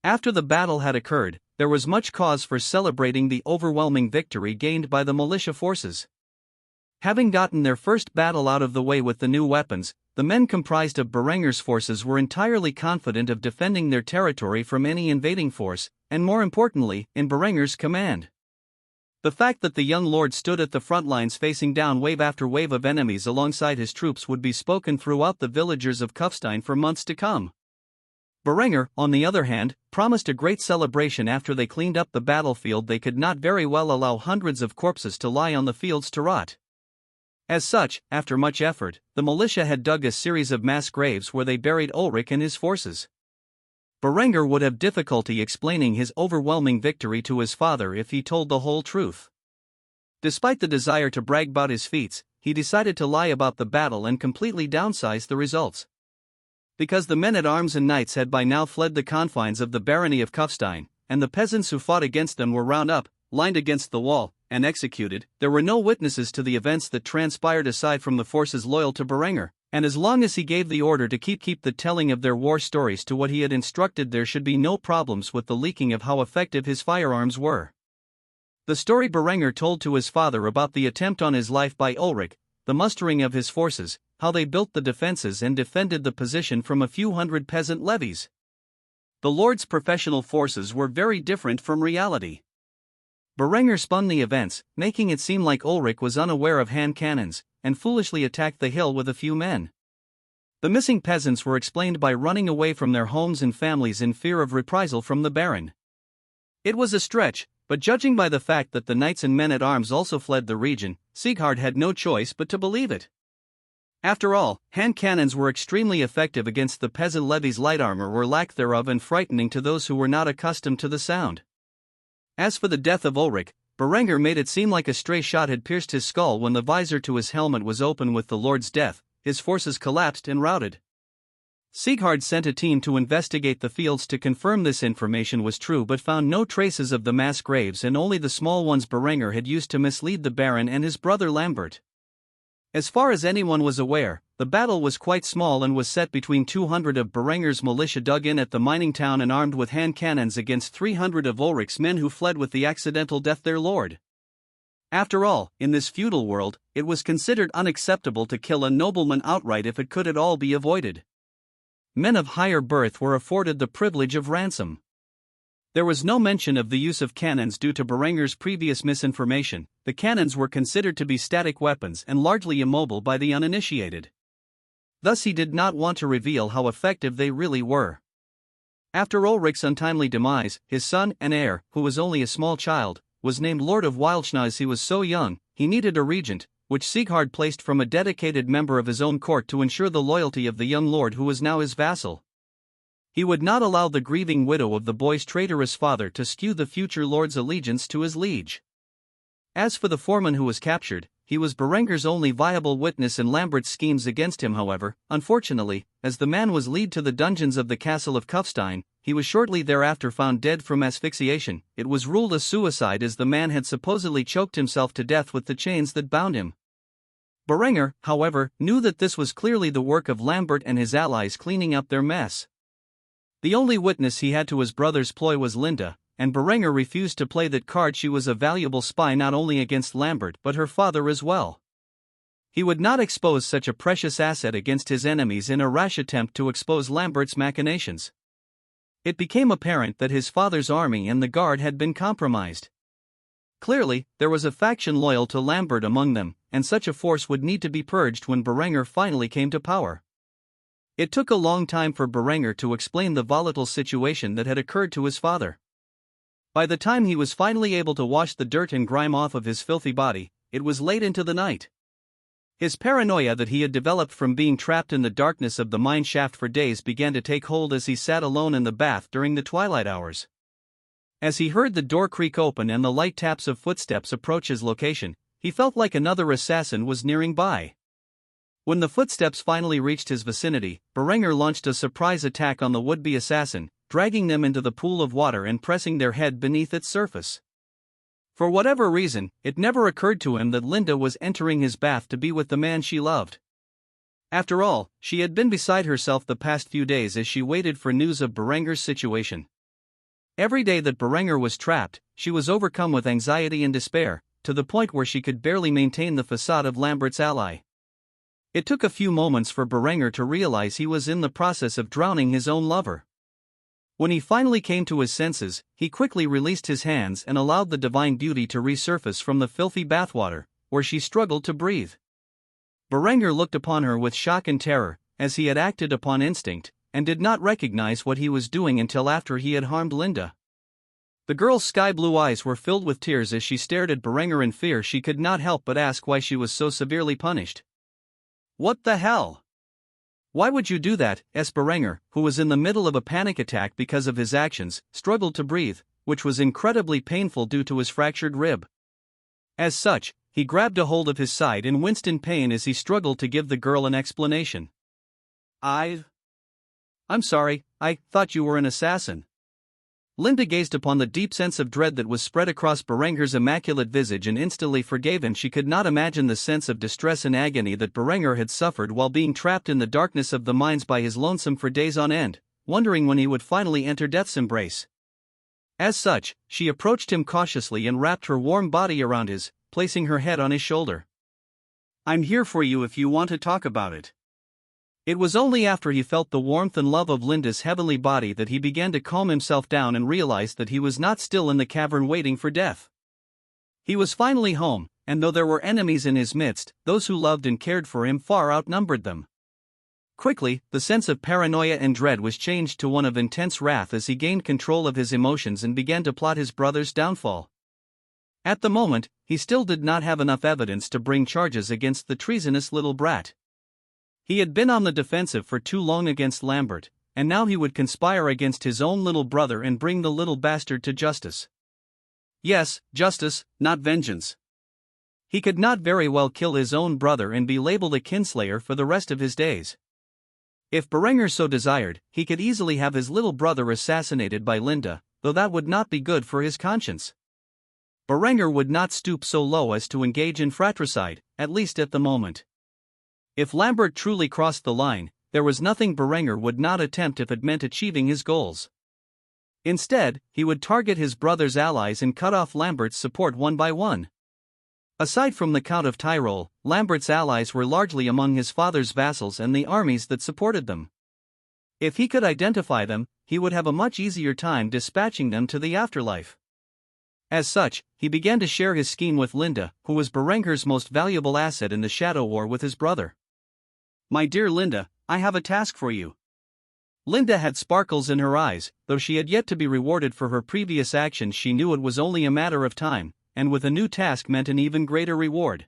After the battle had occurred, there was much cause for celebrating the overwhelming victory gained by the militia forces. Having gotten their first battle out of the way with the new weapons, the men comprised of Berenger's forces were entirely confident of defending their territory from any invading force, and more importantly, in Berenger's command. The fact that the young lord stood at the front lines facing down wave after wave of enemies alongside his troops would be spoken throughout the villagers of Kufstein for months to come. Berenger, on the other hand, promised a great celebration after they cleaned up the battlefield. They could not very well allow hundreds of corpses to lie on the fields to rot. As such, after much effort, the militia had dug a series of mass graves where they buried Ulrich and his forces. Berenger would have difficulty explaining his overwhelming victory to his father if he told the whole truth. Despite the desire to brag about his feats, he decided to lie about the battle and completely downsize the results. Because the men-at-arms and knights had by now fled the confines of the barony of Kufstein, and the peasants who fought against them were round up, lined against the wall, and executed, there were no witnesses to the events that transpired aside from the forces loyal to Berenger, and as long as he gave the order to keep the telling of their war stories to what he had instructed, there should be no problems with the leaking of how effective his firearms were. The story Berenger told to his father about the attempt on his life by Ulrich, the mustering of his forces, how they built the defenses and defended the position from a few hundred peasant levies. The Lord's professional forces were very different from reality. Berenger spun the events, making it seem like Ulrich was unaware of hand cannons, and foolishly attacked the hill with a few men. The missing peasants were explained by running away from their homes and families in fear of reprisal from the Baron. It was a stretch, but judging by the fact that the knights and men-at-arms also fled the region, Sighard had no choice but to believe it. After all, hand cannons were extremely effective against the peasant levies' light armor or lack thereof, and frightening to those who were not accustomed to the sound. As for the death of Ulrich, Berenger made it seem like a stray shot had pierced his skull when the visor to his helmet was open. With the Lord's death, his forces collapsed and routed. Sighard sent a team to investigate the fields to confirm this information was true, but found no traces of the mass graves and only the small ones Berenger had used to mislead the Baron and his brother Lambert. As far as anyone was aware, the battle was quite small and was set between 200 of Berenger's militia dug in at the mining town and armed with hand cannons against 300 of Ulrich's men who fled with the accidental death their lord. After all, in this feudal world, it was considered unacceptable to kill a nobleman outright if it could at all be avoided. Men of higher birth were afforded the privilege of ransom. There was no mention of the use of cannons due to Berenger's previous misinformation. The cannons were considered to be static weapons and largely immobile by the uninitiated. Thus he did not want to reveal how effective they really were. After Ulrich's untimely demise, his son and heir, who was only a small child, was named Lord of Wildschna. As he was so young, he needed a regent, which Sighard placed from a dedicated member of his own court to ensure the loyalty of the young lord who was now his vassal. He would not allow the grieving widow of the boy's traitorous father to skew the future lord's allegiance to his liege. As for the foreman who was captured, he was Berenger's only viable witness in Lambert's schemes against him. However, unfortunately, as the man was led to the dungeons of the castle of Kufstein, he was shortly thereafter found dead from asphyxiation. It was ruled a suicide as the man had supposedly choked himself to death with the chains that bound him. Berenger, however, knew that this was clearly the work of Lambert and his allies cleaning up their mess. The only witness he had to his brother's ploy was Linde, and Berenger refused to play that card. She was a valuable spy not only against Lambert but her father as well. He would not expose such a precious asset against his enemies in a rash attempt to expose Lambert's machinations. It became apparent that his father's army and the guard had been compromised. Clearly, there was a faction loyal to Lambert among them, and such a force would need to be purged when Berenger finally came to power. It took a long time for Berenger to explain the volatile situation that had occurred to his father. By the time he was finally able to wash the dirt and grime off of his filthy body, it was late into the night. His paranoia that he had developed from being trapped in the darkness of the mine shaft for days began to take hold as he sat alone in the bath during the twilight hours. As he heard the door creak open and the light taps of footsteps approach his location, he felt like another assassin was nearing by. When the footsteps finally reached his vicinity, Berenger launched a surprise attack on the would-be assassin, dragging them into the pool of water and pressing their head beneath its surface. For whatever reason, it never occurred to him that Linde was entering his bath to be with the man she loved. After all, she had been beside herself the past few days as she waited for news of Berenger's situation. Every day that Berenger was trapped, she was overcome with anxiety and despair, to the point where she could barely maintain the facade of Lambert's ally. It took a few moments for Berenger to realize he was in the process of drowning his own lover. When he finally came to his senses, he quickly released his hands and allowed the divine beauty to resurface from the filthy bathwater, where she struggled to breathe. Berenger looked upon her with shock and terror, as he had acted upon instinct, and did not recognize what he was doing until after he had harmed Linde. The girl's sky-blue eyes were filled with tears as she stared at Berenger in fear. She could not help but ask why she was so severely punished. "What the hell? Why would you do that?" Berenger, who was in the middle of a panic attack because of his actions, struggled to breathe, which was incredibly painful due to his fractured rib. As such, he grabbed a hold of his side and winced in pain as he struggled to give the girl an explanation. I'm sorry, I thought you were an assassin." Linde gazed upon the deep sense of dread that was spread across Berenger's immaculate visage and instantly forgave him. She could not imagine the sense of distress and agony that Berenger had suffered while being trapped in the darkness of the mines by his lonesome for days on end, wondering when he would finally enter death's embrace. As such, she approached him cautiously and wrapped her warm body around his, placing her head on his shoulder. "I'm here for you if you want to talk about it." It was only after he felt the warmth and love of Linde's heavenly body that he began to calm himself down and realized that he was not still in the cavern waiting for death. He was finally home, and though there were enemies in his midst, those who loved and cared for him far outnumbered them. Quickly, the sense of paranoia and dread was changed to one of intense wrath as he gained control of his emotions and began to plot his brother's downfall. At the moment, he still did not have enough evidence to bring charges against the treasonous little brat. He had been on the defensive for too long against Lambert, and now he would conspire against his own little brother and bring the little bastard to justice. Yes, justice, not vengeance. He could not very well kill his own brother and be labeled a kinslayer for the rest of his days. If Berenger so desired, he could easily have his little brother assassinated by Linde, though that would not be good for his conscience. Berenger would not stoop so low as to engage in fratricide, at least at the moment. If Lambert truly crossed the line, there was nothing Berenger would not attempt if it meant achieving his goals. Instead, he would target his brother's allies and cut off Lambert's support one by one. Aside from the Count of Tyrol, Lambert's allies were largely among his father's vassals and the armies that supported them. If he could identify them, he would have a much easier time dispatching them to the afterlife. As such, he began to share his scheme with Linde, who was Berenger's most valuable asset in the shadow war with his brother. "My dear Linde, I have a task for you." Linde had sparkles in her eyes, though she had yet to be rewarded for her previous actions. She knew it was only a matter of time, and with a new task meant an even greater reward.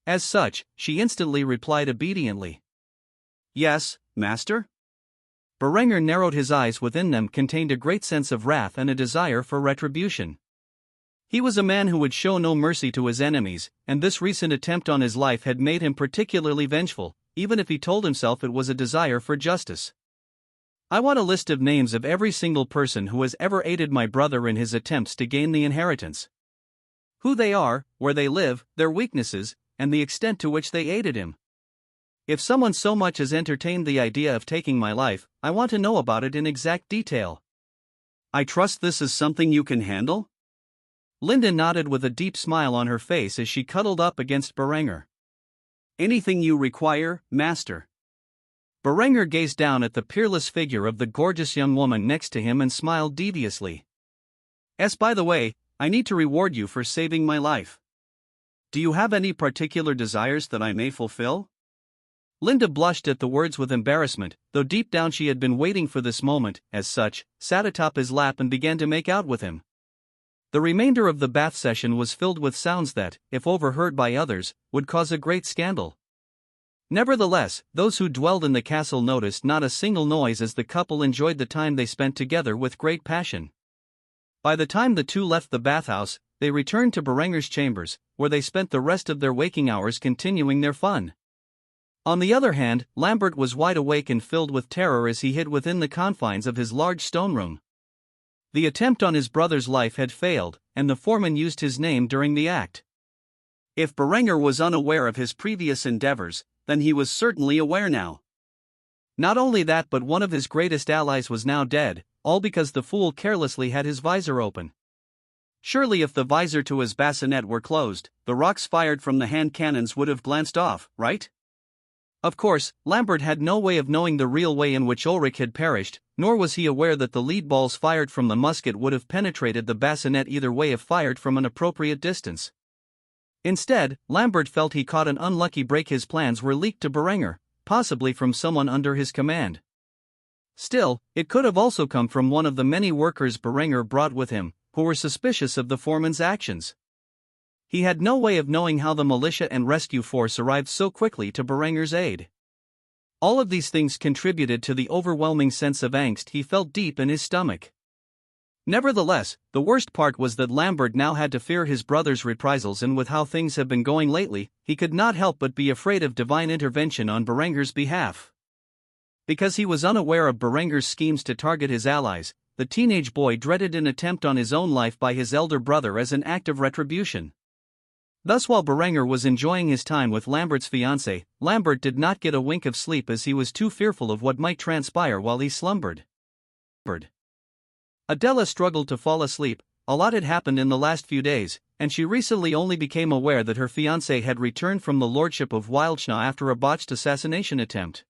As such, she instantly replied obediently. "Yes, master?" Berenger narrowed his eyes. Within them contained a great sense of wrath and a desire for retribution. He was a man who would show no mercy to his enemies, and this recent attempt on his life had made him particularly vengeful, even if he told himself it was a desire for justice. "I want a list of names of every single person who has ever aided my brother in his attempts to gain the inheritance. Who they are, where they live, their weaknesses, and the extent to which they aided him. If someone so much as entertained the idea of taking my life, I want to know about it in exact detail." "I trust this is something you can handle?" Linde nodded with a deep smile on her face as she cuddled up against Berenger. "Anything you require, master." Berenger gazed down at the peerless figure of the gorgeous young woman next to him and smiled deviously. By the way, I need to reward you for saving my life. Do you have any particular desires that I may fulfill?" Linde blushed at the words with embarrassment, though deep down she had been waiting for this moment. As such, sat atop his lap and began to make out with him. The remainder of the bath session was filled with sounds that, if overheard by others, would cause a great scandal. Nevertheless, those who dwelled in the castle noticed not a single noise as the couple enjoyed the time they spent together with great passion. By the time the two left the bathhouse, they returned to Berenger's chambers, where they spent the rest of their waking hours continuing their fun. On the other hand, Lambert was wide awake and filled with terror as he hid within the confines of his large stone room. The attempt on his brother's life had failed, and the foreman used his name during the act. If Berenger was unaware of his previous endeavors, then he was certainly aware now. Not only that, but one of his greatest allies was now dead, all because the fool carelessly had his visor open. Surely if the visor to his bassinet were closed, the rocks fired from the hand cannons would have glanced off, right? Of course, Lambert had no way of knowing the real way in which Ulrich had perished, nor was he aware that the lead balls fired from the musket would have penetrated the bassinet either way if fired from an appropriate distance. Instead, Lambert felt he caught an unlucky break. His plans were leaked to Berenger, possibly from someone under his command. Still, it could have also come from one of the many workers Berenger brought with him, who were suspicious of the foreman's actions. He had no way of knowing how the militia and rescue force arrived so quickly to Berenger's aid. All of these things contributed to the overwhelming sense of angst he felt deep in his stomach. Nevertheless, the worst part was that Lambert now had to fear his brother's reprisals, and with how things have been going lately, he could not help but be afraid of divine intervention on Berenger's behalf. Because he was unaware of Berenger's schemes to target his allies, the teenage boy dreaded an attempt on his own life by his elder brother as an act of retribution. Thus, while Berenger was enjoying his time with Lambert's fiancée, Lambert did not get a wink of sleep as he was too fearful of what might transpire while he slumbered. Adela struggled to fall asleep. A lot had happened in the last few days, and she recently only became aware that her fiancé had returned from the lordship of Wildschna after a botched assassination attempt.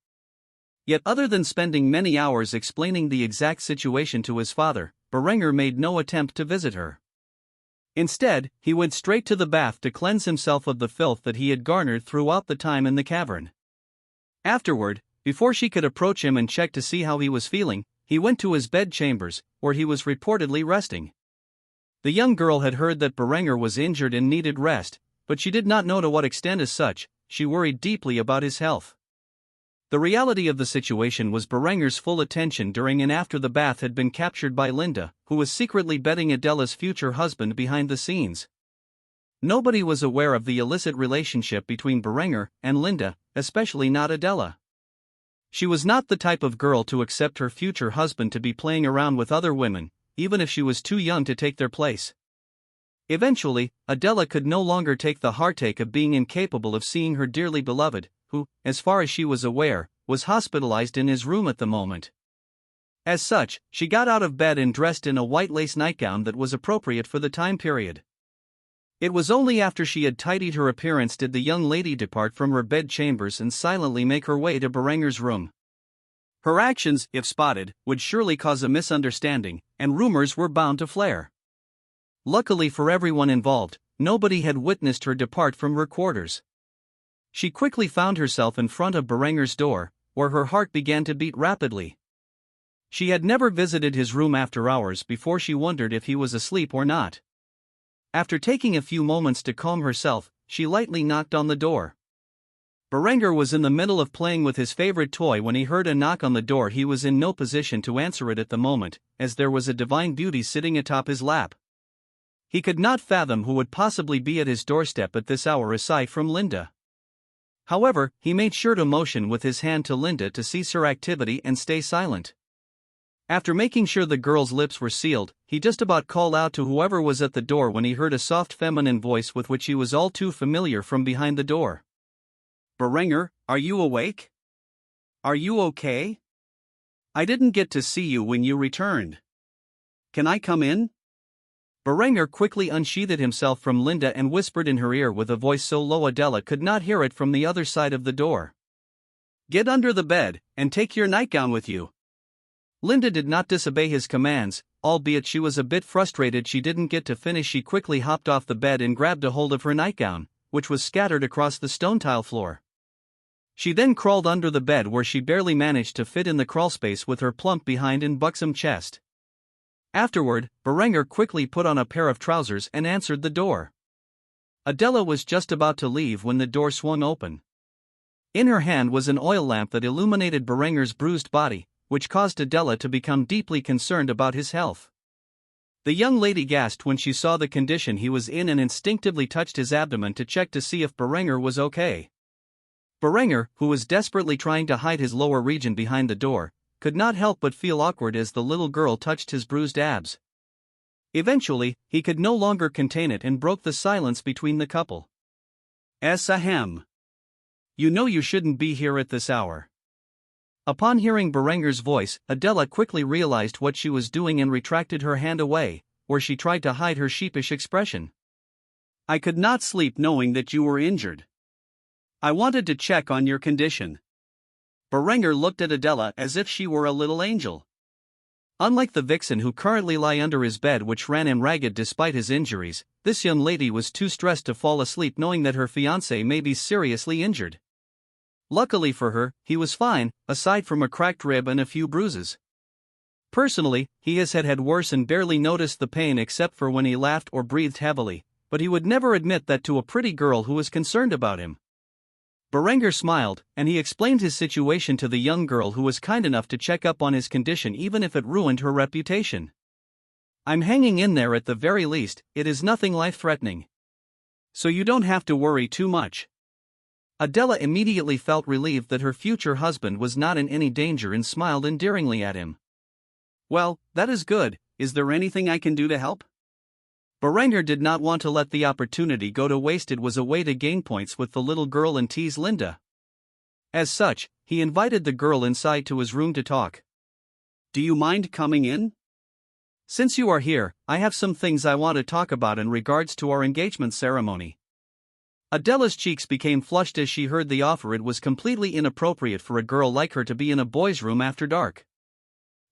Yet other than spending many hours explaining the exact situation to his father, Berenger made no attempt to visit her. Instead, he went straight to the bath to cleanse himself of the filth that he had garnered throughout the time in the cavern. Afterward, before she could approach him and check to see how he was feeling, he went to his bedchambers, where he was reportedly resting. The young girl had heard that Berenger was injured and needed rest, but she did not know to what extent. As such, she worried deeply about his health. The reality of the situation was Berenger's full attention during and after the bath had been captured by Linde, who was secretly betting Adela's future husband behind the scenes. Nobody was aware of the illicit relationship between Berenger and Linde, especially not Adela. She was not the type of girl to accept her future husband to be playing around with other women, even if she was too young to take their place. Eventually, Adela could no longer take the heartache of being incapable of seeing her dearly beloved, who, as far as she was aware, was hospitalized in his room at the moment. As such, she got out of bed and dressed in a white lace nightgown that was appropriate for the time period. It was only after she had tidied her appearance did the young lady depart from her bedchambers and silently make her way to Berenger's room. Her actions, if spotted, would surely cause a misunderstanding, and rumors were bound to flare. Luckily for everyone involved, nobody had witnessed her depart from her quarters. She quickly found herself in front of Berenger's door, where her heart began to beat rapidly. She had never visited his room after hours before. She wondered if he was asleep or not. After taking a few moments to calm herself, she lightly knocked on the door. Berenger was in the middle of playing with his favorite toy when he heard a knock on the door. He was in no position to answer it at the moment, as there was a divine beauty sitting atop his lap. He could not fathom who would possibly be at his doorstep at this hour aside from Linde. However, he made sure to motion with his hand to Linde to cease her activity and stay silent. After making sure the girl's lips were sealed, he just about called out to whoever was at the door when he heard a soft feminine voice with which he was all too familiar from behind the door. "Berenger, are you awake? Are you okay? I didn't get to see you when you returned. Can I come in?" Berenger quickly unsheathed himself from Linde and whispered in her ear with a voice so low Adela could not hear it from the other side of the door. "Get under the bed, and take your nightgown with you." Linde did not disobey his commands, albeit she was a bit frustrated she didn't get to finish. She quickly hopped off the bed and grabbed a hold of her nightgown, which was scattered across the stone tile floor. She then crawled under the bed, where she barely managed to fit in the crawlspace with her plump behind and buxom chest. Afterward, Berenger quickly put on a pair of trousers and answered the door. Adela was just about to leave when the door swung open. In her hand was an oil lamp that illuminated Berenger's bruised body, which caused Adela to become deeply concerned about his health. The young lady gasped when she saw the condition he was in and instinctively touched his abdomen to check to see if Berenger was okay. Berenger, who was desperately trying to hide his lower region behind the door, could not help but feel awkward as the little girl touched his bruised abs. Eventually, he could no longer contain it and broke the silence between the couple. "Ahem. You know you shouldn't be here at this hour." Upon hearing Berenger's voice, Adela quickly realized what she was doing and retracted her hand away, where she tried to hide her sheepish expression. I could not sleep knowing that you were injured. I wanted to check on your condition. Berenger looked at Adela as if she were a little angel. Unlike the vixen who currently lay under his bed, which ran him ragged despite his injuries, this young lady was too stressed to fall asleep knowing that her fiancé may be seriously injured. Luckily for her, he was fine, aside from a cracked rib and a few bruises. Personally, he has had worse and barely noticed the pain except for when he laughed or breathed heavily, but he would never admit that to a pretty girl who was concerned about him. Berenger smiled, and he explained his situation to the young girl, who was kind enough to check up on his condition even if it ruined her reputation. I'm hanging in there at the very least, it is nothing life-threatening. So you don't have to worry too much. Adela immediately felt relieved that her future husband was not in any danger and smiled endearingly at him. Well, that is good. Is there anything I can do to help? Berenger did not want to let the opportunity go to waste. It was a way to gain points with the little girl and tease Linde. As such, he invited the girl inside to his room to talk. Do you mind coming in? Since you are here, I have some things I want to talk about in regards to our engagement ceremony. Adela's cheeks became flushed as she heard the offer. It was completely inappropriate for a girl like her to be in a boy's room after dark.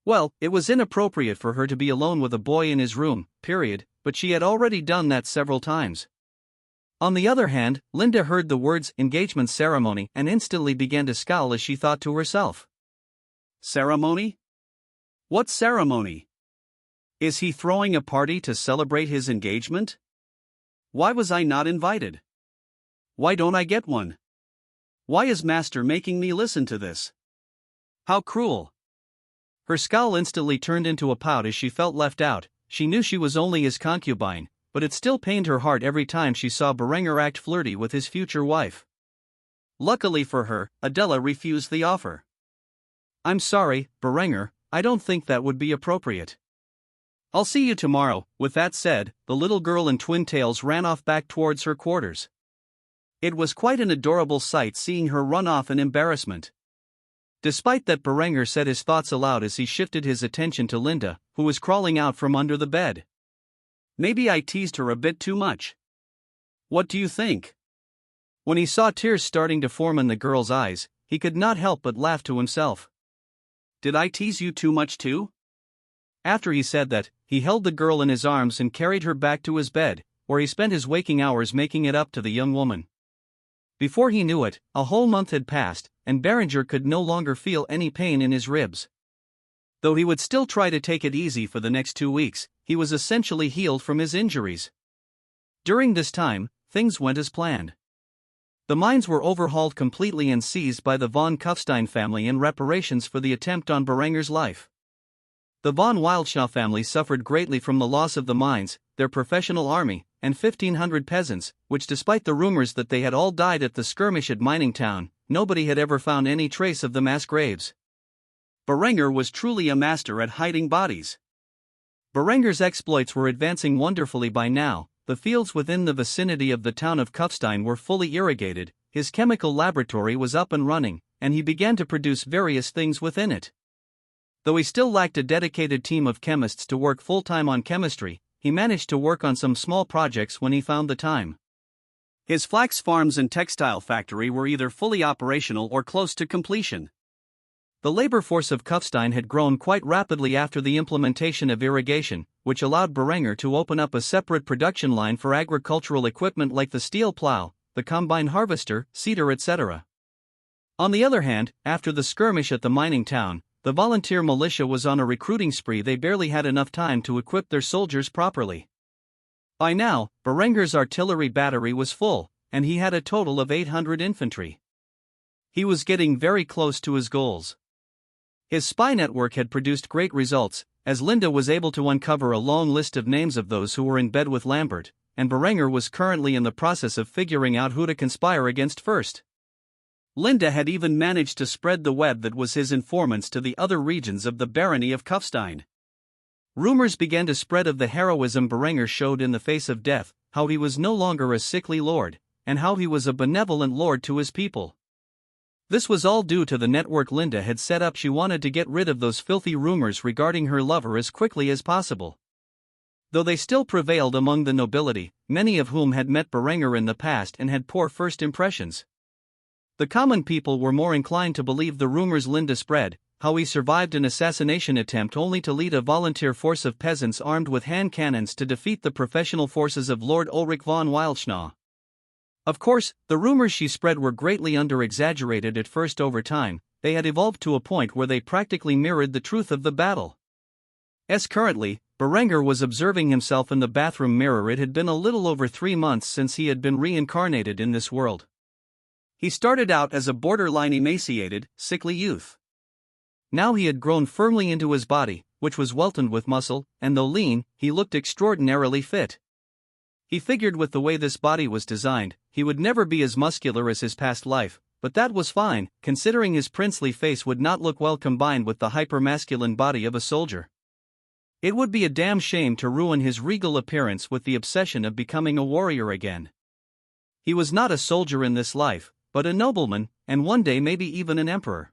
Well, it was inappropriate for her to be alone with a boy in his room, period, but she had already done that several times. On the other hand, Linde heard the words engagement ceremony and instantly began to scowl as she thought to herself. Ceremony? What ceremony? Is he throwing a party to celebrate his engagement? Why was I not invited? Why don't I get one? Why is Master making me listen to this? How cruel. Her scowl instantly turned into a pout as she felt left out. She knew she was only his concubine, but it still pained her heart every time she saw Berenger act flirty with his future wife. Luckily for her, Adela refused the offer. I'm sorry, Berenger, I don't think that would be appropriate. I'll see you tomorrow. With that said, the little girl in twin tails ran off back towards her quarters. It was quite an adorable sight seeing her run off in embarrassment. Despite that, Berenger said his thoughts aloud as he shifted his attention to Linde, who was crawling out from under the bed. Maybe I teased her a bit too much. What do you think? When he saw tears starting to form in the girl's eyes, he could not help but laugh to himself. Did I tease you too much too? After he said that, he held the girl in his arms and carried her back to his bed, where he spent his waking hours making it up to the young woman. Before he knew it, a whole month had passed, and Berenger could no longer feel any pain in his ribs. Though he would still try to take it easy for the next 2 weeks, he was essentially healed from his injuries. During this time, things went as planned. The mines were overhauled completely and seized by the von Kufstein family in reparations for the attempt on Berenger's life. The von Wildschau family suffered greatly from the loss of the mines, their professional army, and 1,500 peasants, which, despite the rumors that they had all died at the skirmish at Mining Town, nobody had ever found any trace of the mass graves. Berenger was truly a master at hiding bodies. Berenger's exploits were advancing wonderfully by now. The fields within the vicinity of the town of Kufstein were fully irrigated, his chemical laboratory was up and running, and he began to produce various things within it. Though he still lacked a dedicated team of chemists to work full-time on chemistry, he managed to work on some small projects when he found the time. His flax farms and textile factory were either fully operational or close to completion. The labor force of Kufstein had grown quite rapidly after the implementation of irrigation, which allowed Berenger to open up a separate production line for agricultural equipment like the steel plow, the combine harvester, seeder, etc. On the other hand, after the skirmish at the mining town, the volunteer militia was on a recruiting spree. They barely had enough time to equip their soldiers properly. By now, Berenger's artillery battery was full, and he had a total of 800 infantry. He was getting very close to his goals. His spy network had produced great results, as Linde was able to uncover a long list of names of those who were in bed with Lambert, and Berenger was currently in the process of figuring out who to conspire against first. Linde had even managed to spread the web that was his informants to the other regions of the barony of Kufstein. Rumors began to spread of the heroism Berenger showed in the face of death, how he was no longer a sickly lord, and how he was a benevolent lord to his people. This was all due to the network Linde had set up. She wanted to get rid of those filthy rumors regarding her lover as quickly as possible. Though they still prevailed among the nobility, many of whom had met Berenger in the past and had poor first impressions. The common people were more inclined to believe the rumors Linde spread, how he survived an assassination attempt only to lead a volunteer force of peasants armed with hand cannons to defeat the professional forces of Lord Ulrich von Wildschnau. Of course, the rumors she spread were greatly under-exaggerated at first. Over time, they had evolved to a point where they practically mirrored the truth of the battle. Currently, Berenger was observing himself in the bathroom mirror. It had been a little over 3 months since he had been reincarnated in this world. He started out as a borderline emaciated, sickly youth. Now he had grown firmly into his body, which was weltoned with muscle, and though lean, he looked extraordinarily fit. He figured with the way this body was designed, he would never be as muscular as his past life, but that was fine, considering his princely face would not look well combined with the hyper-masculine body of a soldier. It would be a damn shame to ruin his regal appearance with the obsession of becoming a warrior again. He was not a soldier in this life, but a nobleman, and one day maybe even an emperor.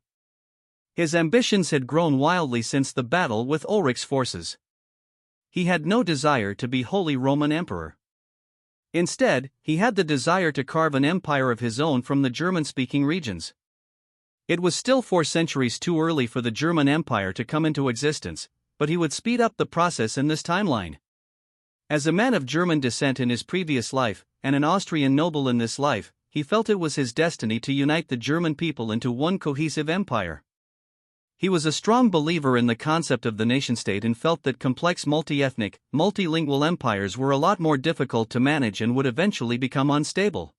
His ambitions had grown wildly since the battle with Ulrich's forces. He had no desire to be Holy Roman Emperor. Instead, he had the desire to carve an empire of his own from the German-speaking regions. It was still 4 centuries too early for the German Empire to come into existence, but he would speed up the process in this timeline. As a man of German descent in his previous life, and an Austrian noble in this life, he felt it was his destiny to unite the German people into one cohesive empire. He was a strong believer in the concept of the nation-state and felt that complex multi-ethnic, multilingual empires were a lot more difficult to manage and would eventually become unstable.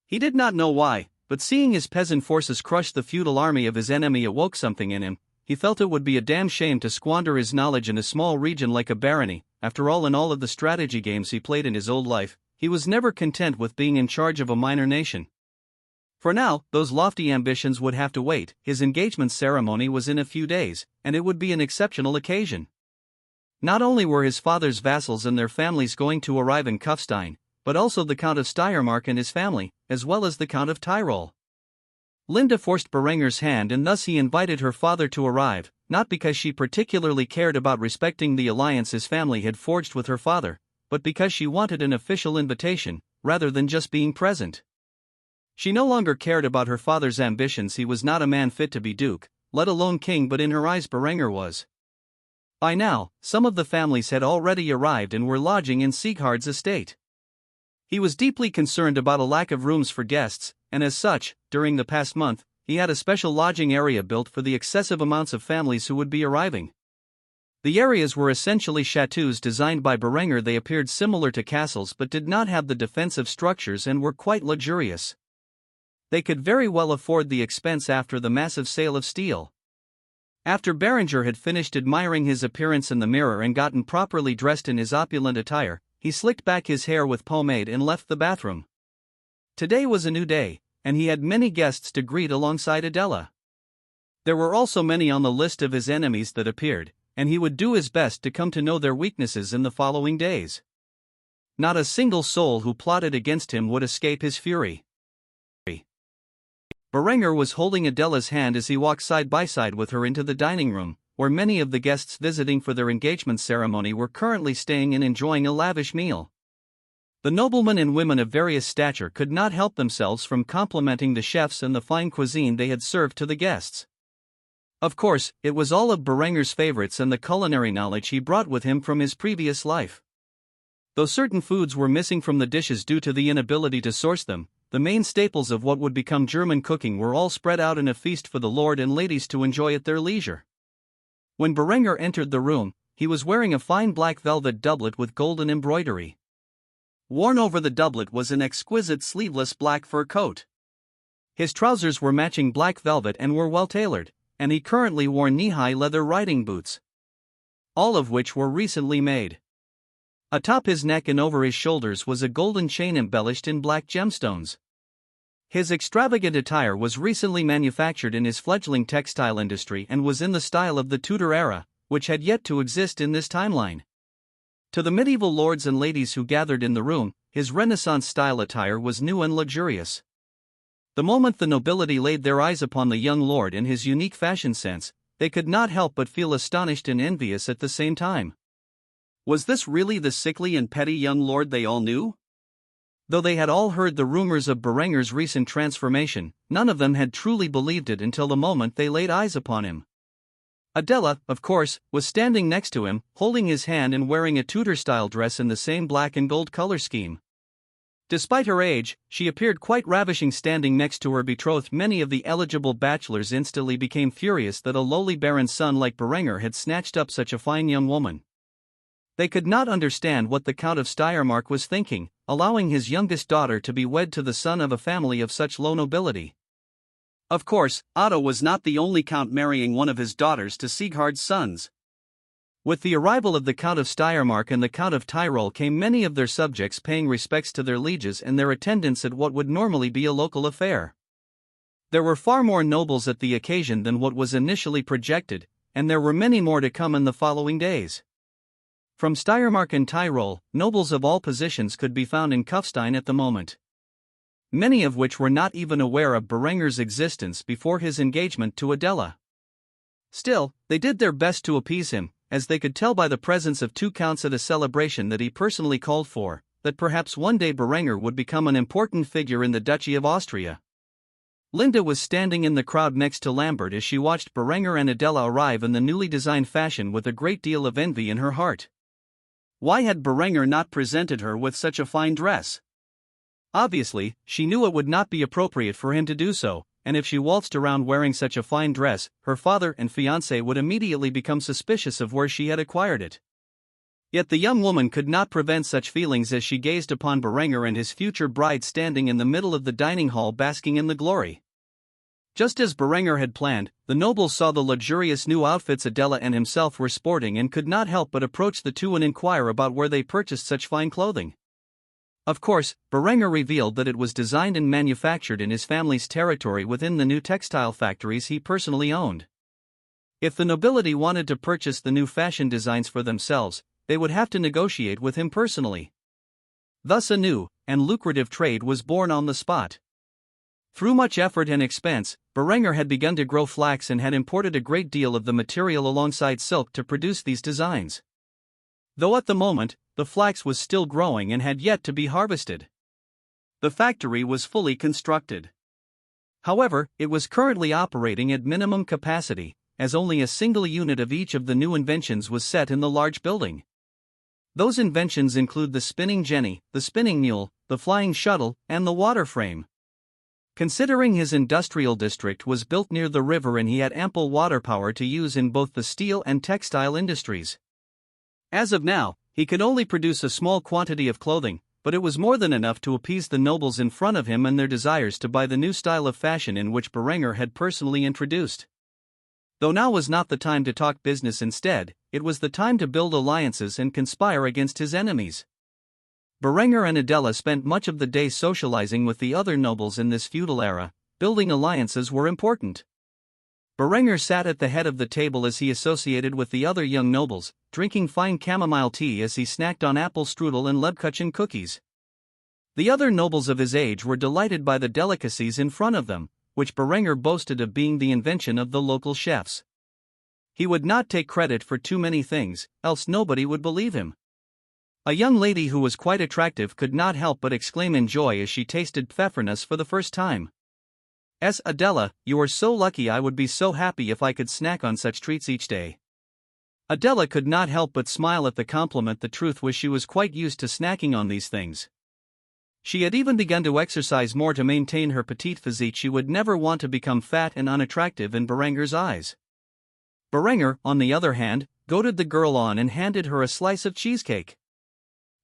He did not know why, but seeing his peasant forces crush the feudal army of his enemy awoke something in him. He felt it would be a damn shame to squander his knowledge in a small region like a barony. After all, in all of the strategy games he played in his old life, he was never content with being in charge of a minor nation. For now, those lofty ambitions would have to wait. His engagement ceremony was in a few days, and it would be an exceptional occasion. Not only were his father's vassals and their families going to arrive in Kufstein, but also the Count of Steiermark and his family, as well as the Count of Tyrol. Linde forced Berenger's hand, and thus he invited her father to arrive, not because she particularly cared about respecting the alliance his family had forged with her father, but because she wanted an official invitation, rather than just being present. She no longer cared about her father's ambitions. He was not a man fit to be duke, let alone king, but in her eyes Berenger was. By now, some of the families had already arrived and were lodging in Sieghard's estate. He was deeply concerned about a lack of rooms for guests, and as such, during the past month, he had a special lodging area built for the excessive amounts of families who would be arriving. The areas were essentially chateaux designed by Berenger. They appeared similar to castles but did not have the defensive structures and were quite luxurious. They could very well afford the expense after the massive sale of steel. After Berenger had finished admiring his appearance in the mirror and gotten properly dressed in his opulent attire, he slicked back his hair with pomade and left the bathroom. Today was a new day, and he had many guests to greet alongside Adela. There were also many on the list of his enemies that appeared, and he would do his best to come to know their weaknesses in the following days. Not a single soul who plotted against him would escape his fury. Berenger was holding Adela's hand as he walked side by side with her into the dining room, where many of the guests visiting for their engagement ceremony were currently staying and enjoying a lavish meal. The noblemen and women of various stature could not help themselves from complimenting the chefs and the fine cuisine they had served to the guests. Of course, it was all of Berenger's favorites and the culinary knowledge he brought with him from his previous life. Though certain foods were missing from the dishes due to the inability to source them, the main staples of what would become German cooking were all spread out in a feast for the lord and ladies to enjoy at their leisure. When Berenger entered the room, he was wearing a fine black velvet doublet with golden embroidery. Worn over the doublet was an exquisite sleeveless black fur coat. His trousers were matching black velvet and were well tailored, and he currently wore knee-high leather riding boots, all of which were recently made. Atop his neck and over his shoulders was a golden chain embellished in black gemstones. His extravagant attire was recently manufactured in his fledgling textile industry and was in the style of the Tudor era, which had yet to exist in this timeline. To the medieval lords and ladies who gathered in the room, his Renaissance-style attire was new and luxurious. The moment the nobility laid their eyes upon the young lord and his unique fashion sense, they could not help but feel astonished and envious at the same time. Was this really the sickly and petty young lord they all knew? Though they had all heard the rumors of Berenger's recent transformation, none of them had truly believed it until the moment they laid eyes upon him. Adela, of course, was standing next to him, holding his hand and wearing a Tudor-style dress in the same black and gold color scheme. Despite her age, she appeared quite ravishing standing next to her betrothed. Many of the eligible bachelors instantly became furious that a lowly baron's son like Berenger had snatched up such a fine young woman. They could not understand what the Count of Steiermark was thinking, allowing his youngest daughter to be wed to the son of a family of such low nobility. Of course, Otto was not the only count marrying one of his daughters to Siegfried's sons. With the arrival of the Count of Steiermark and the Count of Tyrol came many of their subjects paying respects to their lieges and their attendance at what would normally be a local affair. There were far more nobles at the occasion than what was initially projected, and there were many more to come in the following days. From Steiermark and Tyrol, nobles of all positions could be found in Kufstein at the moment, many of which were not even aware of Berenger's existence before his engagement to Adela. Still, they did their best to appease him, as they could tell by the presence of two counts at a celebration that he personally called for, that perhaps one day Berenger would become an important figure in the Duchy of Austria. Linde was standing in the crowd next to Lambert as she watched Berenger and Adela arrive in the newly designed fashion with a great deal of envy in her heart. Why had Berenger not presented her with such a fine dress? Obviously, she knew it would not be appropriate for him to do so, and if she waltzed around wearing such a fine dress, her father and fiancé would immediately become suspicious of where she had acquired it. Yet the young woman could not prevent such feelings as she gazed upon Berenger and his future bride standing in the middle of the dining hall basking in the glory. Just as Berenger had planned, the nobles saw the luxurious new outfits Adela and himself were sporting and could not help but approach the two and inquire about where they purchased such fine clothing. Of course, Berenger revealed that it was designed and manufactured in his family's territory within the new textile factories he personally owned. If the nobility wanted to purchase the new fashion designs for themselves, they would have to negotiate with him personally. Thus a new and lucrative trade was born on the spot. Through much effort and expense, Berenger had begun to grow flax and had imported a great deal of the material alongside silk to produce these designs. Though at the moment, the flax was still growing and had yet to be harvested. The factory was fully constructed. However, it was currently operating at minimum capacity, as only a single unit of each of the new inventions was set in the large building. Those inventions include the spinning jenny, the spinning mule, the flying shuttle, and the water frame. Considering his industrial district was built near the river and he had ample water power to use in both the steel and textile industries. As of now, he could only produce a small quantity of clothing, but it was more than enough to appease the nobles in front of him and their desires to buy the new style of fashion in which Berenger had personally introduced. Though now was not the time to talk business, instead, it was the time to build alliances and conspire against his enemies. Berenger and Adela spent much of the day socializing with the other nobles in this feudal era. Building alliances were important. Berenger sat at the head of the table as he associated with the other young nobles, drinking fine chamomile tea as he snacked on apple strudel and Lebkuchen cookies. The other nobles of his age were delighted by the delicacies in front of them, which Berenger boasted of being the invention of the local chefs. He would not take credit for too many things, else nobody would believe him. A young lady who was quite attractive could not help but exclaim in joy as she tasted pfeffernuss for the first time. Adela, you are so lucky. I would be so happy if I could snack on such treats each day." Adela could not help but smile at the compliment. The truth was she was quite used to snacking on these things. She had even begun to exercise more to maintain her petite physique. She would never want to become fat and unattractive in Berenger's eyes. Berenger, on the other hand, goaded the girl on and handed her a slice of cheesecake.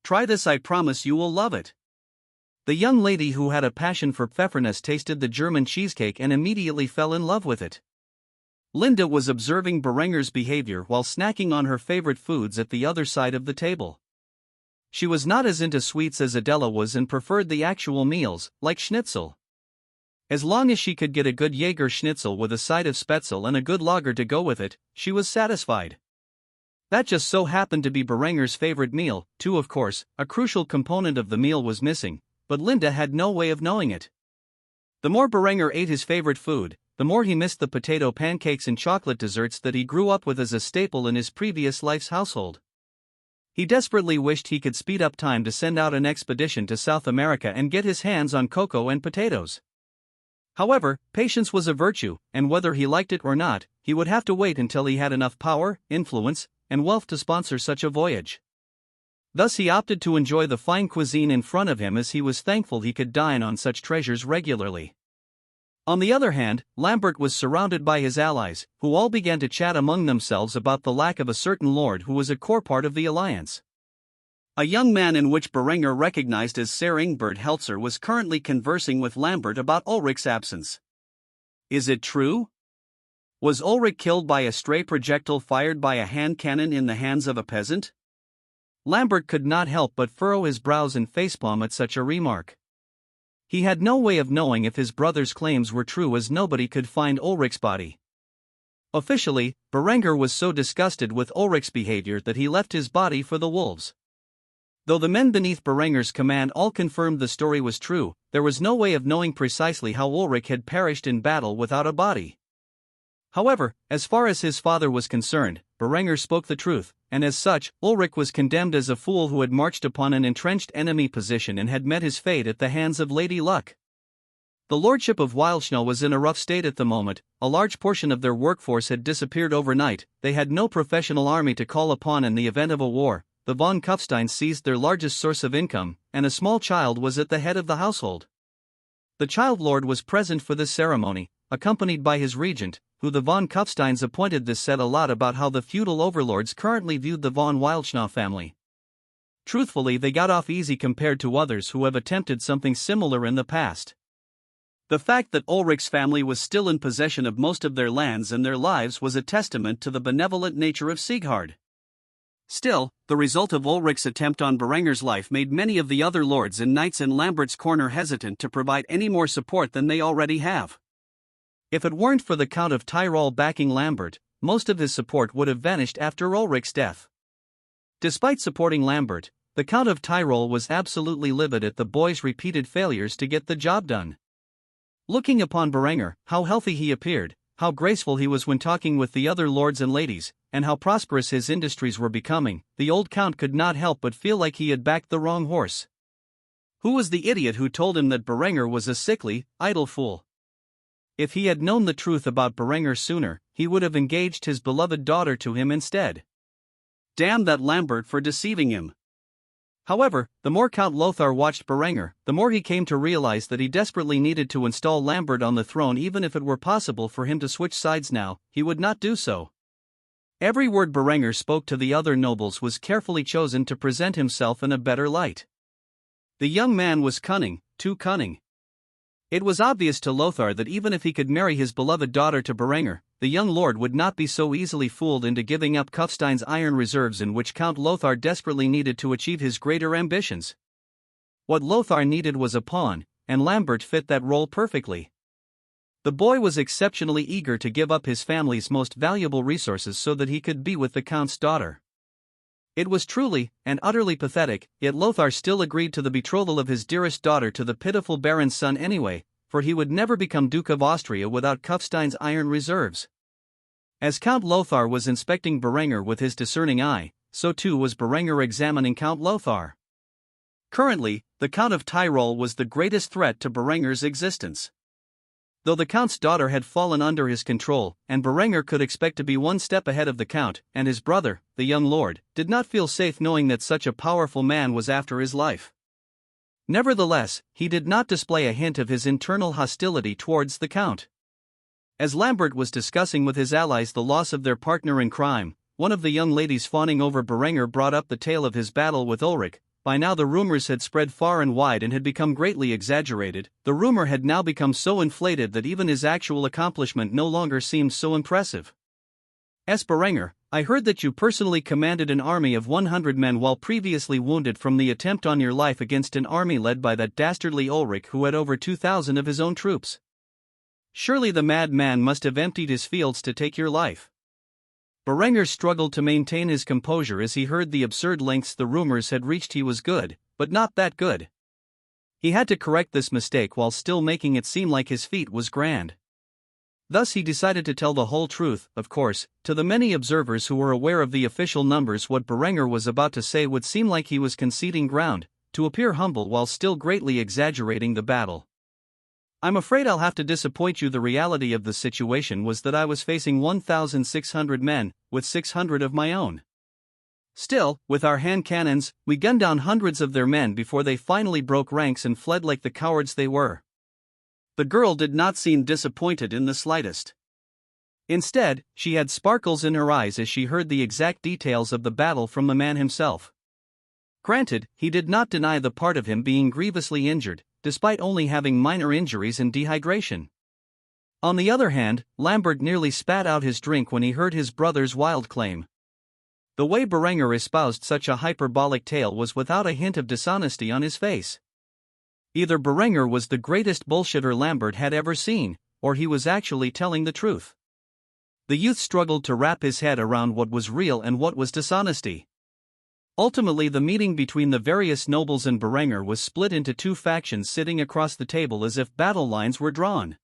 "Try this, I promise you will love it." The young lady, who had a passion for pfeffernuss, tasted the German cheesecake and immediately fell in love with it. Linde was observing Berenger's behavior while snacking on her favorite foods at the other side of the table. She was not as into sweets as Adela was and preferred the actual meals, like schnitzel. As long as she could get a good Jaeger schnitzel with a side of spätzle and a good lager to go with it, she was satisfied. That just so happened to be Berenger's favorite meal, too. Of course, a crucial component of the meal was missing, but Linde had no way of knowing it. The more Berenger ate his favorite food, the more he missed the potato pancakes and chocolate desserts that he grew up with as a staple in his previous life's household. He desperately wished he could speed up time to send out an expedition to South America and get his hands on cocoa and potatoes. However, patience was a virtue, and whether he liked it or not, he would have to wait until he had enough power, influence, and wealth to sponsor such a voyage. Thus he opted to enjoy the fine cuisine in front of him, as he was thankful he could dine on such treasures regularly. On the other hand, Lambert was surrounded by his allies, who all began to chat among themselves about the lack of a certain lord who was a core part of the alliance. A young man in which Berenger recognized as Sir Ingbert Heltzer was currently conversing with Lambert about Ulrich's absence. Is it true? Was Ulrich killed by a stray projectile fired by a hand cannon in the hands of a peasant? Lambert could not help but furrow his brows and facepalm at such a remark. He had no way of knowing if his brother's claims were true, as nobody could find Ulrich's body. Officially, Berenger was so disgusted with Ulrich's behavior that he left his body for the wolves. Though the men beneath Berenger's command all confirmed the story was true, there was no way of knowing precisely how Ulrich had perished in battle without a body. However, as far as his father was concerned, Berenger spoke the truth, and as such, Ulrich was condemned as a fool who had marched upon an entrenched enemy position and had met his fate at the hands of Lady Luck. The lordship of Wildschnell was in a rough state at the moment. A large portion of their workforce had disappeared overnight, they had no professional army to call upon in the event of a war. The von Kufsteins seized their largest source of income, and a small child was at the head of the household. The child lord was present for this ceremony, accompanied by his regent, who the von Kufsteins appointed. This said a lot about how the feudal overlords currently viewed the von Wildschnell family. Truthfully, they got off easy compared to others who have attempted something similar in the past. The fact that Ulrich's family was still in possession of most of their lands and their lives was a testament to the benevolent nature of Siegfried. Still, the result of Ulrich's attempt on Berenger's life made many of the other lords and knights in Lambert's corner hesitant to provide any more support than they already have. If it weren't for the Count of Tyrol backing Lambert, most of his support would have vanished after Ulrich's death. Despite supporting Lambert, the Count of Tyrol was absolutely livid at the boy's repeated failures to get the job done. Looking upon Berenger, how healthy he appeared, how graceful he was when talking with the other lords and ladies, and how prosperous his industries were becoming, the old count could not help but feel like he had backed the wrong horse. Who was the idiot who told him that Berenger was a sickly, idle fool? If he had known the truth about Berenger sooner, he would have engaged his beloved daughter to him instead. Damn that Lambert for deceiving him. However, the more Count Lothar watched Berenger, the more he came to realize that he desperately needed to install Lambert on the throne. Even if it were possible for him to switch sides now, he would not do so. Every word Berenger spoke to the other nobles was carefully chosen to present himself in a better light. The young man was cunning, too cunning. It was obvious to Lothar that even if he could marry his beloved daughter to Berenger, the young lord would not be so easily fooled into giving up Kufstein's iron reserves, in which Count Lothar desperately needed to achieve his greater ambitions. What Lothar needed was a pawn, and Lambert fit that role perfectly. The boy was exceptionally eager to give up his family's most valuable resources so that he could be with the count's daughter. It was truly and utterly pathetic, yet Lothar still agreed to the betrothal of his dearest daughter to the pitiful baron's son anyway, for he would never become Duke of Austria without Kufstein's iron reserves. As Count Lothar was inspecting Berenger with his discerning eye, so too was Berenger examining Count Lothar. Currently, the Count of Tyrol was the greatest threat to Berenger's existence. Though the Count's daughter had fallen under his control, and Berenger could expect to be one step ahead of the Count, and his brother, the young lord, did not feel safe knowing that such a powerful man was after his life. Nevertheless, he did not display a hint of his internal hostility towards the Count. As Lambert was discussing with his allies the loss of their partner in crime, one of the young ladies fawning over Berenger brought up the tale of his battle with Ulrich. By now the rumors had spread far and wide and had become greatly exaggerated. The rumor had now become so inflated that even his actual accomplishment no longer seemed so impressive. "S. Berenger, I heard that you personally commanded an army of 100 men while previously wounded from the attempt on your life against an army led by that dastardly Ulrich who had over 2,000 of his own troops. Surely the mad man must have emptied his fields to take your life." Berenger struggled to maintain his composure as he heard the absurd lengths the rumors had reached. He was good, but not that good. He had to correct this mistake while still making it seem like his feat was grand. Thus he decided to tell the whole truth, of course. To the many observers who were aware of the official numbers, what Berenger was about to say would seem like he was conceding ground, to appear humble while still greatly exaggerating the battle. I'm afraid I'll have to disappoint you. The reality of the situation was that I was facing 1,600 men, with 600 of my own. Still, with our hand cannons, we gunned down hundreds of their men before they finally broke ranks and fled like the cowards they were. The girl did not seem disappointed in the slightest. Instead, she had sparkles in her eyes as she heard the exact details of the battle from the man himself. Granted, he did not deny the part of him being grievously injured, despite only having minor injuries and dehydration. On the other hand, Lambert nearly spat out his drink when he heard his brother's wild claim. The way Berenger espoused such a hyperbolic tale was without a hint of dishonesty on his face. Either Berenger was the greatest bullshitter Lambert had ever seen, or he was actually telling the truth. The youth struggled to wrap his head around what was real and what was dishonesty. Ultimately, the meeting between the various nobles and Berenger was split into two factions sitting across the table as if battle lines were drawn.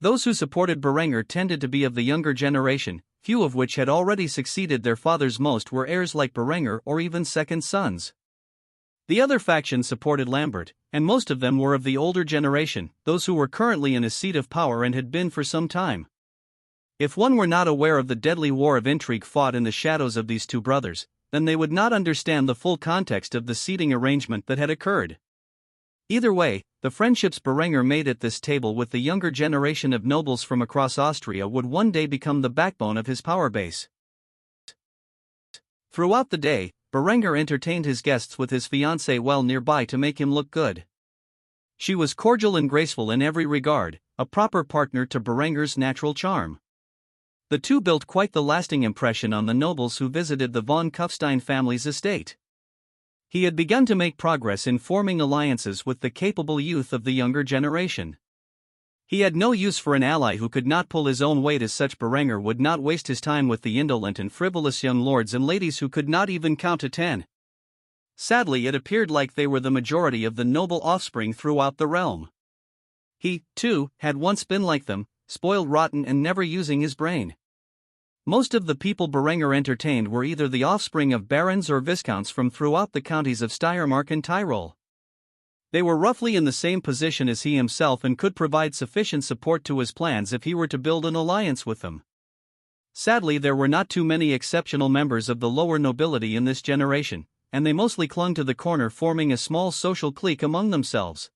Those who supported Berenger tended to be of the younger generation, few of which had already succeeded their fathers. Most were heirs like Berenger or even second sons. The other faction supported Lambert, and most of them were of the older generation, those who were currently in a seat of power and had been for some time. If one were not aware of the deadly war of intrigue fought in the shadows of these two brothers, then they would not understand the full context of the seating arrangement that had occurred. Either way, the friendships Berenger made at this table with the younger generation of nobles from across Austria would one day become the backbone of his power base. Throughout the day, Berenger entertained his guests with his fiancée well nearby to make him look good. She was cordial and graceful in every regard, a proper partner to Berenger's natural charm. The two built quite the lasting impression on the nobles who visited the von Kufstein family's estate. He had begun to make progress in forming alliances with the capable youth of the younger generation. He had no use for an ally who could not pull his own weight. As such, Berenger would not waste his time with the indolent and frivolous young lords and ladies who could not even count to 10. Sadly, it appeared like they were the majority of the noble offspring throughout the realm. He, too, had once been like them, spoiled rotten and never using his brain. Most of the people Berenger entertained were either the offspring of barons or viscounts from throughout the counties of Steiermark and Tyrol. They were roughly in the same position as he himself and could provide sufficient support to his plans if he were to build an alliance with them. Sadly, there were not too many exceptional members of the lower nobility in this generation, and they mostly clung to the corner, forming a small social clique among themselves.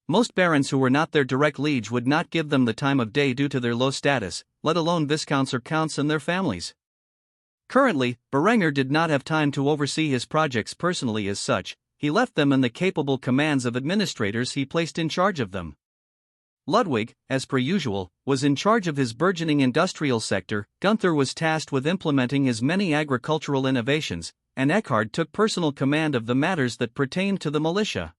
Most barons who were not their direct liege would not give them the time of day due to their low status, let alone viscounts or counts and their families. Currently, Berenger did not have time to oversee his projects personally. As such, he left them in the capable commands of administrators he placed in charge of them. Ludwig, as per usual, was in charge of his burgeoning industrial sector, Gunther was tasked with implementing his many agricultural innovations, and Eckhard took personal command of the matters that pertained to the militia.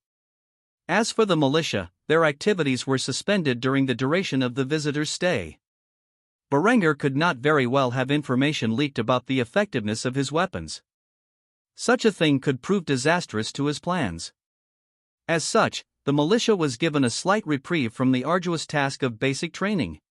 As for the militia, their activities were suspended during the duration of the visitor's stay. Berenger could not very well have information leaked about the effectiveness of his weapons. Such a thing could prove disastrous to his plans. As such, the militia was given a slight reprieve from the arduous task of basic training.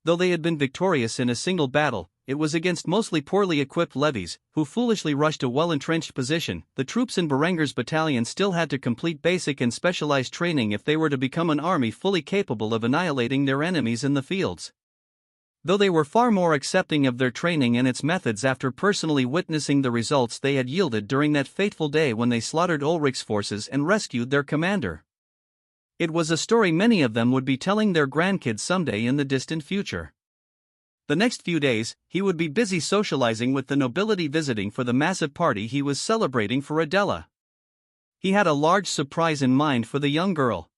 Though they had been victorious in a single battle, it was against mostly poorly equipped levies, who foolishly rushed a well-entrenched position. The troops in Berenger's battalion still had to complete basic and specialized training if they were to become an army fully capable of annihilating their enemies in the fields. Though they were far more accepting of their training and its methods after personally witnessing the results they had yielded during that fateful day when they slaughtered Ulrich's forces and rescued their commander. It was a story many of them would be telling their grandkids someday in the distant future. The next few days, he would be busy socializing with the nobility visiting for the massive party he was celebrating for Adela. He had a large surprise in mind for the young girl.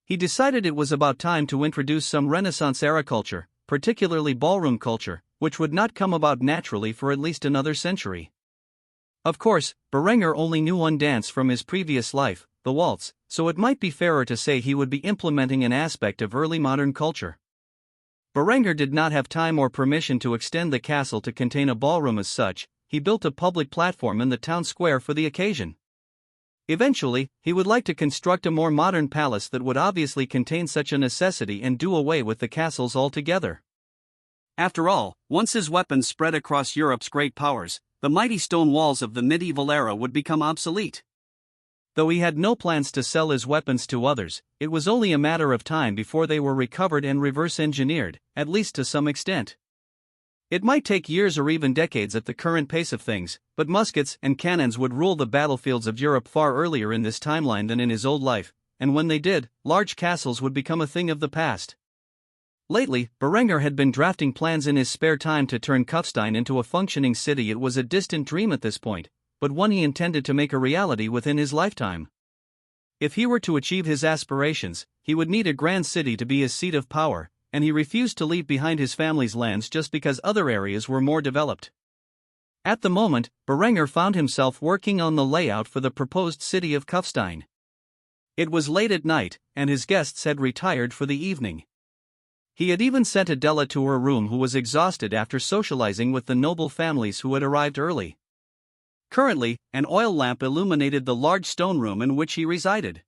He decided it was about time to introduce some Renaissance-era culture, particularly ballroom culture, which would not come about naturally for at least another century. Of course, Berenger only knew one dance from his previous life, the waltz, so it might be fairer to say he would be implementing an aspect of early modern culture. Berenger did not have time or permission to extend the castle to contain a ballroom. As such, he built a public platform in the town square for the occasion. Eventually, he would like to construct a more modern palace that would obviously contain such a necessity and do away with the castles altogether. After all, once his weapons spread across Europe's great powers, the mighty stone walls of the medieval era would become obsolete. Though he had no plans to sell his weapons to others, it was only a matter of time before they were recovered and reverse-engineered, at least to some extent. It might take years or even decades at the current pace of things, but muskets and cannons would rule the battlefields of Europe far earlier in this timeline than in his old life, and when they did, large castles would become a thing of the past. Lately, Berengar had been drafting plans in his spare time to turn Kufstein into a functioning city. It was a distant dream at this point, but one he intended to make a reality within his lifetime. If he were to achieve his aspirations, he would need a grand city to be his seat of power, and he refused to leave behind his family's lands just because other areas were more developed. At the moment, Berengar found himself working on the layout for the proposed city of Kufstein. It was late at night, and his guests had retired for the evening. He had even sent Adela to her room, who was exhausted after socializing with the noble families who had arrived early. Currently, an oil lamp illuminated the large stone room in which he resided.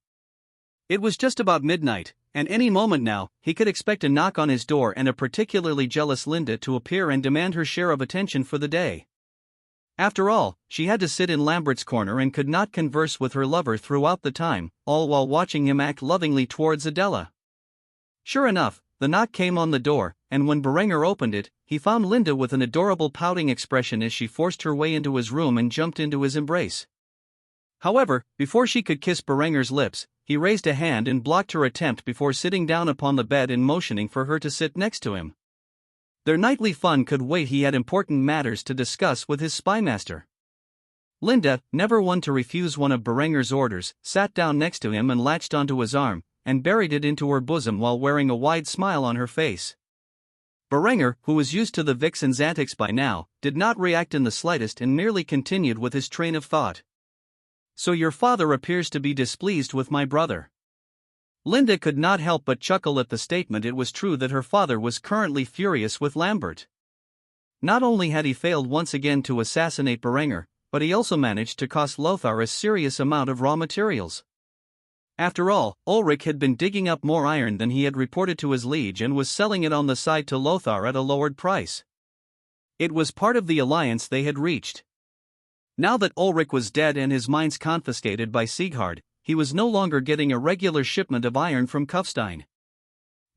It was just about midnight, and any moment now, he could expect a knock on his door and a particularly jealous Linde to appear and demand her share of attention for the day. After all, she had to sit in Lambert's corner and could not converse with her lover throughout the time, all while watching him act lovingly towards Adela. Sure enough, the knock came on the door, and when Berengar opened it, he found Linde with an adorable pouting expression as she forced her way into his room and jumped into his embrace. However, before she could kiss Berengar's lips, he raised a hand and blocked her attempt before sitting down upon the bed and motioning for her to sit next to him. Their nightly fun could wait. He had important matters to discuss with his spymaster. Linde, never one to refuse one of Berengar's orders, sat down next to him and latched onto his arm, and buried it into her bosom while wearing a wide smile on her face. Berengar, who was used to the vixen's antics by now, did not react in the slightest and merely continued with his train of thought. "So your father appears to be displeased with my brother." Linde could not help but chuckle at the statement. It was true that her father was currently furious with Lambert. Not only had he failed once again to assassinate Berengar, but he also managed to cost Lothar a serious amount of raw materials. After all, Ulrich had been digging up more iron than he had reported to his liege and was selling it on the side to Lothar at a lowered price. It was part of the alliance they had reached. Now that Ulrich was dead and his mines confiscated by Sieghard, he was no longer getting a regular shipment of iron from Kufstein.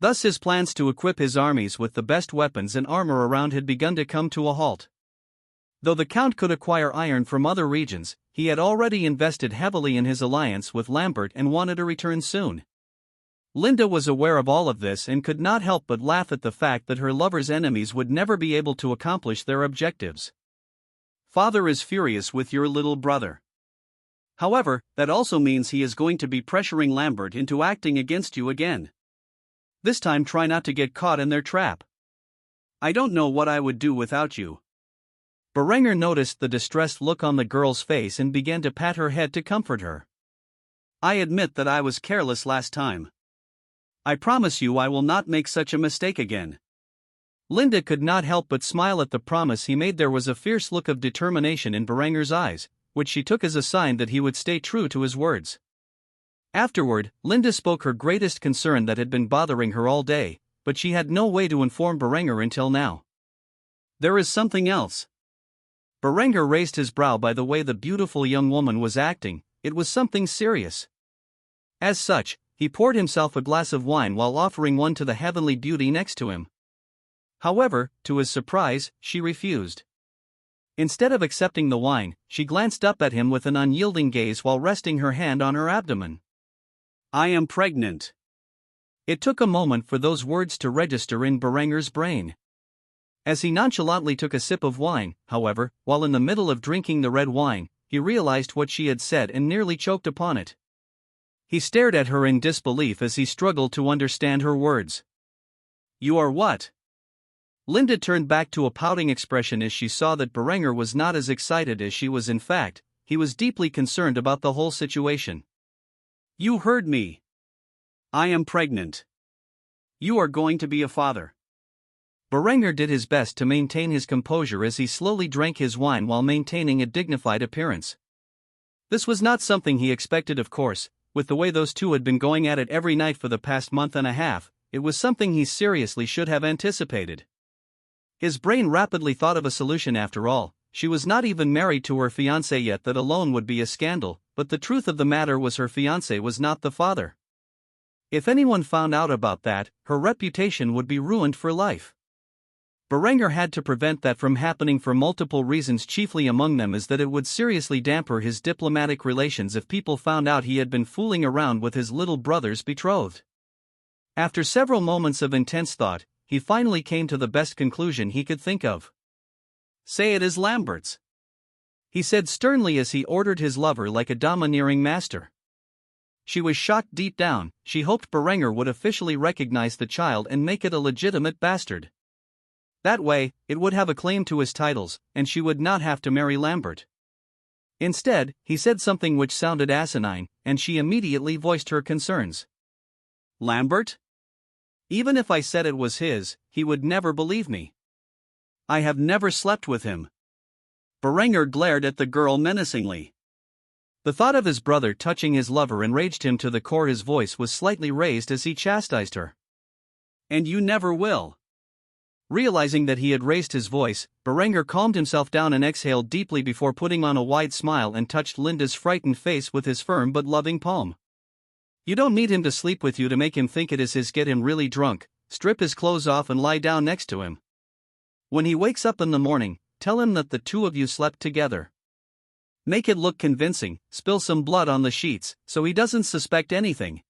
Thus his plans to equip his armies with the best weapons and armor around had begun to come to a halt. Though the Count could acquire iron from other regions, he had already invested heavily in his alliance with Lambert and wanted a return soon. Linde was aware of all of this and could not help but laugh at the fact that her lover's enemies would never be able to accomplish their objectives. "Father is furious with your little brother. However, that also means he is going to be pressuring Lambert into acting against you again. This time try not to get caught in their trap. I don't know what I would do without you." Berengar noticed the distressed look on the girl's face and began to pat her head to comfort her. "I admit that I was careless last time. I promise you I will not make such a mistake again." Linde could not help but smile at the promise he made. There was a fierce look of determination in Berengar's eyes, which she took as a sign that he would stay true to his words. Afterward, Linde spoke her greatest concern that had been bothering her all day, but she had no way to inform Berengar until now. "There is something else." Berengar raised his brow by the way the beautiful young woman was acting. It was something serious. As such, he poured himself a glass of wine while offering one to the heavenly beauty next to him. However, to his surprise, she refused. Instead of accepting the wine, she glanced up at him with an unyielding gaze while resting her hand on her abdomen. "I am pregnant." It took a moment for those words to register in Berengar's brain. As he nonchalantly took a sip of wine, however, while in the middle of drinking the red wine, he realized what she had said and nearly choked upon it. He stared at her in disbelief as he struggled to understand her words. "You are what?" Linde turned back to a pouting expression as she saw that Berengar was not as excited as she was. In fact, he was deeply concerned about the whole situation. "You heard me. I am pregnant. You are going to be a father." Berengar did his best to maintain his composure as he slowly drank his wine while maintaining a dignified appearance. This was not something he expected, of course, with the way those two had been going at it every night for the past month and a half. It was something he seriously should have anticipated. His brain rapidly thought of a solution. After all, she was not even married to her fiancé yet. That alone would be a scandal, but the truth of the matter was her fiancé was not the father. If anyone found out about that, her reputation would be ruined for life. Berenger had to prevent that from happening for multiple reasons. Chiefly among them is that it would seriously damper his diplomatic relations if people found out he had been fooling around with his little brother's betrothed. After several moments of intense thought, he finally came to the best conclusion he could think of. "Say it is Lambert's," he said sternly as he ordered his lover like a domineering master. She was shocked deep down. She hoped Berenger would officially recognize the child and make it a legitimate bastard. That way, it would have a claim to his titles, and she would not have to marry Lambert. Instead, he said something which sounded asinine, and she immediately voiced her concerns. "Lambert? Even if I said it was his, he would never believe me. I have never slept with him." Berenger glared at the girl menacingly. The thought of his brother touching his lover enraged him to the core. His voice was slightly raised as he chastised her. "And you never will." Realizing that he had raised his voice, Berenger calmed himself down and exhaled deeply before putting on a wide smile and touched Linde's frightened face with his firm but loving palm. "You don't need him to sleep with you to make him think it is his. Get him really drunk, strip his clothes off and lie down next to him. When he wakes up in the morning, tell him that the two of you slept together. Make it look convincing, spill some blood on the sheets, so he doesn't suspect anything."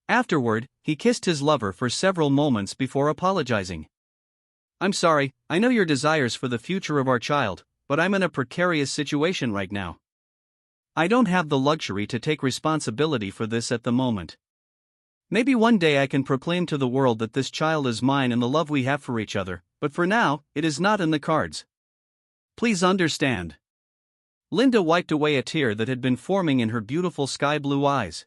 Afterward, he kissed his lover for several moments before apologizing. "I'm sorry, I know your desires for the future of our child, but I'm in a precarious situation right now. I don't have the luxury to take responsibility for this at the moment. Maybe one day I can proclaim to the world that this child is mine and the love we have for each other, but for now, it is not in the cards. Please understand." Linde wiped away a tear that had been forming in her beautiful sky-blue eyes,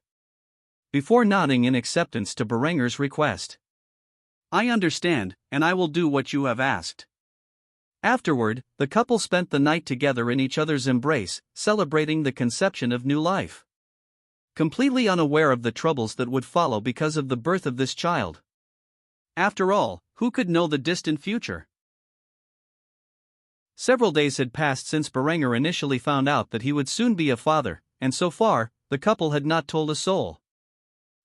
before nodding in acceptance to Berenger's request. "I understand, and I will do what you have asked." Afterward, the couple spent the night together in each other's embrace, celebrating the conception of new life. Completely unaware of the troubles that would follow because of the birth of this child. After all, who could know the distant future? Several days had passed since Berenger initially found out that he would soon be a father, and so far, the couple had not told a soul.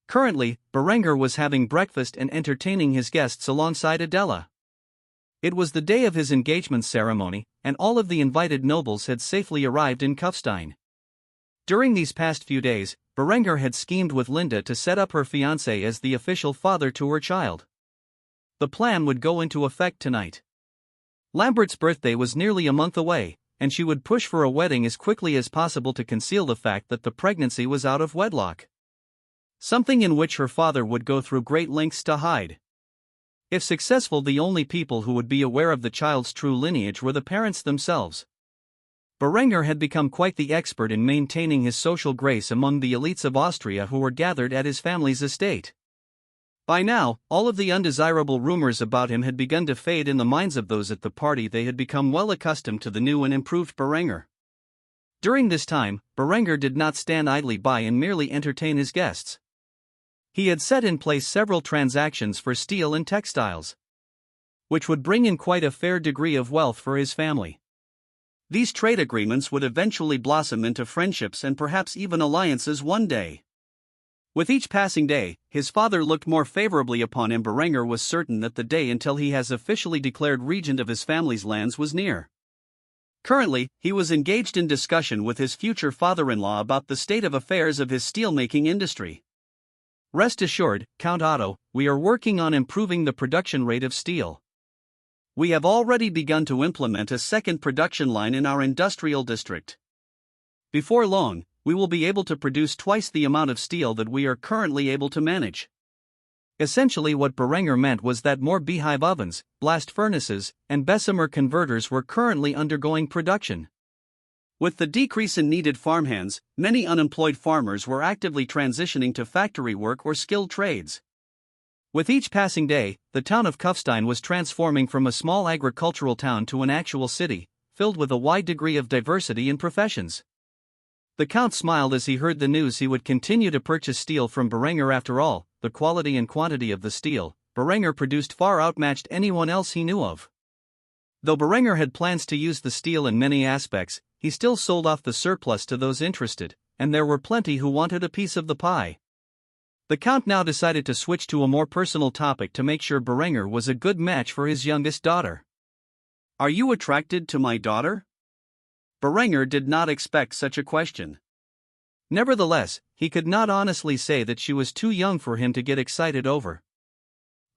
Currently, Berenger was having breakfast and entertaining his guests alongside Adela. It was the day of his engagement ceremony, and all of the invited nobles had safely arrived in Kufstein. During these past few days, Berenger had schemed with Linde to set up her fiancé as the official father to her child. The plan would go into effect tonight. Lambert's birthday was nearly a month away, and she would push for a wedding as quickly as possible to conceal the fact that the pregnancy was out of wedlock. Something in which her father would go through great lengths to hide. If successful, the only people who would be aware of the child's true lineage were the parents themselves. Berenger had become quite the expert in maintaining his social grace among the elites of Austria who were gathered at his family's estate. By now, all of the undesirable rumors about him had begun to fade in the minds of those at the party. They had become well accustomed to the new and improved Berenger. During this time, Berenger did not stand idly by and merely entertain his guests. He had set in place several transactions for steel and textiles, which would bring in quite a fair degree of wealth for his family. These trade agreements would eventually blossom into friendships and perhaps even alliances one day. With each passing day, his father looked more favorably upon him. Berenger was certain that the day until he has officially declared regent of his family's lands was near. Currently, he was engaged in discussion with his future father-in-law about the state of affairs of his steelmaking industry. "Rest assured, Count Otto, we are working on improving the production rate of steel. We have already begun to implement a second production line in our industrial district. Before long, we will be able to produce twice the amount of steel that we are currently able to manage." Essentially, what Berenger meant was that more beehive ovens, blast furnaces, and Bessemer converters were currently undergoing production. With the decrease in needed farmhands, many unemployed farmers were actively transitioning to factory work or skilled trades. With each passing day, the town of Kufstein was transforming from a small agricultural town to an actual city, filled with a wide degree of diversity in professions. The Count smiled as he heard the news. He would continue to purchase steel from Berenger. After all, the quality and quantity of the steel Berenger produced far outmatched anyone else he knew of. Though Berenger had plans to use the steel in many aspects, he still sold off the surplus to those interested, and there were plenty who wanted a piece of the pie. The Count now decided to switch to a more personal topic to make sure Berenger was a good match for his youngest daughter. Are you attracted to my daughter? Berenger did not expect such a question. Nevertheless, he could not honestly say that she was too young for him to get excited over.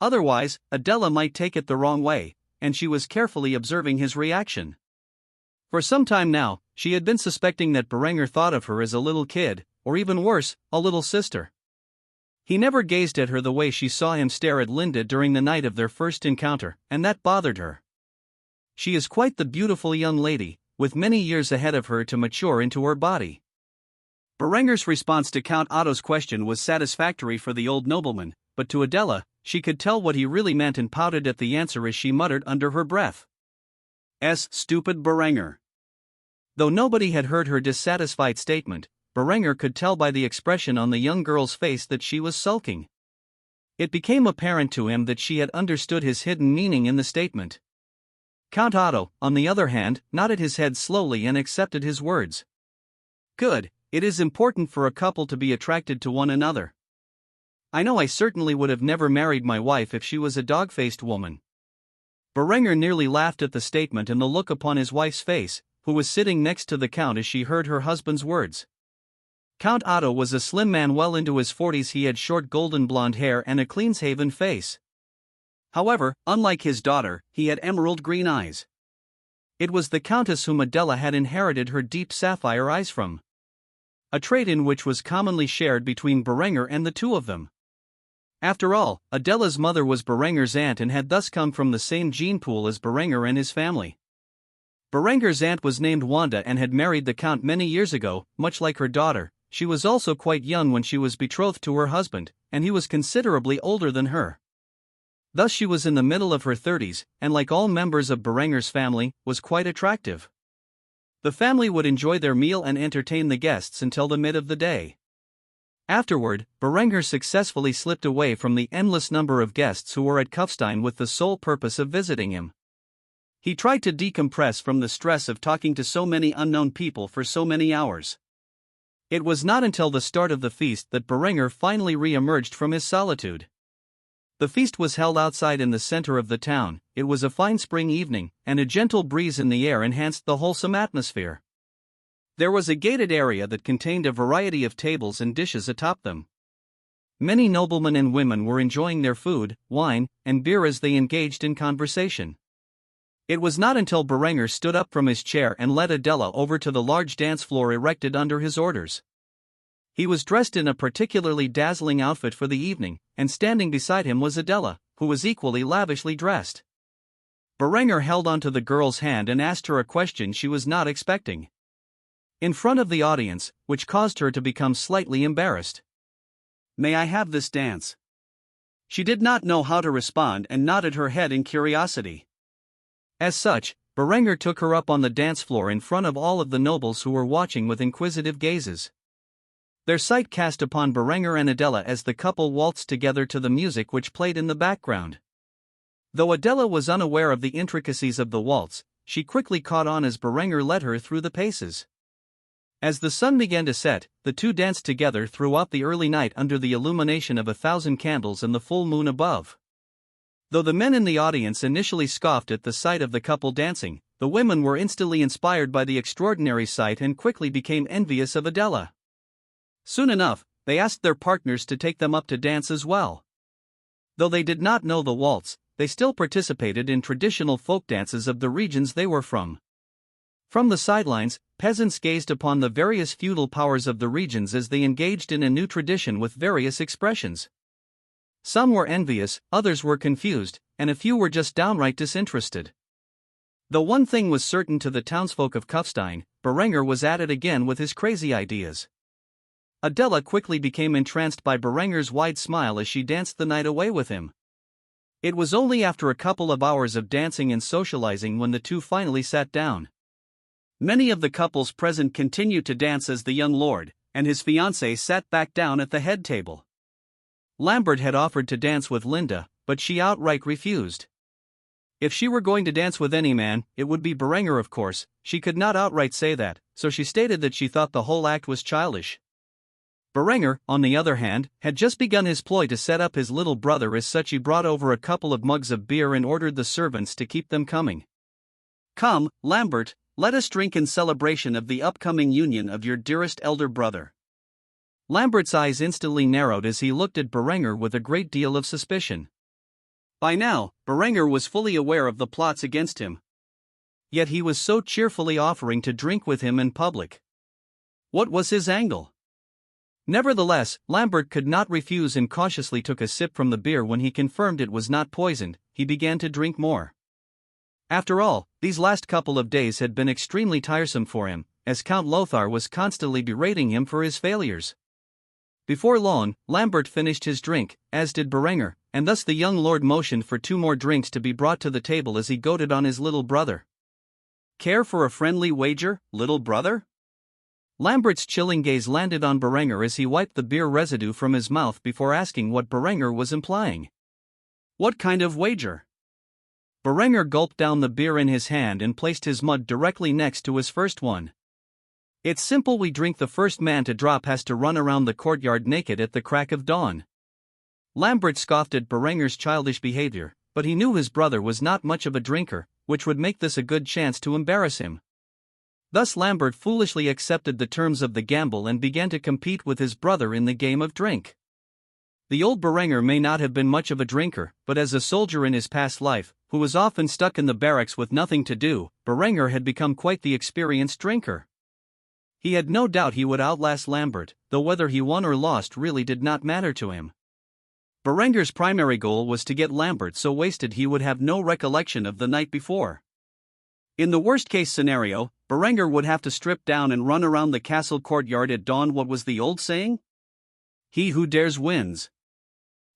Otherwise, Adela might take it the wrong way, and she was carefully observing his reaction. For some time now, she had been suspecting that Berenger thought of her as a little kid, or even worse, a little sister. He never gazed at her the way she saw him stare at Linde during the night of their first encounter, and that bothered her. She is quite the beautiful young lady, with many years ahead of her to mature into her body. Berenger's response to Count Otto's question was satisfactory for the old nobleman, but to Adela, she could tell what he really meant and pouted at the answer as she muttered under her breath. Stupid Berenger. Though nobody had heard her dissatisfied statement, Berenger could tell by the expression on the young girl's face that she was sulking. It became apparent to him that she had understood his hidden meaning in the statement. Count Otto, on the other hand, nodded his head slowly and accepted his words. Good, it is important for a couple to be attracted to one another. I know I certainly would have never married my wife if she was a dog-faced woman. Berenger nearly laughed at the statement and the look upon his wife's face, who was sitting next to the Count as she heard her husband's words. Count Otto was a slim man well into his 40s. He had short golden blonde hair and a clean-shaven face. However, unlike his daughter, he had emerald green eyes. It was the Countess whom Adela had inherited her deep sapphire eyes from. A trait in which was commonly shared between Berenger and the two of them. After all, Adela's mother was Berenger's aunt and had thus come from the same gene pool as Berenger and his family. Berenger's aunt was named Wanda and had married the Count many years ago. Much like her daughter, she was also quite young when she was betrothed to her husband, and he was considerably older than her. Thus she was in the middle of her 30s, and like all members of Berenger's family, was quite attractive. The family would enjoy their meal and entertain the guests until the mid of the day. Afterward, Berenger successfully slipped away from the endless number of guests who were at Kufstein with the sole purpose of visiting him. He tried to decompress from the stress of talking to so many unknown people for so many hours. It was not until the start of the feast that Berenger finally re-emerged from his solitude. The feast was held outside in the center of the town. It was a fine spring evening, and a gentle breeze in the air enhanced the wholesome atmosphere. There was a gated area that contained a variety of tables and dishes atop them. Many noblemen and women were enjoying their food, wine, and beer as they engaged in conversation. It was not until Berenger stood up from his chair and led Adela over to the large dance floor erected under his orders. He was dressed in a particularly dazzling outfit for the evening, and standing beside him was Adela, who was equally lavishly dressed. Berenger held onto the girl's hand and asked her a question she was not expecting. In front of the audience, which caused her to become slightly embarrassed. May I have this dance? She did not know how to respond and nodded her head in curiosity. As such, Berenger took her up on the dance floor in front of all of the nobles who were watching with inquisitive gazes. Their sight cast upon Berenger and Adela as the couple waltzed together to the music which played in the background. Though Adela was unaware of the intricacies of the waltz, she quickly caught on as Berenger led her through the paces. As the sun began to set, the two danced together throughout the early night under the illumination of 1,000 candles and the full moon above. Though the men in the audience initially scoffed at the sight of the couple dancing, the women were instantly inspired by the extraordinary sight and quickly became envious of Adela. Soon enough, they asked their partners to take them up to dance as well. Though they did not know the waltz, they still participated in traditional folk dances of the regions they were from. From the sidelines, peasants gazed upon the various feudal powers of the regions as they engaged in a new tradition with various expressions. Some were envious, others were confused, and a few were just downright disinterested. Though one thing was certain to the townsfolk of Kufstein, Berenger was at it again with his crazy ideas. Adela quickly became entranced by Berenger's wide smile as she danced the night away with him. It was only after a couple of hours of dancing and socializing when the two finally sat down. Many of the couples present continued to dance as the young lord and his fiancée sat back down at the head table. Lambert had offered to dance with Linde, but she outright refused. If she were going to dance with any man, it would be Berenger, of course. She could not outright say that, so she stated that she thought the whole act was childish. Berenger, on the other hand, had just begun his ploy to set up his little brother. As such, he brought over a couple of mugs of beer and ordered the servants to keep them coming. "Come, Lambert, let us drink in celebration of the upcoming union of your dearest elder brother." Lambert's eyes instantly narrowed as he looked at Berenger with a great deal of suspicion. By now, Berenger was fully aware of the plots against him. Yet he was so cheerfully offering to drink with him in public. What was his angle? Nevertheless, Lambert could not refuse and cautiously took a sip from the beer. When he confirmed it was not poisoned, he began to drink more. After all, these last couple of days had been extremely tiresome for him, as Count Lothar was constantly berating him for his failures. Before long, Lambert finished his drink, as did Berenger, and thus the young lord motioned for 2 more drinks to be brought to the table as he goaded on his little brother. "Care for a friendly wager, little brother?" Lambert's chilling gaze landed on Berenger as he wiped the beer residue from his mouth before asking what Berenger was implying. "What kind of wager?" Berenger gulped down the beer in his hand and placed his mug directly next to his first one. "It's simple. We drink. The first man to drop has to run around the courtyard naked at the crack of dawn." Lambert scoffed at Berenger's childish behavior, but he knew his brother was not much of a drinker, which would make this a good chance to embarrass him. Thus Lambert foolishly accepted the terms of the gamble and began to compete with his brother in the game of drink. The old Berenger may not have been much of a drinker, but as a soldier in his past life, who was often stuck in the barracks with nothing to do, Berenger had become quite the experienced drinker. He had no doubt he would outlast Lambert, though whether he won or lost really did not matter to him. Berenger's primary goal was to get Lambert so wasted he would have no recollection of the night before. In the worst-case scenario, Berenger would have to strip down and run around the castle courtyard at dawn. What was the old saying? "He who dares wins."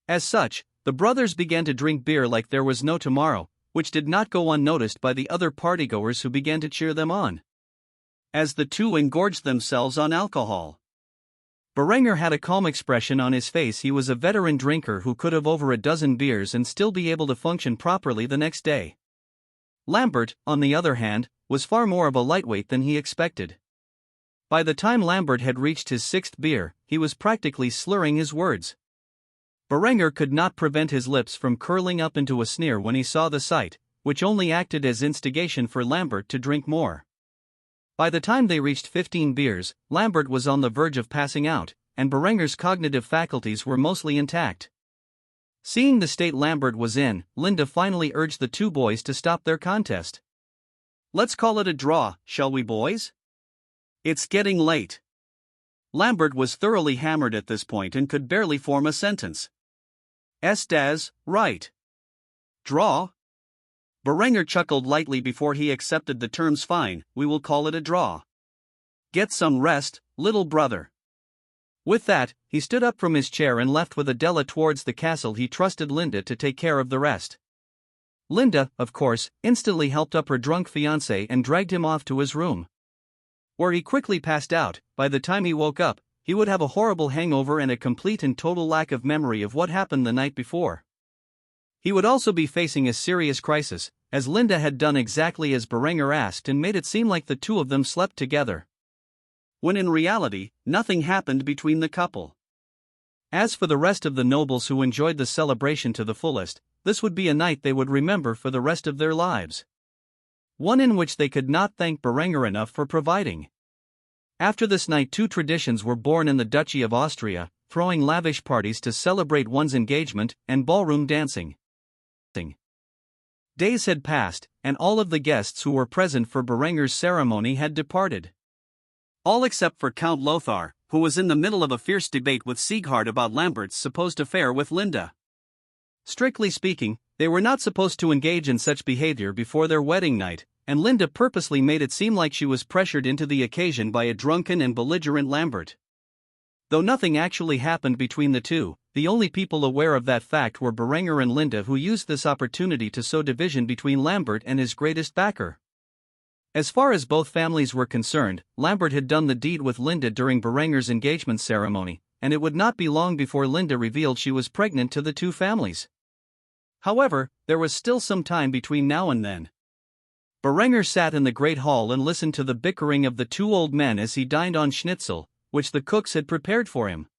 As such, the brothers began to drink beer like there was no tomorrow, which did not go unnoticed by the other partygoers who began to cheer them on. As the two engorged themselves on alcohol, Berenger had a calm expression on his face. He was a veteran drinker who could have over a dozen beers and still be able to function properly the next day. Lambert, on the other hand, was far more of a lightweight than he expected. By the time Lambert had reached his 6th beer, he was practically slurring his words. Berenger could not prevent his lips from curling up into a sneer when he saw the sight, which only acted as instigation for Lambert to drink more. By the time they reached 15 beers, Lambert was on the verge of passing out, and Berenger's cognitive faculties were mostly intact. Seeing the state Lambert was in, Linde finally urged the 2 boys to stop their contest. "Let's call it a draw, shall we, boys? It's getting late." Lambert was thoroughly hammered at this point and could barely form a sentence. "Estaz, right. Draw?" Berenger chuckled lightly before he accepted the terms. "Fine, we will call it a draw. Get some rest, little brother." With that, he stood up from his chair and left with Adela towards the castle. He trusted Linde to take care of the rest. Linde, of course, instantly helped up her drunk fiancé and dragged him off to his room, where he quickly passed out. By the time he woke up, he would have a horrible hangover and a complete and total lack of memory of what happened the night before. He would also be facing a serious crisis, as Linde had done exactly as Berenger asked and made it seem like the 2 of them slept together, when in reality, nothing happened between the couple. As for the rest of the nobles who enjoyed the celebration to the fullest, this would be a night they would remember for the rest of their lives. One in which they could not thank Berenger enough for providing. After this night, 2 traditions were born in the Duchy of Austria: throwing lavish parties to celebrate one's engagement, and ballroom dancing. Days had passed, and all of the guests who were present for Berenger's ceremony had departed. All except for Count Lothar, who was in the middle of a fierce debate with Sieghard about Lambert's supposed affair with Linde. Strictly speaking, they were not supposed to engage in such behavior before their wedding night, and Linde purposely made it seem like she was pressured into the occasion by a drunken and belligerent Lambert. Though nothing actually happened between the two, the only people aware of that fact were Berenger and Linde, who used this opportunity to sow division between Lambert and his greatest backer. As far as both families were concerned, Lambert had done the deed with Linde during Berenger's engagement ceremony, and it would not be long before Linde revealed she was pregnant to the two families. However, there was still some time between now and then. Berenger sat in the great hall and listened to the bickering of the two old men as he dined on schnitzel, which the cooks had prepared for him.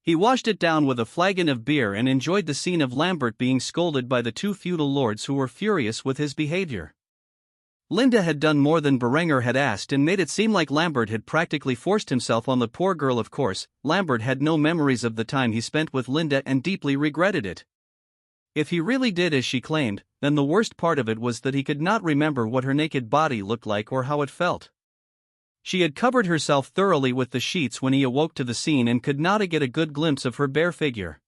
He washed it down with a flagon of beer and enjoyed the scene of Lambert being scolded by the two feudal lords who were furious with his behavior. Linde had done more than Berenger had asked and made it seem like Lambert had practically forced himself on the poor girl. Of course, Lambert had no memories of the time he spent with Linde and deeply regretted it. If he really did as she claimed, then the worst part of it was that he could not remember what her naked body looked like or how it felt. She had covered herself thoroughly with the sheets when he awoke to the scene and could not get a good glimpse of her bare figure.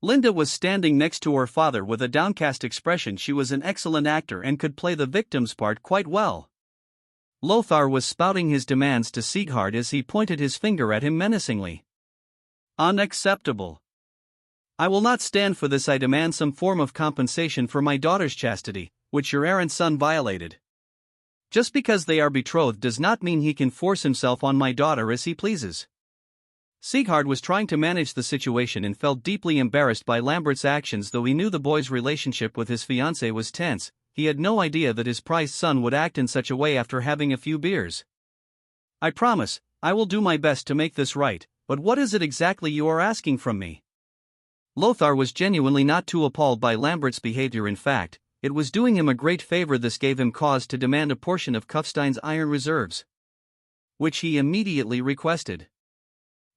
Linde was standing next to her father with a downcast expression. She was an excellent actor and could play the victim's part quite well. Lothar was spouting his demands to Sieghard as he pointed his finger at him menacingly. Unacceptable. I will not stand for this. I demand some form of compensation for my daughter's chastity, which your errant son violated. Just because they are betrothed does not mean he can force himself on my daughter as he pleases. Sieghard was trying to manage the situation and felt deeply embarrassed by Lambert's actions. Though he knew the boy's relationship with his fiancée was tense, he had no idea that his prized son would act in such a way after having a few beers. I promise, I will do my best to make this right, but what is it exactly you are asking from me? Lothar was genuinely not too appalled by Lambert's behavior. In fact, it was doing him a great favor. This gave him cause to demand a portion of Kufstein's iron reserves, which he immediately requested.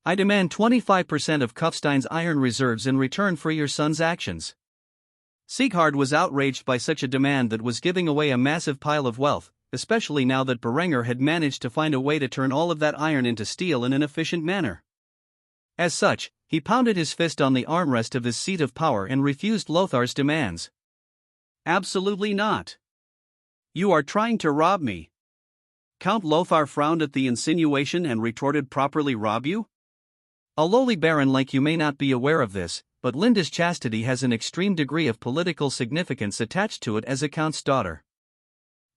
I demand 25% of Kufstein's iron reserves in return for your son's actions. Sieghard was outraged by such a demand that was giving away a massive pile of wealth, especially now that Berenger had managed to find a way to turn all of that iron into steel in an efficient manner. As such, he pounded his fist on the armrest of his seat of power and refused Lothar's demands. Absolutely not. You are trying to rob me. Count Lothar frowned at the insinuation and retorted, properly rob you? A lowly baron like you may not be aware of this, but Linde's chastity has an extreme degree of political significance attached to it as a count's daughter.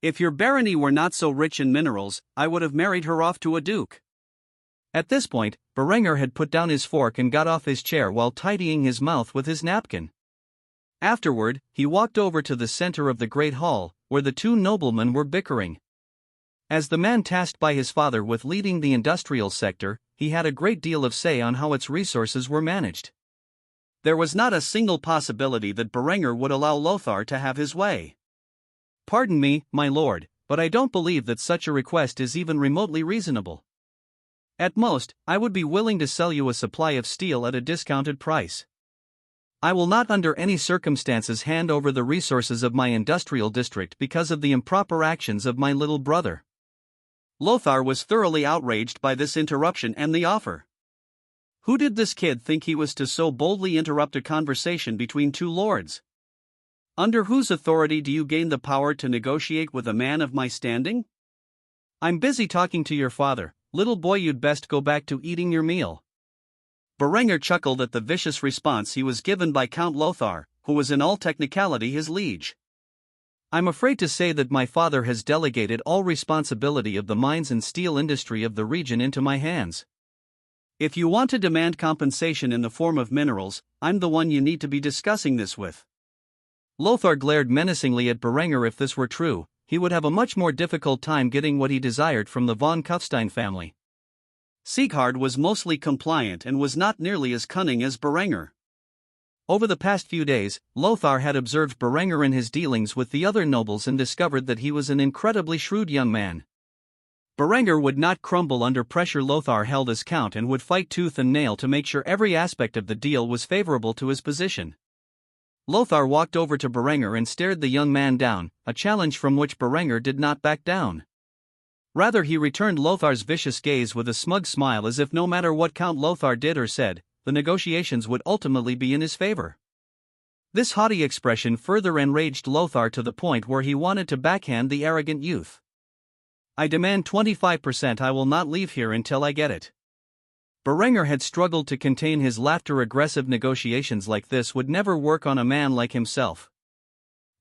If your barony were not so rich in minerals, I would have married her off to a duke. At this point, Berenger had put down his fork and got off his chair while tidying his mouth with his napkin. Afterward, he walked over to the center of the great hall, where the two noblemen were bickering. As the man tasked by his father with leading the industrial sector, he had a great deal of say on how its resources were managed. There was not a single possibility that Berenger would allow Lothar to have his way. Pardon me, my lord, but I don't believe that such a request is even remotely reasonable. At most, I would be willing to sell you a supply of steel at a discounted price. I will not under any circumstances hand over the resources of my industrial district because of the improper actions of my little brother. Lothar was thoroughly outraged by this interruption and the offer. Who did this kid think he was to so boldly interrupt a conversation between two lords? Under whose authority do you gain the power to negotiate with a man of my standing? I'm busy talking to your father, little boy. You'd best go back to eating your meal. Berenger chuckled at the vicious response he was given by Count Lothar, who was in all technicality his liege. I'm afraid to say that my father has delegated all responsibility of the mines and steel industry of the region into my hands. If you want to demand compensation in the form of minerals, I'm the one you need to be discussing this with. Lothar glared menacingly at Berenger. If this were true, he would have a much more difficult time getting what he desired from the von Kufstein family. Sieghard was mostly compliant and was not nearly as cunning as Berenger. Over the past few days, Lothar had observed Berenger in his dealings with the other nobles and discovered that he was an incredibly shrewd young man. Berenger would not crumble under pressure. Lothar held as count and would fight tooth and nail to make sure every aspect of the deal was favorable to his position. Lothar walked over to Berenger and stared the young man down, a challenge from which Berenger did not back down. Rather, he returned Lothar's vicious gaze with a smug smile, as if no matter what Count Lothar did or said, the negotiations would ultimately be in his favor. This haughty expression further enraged Lothar to the point where he wanted to backhand the arrogant youth. I demand 25%. I will not leave here until I get it. Berenger had struggled to contain his laughter. Aggressive negotiations like this would never work on a man like himself.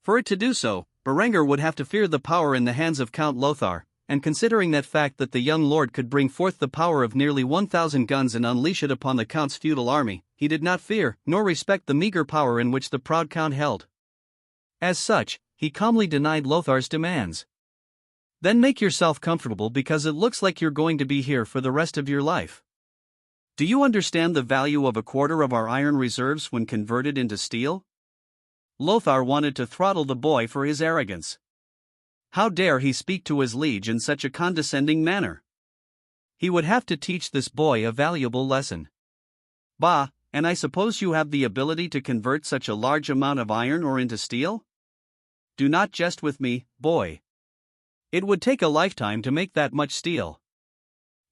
For it to do so, Berenger would have to fear the power in the hands of Count Lothar, and considering that fact that the young lord could bring forth the power of nearly 1,000 guns and unleash it upon the count's feudal army, he did not fear nor respect the meager power in which the proud count held. As such, he calmly denied Lothar's demands. Then make yourself comfortable because it looks like you're going to be here for the rest of your life. Do you understand the value of a quarter of our iron reserves when converted into steel? Lothar wanted to throttle the boy for his arrogance. How dare he speak to his liege in such a condescending manner? He would have to teach this boy a valuable lesson. Bah, and I suppose you have the ability to convert such a large amount of iron ore into steel? Do not jest with me, boy. It would take a lifetime to make that much steel.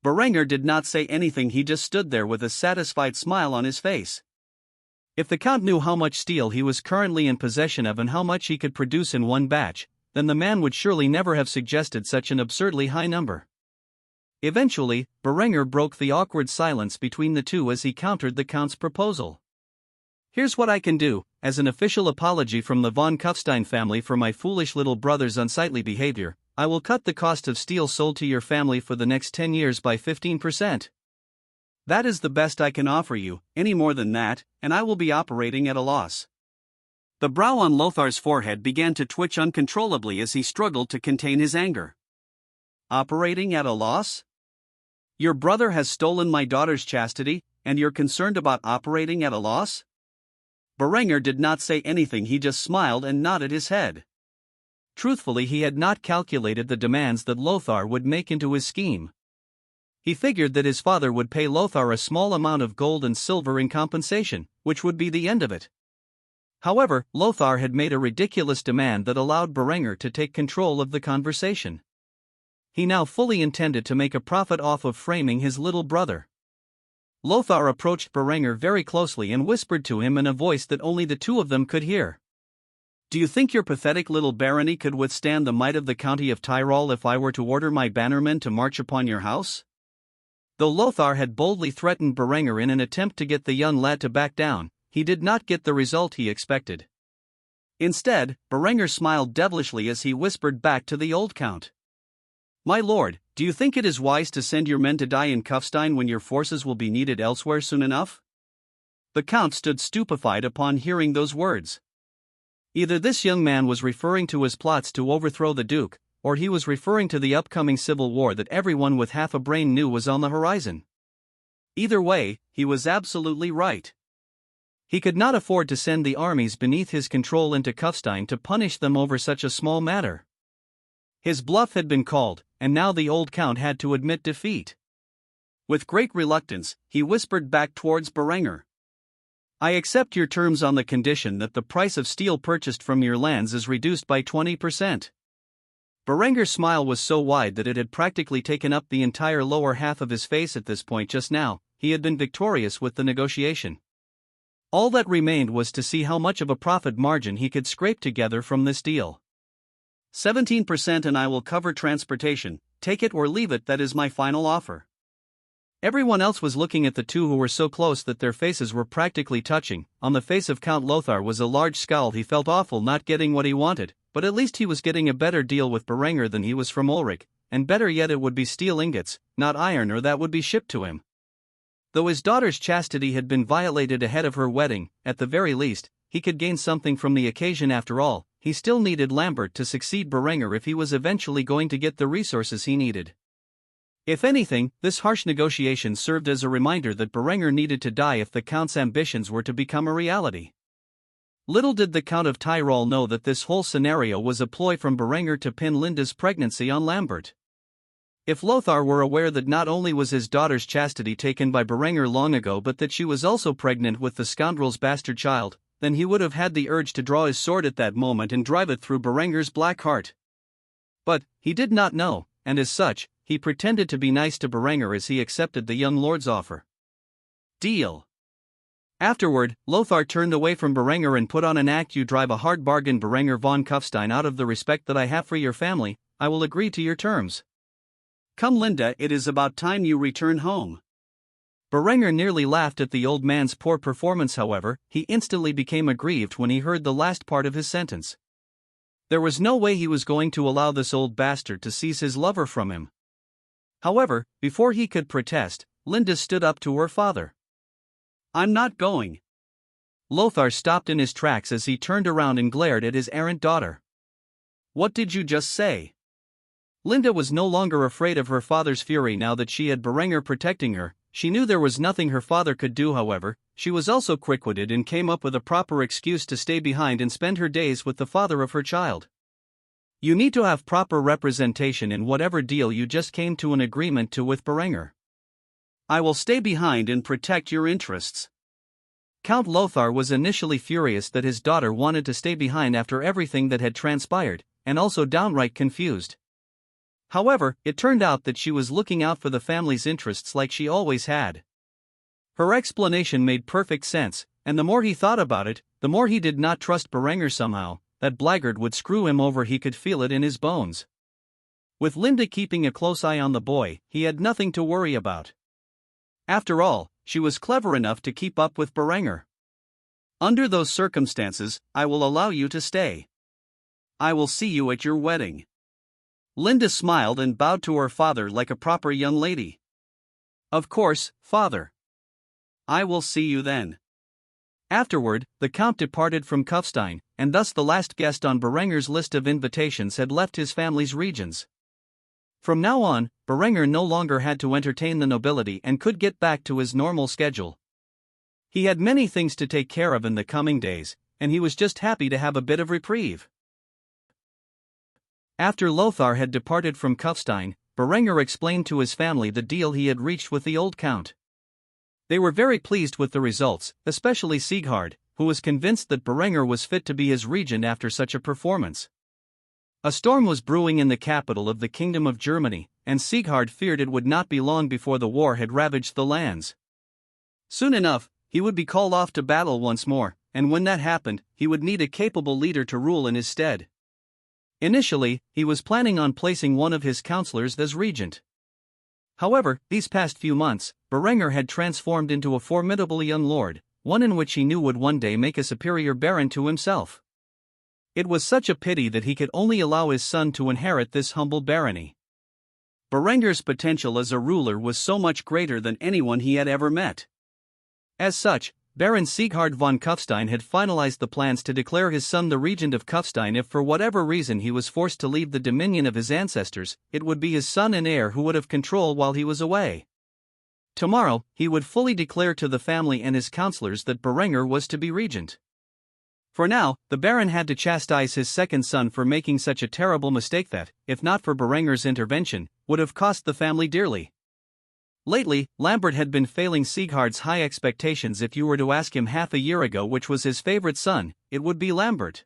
Berenger did not say anything, he just stood there with a satisfied smile on his face. If the count knew how much steel he was currently in possession of and how much he could produce in one batch, then the man would surely never have suggested such an absurdly high number. Eventually, Berenger broke the awkward silence between the two as he countered the count's proposal. Here's what I can do, as an official apology from the von Kufstein family for my foolish little brother's unsightly behavior, I will cut the cost of steel sold to your family for the next 10 years by 15%. That is the best I can offer you, any more than that, and I will be operating at a loss. The brow on Lothar's forehead began to twitch uncontrollably as he struggled to contain his anger. Operating at a loss? Your brother has stolen my daughter's chastity, and you're concerned about operating at a loss? Berenger did not say anything, he just smiled and nodded his head. Truthfully, he had not calculated the demands that Lothar would make into his scheme. He figured that his father would pay Lothar a small amount of gold and silver in compensation, which would be the end of it. However, Lothar had made a ridiculous demand that allowed Berenger to take control of the conversation. He now fully intended to make a profit off of framing his little brother. Lothar approached Berenger very closely and whispered to him in a voice that only the two of them could hear. Do you think your pathetic little barony could withstand the might of the county of Tyrol if I were to order my bannermen to march upon your house? Though Lothar had boldly threatened Berenger in an attempt to get the young lad to back down, he did not get the result he expected. Instead, Berenger smiled devilishly as he whispered back to the old count. My lord, do you think it is wise to send your men to die in Kufstein when your forces will be needed elsewhere soon enough? The count stood stupefied upon hearing those words. Either this young man was referring to his plots to overthrow the duke, or he was referring to the upcoming civil war that everyone with half a brain knew was on the horizon. Either way, he was absolutely right. He could not afford to send the armies beneath his control into Kufstein to punish them over such a small matter. His bluff had been called, and now the old count had to admit defeat. With great reluctance, he whispered back towards Berenger. I accept your terms on the condition that the price of steel purchased from your lands is reduced by 20%. Berenger's smile was so wide that it had practically taken up the entire lower half of his face at this point. Just now, he had been victorious with the negotiation. All that remained was to see how much of a profit margin he could scrape together from this deal. 17% and I will cover transportation, take it or leave it, that is my final offer. Everyone else was looking at the two who were so close that their faces were practically touching. On the face of Count Lothar was a large scowl. He felt awful not getting what he wanted, but at least he was getting a better deal with Berenger than he was from Ulrich, and better yet, it would be steel ingots, not iron ore, that would be shipped to him. Though his daughter's chastity had been violated ahead of her wedding, at the very least, he could gain something from the occasion. After all, he still needed Lambert to succeed Berenger if he was eventually going to get the resources he needed. If anything, this harsh negotiation served as a reminder that Berenger needed to die if the Count's ambitions were to become a reality. Little did the Count of Tyrol know that this whole scenario was a ploy from Berenger to pin Linde's pregnancy on Lambert. If Lothar were aware that not only was his daughter's chastity taken by Berenger long ago but that she was also pregnant with the scoundrel's bastard child, then he would have had the urge to draw his sword at that moment and drive it through Berenger's black heart. But he did not know, and as such, he pretended to be nice to Berenger as he accepted the young lord's offer. Deal. Afterward, Lothar turned away from Berenger and put on an act. You drive a hard bargain, Berenger von Kufstein. Out of the respect that I have for your family, I will agree to your terms. Come Linde, it is about time you return home. Berenger nearly laughed at the old man's poor performance. However, he instantly became aggrieved when he heard the last part of his sentence. There was no way he was going to allow this old bastard to seize his lover from him. However, before he could protest, Linde stood up to her father. I'm not going. Lothar stopped in his tracks as he turned around and glared at his errant daughter. What did you just say? Linde was no longer afraid of her father's fury now that she had Berenger protecting her. She knew there was nothing her father could do. However, she was also quick-witted and came up with a proper excuse to stay behind and spend her days with the father of her child. You need to have proper representation in whatever deal you just came to an agreement to with Berenger. I will stay behind and protect your interests. Count Lothar was initially furious that his daughter wanted to stay behind after everything that had transpired, and also downright confused. However, it turned out that she was looking out for the family's interests like she always had. Her explanation made perfect sense, and the more he thought about it, the more he did not trust Berenger somehow. That blackguard would screw him over, he could feel it in his bones. With Linde keeping a close eye on the boy, he had nothing to worry about. After all, she was clever enough to keep up with Berenger. Under those circumstances, I will allow you to stay. I will see you at your wedding. Linde smiled and bowed to her father like a proper young lady. Of course, father. I will see you then. Afterward, the Count departed from Kufstein, and thus the last guest on Berenger's list of invitations had left his family's regions. From now on, Berenger no longer had to entertain the nobility and could get back to his normal schedule. He had many things to take care of in the coming days, and he was just happy to have a bit of reprieve. After Lothar had departed from Kufstein, Berenger explained to his family the deal he had reached with the old Count. They were very pleased with the results, especially Sieghard, who was convinced that Berenger was fit to be his regent after such a performance. A storm was brewing in the capital of the Kingdom of Germany, and Sieghard feared it would not be long before the war had ravaged the lands. Soon enough, he would be called off to battle once more, and when that happened, he would need a capable leader to rule in his stead. Initially, he was planning on placing one of his counselors as regent. However, these past few months, Berenger had transformed into a formidable young lord, one in which he knew would one day make a superior baron to himself. It was such a pity that he could only allow his son to inherit this humble barony. Berenger's potential as a ruler was so much greater than anyone he had ever met. As such, Baron Sieghard von Kufstein had finalized the plans to declare his son the regent of Kufstein. If for whatever reason he was forced to leave the dominion of his ancestors, it would be his son and heir who would have control while he was away. Tomorrow, he would fully declare to the family and his counselors that Berenger was to be regent. For now, the Baron had to chastise his second son for making such a terrible mistake that, if not for Berenger's intervention, would have cost the family dearly. Lately, Lambert had been failing Sieghard's high expectations. If you were to ask him half a year ago which was his favorite son, it would be Lambert.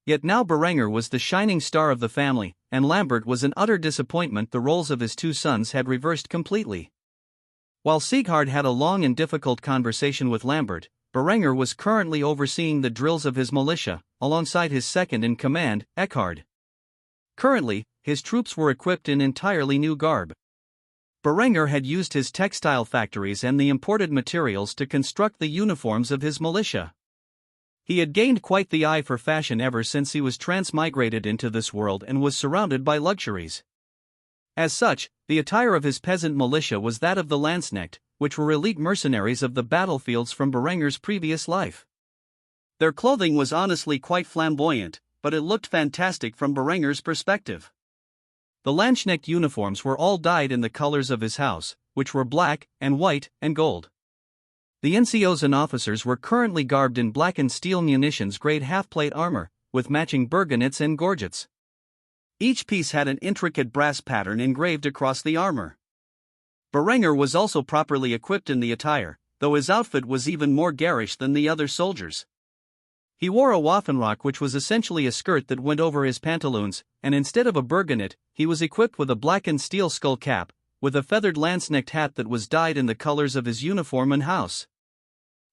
Yet now Berenger was the shining star of the family, and Lambert was an utter disappointment. The roles of his two sons had reversed completely. While Sieghard had a long and difficult conversation with Lambert, Berenger was currently overseeing the drills of his militia, alongside his second-in-command, Eckhard. Currently, his troops were equipped in entirely new garb. Berenger had used his textile factories and the imported materials to construct the uniforms of his militia. He had gained quite the eye for fashion ever since he was transmigrated into this world and was surrounded by luxuries. As such, the attire of his peasant militia was that of the Landsknecht, which were elite mercenaries of the battlefields from Berenger's previous life. Their clothing was honestly quite flamboyant, but it looked fantastic from Berenger's perspective. The Landsknecht uniforms were all dyed in the colors of his house, which were black and white and gold. The NCOs and officers were currently garbed in blackened steel munitions-grade half-plate armor, with matching burgonets and gorgets. Each piece had an intricate brass pattern engraved across the armor. Berenger was also properly equipped in the attire, though his outfit was even more garish than the other soldiers. He wore a Waffenrock, which was essentially a skirt that went over his pantaloons, and instead of a burgonet, he was equipped with a blackened steel skull cap, with a feathered Landsknecht hat that was dyed in the colors of his uniform and house.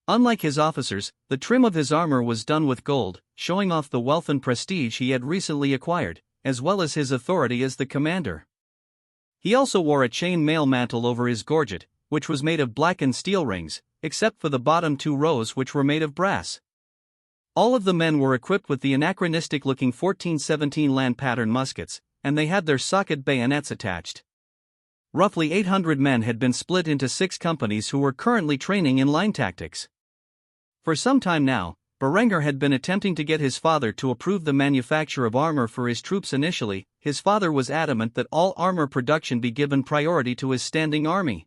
Unlike his officers, the trim of his armor was done with gold, showing off the wealth and prestige he had recently acquired, as well as his authority as the commander. He also wore a chain mail mantle over his gorget, which was made of blackened steel rings, except for the bottom two rows which were made of brass. All of the men were equipped with the anachronistic-looking 1417 land pattern muskets, and they had their socket bayonets attached. Roughly 800 men had been split into 6 companies who were currently training in line tactics. For some time now, Berenger had been attempting to get his father to approve the manufacture of armor for his troops initially. His father was adamant that all armor production be given priority to his standing army.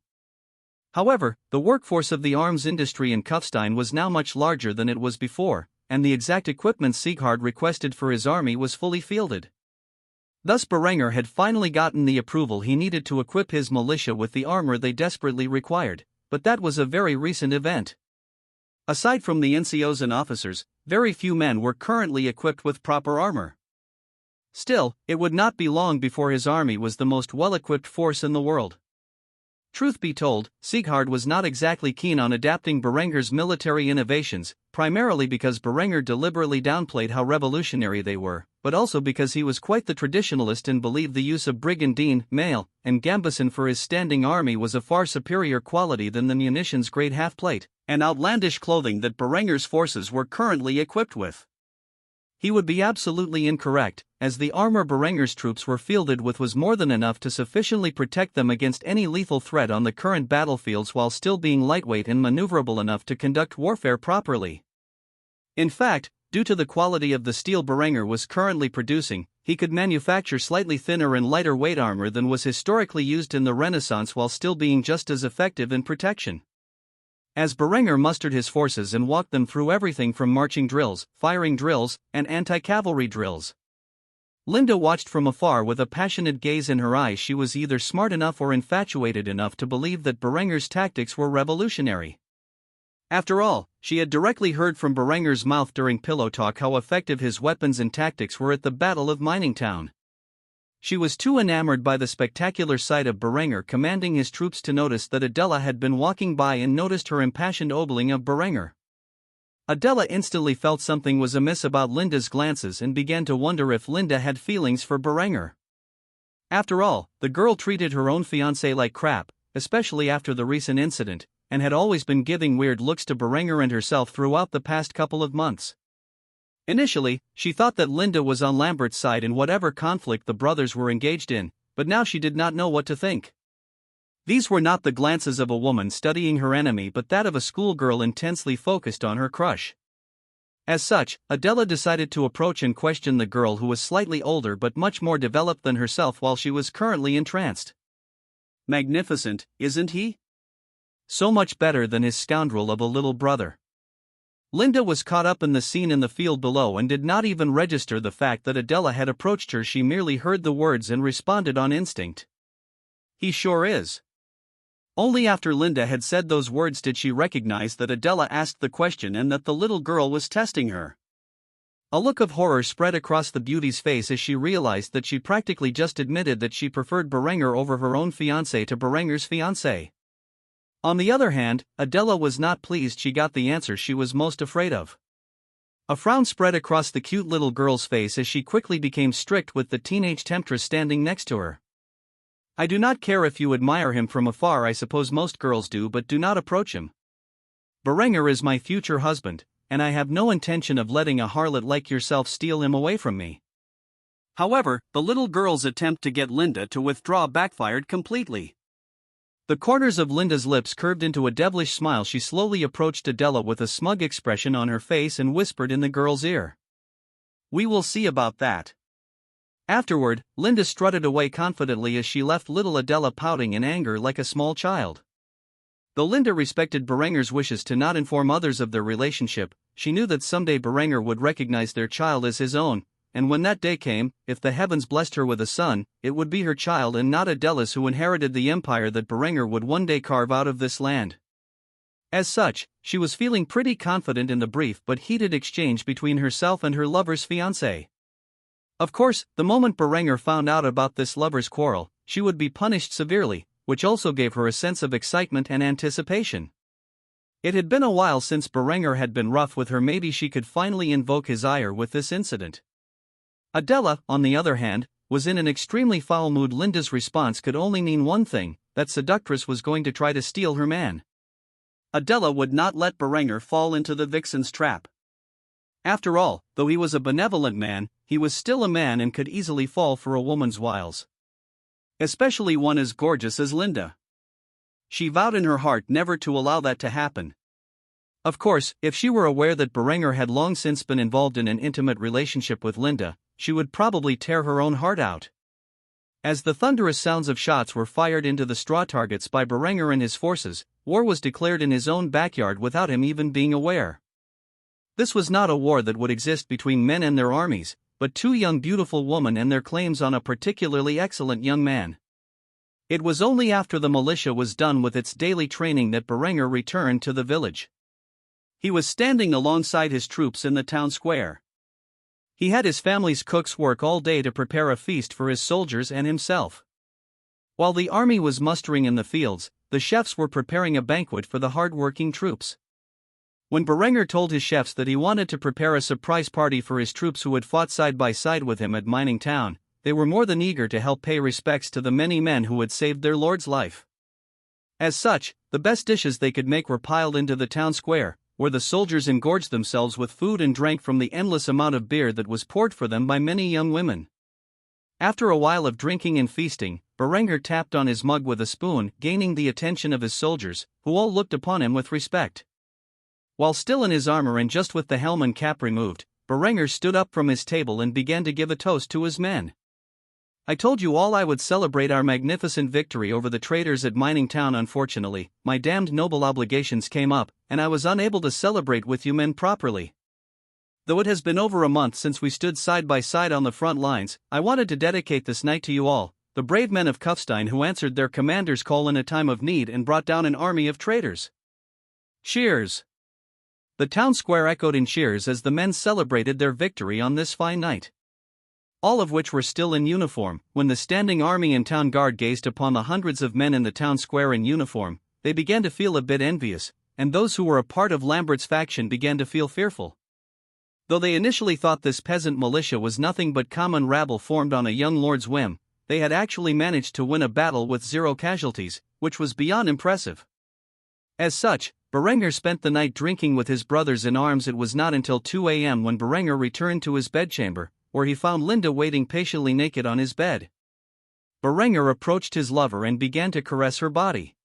However, the workforce of the arms industry in Kufstein was now much larger than it was before, and the exact equipment Sieghard requested for his army was fully fielded. Thus Berenger had finally gotten the approval he needed to equip his militia with the armor they desperately required, but that was a very recent event. Aside from the NCOs and officers, very few men were currently equipped with proper armor. Still, it would not be long before his army was the most well-equipped force in the world. Truth be told, Sieghard was not exactly keen on adapting Berenger's military innovations, primarily because Berenger deliberately downplayed how revolutionary they were, but also because he was quite the traditionalist and believed the use of brigandine, mail, and gambeson for his standing army was a far superior quality than the munitions-grade half-plate and outlandish clothing that Berenger's forces were currently equipped with. He would be absolutely incorrect, as the armor Berenger's troops were fielded with was more than enough to sufficiently protect them against any lethal threat on the current battlefields while still being lightweight and maneuverable enough to conduct warfare properly. In fact, due to the quality of the steel Berenger was currently producing, he could manufacture slightly thinner and lighter weight armor than was historically used in the Renaissance while still being just as effective in protection. As Berenger mustered his forces and walked them through everything from marching drills, firing drills, and anti-cavalry drills, Linde watched from afar with a passionate gaze in her eyes. She was either smart enough or infatuated enough to believe that Berenger's tactics were revolutionary. After all, she had directly heard from Berenger's mouth during pillow talk how effective his weapons and tactics were at the Battle of Miningtown. She was too enamored by the spectacular sight of Berenger commanding his troops to notice that Adela had been walking by and noticed her impassioned ogling of Berenger. Adela instantly felt something was amiss about Linde's glances and began to wonder if Linde had feelings for Berenger. After all, the girl treated her own fiancé like crap, especially after the recent incident, and had always been giving weird looks to Berenger and herself throughout the past couple of months. Initially, she thought that Linde was on Lambert's side in whatever conflict the brothers were engaged in, but now she did not know what to think. These were not the glances of a woman studying her enemy but that of a schoolgirl intensely focused on her crush. As such, Adela decided to approach and question the girl who was slightly older but much more developed than herself while she was currently entranced. Magnificent, isn't he? So much better than his scoundrel of a little brother. Linde was caught up in the scene in the field below and did not even register the fact that Adela had approached her. She merely heard the words and responded on instinct. He sure is. Only after Linde had said those words did she recognize that Adela asked the question and that the little girl was testing her. A look of horror spread across the beauty's face as she realized that she practically just admitted that she preferred Berenger over her own fiancé to Berenger's fiancé. On the other hand, Adela was not pleased she got the answer she was most afraid of. A frown spread across the cute little girl's face as she quickly became strict with the teenage temptress standing next to her. I do not care if you admire him from afar. I suppose most girls do, but do not approach him. Berenger is my future husband, and I have no intention of letting a harlot like yourself steal him away from me. However, the little girl's attempt to get Linde to withdraw backfired completely. The corners of Linde's lips curved into a devilish smile. She slowly approached Adela with a smug expression on her face and whispered in the girl's ear. We will see about that. Afterward, Linde strutted away confidently as she left little Adela pouting in anger like a small child. Though Linde respected Berenger's wishes to not inform others of their relationship, she knew that someday Berenger would recognize their child as his own, and when that day came, if the heavens blessed her with a son, it would be her child and not Adela's who inherited the empire that Berenger would one day carve out of this land. As such, she was feeling pretty confident in the brief but heated exchange between herself and her lover's fiancé. Of course, the moment Berenger found out about this lover's quarrel, she would be punished severely, which also gave her a sense of excitement and anticipation. It had been a while since Berenger had been rough with her. Maybe she could finally invoke his ire with this incident. Adela, on the other hand, was in an extremely foul mood. Linde's response could only mean one thing, that seductress was going to try to steal her man. Adela would not let Berenger fall into the vixen's trap. After all, though he was a benevolent man, he was still a man and could easily fall for a woman's wiles. Especially one as gorgeous as Linde. She vowed in her heart never to allow that to happen. Of course, if she were aware that Berenger had long since been involved in an intimate relationship with Linde, she would probably tear her own heart out. As the thunderous sounds of shots were fired into the straw targets by Berenger and his forces, war was declared in his own backyard without him even being aware. This was not a war that would exist between men and their armies, but two young beautiful women and their claims on a particularly excellent young man. It was only after the militia was done with its daily training that Berenger returned to the village. He was standing alongside his troops in the town square. He had his family's cooks work all day to prepare a feast for his soldiers and himself. While the army was mustering in the fields, the chefs were preparing a banquet for the hard-working troops. When Berenger told his chefs that he wanted to prepare a surprise party for his troops who had fought side by side with him at Mining Town, they were more than eager to help pay respects to the many men who had saved their lord's life. As such, the best dishes they could make were piled into the town square, where the soldiers engorged themselves with food and drank from the endless amount of beer that was poured for them by many young women. After a while of drinking and feasting, Berenger tapped on his mug with a spoon, gaining the attention of his soldiers, who all looked upon him with respect. While still in his armor and just with the helm and cap removed, Berenger stood up from his table and began to give a toast to his men. "I told you all I would celebrate our magnificent victory over the traitors at Mining Town. Unfortunately, my damned noble obligations came up, and I was unable to celebrate with you men properly. Though it has been over a month since we stood side by side on the front lines, I wanted to dedicate this night to you all, the brave men of Kufstein who answered their commander's call in a time of need and brought down an army of traitors." Cheers! The town square echoed in cheers as the men celebrated their victory on this fine night. All of which were still in uniform. When the standing army and town guard gazed upon the hundreds of men in the town square in uniform, they began to feel a bit envious, and those who were a part of Lambert's faction began to feel fearful. Though they initially thought this peasant militia was nothing but common rabble formed on a young lord's whim, they had actually managed to win a battle with 0 casualties, which was beyond impressive. As such, Berenger spent the night drinking with his brothers in arms. It was not until 2 a.m. when Berenger returned to his bedchamber, where he found Linde waiting patiently naked on his bed. Berenger approached his lover and began to caress her body.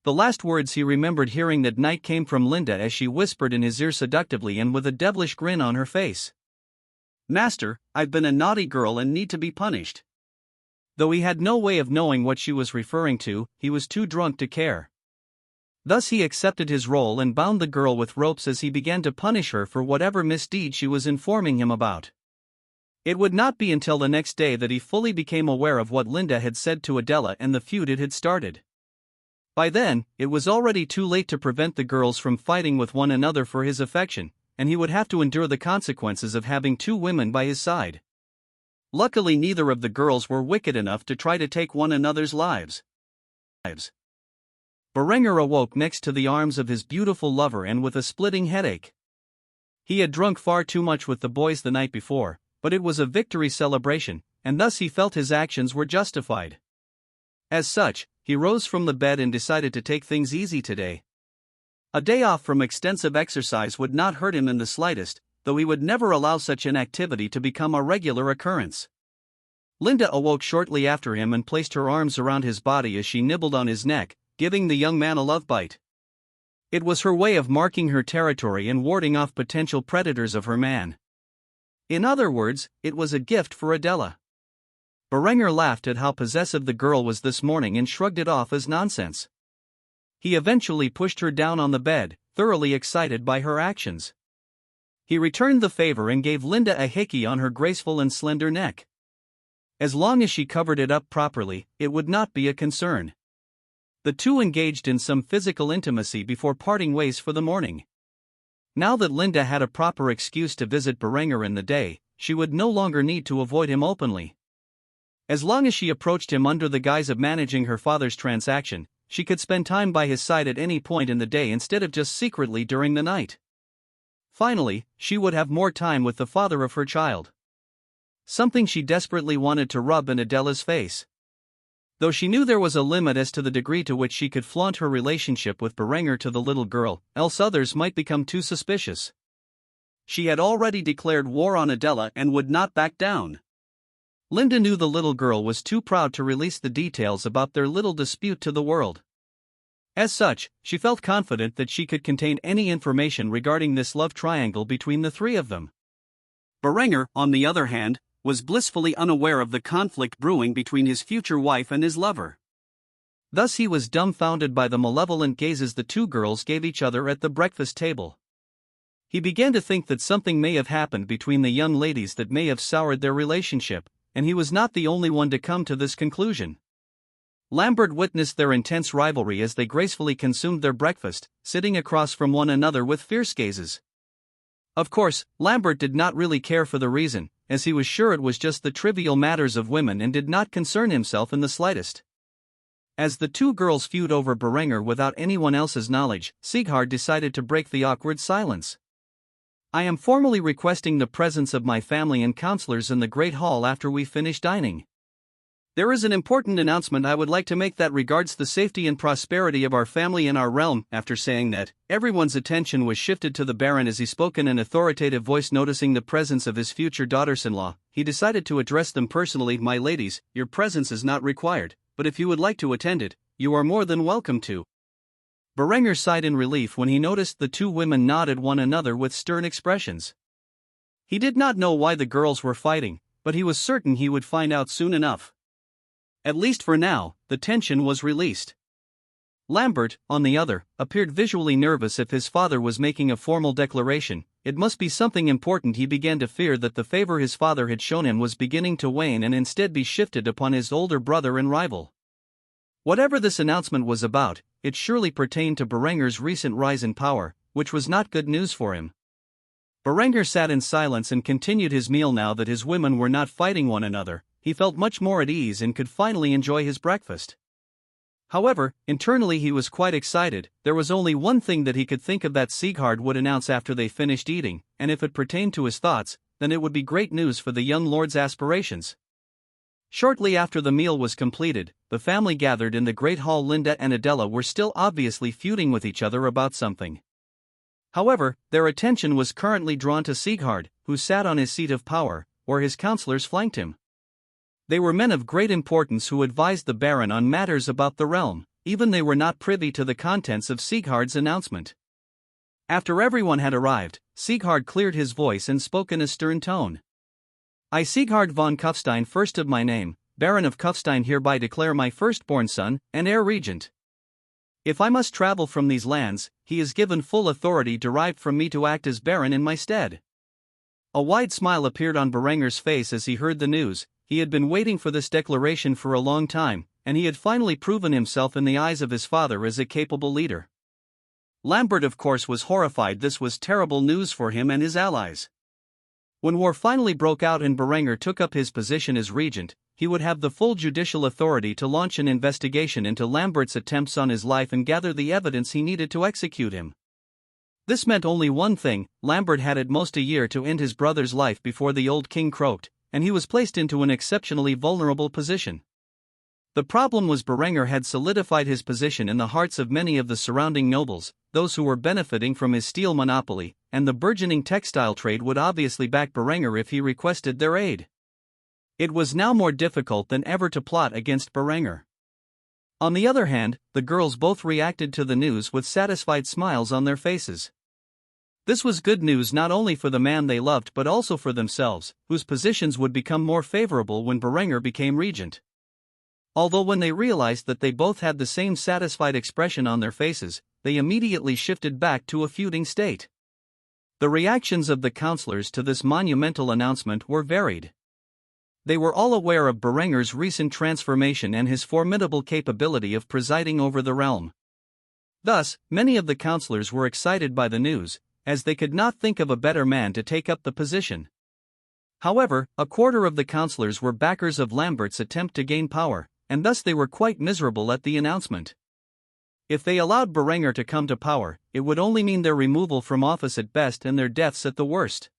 The last words he remembered hearing that night came from Linde as she whispered in his ear seductively and with a devilish grin on her face, "Master, I've been a naughty girl and need to be punished." Though he had no way of knowing what she was referring to, he was too drunk to care. Thus he accepted his role and bound the girl with ropes as he began to punish her for whatever misdeed she was informing him about. It would not be until the next day that he fully became aware of what Linde had said to Adela and the feud it had started. By then, it was already too late to prevent the girls from fighting with one another for his affection, and he would have to endure the consequences of having 2 women by his side. Luckily, neither of the girls were wicked enough to try to take one another's lives. Berenger awoke next to the arms of his beautiful lover and with a splitting headache. He had drunk far too much with the boys the night before, but it was a victory celebration, and thus he felt his actions were justified. As such, he rose from the bed and decided to take things easy today. A day off from extensive exercise would not hurt him in the slightest, though he would never allow such an activity to become a regular occurrence. Linde awoke shortly after him and placed her arms around his body as she nibbled on his neck, giving the young man a love bite. It was her way of marking her territory and warding off potential predators of her man. In other words, it was a gift for Adela. Berenger laughed at how possessive the girl was this morning and shrugged it off as nonsense. He eventually pushed her down on the bed, thoroughly excited by her actions. He returned the favor and gave Linde a hickey on her graceful and slender neck. As long as she covered it up properly, it would not be a concern. The two engaged in some physical intimacy before parting ways for the morning. Now that Linde had a proper excuse to visit Berenger in the day, she would no longer need to avoid him openly. As long as she approached him under the guise of managing her father's transaction, she could spend time by his side at any point in the day instead of just secretly during the night. Finally, she would have more time with the father of her child. Something she desperately wanted to rub in Adela's face. Though she knew there was a limit as to the degree to which she could flaunt her relationship with Berenger to the little girl, else others might become too suspicious. She had already declared war on Adela and would not back down. Linde knew the little girl was too proud to release the details about their little dispute to the world. As such, she felt confident that she could contain any information regarding this love triangle between the three of them. Berenger, on the other hand, was blissfully unaware of the conflict brewing between his future wife and his lover. Thus he was dumbfounded by the malevolent gazes the two girls gave each other at the breakfast table. He began to think that something may have happened between the young ladies that may have soured their relationship, and he was not the only one to come to this conclusion. Lambert witnessed their intense rivalry as they gracefully consumed their breakfast, sitting across from one another with fierce gazes. Of course, Lambert did not really care for the reason, as he was sure it was just the trivial matters of women and did not concern himself in the slightest. As the two girls feud over Berenger without anyone else's knowledge, Sieghard decided to break the awkward silence. "I am formally requesting the presence of my family and counselors in the Great Hall after we finish dining. There is an important announcement I would like to make that regards the safety and prosperity of our family and our realm." After saying that, everyone's attention was shifted to the Baron as he spoke in an authoritative voice. Noticing the presence of his future daughters-in-law, he decided to address them personally. "My ladies, your presence is not required, but if you would like to attend it, you are more than welcome to." Berenger sighed in relief when he noticed the two women nod at one another with stern expressions. He did not know why the girls were fighting, but he was certain he would find out soon enough. At least for now, the tension was released. Lambert, on the other, appeared visually nervous. If his father was making a formal declaration, it must be something important. He began to fear that the favor his father had shown him was beginning to wane and instead be shifted upon his older brother and rival. Whatever this announcement was about, it surely pertained to Berenger's recent rise in power, which was not good news for him. Berenger sat in silence and continued his meal. Now that his women were not fighting one another, he felt much more at ease and could finally enjoy his breakfast. However, internally he was quite excited. There was only one thing that he could think of that Sieghard would announce after they finished eating, and if it pertained to his thoughts, then it would be great news for the young lord's aspirations. Shortly after the meal was completed, the family gathered in the Great Hall. Linde and Adela were still obviously feuding with each other about something. However, their attention was currently drawn to Sieghard, who sat on his seat of power, where his counselors flanked him. They were men of great importance who advised the Baron on matters about the realm, even they were not privy to the contents of Sieghard's announcement. After everyone had arrived, Sieghard cleared his voice and spoke in a stern tone. "I, Sieghard von Kufstein, first of my name, Baron of Kufstein, hereby declare my firstborn son, and heir regent. If I must travel from these lands, he is given full authority derived from me to act as Baron in my stead." A wide smile appeared on Berenger's face as he heard the news. He had been waiting for this declaration for a long time, and he had finally proven himself in the eyes of his father as a capable leader. Lambert, of course, was horrified. This was terrible news for him and his allies. When war finally broke out and Berenger took up his position as regent, he would have the full judicial authority to launch an investigation into Lambert's attempts on his life and gather the evidence he needed to execute him. This meant only one thing: Lambert had at most a year to end his brother's life before the old king croaked, and he was placed into an exceptionally vulnerable position. The problem was Berenger had solidified his position in the hearts of many of the surrounding nobles, those who were benefiting from his steel monopoly, and the burgeoning textile trade would obviously back Berenger if he requested their aid. It was now more difficult than ever to plot against Berenger. On the other hand, the girls both reacted to the news with satisfied smiles on their faces. This was good news not only for the man they loved but also for themselves, whose positions would become more favorable when Berenger became regent. Although when they realized that they both had the same satisfied expression on their faces, they immediately shifted back to a feuding state. The reactions of the counselors to this monumental announcement were varied. They were all aware of Berenger's recent transformation and his formidable capability of presiding over the realm. Thus, many of the counselors were excited by the news, as they could not think of a better man to take up the position. However, a quarter of the counselors were backers of Lambert's attempt to gain power, and thus they were quite miserable at the announcement. If they allowed Berenger to come to power, it would only mean their removal from office at best and their deaths at the worst.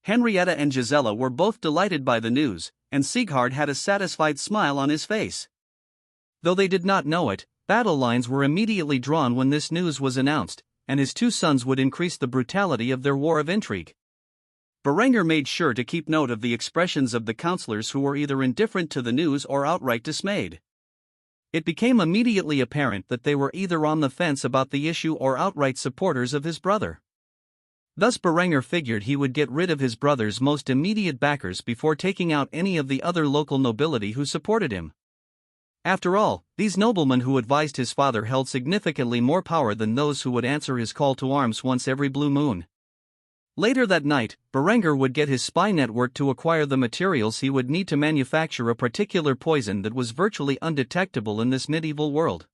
Henrietta and Gisela were both delighted by the news, and Sieghard had a satisfied smile on his face. Though they did not know it, battle lines were immediately drawn when this news was announced, and his two sons would increase the brutality of their war of intrigue. Berenger made sure to keep note of the expressions of the councillors who were either indifferent to the news or outright dismayed. It became immediately apparent that they were either on the fence about the issue or outright supporters of his brother. Thus Berenger figured he would get rid of his brother's most immediate backers before taking out any of the other local nobility who supported him. After all, these noblemen who advised his father held significantly more power than those who would answer his call to arms once every blue moon. Later that night, Berenger would get his spy network to acquire the materials he would need to manufacture a particular poison that was virtually undetectable in this medieval world.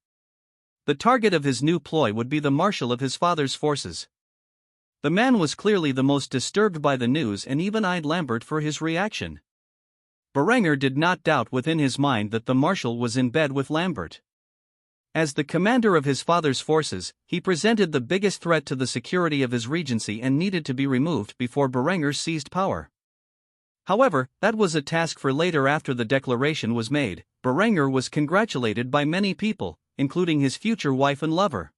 The target of his new ploy would be the Marshal of his father's forces. The man was clearly the most disturbed by the news and even eyed Lambert for his reaction. Berenger did not doubt within his mind that the Marshal was in bed with Lambert. As the commander of his father's forces, he presented the biggest threat to the security of his regency and needed to be removed before Berenger seized power. However, that was a task for later. After the declaration was made, Berenger was congratulated by many people, including his future wife and lover.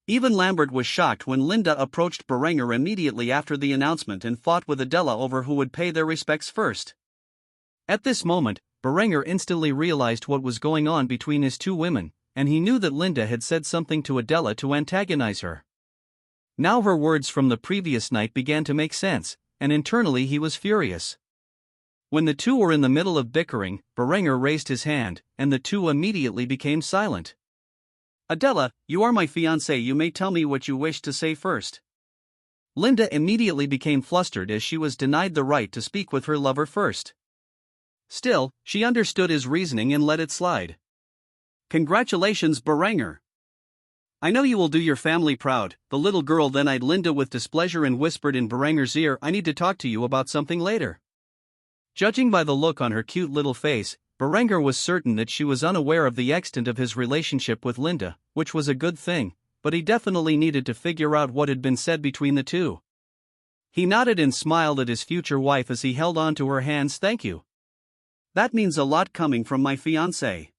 Even Lambert was shocked when Linde approached Berenger immediately after the announcement and fought with Adela over who would pay their respects first. At this moment, Berenger instantly realized what was going on between his two women, and he knew that Linde had said something to Adela to antagonize her. Now her words from the previous night began to make sense, and internally he was furious. When the two were in the middle of bickering, Berenger raised his hand, and the two immediately became silent. "Adela, you are my fiancée, you may tell me what you wish to say first." Linde immediately became flustered as she was denied the right to speak with her lover first. Still, she understood his reasoning and let it slide. "Congratulations, Berenger. I know you will do your family proud." The little girl then eyed Linde with displeasure and whispered in Berenger's ear, "I need to talk to you about something later." Judging by the look on her cute little face, Berenger was certain that she was unaware of the extent of his relationship with Linde, which was a good thing, but he definitely needed to figure out what had been said between the two. He nodded and smiled at his future wife as he held on to her hands. "Thank you. That means a lot coming from my fiancé."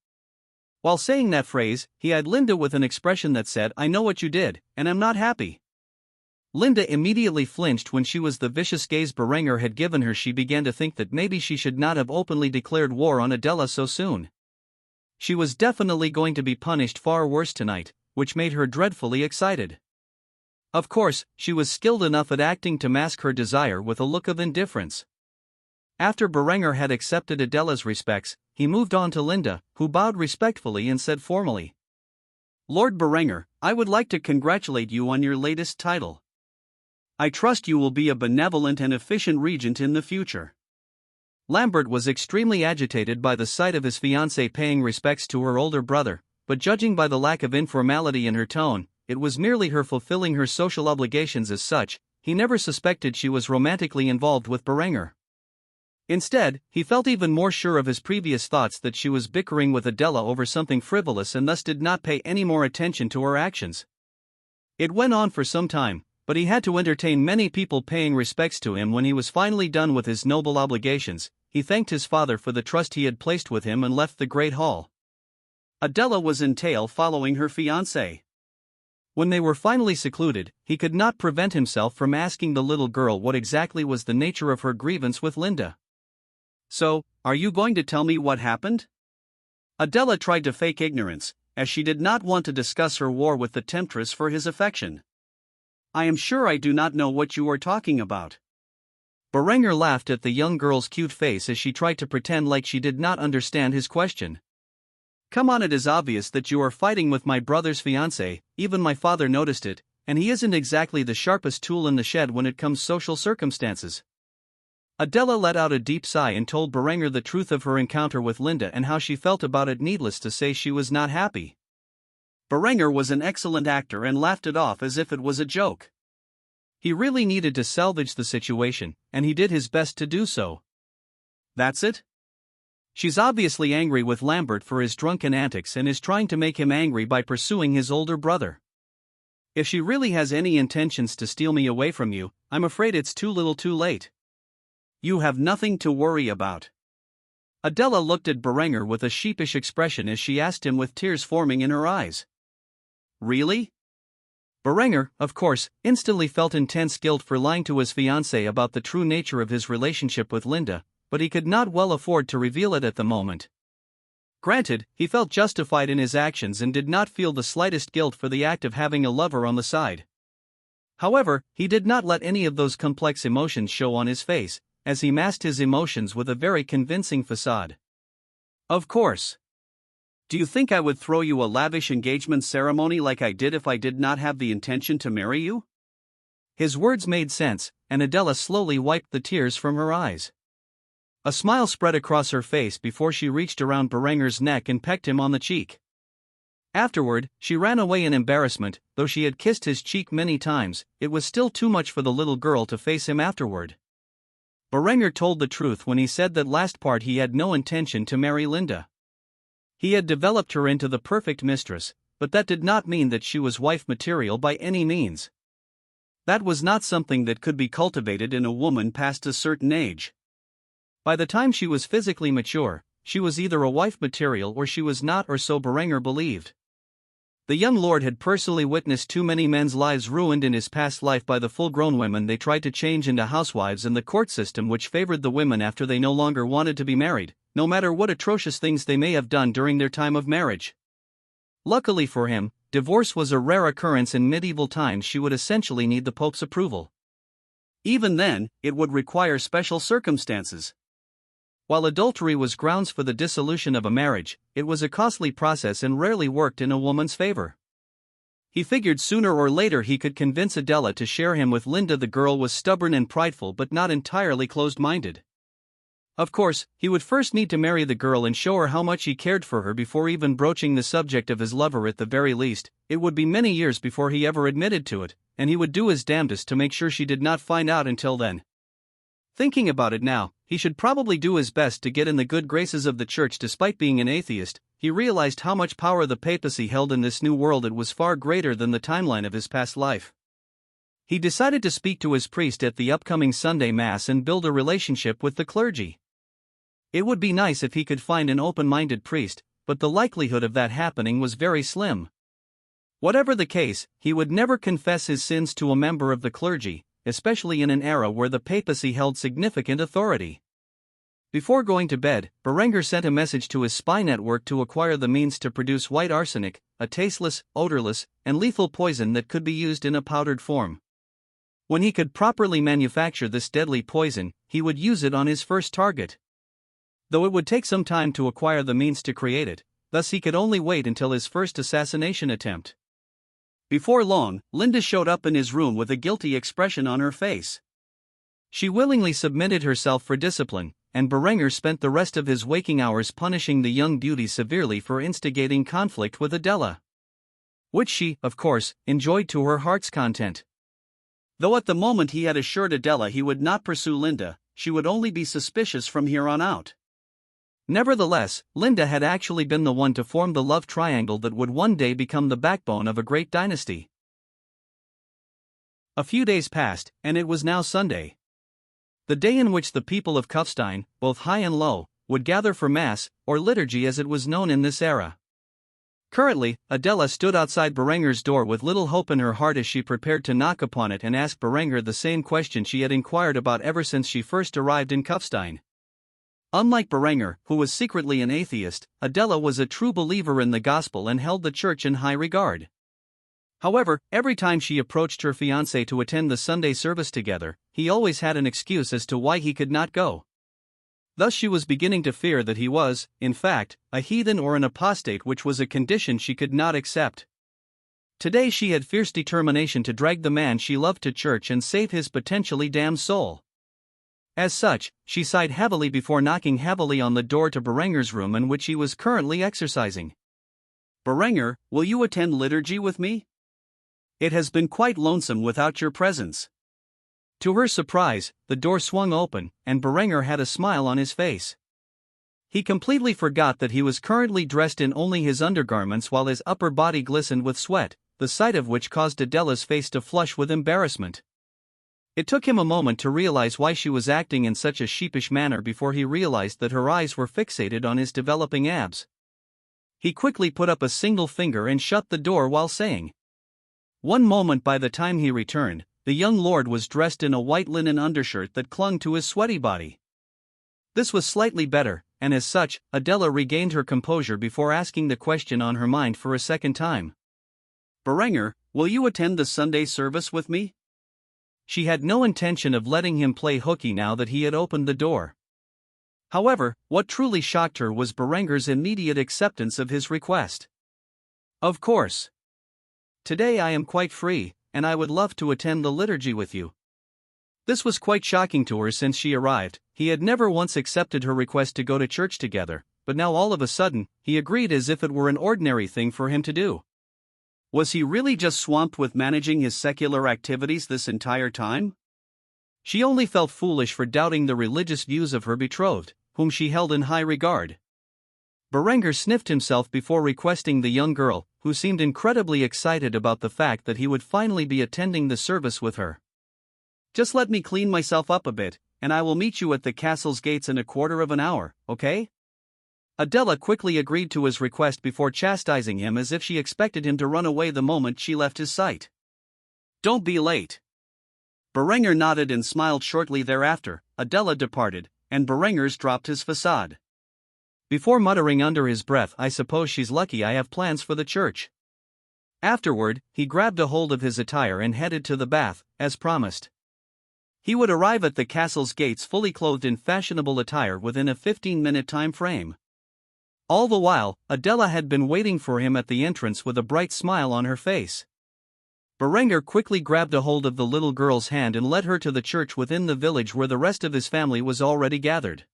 While saying that phrase, he eyed Linde with an expression that said, "I know what you did, and I'm not happy." Linde immediately flinched when she was the vicious gaze Berenger had given her. She began to think that maybe she should not have openly declared war on Adela so soon. She was definitely going to be punished far worse tonight, which made her dreadfully excited. Of course, she was skilled enough at acting to mask her desire with a look of indifference. After Berenger had accepted Adela's respects, he moved on to Linde, who bowed respectfully and said formally, "Lord Berenger, I would like to congratulate you on your latest title. I trust you will be a benevolent and efficient regent in the future." Lambert was extremely agitated by the sight of his fiancée paying respects to her older brother, but judging by the lack of informality in her tone, it was merely her fulfilling her social obligations. As such, he never suspected she was romantically involved with Berenger. Instead, he felt even more sure of his previous thoughts that she was bickering with Adela over something frivolous and thus did not pay any more attention to her actions. It went on for some time, but he had to entertain many people paying respects to him. When he was finally done with his noble obligations, he thanked his father for the trust he had placed with him and left the great hall. Adela was in tail following her fiancé. When they were finally secluded, he could not prevent himself from asking the little girl what exactly was the nature of her grievance with Linde. "So, are you going to tell me what happened?" Adela tried to fake ignorance, as she did not want to discuss her war with the temptress for his affection. "I am sure I do not know what you are talking about." Berenger laughed at the young girl's cute face as she tried to pretend like she did not understand his question. "Come on, it is obvious that you are fighting with my brother's fiancé. Even my father noticed it, and he isn't exactly the sharpest tool in the shed when it comes social circumstances." Adela let out a deep sigh and told Berenger the truth of her encounter with Linde and how she felt about it. Needless to say, she was not happy. Berenger was an excellent actor and laughed it off as if it was a joke. He really needed to salvage the situation, and he did his best to do so. "That's it? She's obviously angry with Lambert for his drunken antics and is trying to make him angry by pursuing his older brother. If she really has any intentions to steal me away from you, I'm afraid it's too little too late. You have nothing to worry about." Adela looked at Berenger with a sheepish expression as she asked him with tears forming in her eyes. "Really? Berenger, of course, instantly felt intense guilt for lying to his fiancée about the true nature of his relationship with Linde, but he could not well afford to reveal it at the moment. Granted, he felt justified in his actions and did not feel the slightest guilt for the act of having a lover on the side. However, he did not let any of those complex emotions show on his face, as he masked his emotions with a very convincing facade. Of course. Do you think I would throw you a lavish engagement ceremony like I did if I did not have the intention to marry you? His words made sense, and Adela slowly wiped the tears from her eyes. A smile spread across her face before she reached around Berenger's neck and pecked him on the cheek. Afterward, she ran away in embarrassment. Though she had kissed his cheek many times, it was still too much for the little girl to face him afterward. Berenger told the truth when he said that last part he had no intention to marry Linde. He had developed her into the perfect mistress, but that did not mean that she was wife material by any means. That was not something that could be cultivated in a woman past a certain age. By the time she was physically mature, she was either a wife material or she was not, or so Berenger believed. The young lord had personally witnessed too many men's lives ruined in his past life by the full-grown women they tried to change into housewives and the court system which favored the women after they no longer wanted to be married, no matter what atrocious things they may have done during their time of marriage. Luckily for him, divorce was a rare occurrence in medieval times. She would essentially need the Pope's approval. Even then, it would require special circumstances. While adultery was grounds for the dissolution of a marriage, it was a costly process and rarely worked in a woman's favor. He figured sooner or later he could convince Adela to share him with Linde. The girl was stubborn and prideful but not entirely closed-minded. Of course, he would first need to marry the girl and show her how much he cared for her before even broaching the subject of his lover. At the very least, it would be many years before he ever admitted to it, and he would do his damnedest to make sure she did not find out until then. Thinking about it now, he should probably do his best to get in the good graces of the church. Despite being an atheist, he realized how much power the papacy held in this new world. It was far greater than the timeline of his past life. He decided to speak to his priest at the upcoming Sunday Mass and build a relationship with the clergy. It would be nice if he could find an open-minded priest, but the likelihood of that happening was very slim. Whatever the case, he would never confess his sins to a member of the clergy, especially in an era where the papacy held significant authority. Before going to bed, Berenger sent a message to his spy network to acquire the means to produce white arsenic, a tasteless, odorless, and lethal poison that could be used in a powdered form. When he could properly manufacture this deadly poison, he would use it on his first target. Though it would take some time to acquire the means to create it, thus he could only wait until his first assassination attempt. Before long, Linde showed up in his room with a guilty expression on her face. She willingly submitted herself for discipline, and Berenger spent the rest of his waking hours punishing the young beauty severely for instigating conflict with Adela, which she, of course, enjoyed to her heart's content. Though at the moment he had assured Adela he would not pursue Linde, she would only be suspicious from here on out. Nevertheless, Linde had actually been the one to form the love triangle that would one day become the backbone of a great dynasty. A few days passed, and it was now Sunday. The day in which the people of Kufstein, both high and low, would gather for Mass, or liturgy as it was known in this era. Currently, Adela stood outside Berenger's door with little hope in her heart as she prepared to knock upon it and ask Berenger the same question she had inquired about ever since she first arrived in Kufstein. Unlike Berenger, who was secretly an atheist, Adela was a true believer in the gospel and held the church in high regard. However, every time she approached her fiancé to attend the Sunday service together, he always had an excuse as to why he could not go. Thus she was beginning to fear that he was, in fact, a heathen or an apostate, which was a condition she could not accept. Today she had fierce determination to drag the man she loved to church and save his potentially damned soul. As such, she sighed heavily before knocking heavily on the door to Berenger's room in which he was currently exercising. "Berenger, will you attend liturgy with me? It has been quite lonesome without your presence." To her surprise, the door swung open, and Berenger had a smile on his face. He completely forgot that he was currently dressed in only his undergarments while his upper body glistened with sweat, the sight of which caused Adela's face to flush with embarrassment. It took him a moment to realize why she was acting in such a sheepish manner before he realized that her eyes were fixated on his developing abs. He quickly put up a single finger and shut the door while saying, One moment by the time he returned, the young lord was dressed in a white linen undershirt that clung to his sweaty body. This was slightly better, and as such, Adela regained her composure before asking the question on her mind for a second time. "Berenger, will you attend the Sunday service with me?" She had no intention of letting him play hooky now that he had opened the door. However, what truly shocked her was Berenger's immediate acceptance of his request. "Of course. Today I am quite free, and I would love to attend the liturgy with you." This was quite shocking to her since she arrived. He had never once accepted her request to go to church together, but now all of a sudden, he agreed as if it were an ordinary thing for him to do. Was he really just swamped with managing his secular activities this entire time? She only felt foolish for doubting the religious views of her betrothed, whom she held in high regard. Berenger sniffed himself before requesting the young girl, who seemed incredibly excited about the fact that he would finally be attending the service with her. "Just let me clean myself up a bit, and I will meet you at the castle's gates in a quarter of an hour, okay?" Adela quickly agreed to his request before chastising him as if she expected him to run away the moment she left his sight. "Don't be late." Berenger nodded and smiled shortly thereafter. Adela departed, and Berenger's dropped his facade. Before muttering under his breath, "I suppose she's lucky I have plans for the church." Afterward, he grabbed a hold of his attire and headed to the bath, as promised. He would arrive at the castle's gates fully clothed in fashionable attire within a 15-minute time frame. All the while, Adela had been waiting for him at the entrance with a bright smile on her face. Berenger quickly grabbed a hold of the little girl's hand and led her to the church within the village where the rest of his family was already gathered.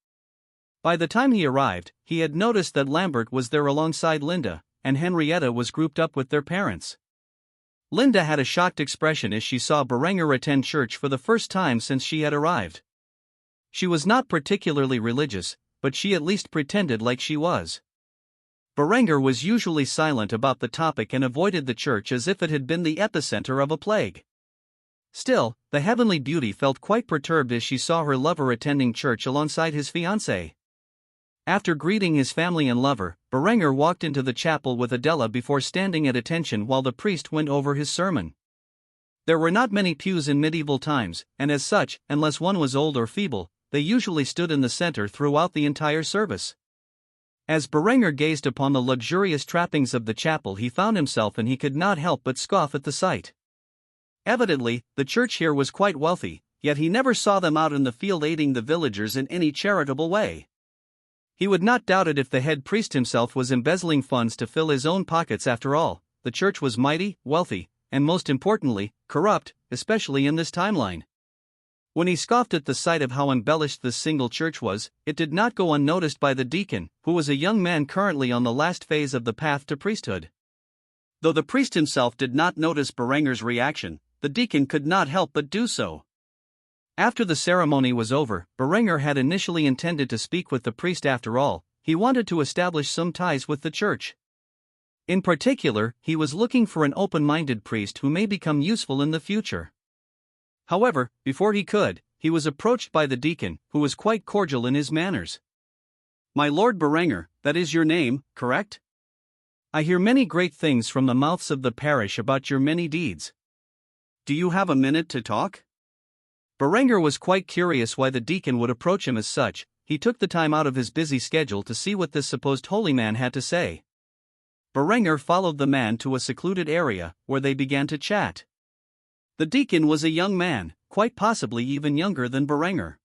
By the time he arrived, he had noticed that Lambert was there alongside Linde, and Henrietta was grouped up with their parents. Linde had a shocked expression as she saw Berenger attend church for the first time since she had arrived. She was not particularly religious, but she at least pretended like she was. Berenger was usually silent about the topic and avoided the church as if it had been the epicenter of a plague. Still, the heavenly beauty felt quite perturbed as she saw her lover attending church alongside his fiancée. After greeting his family and lover, Berenger walked into the chapel with Adela before standing at attention while the priest went over his sermon. There were not many pews in medieval times, and as such, unless one was old or feeble, they usually stood in the center throughout the entire service. As Berenger gazed upon the luxurious trappings of the chapel, he found himself and he could not help but scoff at the sight. Evidently, the church here was quite wealthy, yet he never saw them out in the field aiding the villagers in any charitable way. He would not doubt it if the head priest himself was embezzling funds to fill his own pockets. After all, the church was mighty, wealthy, and most importantly, corrupt, especially in this timeline. When he scoffed at the sight of how embellished this single church was, it did not go unnoticed by the deacon, who was a young man currently on the last phase of the path to priesthood. Though the priest himself did not notice Berenger's reaction, the deacon could not help but do so. After the ceremony was over, Berenger had initially intended to speak with the priest. After all, he wanted to establish some ties with the church. In particular, he was looking for an open-minded priest who may become useful in the future. However, before he could, he was approached by the deacon, who was quite cordial in his manners. "My Lord Berenger, that is your name, correct? I hear many great things from the mouths of the parish about your many deeds. Do you have a minute to talk?" Berenger was quite curious why the deacon would approach him as such. He took the time out of his busy schedule to see what this supposed holy man had to say. Berenger followed the man to a secluded area, where they began to chat. The deacon was a young man, quite possibly even younger than Berenger.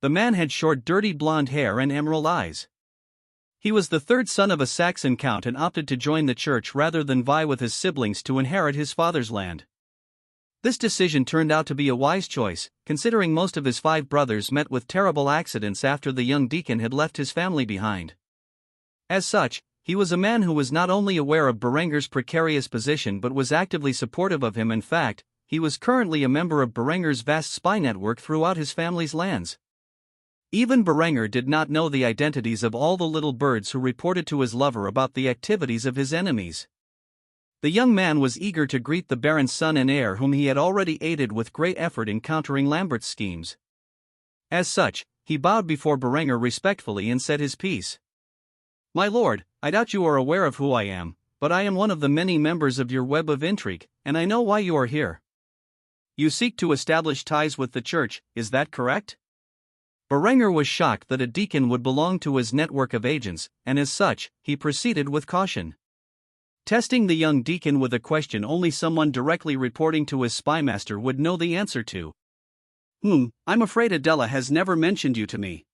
The man had short, dirty blonde hair and emerald eyes. He was the third son of a Saxon count and opted to join the church rather than vie with his siblings to inherit his father's land. This decision turned out to be a wise choice, considering most of his 5 brothers met with terrible accidents after the young deacon had left his family behind. As such, he was a man who was not only aware of Berenger's precarious position but was actively supportive of him. In fact, he was currently a member of Berenger's vast spy network throughout his family's lands. Even Berenger did not know the identities of all the little birds who reported to his lover about the activities of his enemies. The young man was eager to greet the Baron's son and heir, whom he had already aided with great effort in countering Lambert's schemes. As such, he bowed before Berenger respectfully and said his piece. "My lord, I doubt you are aware of who I am, but I am one of the many members of your web of intrigue, and I know why you are here. You seek to establish ties with the church, is that correct? Berenger was shocked that a deacon would belong to his network of agents, and as such, he proceeded with caution. Testing the young deacon with a question only someone directly reporting to his spymaster would know the answer to. I'm afraid Adela has never mentioned you to me.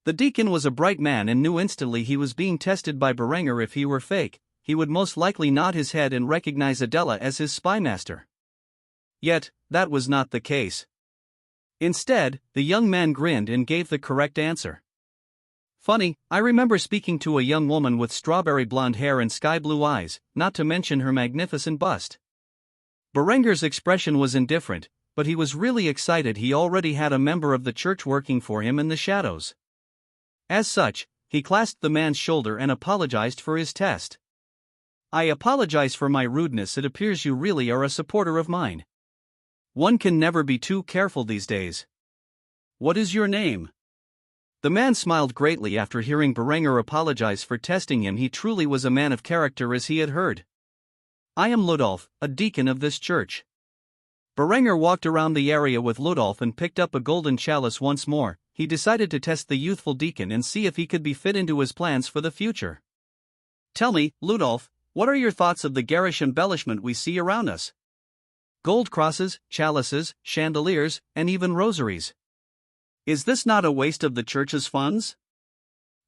The deacon was a bright man and knew instantly he was being tested by Berenger. If he were fake, he would most likely nod his head and recognize Adela as his spymaster. Yet, that was not the case. Instead, the young man grinned and gave the correct answer. Funny, I remember speaking to a young woman with strawberry blonde hair and sky blue eyes, not to mention her magnificent bust. Berenger's expression was indifferent, but he was really excited. He already had a member of the church working for him in the shadows. As such, he clasped the man's shoulder and apologized for his test. I apologize for my rudeness. It appears you really are a supporter of mine. One can never be too careful these days. What is your name? The man smiled greatly after hearing Berenger apologize for testing him. He truly was a man of character, as he had heard. I am Ludolf, a deacon of this church. Berenger walked around the area with Ludolf and picked up a golden chalice once more. He decided to test the youthful deacon and see if he could be fit into his plans for the future. Tell me, Ludolf, what are your thoughts of the garish embellishment we see around us? Gold crosses, chalices, chandeliers, and even rosaries. Is this not a waste of the church's funds?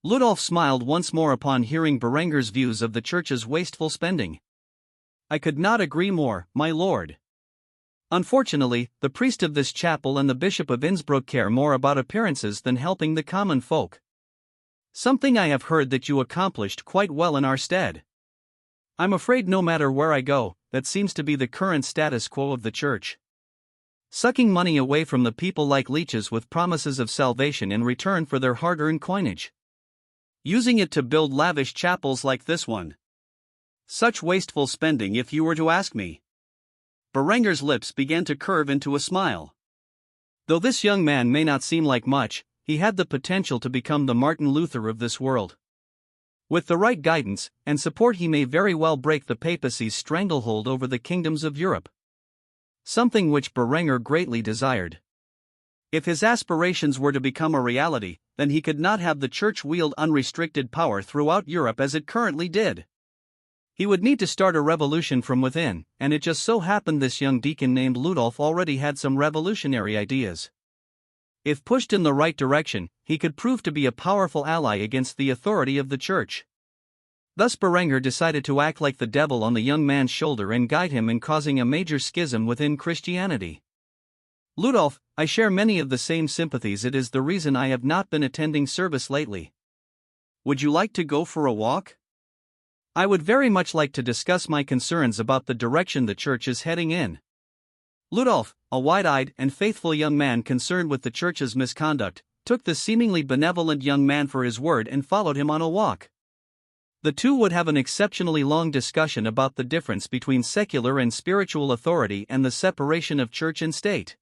Ludolf smiled once more upon hearing Berenger's views of the church's wasteful spending. I could not agree more, my lord. Unfortunately, the priest of this chapel and the Bishop of Innsbruck care more about appearances than helping the common folk. Something I have heard that you accomplished quite well in our stead. I'm afraid no matter where I go, that seems to be the current status quo of the church. Sucking money away from the people like leeches with promises of salvation in return for their hard-earned coinage. Using it to build lavish chapels like this one. Such wasteful spending, if you were to ask me. Berenger's lips began to curve into a smile. Though this young man may not seem like much, he had the potential to become the Martin Luther of this world. With the right guidance and support, he may very well break the papacy's stranglehold over the kingdoms of Europe. Something which Berenger greatly desired. If his aspirations were to become a reality, then he could not have the church wield unrestricted power throughout Europe as it currently did. He would need to start a revolution from within, and it just so happened this young deacon named Ludolf already had some revolutionary ideas. If pushed in the right direction, he could prove to be a powerful ally against the authority of the church. Thus Berenger decided to act like the devil on the young man's shoulder and guide him in causing a major schism within Christianity. Ludolf, I share many of the same sympathies. It is the reason I have not been attending service lately. Would you like to go for a walk? I would very much like to discuss my concerns about the direction the church is heading in. Ludolf, a wide-eyed and faithful young man concerned with the church's misconduct, took the seemingly benevolent young man for his word and followed him on a walk. The two would have an exceptionally long discussion about the difference between secular and spiritual authority and the separation of church and state.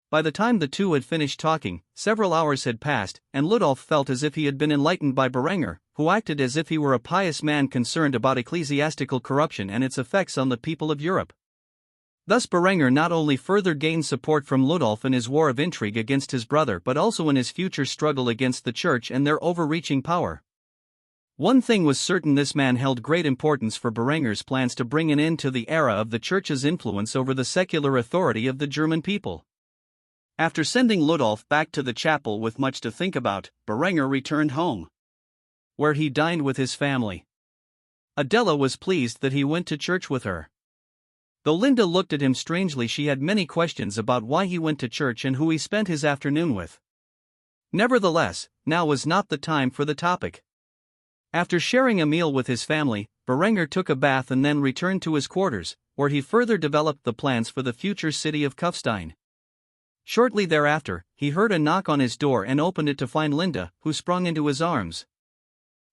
By the time the two had finished talking, several hours had passed, and Ludolf felt as if he had been enlightened by Berenger, who acted as if he were a pious man concerned about ecclesiastical corruption and its effects on the people of Europe. Thus Berenger not only further gained support from Ludolf in his war of intrigue against his brother but also in his future struggle against the church and their overreaching power. One thing was certain: this man held great importance for Berenger's plans to bring an end to the era of the church's influence over the secular authority of the German people. After sending Ludolf back to the chapel with much to think about, Berenger returned home, where he dined with his family. Adela was pleased that he went to church with her. Though Linde looked at him strangely, she had many questions about why he went to church and who he spent his afternoon with. Nevertheless, now was not the time for the topic. After sharing a meal with his family, Berenger took a bath and then returned to his quarters, where he further developed the plans for the future city of Kufstein. Shortly thereafter, he heard a knock on his door and opened it to find Linde, who sprung into his arms.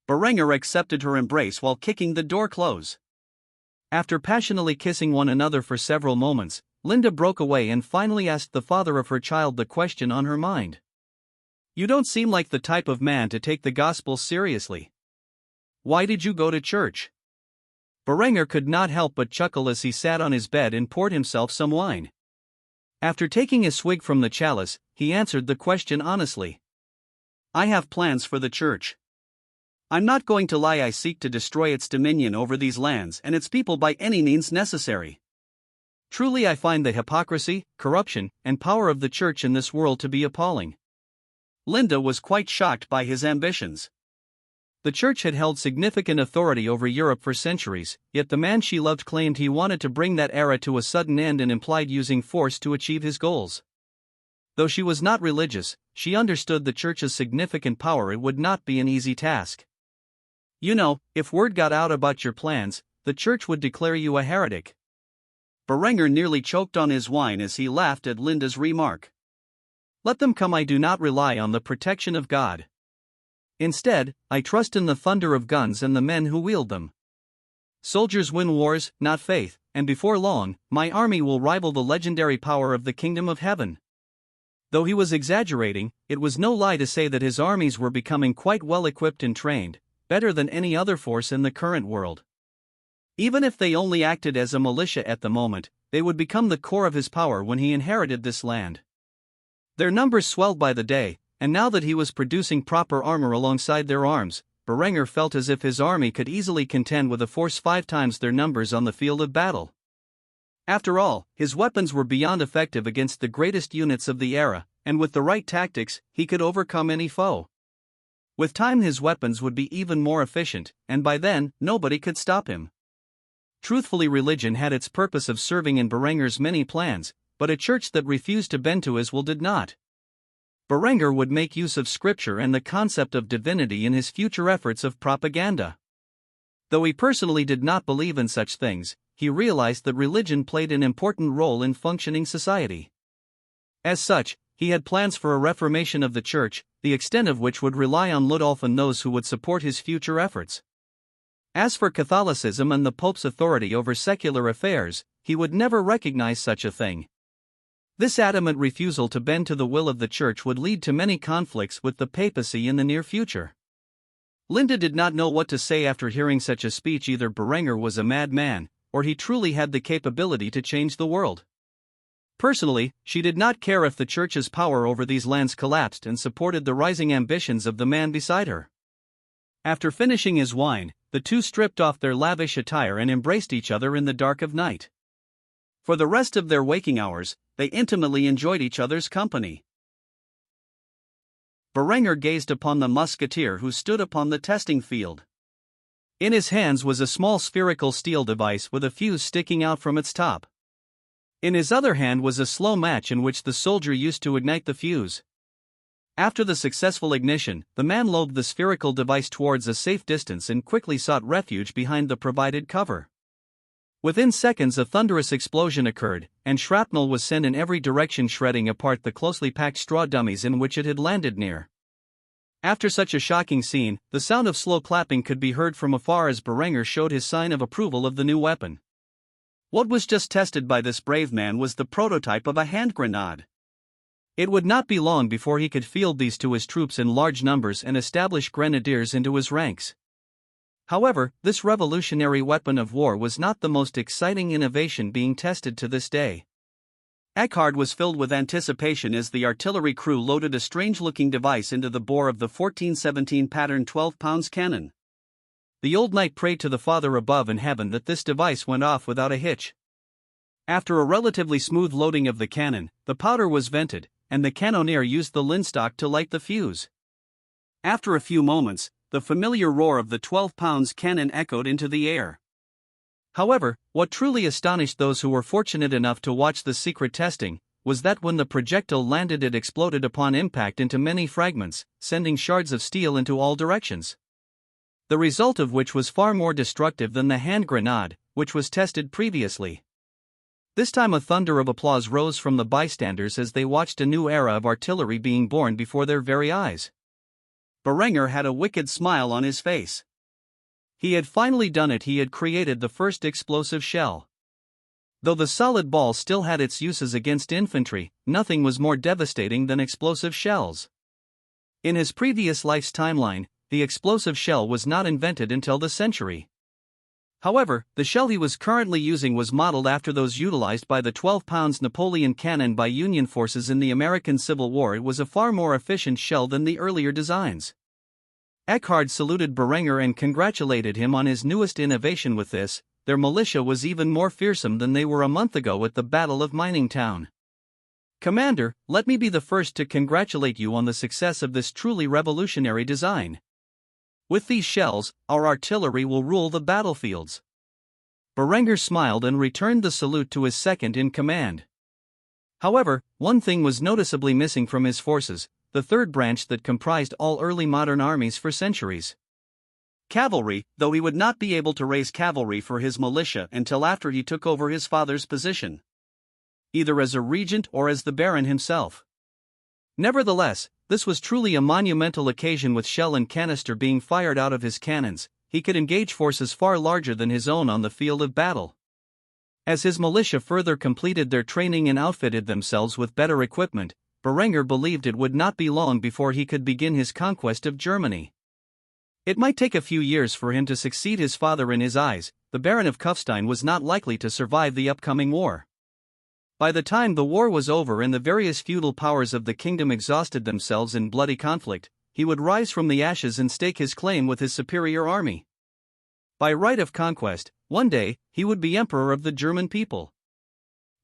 Berenger accepted her embrace while kicking the door close. After passionately kissing one another for several moments, Linde broke away and finally asked the father of her child the question on her mind. You don't seem like the type of man to take the gospel seriously. Why did you go to church? Berenger could not help but chuckle as he sat on his bed and poured himself some wine. After taking a swig from the chalice, he answered the question honestly. I have plans for the church. I'm not going to lie, I seek to destroy its dominion over these lands and its people by any means necessary. Truly I find the hypocrisy, corruption, and power of the church in this world to be appalling. Linde was quite shocked by his ambitions. The church had held significant authority over Europe for centuries, yet the man she loved claimed he wanted to bring that era to a sudden end and implied using force to achieve his goals. Though she was not religious, she understood the church's significant power. It would not be an easy task. You know, if word got out about your plans, the church would declare you a heretic. Berenger nearly choked on his wine as he laughed at Linde's remark. Let them come, I do not rely on the protection of God. Instead, I trust in the thunder of guns and the men who wield them. Soldiers win wars, not faith, and before long, my army will rival the legendary power of the kingdom of heaven. Though he was exaggerating, it was no lie to say that his armies were becoming quite well equipped and trained, better than any other force in the current world. Even if they only acted as a militia at the moment, they would become the core of his power when he inherited this land. Their numbers swelled by the day, and now that he was producing proper armor alongside their arms, Berenger felt as if his army could easily contend with a force 5 times their numbers on the field of battle. After all, his weapons were beyond effective against the greatest units of the era, and with the right tactics, he could overcome any foe. With time his weapons would be even more efficient, and by then, nobody could stop him. Truthfully, religion had its purpose of serving in Berenger's many plans, but a church that refused to bend to his will did not. Berenger would make use of scripture and the concept of divinity in his future efforts of propaganda. Though he personally did not believe in such things, he realized that religion played an important role in functioning society. As such, he had plans for a reformation of the church, the extent of which would rely on Ludolf and those who would support his future efforts. As for Catholicism and the Pope's authority over secular affairs, he would never recognize such a thing. This adamant refusal to bend to the will of the church would lead to many conflicts with the papacy in the near future. Linde did not know what to say after hearing such a speech. Either Berenger was a madman, or he truly had the capability to change the world. Personally, she did not care if the church's power over these lands collapsed and supported the rising ambitions of the man beside her. After finishing his wine, the two stripped off their lavish attire and embraced each other in the dark of night. For the rest of their waking hours, they intimately enjoyed each other's company. Berenger gazed upon the musketeer who stood upon the testing field. In his hands was a small spherical steel device with a fuse sticking out from its top. In his other hand was a slow match in which the soldier used to ignite the fuse. After the successful ignition, the man lowered the spherical device towards a safe distance and quickly sought refuge behind the provided cover. Within seconds a thunderous explosion occurred, and shrapnel was sent in every direction, shredding apart the closely packed straw dummies in which it had landed near. After such a shocking scene, the sound of slow clapping could be heard from afar as Berenger showed his sign of approval of the new weapon. What was just tested by this brave man was the prototype of a hand grenade. It would not be long before he could field these to his troops in large numbers and establish grenadiers into his ranks. However, this revolutionary weapon of war was not the most exciting innovation being tested to this day. Eckhard was filled with anticipation as the artillery crew loaded a strange-looking device into the bore of the 1417 pattern 12-pounds cannon. The old knight prayed to the Father above in heaven that this device went off without a hitch. After a relatively smooth loading of the cannon, the powder was vented, and the cannoneer used the linstock to light the fuse. After a few moments, the familiar roar of the 12-pounds cannon echoed into the air. However, what truly astonished those who were fortunate enough to watch the secret testing was that when the projectile landed it exploded upon impact into many fragments, sending shards of steel into all directions. The result of which was far more destructive than the hand grenade, which was tested previously. This time a thunder of applause rose from the bystanders as they watched a new era of artillery being born before their very eyes. Berenger had a wicked smile on his face. He had finally done it. He had created the first explosive shell. Though the solid ball still had its uses against infantry, nothing was more devastating than explosive shells. In his previous life's timeline, the explosive shell was not invented until the century. However, the shell he was currently using was modeled after those utilized by the 12-pound Napoleon cannon by Union forces in the American Civil War. It was a far more efficient shell than the earlier designs. Eckhard saluted Berenger and congratulated him on his newest innovation. With this, their militia was even more fearsome than they were a month ago at the Battle of Mining Town. "Commander, let me be the first to congratulate you on the success of this truly revolutionary design. With these shells, our artillery will rule the battlefields." Berenger smiled and returned the salute to his second-in-command. However, one thing was noticeably missing from his forces: the third branch that comprised all early modern armies for centuries. Cavalry, though he would not be able to raise cavalry for his militia until after he took over his father's position, either as a regent or as the Baron himself. Nevertheless, this was truly a monumental occasion. With shell and canister being fired out of his cannons, he could engage forces far larger than his own on the field of battle. As his militia further completed their training and outfitted themselves with better equipment, Berenger believed it would not be long before he could begin his conquest of Germany. It might take a few years for him to succeed his father in his eyes. The Baron of Kufstein was not likely to survive the upcoming war. By the time the war was over and the various feudal powers of the kingdom exhausted themselves in bloody conflict, he would rise from the ashes and stake his claim with his superior army. By right of conquest, one day, he would be emperor of the German people.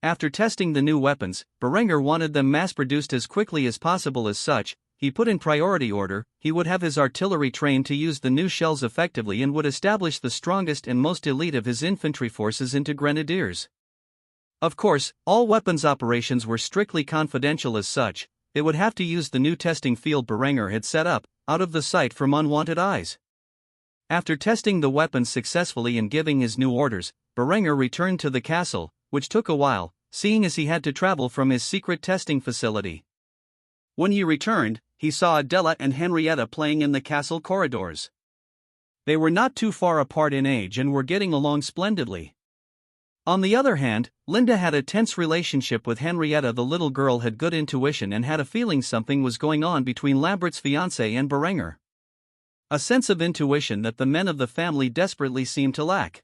After testing the new weapons, Berenger wanted them mass-produced as quickly as possible. As such, he put in priority order: he would have his artillery trained to use the new shells effectively and would establish the strongest and most elite of his infantry forces into grenadiers. Of course, all weapons operations were strictly confidential. As such, it would have to use the new testing field Berenger had set up, out of the sight from unwanted eyes. After testing the weapons successfully and giving his new orders, Berenger returned to the castle, which took a while, seeing as he had to travel from his secret testing facility. When he returned, he saw Adela and Henrietta playing in the castle corridors. They were not too far apart in age and were getting along splendidly. On the other hand, Linde had a tense relationship with Henrietta. The little girl had good intuition and had a feeling something was going on between Lambert's fiancée and Berenger. A sense of intuition that the men of the family desperately seemed to lack.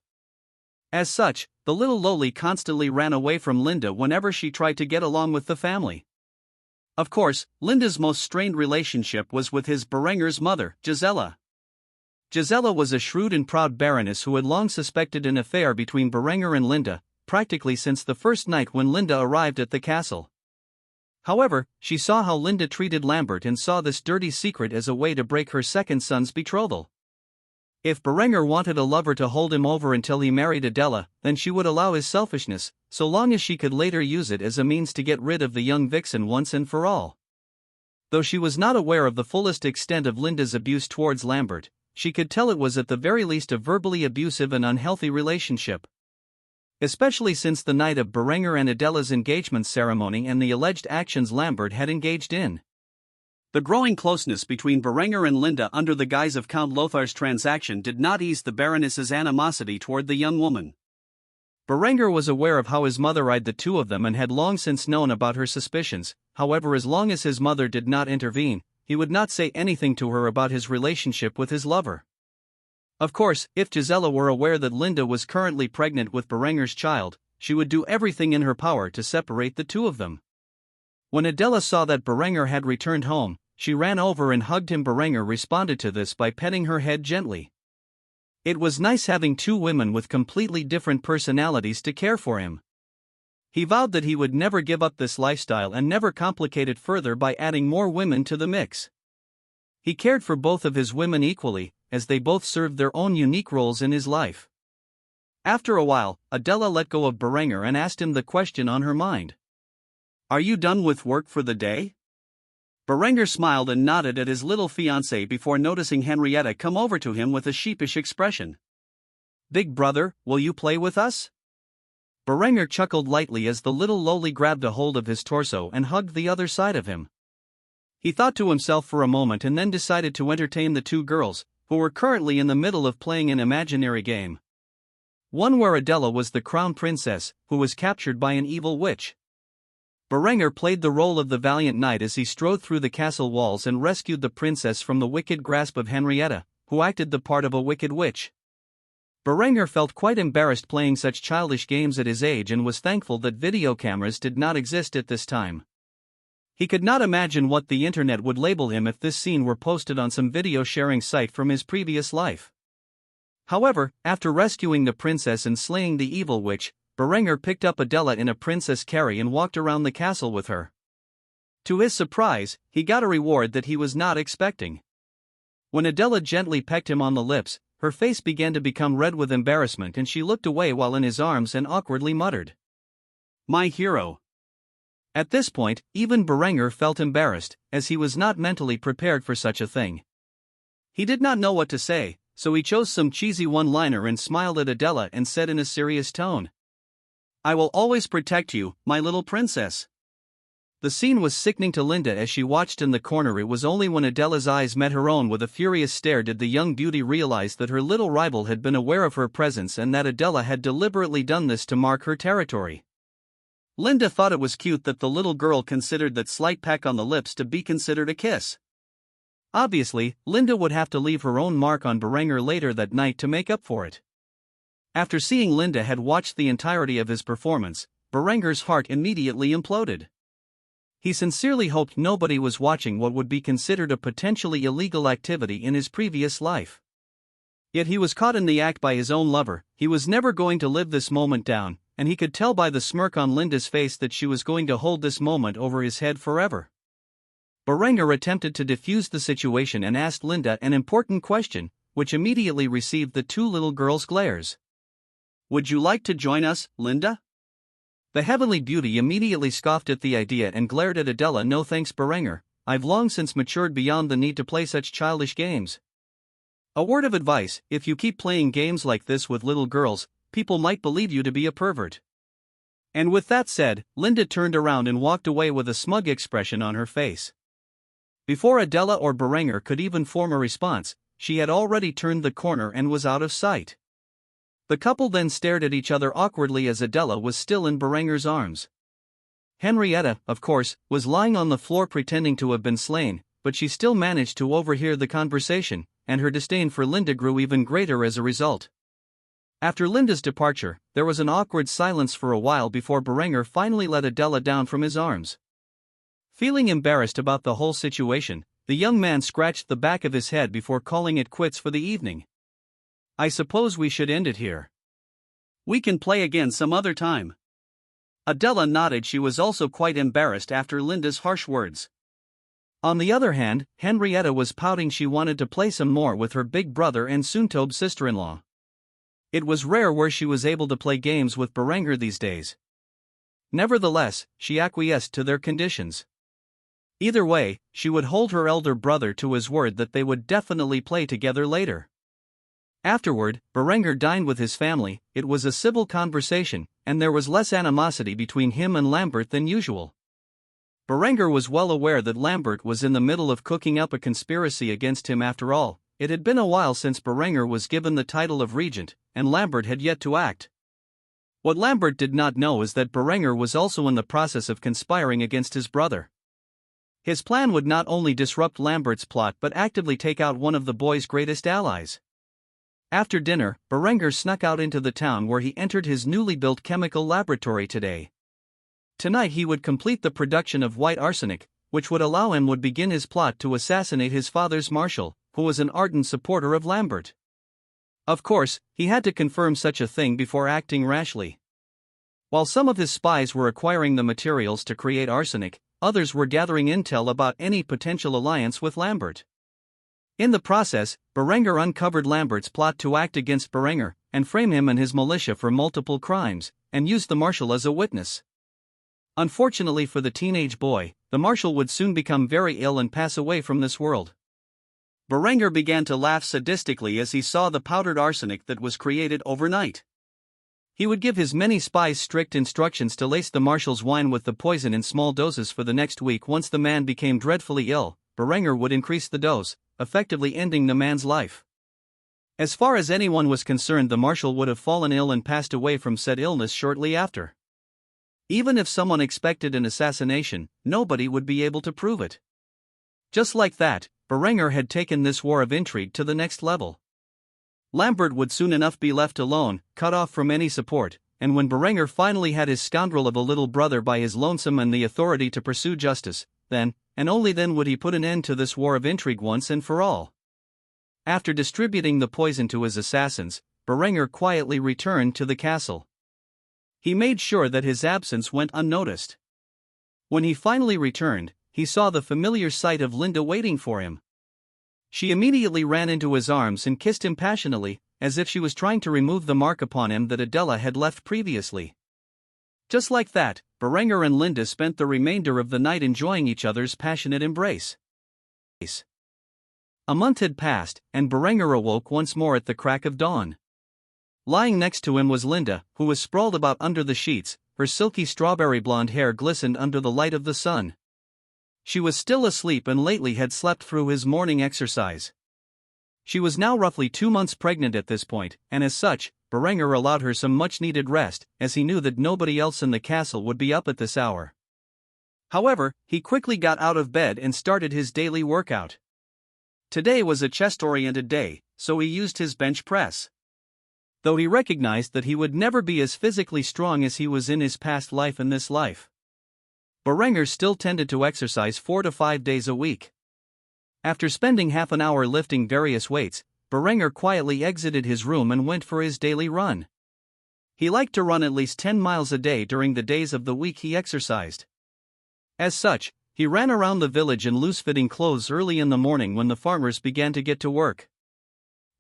As such, the little lowly constantly ran away from Linde whenever she tried to get along with the family. Of course, Linde's most strained relationship was with his Berenger's mother, Gisela. Gisela was a shrewd and proud baroness who had long suspected an affair between Berenger and Linde, practically since the first night when Linde arrived at the castle. However, she saw how Linde treated Lambert and saw this dirty secret as a way to break her second son's betrothal. If Berenger wanted a lover to hold him over until he married Adela, then she would allow his selfishness, so long as she could later use it as a means to get rid of the young vixen once and for all. Though she was not aware of the fullest extent of Linde's abuse towards Lambert, she could tell it was at the very least a verbally abusive and unhealthy relationship. Especially since the night of Berenger and Adela's engagement ceremony and the alleged actions Lambert had engaged in. The growing closeness between Berenger and Linde under the guise of Count Lothar's transaction did not ease the Baroness's animosity toward the young woman. Berenger was aware of how his mother eyed the two of them and had long since known about her suspicions. However, as long as his mother did not intervene, he would not say anything to her about his relationship with his lover. Of course, if Gisela were aware that Linde was currently pregnant with Berenger's child, she would do everything in her power to separate the two of them. When Adela saw that Berenger had returned home, she ran over and hugged him. Berenger responded to this by petting her head gently. It was nice having two women with completely different personalities to care for him. He vowed that he would never give up this lifestyle and never complicate it further by adding more women to the mix. He cared for both of his women equally, as they both served their own unique roles in his life. After a while, Adela let go of Berenger and asked him the question on her mind. "Are you done with work for the day?" Berenger smiled and nodded at his little fiancée before noticing Henrietta come over to him with a sheepish expression. "Big brother, will you play with us?" Berenger chuckled lightly as the little lowly grabbed a hold of his torso and hugged the other side of him. He thought to himself for a moment and then decided to entertain the two girls, who were currently in the middle of playing an imaginary game. One where Adela was the crown princess, who was captured by an evil witch. Berenger played the role of the valiant knight as he strode through the castle walls and rescued the princess from the wicked grasp of Henrietta, who acted the part of a wicked witch. Berenger felt quite embarrassed playing such childish games at his age and was thankful that video cameras did not exist at this time. He could not imagine what the internet would label him if this scene were posted on some video sharing site from his previous life. However, after rescuing the princess and slaying the evil witch, Berenger picked up Adela in a princess carry and walked around the castle with her. To his surprise, he got a reward that he was not expecting. When Adela gently pecked him on the lips, her face began to become red with embarrassment and she looked away while in his arms and awkwardly muttered, "My hero." At this point, even Berenger felt embarrassed, as he was not mentally prepared for such a thing. He did not know what to say, so he chose some cheesy one-liner and smiled at Adela and said in a serious tone, "I will always protect you, my little princess." The scene was sickening to Linde as she watched in the corner. It was only when Adela's eyes met her own with a furious stare did the young beauty realize that her little rival had been aware of her presence and that Adela had deliberately done this to mark her territory. Linde thought it was cute that the little girl considered that slight peck on the lips to be considered a kiss. Obviously, Linde would have to leave her own mark on Berenger later that night to make up for it. After seeing Linde had watched the entirety of his performance, Berenger's heart immediately imploded. He sincerely hoped nobody was watching what would be considered a potentially illegal activity in his previous life. Yet he was caught in the act by his own lover. He was never going to live this moment down, and he could tell by the smirk on Linde's face that she was going to hold this moment over his head forever. Berenger attempted to defuse the situation and asked Linde an important question, which immediately received the two little girls' glares. "Would you like to join us, Linde?" The heavenly beauty immediately scoffed at the idea and glared at Adela. "No thanks, Berenger, I've long since matured beyond the need to play such childish games. A word of advice, if you keep playing games like this with little girls, people might believe you to be a pervert." And with that said, Linde turned around and walked away with a smug expression on her face. Before Adela or Berenger could even form a response, she had already turned the corner and was out of sight. The couple then stared at each other awkwardly as Adela was still in Berenger's arms. Henrietta, of course, was lying on the floor pretending to have been slain, but she still managed to overhear the conversation, and her disdain for Linde grew even greater as a result. After Linde's departure, there was an awkward silence for a while before Berenger finally let Adela down from his arms. Feeling embarrassed about the whole situation, the young man scratched the back of his head before calling it quits for the evening. "I suppose we should end it here. We can play again some other time." Adela nodded. She was also quite embarrassed after Linde's harsh words. On the other hand, Henrietta was pouting. She wanted to play some more with her big brother and soon-to-be sister-in-law. It was rare where she was able to play games with Berenger these days. Nevertheless, she acquiesced to their conditions. Either way, she would hold her elder brother to his word that they would definitely play together later. Afterward, Berenger dined with his family. It was a civil conversation, and there was less animosity between him and Lambert than usual. Berenger was well aware that Lambert was in the middle of cooking up a conspiracy against him. After all, it had been a while since Berenger was given the title of regent, and Lambert had yet to act. What Lambert did not know is that Berenger was also in the process of conspiring against his brother. His plan would not only disrupt Lambert's plot but actively take out one of the boy's greatest allies. After dinner, Berenger snuck out into the town where he entered his newly built chemical laboratory today. Tonight he would complete the production of white arsenic, which would allow him to begin his plot to assassinate his father's Marshal, who was an ardent supporter of Lambert. Of course, he had to confirm such a thing before acting rashly. While some of his spies were acquiring the materials to create arsenic, others were gathering intel about any potential alliance with Lambert. In the process, Berenger uncovered Lambert's plot to act against Berenger, and frame him and his militia for multiple crimes, and used the Marshal as a witness. Unfortunately for the teenage boy, the Marshal would soon become very ill and pass away from this world. Berenger began to laugh sadistically as he saw the powdered arsenic that was created overnight. He would give his many spies strict instructions to lace the Marshal's wine with the poison in small doses for the next week. Once the man became dreadfully ill, Berenger would increase the dose, effectively ending the man's life. As far as anyone was concerned, the Marshal would have fallen ill and passed away from said illness shortly after. Even if someone expected an assassination, nobody would be able to prove it. Just like that, Berenger had taken this war of intrigue to the next level. Lambert would soon enough be left alone, cut off from any support, and when Berenger finally had his scoundrel of a little brother by his lonesome and the authority to pursue justice, then, and only then would he put an end to this war of intrigue once and for all. After distributing the poison to his assassins, Berenger quietly returned to the castle. He made sure that his absence went unnoticed. When he finally returned, he saw the familiar sight of Linde waiting for him. She immediately ran into his arms and kissed him passionately, as if she was trying to remove the mark upon him that Adela had left previously. Just like that, Berenger and Linde spent the remainder of the night enjoying each other's passionate embrace. A month had passed, and Berenger awoke once more at the crack of dawn. Lying next to him was Linde, who was sprawled about under the sheets. Her silky strawberry blonde hair glistened under the light of the sun. She was still asleep and lately had slept through his morning exercise. She was now roughly 2 months pregnant at this point, and as such, Berenger allowed her some much-needed rest, as he knew that nobody else in the castle would be up at this hour. However, he quickly got out of bed and started his daily workout. Today was a chest-oriented day, so he used his bench press. Though he recognized that he would never be as physically strong as he was in his past life and this life. Berenger still tended to exercise 4 to 5 days a week. After spending half an hour lifting various weights, Berenger quietly exited his room and went for his daily run. He liked to run at least 10 miles a day during the days of the week he exercised. As such, he ran around the village in loose-fitting clothes early in the morning when the farmers began to get to work.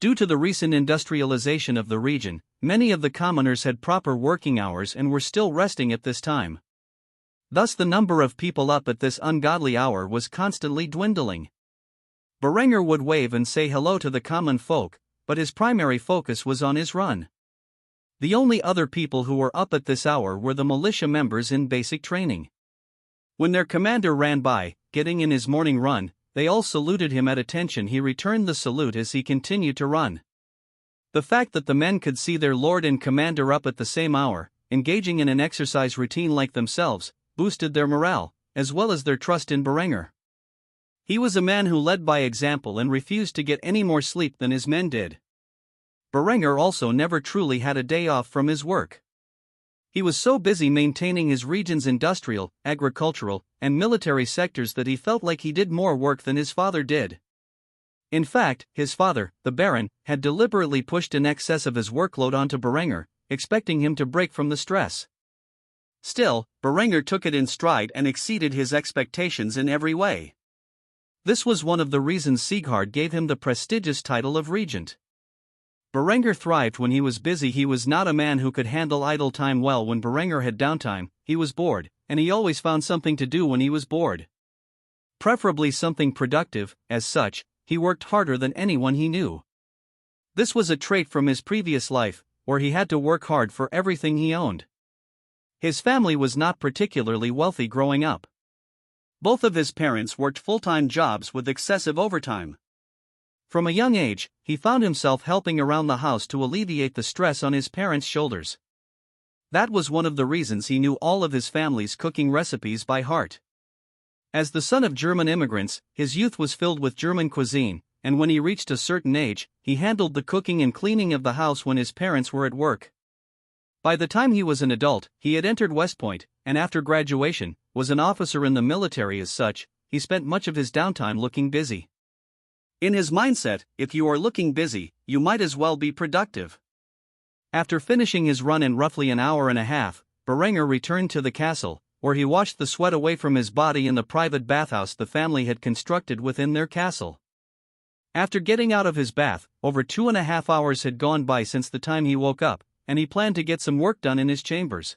Due to the recent industrialization of the region, many of the commoners had proper working hours and were still resting at this time. Thus the number of people up at this ungodly hour was constantly dwindling. Berenger would wave and say hello to the common folk, but his primary focus was on his run. The only other people who were up at this hour were the militia members in basic training. When their commander ran by, getting in his morning run, they all saluted him at attention. He returned the salute as he continued to run. The fact that the men could see their lord and commander up at the same hour, engaging in an exercise routine like themselves, boosted their morale, as well as their trust in Berenger. He was a man who led by example and refused to get any more sleep than his men did. Berenger also never truly had a day off from his work. He was so busy maintaining his region's industrial, agricultural, and military sectors that he felt like he did more work than his father did. In fact, his father, the Baron, had deliberately pushed in excess of his workload onto Berenger, expecting him to break from the stress. Still, Berenger took it in stride and exceeded his expectations in every way. This was one of the reasons Sieghard gave him the prestigious title of regent. Berenger thrived when he was busy. He was not a man who could handle idle time well. When Berenger had downtime, he was bored, and he always found something to do when he was bored. Preferably something productive. As such, he worked harder than anyone he knew. This was a trait from his previous life, where he had to work hard for everything he owned. His family was not particularly wealthy growing up. Both of his parents worked full-time jobs with excessive overtime. From a young age, he found himself helping around the house to alleviate the stress on his parents' shoulders. That was one of the reasons he knew all of his family's cooking recipes by heart. As the son of German immigrants, his youth was filled with German cuisine, and when he reached a certain age, he handled the cooking and cleaning of the house when his parents were at work. By the time he was an adult, he had entered West Point, and after graduation, was an officer in the military. As such, he spent much of his downtime looking busy. In his mindset, if you are looking busy, you might as well be productive. After finishing his run in roughly an hour and a half, Berenger returned to the castle, where he washed the sweat away from his body in the private bathhouse the family had constructed within their castle. After getting out of his bath, over 2.5 hours had gone by since the time he woke up, and he planned to get some work done in his chambers.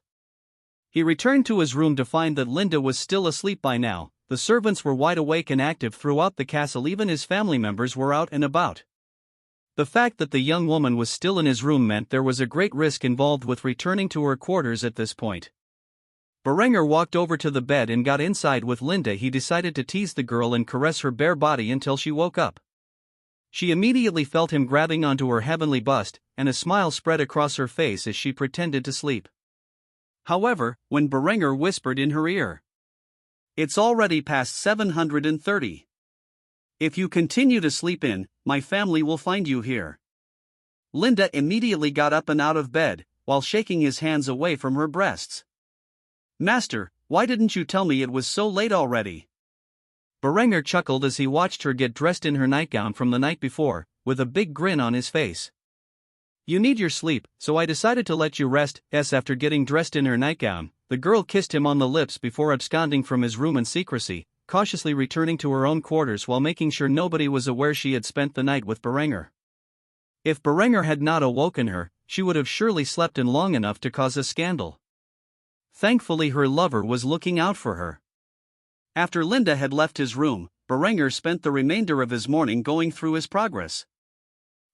He returned to his room to find that Linde was still asleep by now. The servants were wide awake and active throughout the castle. Even his family members were out and about. The fact that the young woman was still in his room meant there was a great risk involved with returning to her quarters at this point. Berenger walked over to the bed and got inside with Linde. He decided to tease the girl and caress her bare body until she woke up. She immediately felt him grabbing onto her heavenly bust, and a smile spread across her face as she pretended to sleep. However, when Berenger whispered in her ear, "It's already past 730. If you continue to sleep in, my family will find you here." Linde immediately got up and out of bed, while shaking his hands away from her breasts. "Master, why didn't you tell me it was so late already?" Berenger chuckled as he watched her get dressed in her nightgown from the night before, with a big grin on his face. "You need your sleep, so I decided to let you rest." After getting dressed in her nightgown, the girl kissed him on the lips before absconding from his room in secrecy, cautiously returning to her own quarters while making sure nobody was aware she had spent the night with Berenger. If Berenger had not awoken her, she would have surely slept in long enough to cause a scandal. Thankfully, her lover was looking out for her. After Linde had left his room, Berenger spent the remainder of his morning going through his progress.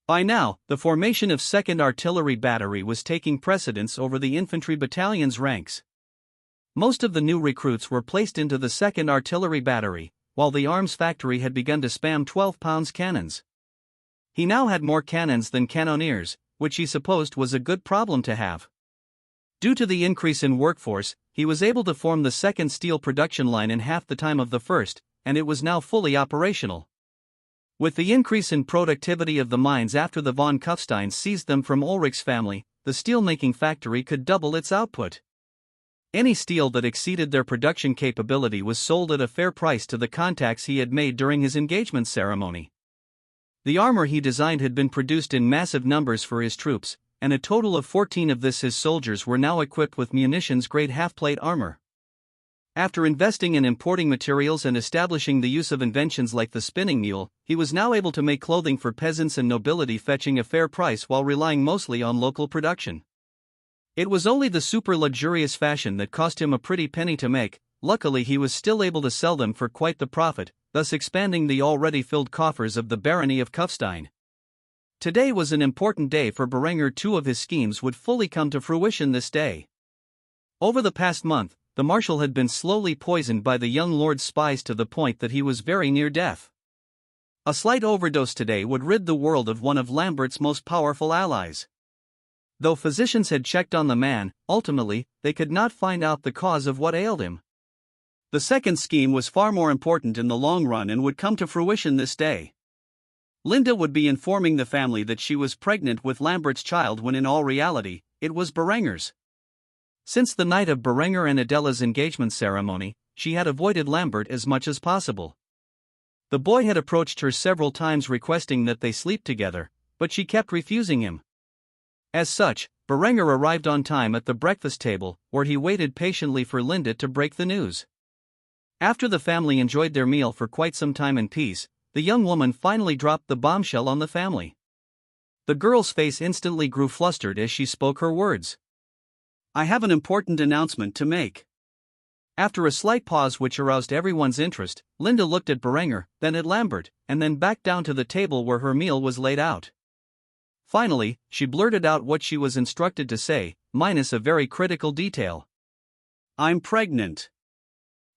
By now, the formation of 2nd Artillery Battery was taking precedence over the infantry battalion's ranks. Most of the new recruits were placed into the 2nd Artillery Battery, while the arms factory had begun to spam 12-pound cannons. He now had more cannons than cannoneers, which he supposed was a good problem to have. Due to the increase in workforce, he was able to form the 2nd steel production line in half the time of the 1st, and it was now fully operational. With the increase in productivity of the mines after the von Kufsteins seized them from Ulrich's family, the steelmaking factory could double its output. Any steel that exceeded their production capability was sold at a fair price to the contacts he had made during his engagement ceremony. The armor he designed had been produced in massive numbers for his troops, and a total of 14 of his soldiers were now equipped with munitions-grade half-plate armor. After investing in importing materials and establishing the use of inventions like the spinning mule, he was now able to make clothing for peasants and nobility fetching a fair price while relying mostly on local production. It was only the super-luxurious fashion that cost him a pretty penny to make. Luckily he was still able to sell them for quite the profit, thus expanding the already filled coffers of the Barony of Kufstein. Today was an important day for Berenger. Two of his schemes would fully come to fruition this day. Over the past month, the Marshal had been slowly poisoned by the young lord's spies to the point that he was very near death. A slight overdose today would rid the world of one of Lambert's most powerful allies. Though physicians had checked on the man, ultimately, they could not find out the cause of what ailed him. The second scheme was far more important in the long run and would come to fruition this day. Linde would be informing the family that she was pregnant with Lambert's child when in all reality, it was Berenger's. Since the night of Berenger and Adela's engagement ceremony, she had avoided Lambert as much as possible. The boy had approached her several times requesting that they sleep together, but she kept refusing him. As such, Berenger arrived on time at the breakfast table, where he waited patiently for Linde to break the news. After the family enjoyed their meal for quite some time in peace, the young woman finally dropped the bombshell on the family. The girl's face instantly grew flustered as she spoke her words. "I have an important announcement to make." After a slight pause which aroused everyone's interest, Linde looked at Berenger, then at Lambert, and then back down to the table where her meal was laid out. Finally, she blurted out what she was instructed to say, minus a very critical detail. "I'm pregnant."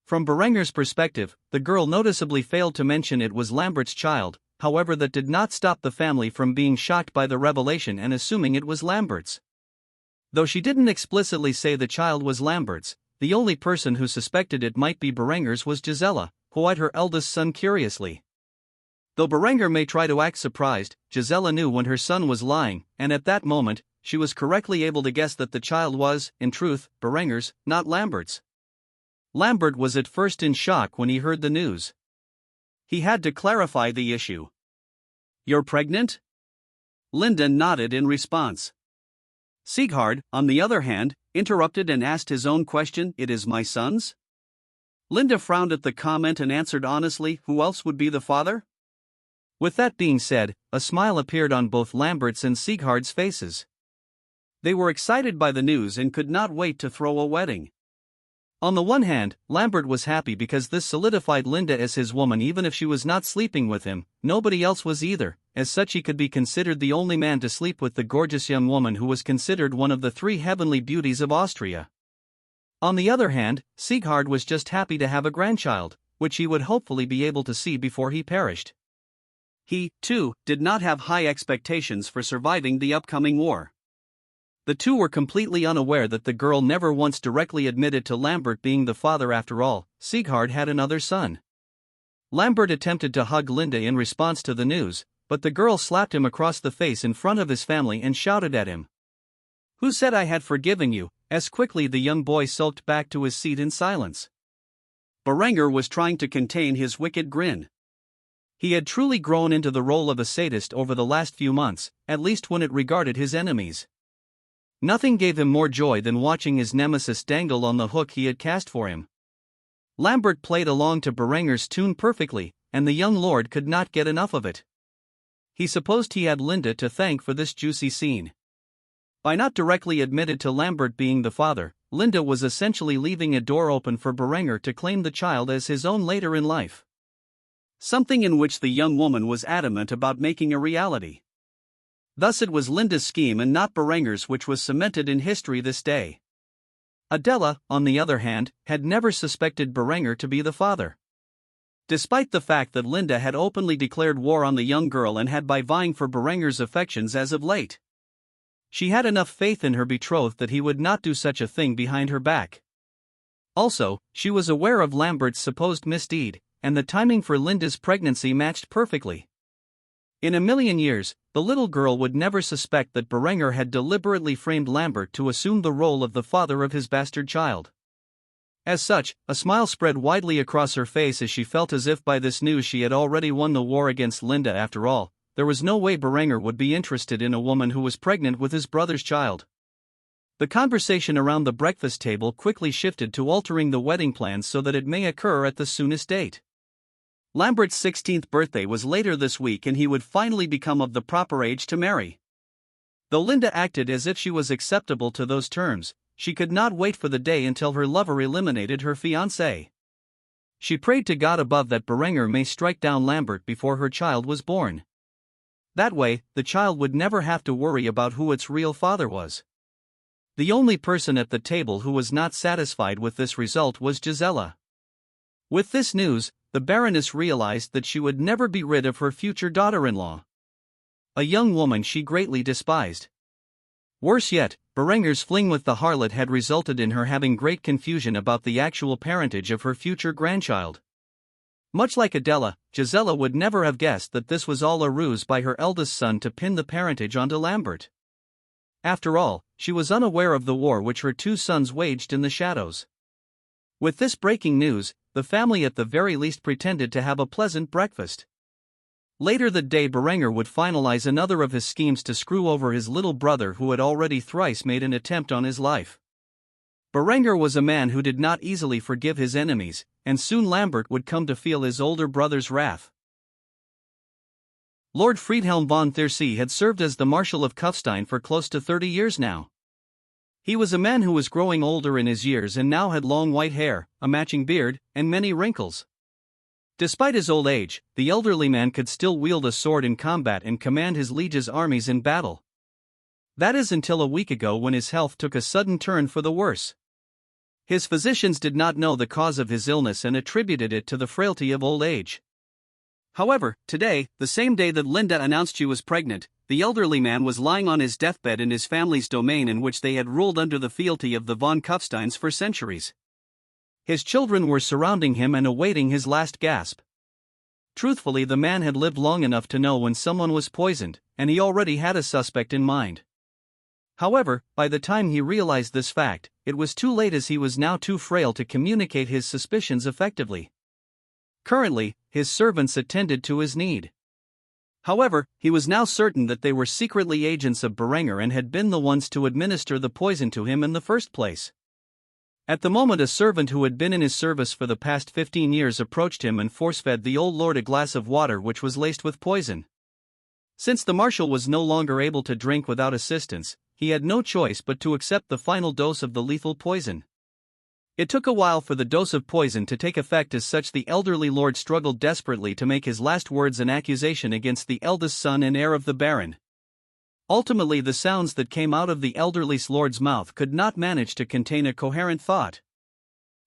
From Berenger's perspective, the girl noticeably failed to mention it was Lambert's child, however that did not stop the family from being shocked by the revelation and assuming it was Lambert's. Though she didn't explicitly say the child was Lambert's, the only person who suspected it might be Berenger's was Gisela, who eyed her eldest son curiously. Though Berenger may try to act surprised, Gisela knew when her son was lying, and at that moment, she was correctly able to guess that the child was, in truth, Berenger's, not Lambert's. Lambert was at first in shock when he heard the news. He had to clarify the issue. "You're pregnant?" Linde nodded in response. Sieghard, on the other hand, interrupted and asked his own question, "It is my son's?" Linde frowned at the comment and answered honestly, "Who else would be the father?" With that being said, a smile appeared on both Lambert's and Sieghard's faces. They were excited by the news and could not wait to throw a wedding. On the one hand, Lambert was happy because this solidified Linde as his woman even if she was not sleeping with him. Nobody else was either, as such he could be considered the only man to sleep with the gorgeous young woman who was considered one of the three heavenly beauties of Austria. On the other hand, Sieghard was just happy to have a grandchild, which he would hopefully be able to see before he perished. He, too, did not have high expectations for surviving the upcoming war. The two were completely unaware that the girl never once directly admitted to Lambert being the father. After all, Sieghard had another son. Lambert attempted to hug Linde in response to the news, but the girl slapped him across the face in front of his family and shouted at him. "Who said I had forgiven you?" As quickly the young boy sulked back to his seat in silence. Berenger was trying to contain his wicked grin. He had truly grown into the role of a sadist over the last few months, at least when it regarded his enemies. Nothing gave him more joy than watching his nemesis dangle on the hook he had cast for him. Lambert played along to Berenger's tune perfectly, and the young lord could not get enough of it. He supposed he had Linde to thank for this juicy scene. By not directly admitted to Lambert being the father, Linde was essentially leaving a door open for Berenger to claim the child as his own later in life. Something in which the young woman was adamant about making a reality. Thus it was Linde's scheme and not Berenger's which was cemented in history this day. Adela, on the other hand, had never suspected Berenger to be the father. Despite the fact that Linde had openly declared war on the young girl and had been vying for Berenger's affections as of late. She had enough faith in her betrothed that he would not do such a thing behind her back. Also, she was aware of Lambert's supposed misdeed, and the timing for Linde's pregnancy matched perfectly. In a million years, the little girl would never suspect that Berenger had deliberately framed Lambert to assume the role of the father of his bastard child. As such, a smile spread widely across her face as she felt as if by this news she had already won the war against Linde. After all, there was no way Berenger would be interested in a woman who was pregnant with his brother's child. The conversation around the breakfast table quickly shifted to altering the wedding plans so that it may occur at the soonest date. Lambert's 16th birthday was later this week and he would finally become of the proper age to marry. Though Linde acted as if she was acceptable to those terms, she could not wait for the day until her lover eliminated her fiancé. She prayed to God above that Berenger may strike down Lambert before her child was born. That way, the child would never have to worry about who its real father was. The only person at the table who was not satisfied with this result was Gisela. With this news, the Baroness realized that she would never be rid of her future daughter-in-law. A young woman she greatly despised. Worse yet, Berenger's fling with the harlot had resulted in her having great confusion about the actual parentage of her future grandchild. Much like Adela, Gisela would never have guessed that this was all a ruse by her eldest son to pin the parentage onto Lambert. After all, she was unaware of the war which her two sons waged in the shadows. With this breaking news, the family at the very least pretended to have a pleasant breakfast. Later that day Berenger would finalize another of his schemes to screw over his little brother who had already thrice made an attempt on his life. Berenger was a man who did not easily forgive his enemies, and soon Lambert would come to feel his older brother's wrath. Lord Friedhelm von Thiersee had served as the Marshal of Kufstein for close to 30 years now. He was a man who was growing older in his years and now had long white hair, a matching beard, and many wrinkles. Despite his old age, the elderly man could still wield a sword in combat and command his liege's armies in battle. That is until a week ago when his health took a sudden turn for the worse. His physicians did not know the cause of his illness and attributed it to the frailty of old age. However, today, the same day that Linde announced she was pregnant, the elderly man was lying on his deathbed in his family's domain in which they had ruled under the fealty of the von Kufsteins for centuries. His children were surrounding him and awaiting his last gasp. Truthfully, the man had lived long enough to know when someone was poisoned, and he already had a suspect in mind. However, by the time he realized this fact, it was too late as he was now too frail to communicate his suspicions effectively. Currently, his servants attended to his need. However, he was now certain that they were secretly agents of Berenger and had been the ones to administer the poison to him in the first place. At the moment, a servant who had been in his service for the past 15 years approached him and force-fed the old lord a glass of water which was laced with poison. Since the Marshal was no longer able to drink without assistance, he had no choice but to accept the final dose of the lethal poison. It took a while for the dose of poison to take effect. As such, the elderly lord struggled desperately to make his last words an accusation against the eldest son and heir of the Baron. Ultimately, the sounds that came out of the elderly lord's mouth could not manage to contain a coherent thought.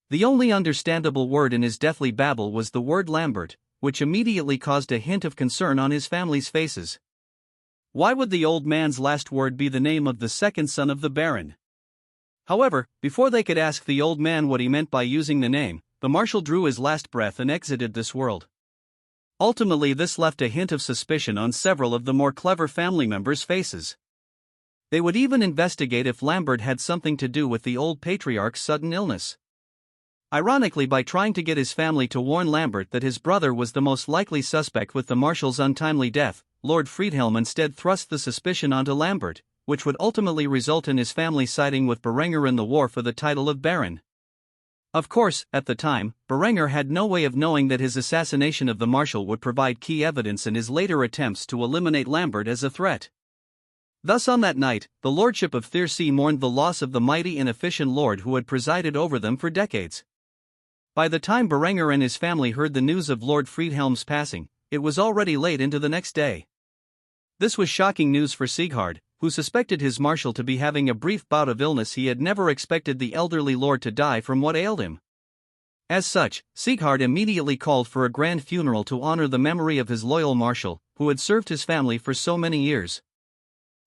The only understandable word in his deathly babble was the word Lambert, which immediately caused a hint of concern on his family's faces. Why would the old man's last word be the name of the second son of the Baron? However, before they could ask the old man what he meant by using the name, the Marshal drew his last breath and exited this world. Ultimately, this left a hint of suspicion on several of the more clever family members' faces. They would even investigate if Lambert had something to do with the old patriarch's sudden illness. Ironically, by trying to get his family to warn Lambert that his brother was the most likely suspect with the Marshal's untimely death, Lord Friedhelm instead thrust the suspicion onto Lambert, which would ultimately result in his family siding with Berenger in the war for the title of Baron. Of course, at the time, Berenger had no way of knowing that his assassination of the Marshal would provide key evidence in his later attempts to eliminate Lambert as a threat. Thus on that night, the lordship of Thiersee mourned the loss of the mighty and efficient lord who had presided over them for decades. By the time Berenger and his family heard the news of Lord Friedhelm's passing, it was already late into the next day. This was shocking news for Sighard, who suspected his Marshal to be having a brief bout of illness. He had never expected the elderly lord to die from what ailed him. As such, Sighard immediately called for a grand funeral to honor the memory of his loyal Marshal, who had served his family for so many years.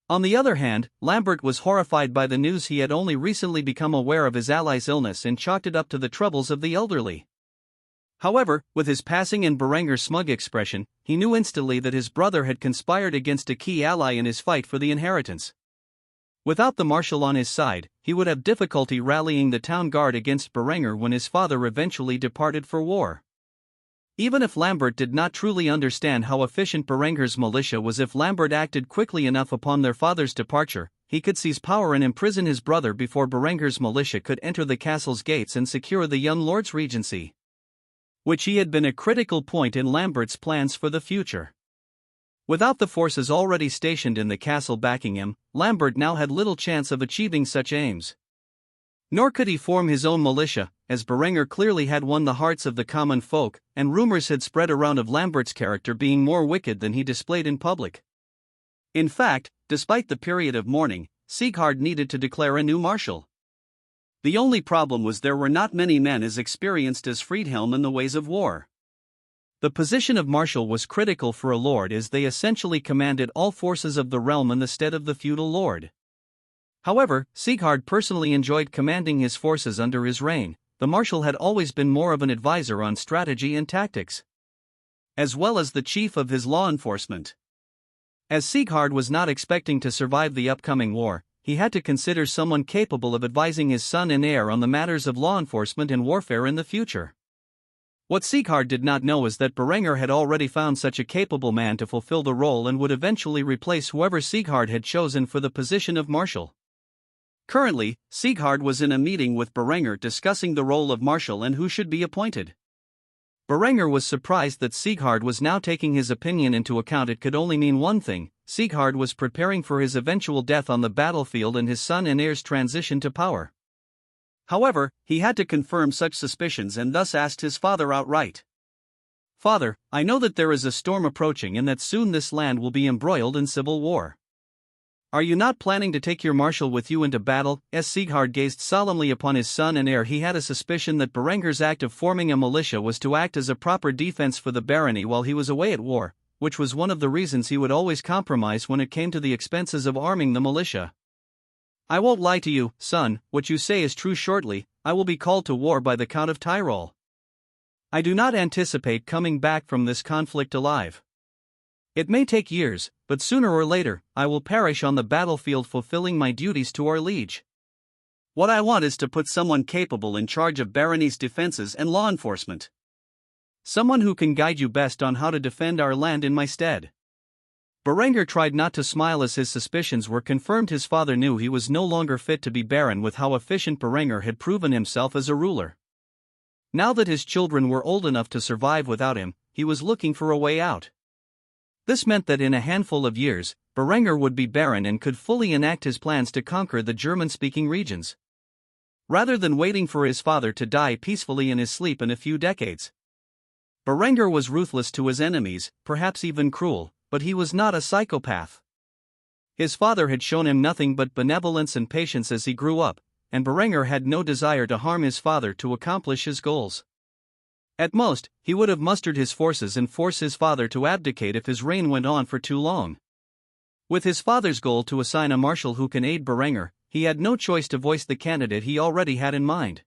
On the other hand, Lambert was horrified by the news. He had only recently become aware of his ally's illness and chalked it up to the troubles of the elderly. However, with his passing and Berenger's smug expression, he knew instantly that his brother had conspired against a key ally in his fight for the inheritance. Without the Marshal on his side, he would have difficulty rallying the town guard against Berenger when his father eventually departed for war. Even if Lambert did not truly understand how efficient Berenger's militia was, if Lambert acted quickly enough upon their father's departure, he could seize power and imprison his brother before Berenger's militia could enter the castle's gates and secure the young lord's regency, which he had been a critical point in Lambert's plans for the future. Without the forces already stationed in the castle backing him, Lambert now had little chance of achieving such aims. Nor could he form his own militia, as Berenger clearly had won the hearts of the common folk, and rumors had spread around of Lambert's character being more wicked than he displayed in public. In fact, despite the period of mourning, Sighard needed to declare a new Marshal. The only problem was there were not many men as experienced as Friedhelm in the ways of war. The position of Marshal was critical for a lord, as they essentially commanded all forces of the realm in the stead of the feudal lord. However, Sighard personally enjoyed commanding his forces under his reign. The Marshal had always been more of an advisor on strategy and tactics, as well as the chief of his law enforcement. As Sighard was not expecting to survive the upcoming war, he had to consider someone capable of advising his son and heir on the matters of law enforcement and warfare in the future. What Sighard did not know is that Berenger had already found such a capable man to fulfill the role and would eventually replace whoever Sighard had chosen for the position of Marshal. Currently, Sighard was in a meeting with Berenger discussing the role of Marshal and who should be appointed. Berenger was surprised that Sighard was now taking his opinion into account. It could only mean one thing: Sighard was preparing for his eventual death on the battlefield and his son and heir's transition to power. However, he had to confirm such suspicions and thus asked his father outright. "Father, I know that there is a storm approaching and that soon this land will be embroiled in civil war. Are you not planning to take your Marshal with you into battle?" As Sighard gazed solemnly upon his son and heir, he had a suspicion that Berenger's act of forming a militia was to act as a proper defense for the barony while he was away at war, which was one of the reasons he would always compromise when it came to the expenses of arming the militia. "I won't lie to you, son, what you say is true. Shortly, I will be called to war by the Count of Tyrol. I do not anticipate coming back from this conflict alive. It may take years, but sooner or later, I will perish on the battlefield fulfilling my duties to our liege. What I want is to put someone capable in charge of barony's defenses and law enforcement. Someone who can guide you best on how to defend our land in my stead." Berenger tried not to smile as his suspicions were confirmed. His father knew he was no longer fit to be Baron with how efficient Berenger had proven himself as a ruler. Now that his children were old enough to survive without him, he was looking for a way out. This meant that in a handful of years, Berenger would be Baron and could fully enact his plans to conquer the German-speaking regions, rather than waiting for his father to die peacefully in his sleep in a few decades. Berenger was ruthless to his enemies, perhaps even cruel, but he was not a psychopath. His father had shown him nothing but benevolence and patience as he grew up, and Berenger had no desire to harm his father to accomplish his goals. At most, he would have mustered his forces and forced his father to abdicate if his reign went on for too long. With his father's goal to assign a Marshal who can aid Berenger, he had no choice to voice the candidate he already had in mind.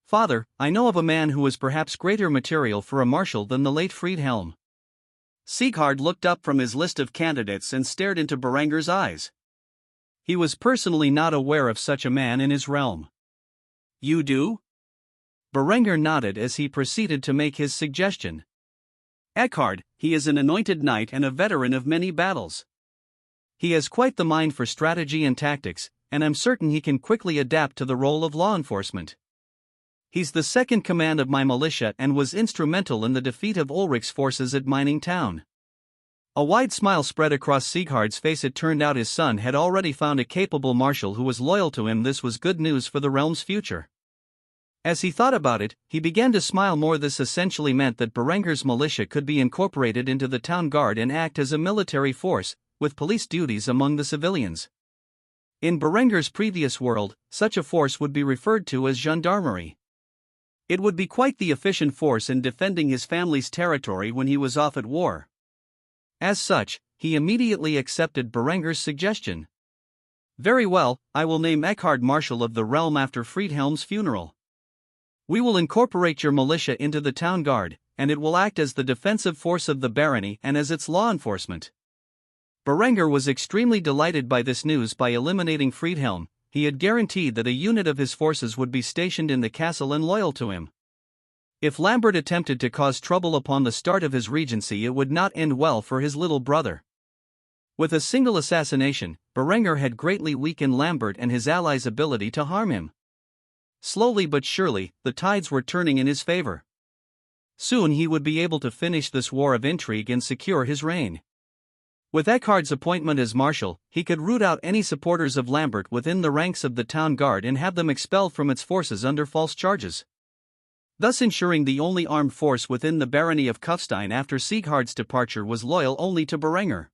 "Father, I know of a man who is perhaps greater material for a Marshal than the late Friedhelm. Sieghard looked up from his list of candidates and stared into Berenger's eyes. He was personally not aware of such a man in his realm. You do? Berenger nodded as he proceeded to make his suggestion. Eckhard, he is an anointed knight and a veteran of many battles. He has quite the mind for strategy and tactics, and I'm certain he can quickly adapt to the role of law enforcement. He's the second command of my militia and was instrumental in the defeat of Ulrich's forces at Mining Town. A wide smile spread across Sieghard's face. It turned out his son had already found a capable marshal who was loyal to him. This was good news for the realm's future. As he thought about it, he began to smile more. This essentially meant that Berenger's militia could be incorporated into the town guard and act as a military force, with police duties among the civilians. In Berenger's previous world, such a force would be referred to as gendarmerie. It would be quite the efficient force in defending his family's territory when he was off at war. As such, he immediately accepted Berenger's suggestion. Very well, I will name Eckhard Marshal of the realm after Friedhelm's funeral. We will incorporate your militia into the town guard, and it will act as the defensive force of the barony and as its law enforcement. Berenger was extremely delighted by this news. By eliminating Friedhelm, he had guaranteed that a unit of his forces would be stationed in the castle and loyal to him. If Lambert attempted to cause trouble upon the start of his regency, it would not end well for his little brother. With a single assassination, Berenger had greatly weakened Lambert and his allies' ability to harm him. Slowly but surely, the tides were turning in his favor. Soon he would be able to finish this war of intrigue and secure his reign. With Eckhard's appointment as marshal, he could root out any supporters of Lambert within the ranks of the town guard and have them expelled from its forces under false charges, thus ensuring the only armed force within the barony of Kufstein after Sieghard's departure was loyal only to Berenger.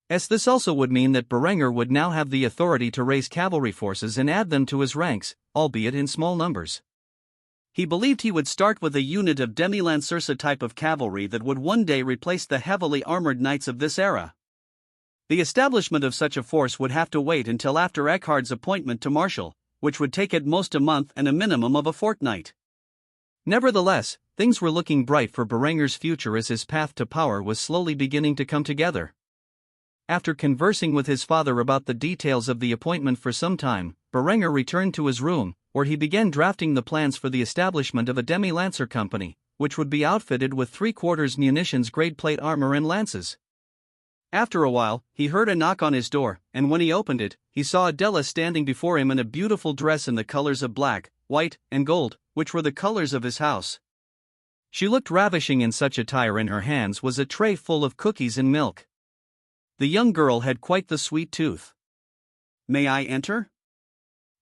This also would mean that Berenger would now have the authority to raise cavalry forces and add them to his ranks, albeit in small numbers. He believed he would start with a unit of demi-lancers type of cavalry that would one day replace the heavily armored knights of this era. The establishment of such a force would have to wait until after Eckhard's appointment to marshal, which would take at most a month and a minimum of a fortnight. Nevertheless, things were looking bright for Berenger's future as his path to power was slowly beginning to come together. After conversing with his father about the details of the appointment for some time, Berenger returned to his room, where he began drafting the plans for the establishment of a demi-lancer company, which would be outfitted with 3/4 munitions grade plate armor and lances. After a while, he heard a knock on his door, and when he opened it, he saw Adela standing before him in a beautiful dress in the colors of black, white, and gold, which were the colors of his house. She looked ravishing in such attire. In her hands was a tray full of cookies and milk. The young girl had quite the sweet tooth. "May I enter?"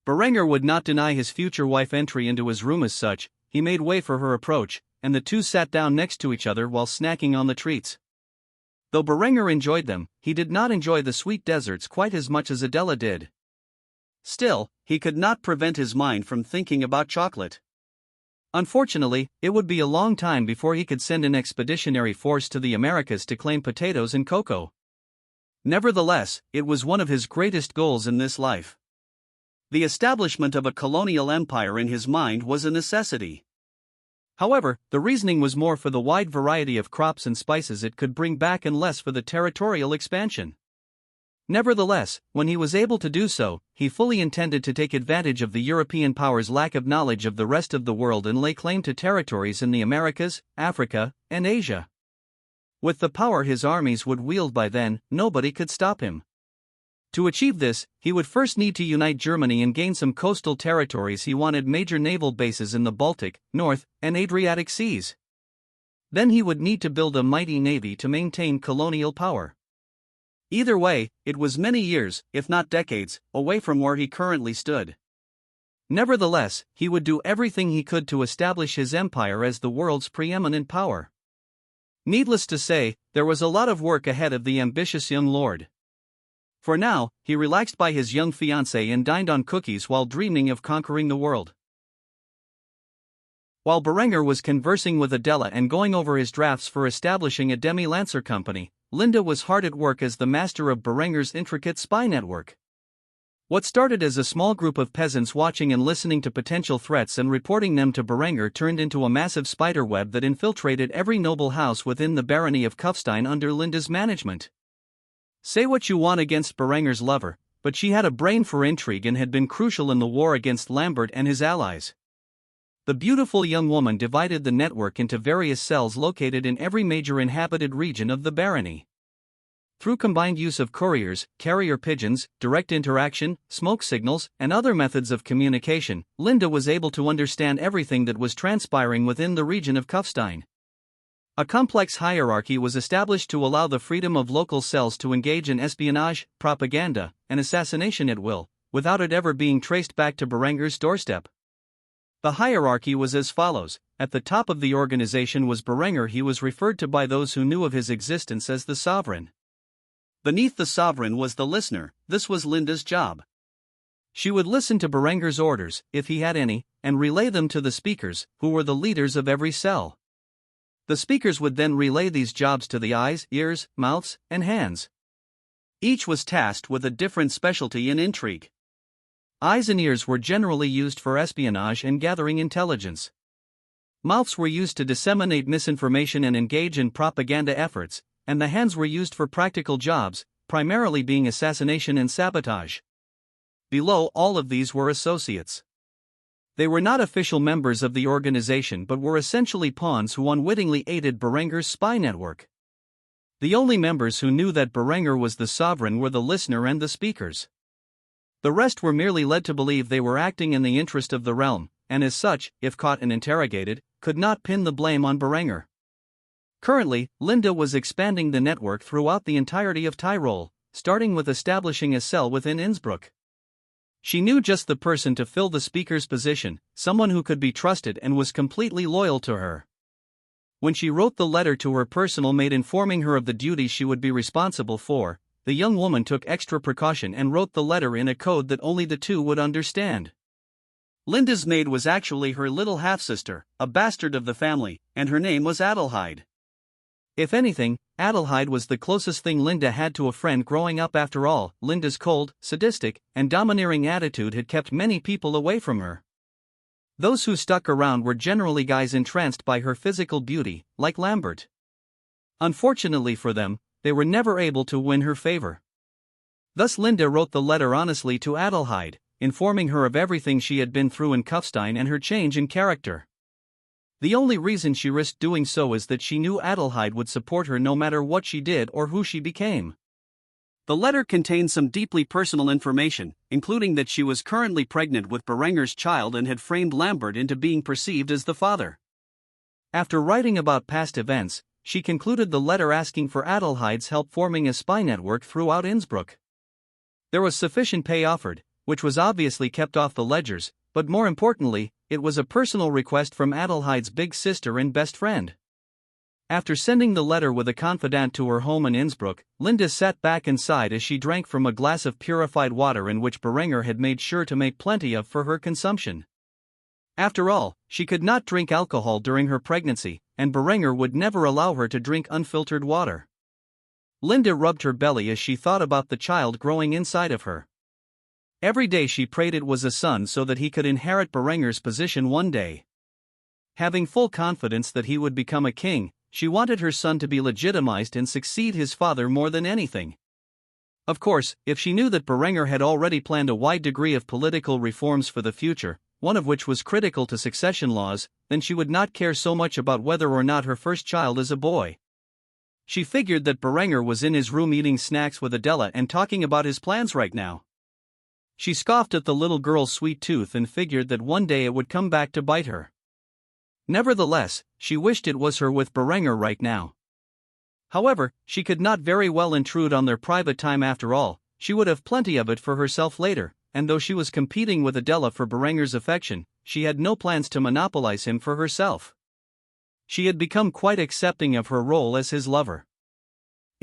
Berenger would not deny his future wife entry into his room. As such, he made way for her approach, and the two sat down next to each other while snacking on the treats. Though Berenger enjoyed them, he did not enjoy the sweet desserts quite as much as Adela did. Still, he could not prevent his mind from thinking about chocolate. Unfortunately, it would be a long time before he could send an expeditionary force to the Americas to claim potatoes and cocoa. Nevertheless, it was one of his greatest goals in this life. The establishment of a colonial empire in his mind was a necessity. However, the reasoning was more for the wide variety of crops and spices it could bring back and less for the territorial expansion. Nevertheless, when he was able to do so, he fully intended to take advantage of the European powers' lack of knowledge of the rest of the world and lay claim to territories in the Americas, Africa, and Asia. With the power his armies would wield by then, nobody could stop him. To achieve this, he would first need to unite Germany and gain some coastal territories. He wanted major naval bases in the Baltic, North, and Adriatic seas. Then he would need to build a mighty navy to maintain colonial power. Either way, it was many years, if not decades, away from where he currently stood. Nevertheless, he would do everything he could to establish his empire as the world's preeminent power. Needless to say, there was a lot of work ahead of the ambitious young lord. For now, he relaxed by his young fiancée and dined on cookies while dreaming of conquering the world. While Berenger was conversing with Adela and going over his drafts for establishing a demi-lancer company, Linde was hard at work as the master of Berenger's intricate spy network. What started as a small group of peasants watching and listening to potential threats and reporting them to Berenger turned into a massive spiderweb that infiltrated every noble house within the barony of Kufstein under Linde's management. Say what you want against Berenger's lover, but she had a brain for intrigue and had been crucial in the war against Lambert and his allies. The beautiful young woman divided the network into various cells located in every major inhabited region of the barony. Through combined use of couriers, carrier pigeons, direct interaction, smoke signals, and other methods of communication, Linde was able to understand everything that was transpiring within the region of Kufstein. A complex hierarchy was established to allow the freedom of local cells to engage in espionage, propaganda, and assassination at will, without it ever being traced back to Berenger's doorstep. The hierarchy was as follows. At the top of the organization was Berenger. He was referred to by those who knew of his existence as the sovereign. Beneath the sovereign was the listener. This was Linde's job. She would listen to Berenger's orders, if he had any, and relay them to the speakers, who were the leaders of every cell. The speakers would then relay these jobs to the eyes, ears, mouths, and hands. Each was tasked with a different specialty in intrigue. Eyes and ears were generally used for espionage and gathering intelligence. Mouths were used to disseminate misinformation and engage in propaganda efforts, and the hands were used for practical jobs, primarily being assassination and sabotage. Below all of these were associates. They were not official members of the organization but were essentially pawns who unwittingly aided Berenger's spy network. The only members who knew that Berenger was the sovereign were the listener and the speakers. The rest were merely led to believe they were acting in the interest of the realm, and as such, if caught and interrogated, could not pin the blame on Berenger. Currently, Linde was expanding the network throughout the entirety of Tyrol, starting with establishing a cell within Innsbruck. She knew just the person to fill the speaker's position, someone who could be trusted and was completely loyal to her. When she wrote the letter to her personal maid informing her of the duties she would be responsible for, the young woman took extra precaution and wrote the letter in a code that only the two would understand. Linde's maid was actually her little half-sister, a bastard of the family, and her name was Adelheid. If anything, Adelheid was the closest thing Linde had to a friend growing up. After all, Linde's cold, sadistic, and domineering attitude had kept many people away from her. Those who stuck around were generally guys entranced by her physical beauty, like Lambert. Unfortunately for them, they were never able to win her favor. Thus Linde wrote the letter honestly to Adelheid, informing her of everything she had been through in Kufstein and her change in character. The only reason she risked doing so is that she knew Adelheid would support her no matter what she did or who she became. The letter contained some deeply personal information, including that she was currently pregnant with Berenger's child and had framed Lambert into being perceived as the father. After writing about past events, she concluded the letter asking for Adelheid's help forming a spy network throughout Innsbruck. There was sufficient pay offered, which was obviously kept off the ledgers, but more importantly, it was a personal request from Adelheid's big sister and best friend. After sending the letter with a confidant to her home in Innsbruck, Linde sat back and sighed as she drank from a glass of purified water in which Berenger had made sure to make plenty of for her consumption. After all, she could not drink alcohol during her pregnancy, and Berenger would never allow her to drink unfiltered water. Linde rubbed her belly as she thought about the child growing inside of her. Every day she prayed it was a son so that he could inherit Berenger's position one day. Having full confidence that he would become a king, she wanted her son to be legitimized and succeed his father more than anything. Of course, if she knew that Berenger had already planned a wide degree of political reforms for the future, one of which was critical to succession laws, then she would not care so much about whether or not her first child is a boy. She figured that Berenger was in his room eating snacks with Adela and talking about his plans right now. She scoffed at the little girl's sweet tooth and figured that one day it would come back to bite her. Nevertheless, she wished it was her with Berenger right now. However, she could not very well intrude on their private time after all. She would have plenty of it for herself later, and though she was competing with Adela for Berenger's affection, she had no plans to monopolize him for herself. She had become quite accepting of her role as his lover.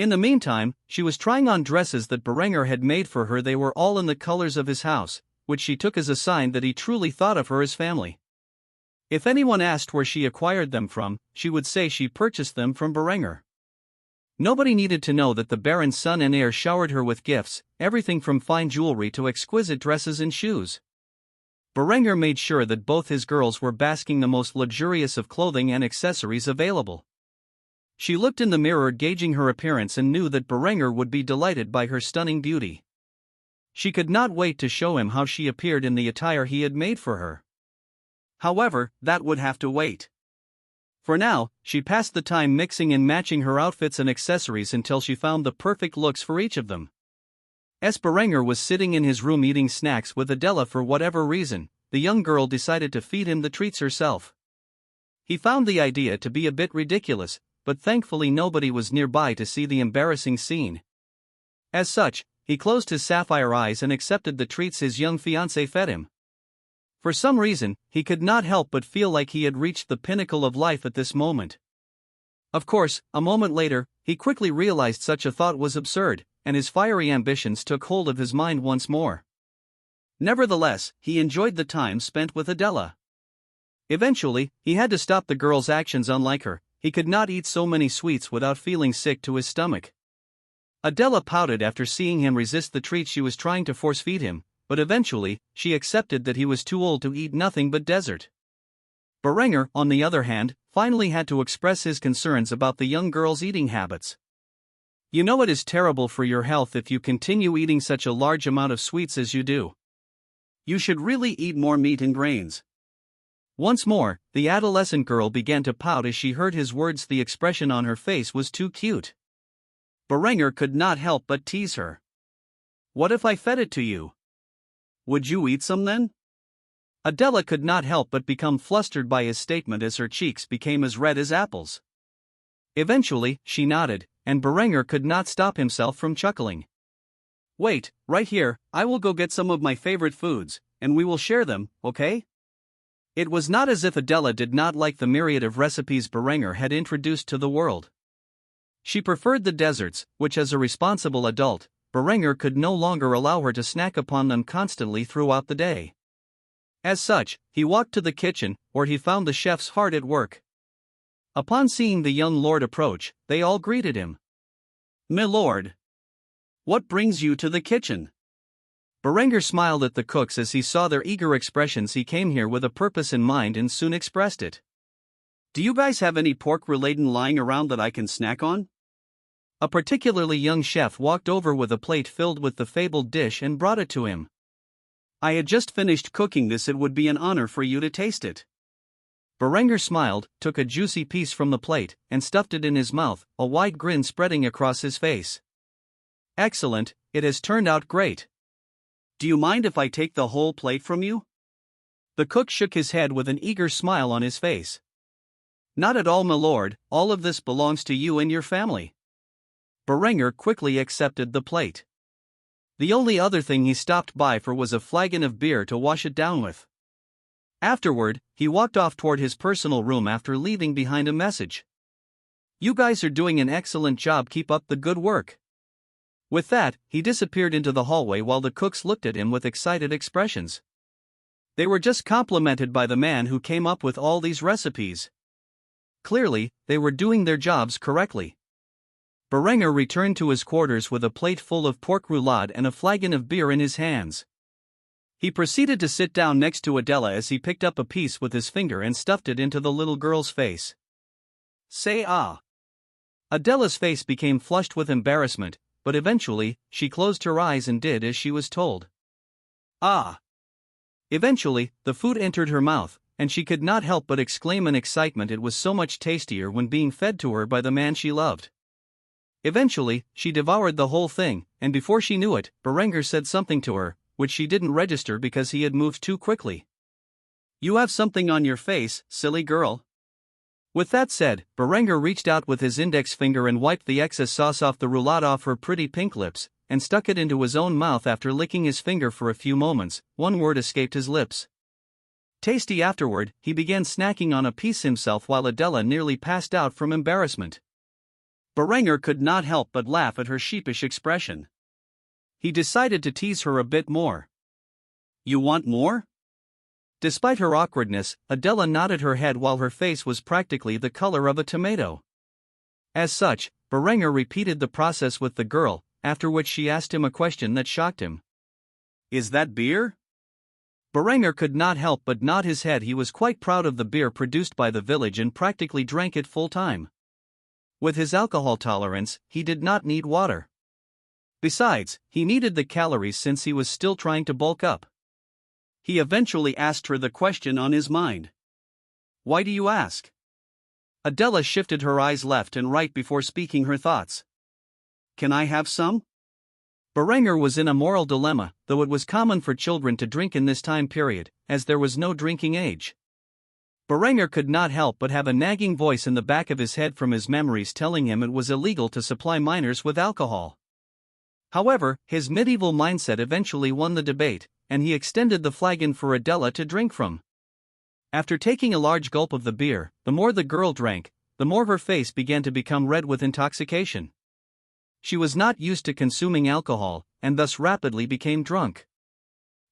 In the meantime, she was trying on dresses that Berenger had made for her. They were all in the colors of his house, which she took as a sign that he truly thought of her as family. If anyone asked where she acquired them from, she would say she purchased them from Berenger. Nobody needed to know that the Baron's son and heir showered her with gifts, everything from fine jewelry to exquisite dresses and shoes. Berenger made sure that both his girls were basking the most luxurious of clothing and accessories available. She looked in the mirror gauging her appearance and knew that Berenger would be delighted by her stunning beauty. She could not wait to show him how she appeared in the attire he had made for her. However, that would have to wait. For now, she passed the time mixing and matching her outfits and accessories until she found the perfect looks for each of them. As Berenger was sitting in his room eating snacks with Adela for whatever reason, the young girl decided to feed him the treats herself. He found the idea to be a bit ridiculous, but thankfully nobody was nearby to see the embarrassing scene. As such, he closed his sapphire eyes and accepted the treats his young fiancée fed him. For some reason, he could not help but feel like he had reached the pinnacle of life at this moment. Of course, a moment later, he quickly realized such a thought was absurd, and his fiery ambitions took hold of his mind once more. Nevertheless, he enjoyed the time spent with Adela. Eventually, he had to stop the girl's actions. Unlike her, he could not eat so many sweets without feeling sick to his stomach. Adela pouted after seeing him resist the treat she was trying to force-feed him, but eventually, she accepted that he was too old to eat nothing but dessert. Berenger, on the other hand, finally had to express his concerns about the young girl's eating habits. You know it is terrible for your health if you continue eating such a large amount of sweets as you do. You should really eat more meat and grains. Once more, the adolescent girl began to pout as she heard his words. The expression on her face was too cute. Berenger could not help but tease her. What if I fed it to you? Would you eat some then? Adela could not help but become flustered by his statement as her cheeks became as red as apples. Eventually, she nodded, and Berenger could not stop himself from chuckling. Wait, right here, I will go get some of my favorite foods, and we will share them, okay? It was not as if Adela did not like the myriad of recipes Berenger had introduced to the world. She preferred the desserts, which as a responsible adult, Berenger could no longer allow her to snack upon them constantly throughout the day. As such, he walked to the kitchen, where he found the chefs hard at work. Upon seeing the young lord approach, they all greeted him. "My lord, what brings you to the kitchen?" Berenger smiled at the cooks as he saw their eager expressions. He came here with a purpose in mind and soon expressed it. "Do you guys have any pork-related lying around that I can snack on?" A particularly young chef walked over with a plate filled with the fabled dish and brought it to him. "I had just finished cooking this. It would be an honor for you to taste it." Berenger smiled, took a juicy piece from the plate, and stuffed it in his mouth, a wide grin spreading across his face. "Excellent, it has turned out great. Do you mind if I take the whole plate from you?" The cook shook his head with an eager smile on his face. "Not at all, my lord, all of this belongs to you and your family." Berenger quickly accepted the plate. The only other thing he stopped by for was a flagon of beer to wash it down with. Afterward, he walked off toward his personal room after leaving behind a message. "You guys are doing an excellent job. Keep up the good work." With that, he disappeared into the hallway while the cooks looked at him with excited expressions. They were just complimented by the man who came up with all these recipes. Clearly, they were doing their jobs correctly. Berenger returned to his quarters with a plate full of pork roulade and a flagon of beer in his hands. He proceeded to sit down next to Adela as he picked up a piece with his finger and stuffed it into the little girl's face. "Say ah." Adela's face became flushed with embarrassment, but eventually, she closed her eyes and did as she was told. "Ah." Eventually, the food entered her mouth, and she could not help but exclaim in excitement. It was so much tastier when being fed to her by the man she loved. Eventually, she devoured the whole thing, and before she knew it, Berenger said something to her, which she didn't register because he had moved too quickly. "You have something on your face, silly girl." With that said, Berenger reached out with his index finger and wiped the excess sauce off the roulade off her pretty pink lips, and stuck it into his own mouth. After licking his finger for a few moments, one word escaped his lips. Tasty. Afterward, he began snacking on a piece himself while Adela nearly passed out from embarrassment. Berenger could not help but laugh at her sheepish expression. He decided to tease her a bit more. "You want more?" Despite her awkwardness, Adela nodded her head while her face was practically the color of a tomato. As such, Berenger repeated the process with the girl, after which she asked him a question that shocked him. Is that beer? Berenger could not help but nod his head. He was quite proud of the beer produced by the village and practically drank it full time. With his alcohol tolerance, he did not need water. Besides, he needed the calories since he was still trying to bulk up. He eventually asked her the question on his mind. Why do you ask? Adela shifted her eyes left and right before speaking her thoughts. Can I have some? Berenger was in a moral dilemma, though it was common for children to drink in this time period, as there was no drinking age. Berenger could not help but have a nagging voice in the back of his head from his memories telling him it was illegal to supply minors with alcohol. However, his medieval mindset eventually won the debate, and he extended the flagon for Adela to drink from. After taking a large gulp of the beer, the more the girl drank, the more her face began to become red with intoxication. She was not used to consuming alcohol, and thus rapidly became drunk.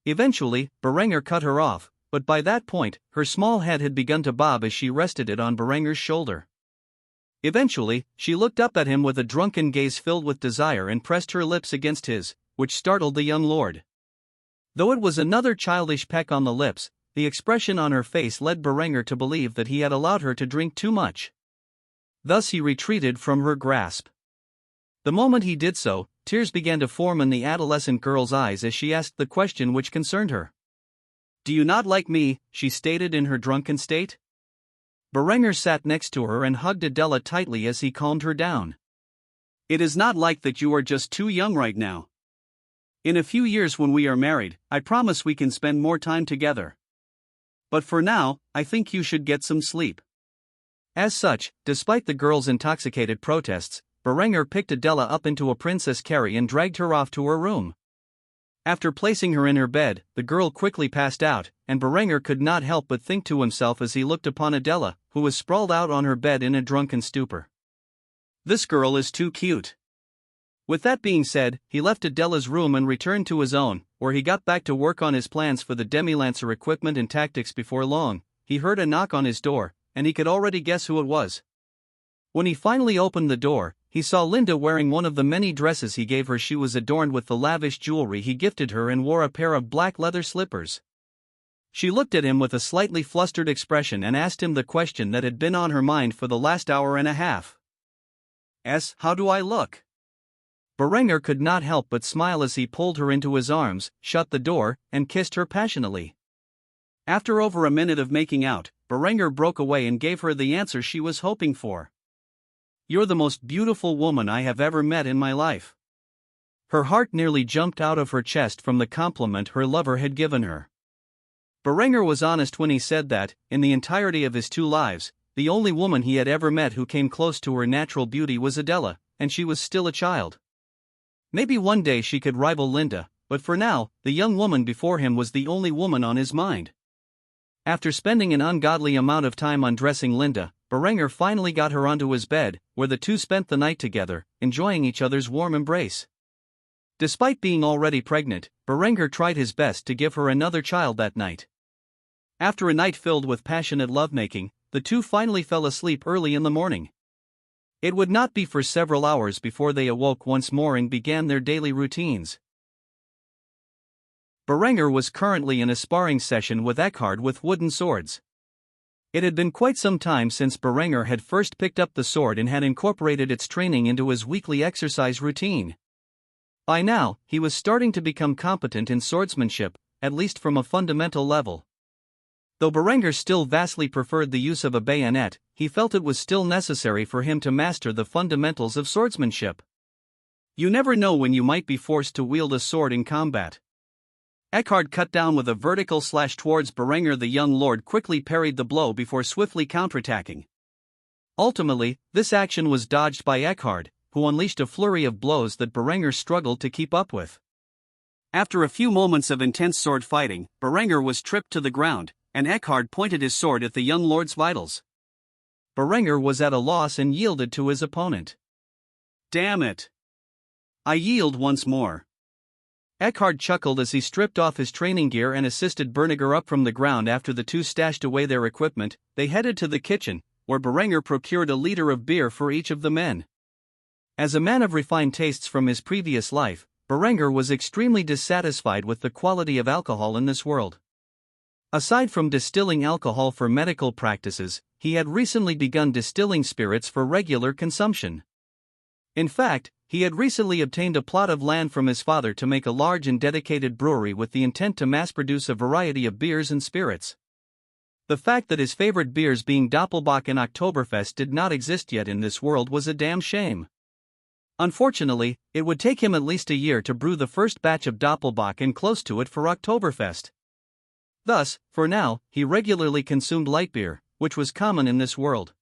Eventually, Berenger cut her off, but by that point, her small head had begun to bob as she rested it on Berenger's shoulder. Eventually, she looked up at him with a drunken gaze filled with desire and pressed her lips against his, which startled the young lord. Though it was another childish peck on the lips, the expression on her face led Berenger to believe that he had allowed her to drink too much. Thus he retreated from her grasp. The moment he did so, tears began to form in the adolescent girl's eyes as she asked the question which concerned her. Do you not like me? She stated in her drunken state. Berenger sat next to her and hugged Adela tightly as he calmed her down. It is not like that. You are just too young right now. In a few years when we are married, I promise we can spend more time together. But for now, I think you should get some sleep. As such, despite the girl's intoxicated protests, Berenger picked Adela up into a princess carry and dragged her off to her room. After placing her in her bed, the girl quickly passed out, and Berenger could not help but think to himself as he looked upon Adela, who was sprawled out on her bed in a drunken stupor. This girl is too cute. With that being said, he left Adela's room and returned to his own, where he got back to work on his plans for the demi-lancer equipment and tactics. Before long, he heard a knock on his door, and he could already guess who it was. When he finally opened the door, he saw Linde wearing one of the many dresses he gave her. She was adorned with the lavish jewelry he gifted her and wore a pair of black leather slippers. She looked at him with a slightly flustered expression and asked him the question that had been on her mind for the last hour and a half. How do I look? Berenger could not help but smile as he pulled her into his arms, shut the door, and kissed her passionately. After over a minute of making out, Berenger broke away and gave her the answer she was hoping for. You're the most beautiful woman I have ever met in my life. Her heart nearly jumped out of her chest from the compliment her lover had given her. Berenger was honest when he said that, in the entirety of his 2 lives, the only woman he had ever met who came close to her natural beauty was Adela, and she was still a child. Maybe one day she could rival Linde, but for now, the young woman before him was the only woman on his mind. After spending an ungodly amount of time undressing Linde, Berenger finally got her onto his bed, where the two spent the night together, enjoying each other's warm embrace. Despite being already pregnant, Berenger tried his best to give her another child that night. After a night filled with passionate lovemaking, the two finally fell asleep early in the morning. It would not be for several hours before they awoke once more and began their daily routines. Berenger was currently in a sparring session with Eckhard with wooden swords. It had been quite some time since Berenger had first picked up the sword and had incorporated its training into his weekly exercise routine. By now, he was starting to become competent in swordsmanship, at least from a fundamental level. Though Berenger still vastly preferred the use of a bayonet, he felt it was still necessary for him to master the fundamentals of swordsmanship. You never know when you might be forced to wield a sword in combat. Eckhard cut down with a vertical slash towards Berenger. The young lord quickly parried the blow before swiftly counterattacking. Ultimately, this action was dodged by Eckhard, who unleashed a flurry of blows that Berenger struggled to keep up with. After a few moments of intense sword fighting, Berenger was tripped to the ground, and Eckhard pointed his sword at the young lord's vitals. Berenger was at a loss and yielded to his opponent. Damn it! I yield once more. Eckhard chuckled as he stripped off his training gear and assisted Berenger up from the ground. After the two stashed away their equipment, they headed to the kitchen, where Berenger procured a liter of beer for each of the men. As a man of refined tastes from his previous life, Berenger was extremely dissatisfied with the quality of alcohol in this world. Aside from distilling alcohol for medical practices, he had recently begun distilling spirits for regular consumption. In fact, he had recently obtained a plot of land from his father to make a large and dedicated brewery with the intent to mass-produce a variety of beers and spirits. The fact that his favorite beers being Doppelbock and Oktoberfest did not exist yet in this world was a damn shame. Unfortunately, it would take him at least a year to brew the first batch of Doppelbock and close to it for Oktoberfest. Thus, for now, he regularly consumed light beer, which was common in this world.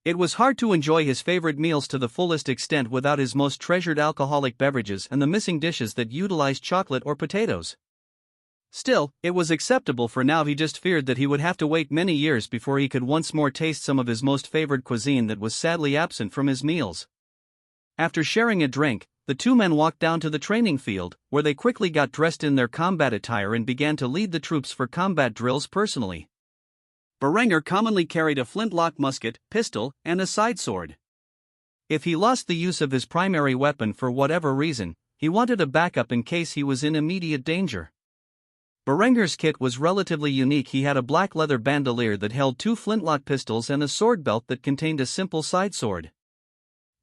It was hard to enjoy his favorite meals to the fullest extent without his most treasured alcoholic beverages and the missing dishes that utilized chocolate or potatoes. Still, it was acceptable for now. He just feared that he would have to wait many years before he could once more taste some of his most favored cuisine that was sadly absent from his meals. After sharing a drink, the two men walked down to the training field, where they quickly got dressed in their combat attire and began to lead the troops for combat drills personally. Berenger commonly carried a flintlock musket, pistol, and a side sword. If he lost the use of his primary weapon for whatever reason, he wanted a backup in case he was in immediate danger. Berenger's kit was relatively unique. He had a black leather bandolier that held 2 flintlock pistols and a sword belt that contained a simple side sword.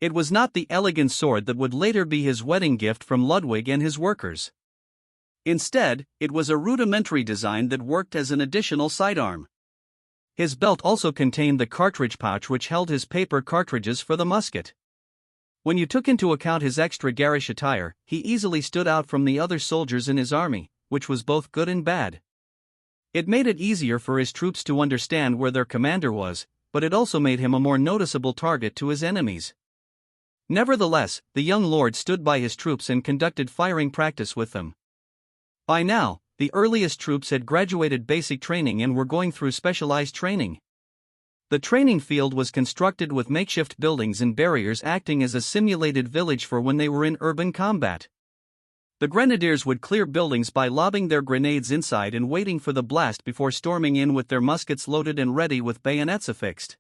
It was not the elegant sword that would later be his wedding gift from Ludwig and his workers. Instead, it was a rudimentary design that worked as an additional sidearm. His belt also contained the cartridge pouch which held his paper cartridges for the musket. When you took into account his extra garish attire, he easily stood out from the other soldiers in his army, which was both good and bad. It made it easier for his troops to understand where their commander was, but it also made him a more noticeable target to his enemies. Nevertheless, the young lord stood by his troops and conducted firing practice with them. By now, the earliest troops had graduated basic training and were going through specialized training. The training field was constructed with makeshift buildings and barriers acting as a simulated village for when they were in urban combat. The grenadiers would clear buildings by lobbing their grenades inside and waiting for the blast before storming in with their muskets loaded and ready with bayonets affixed.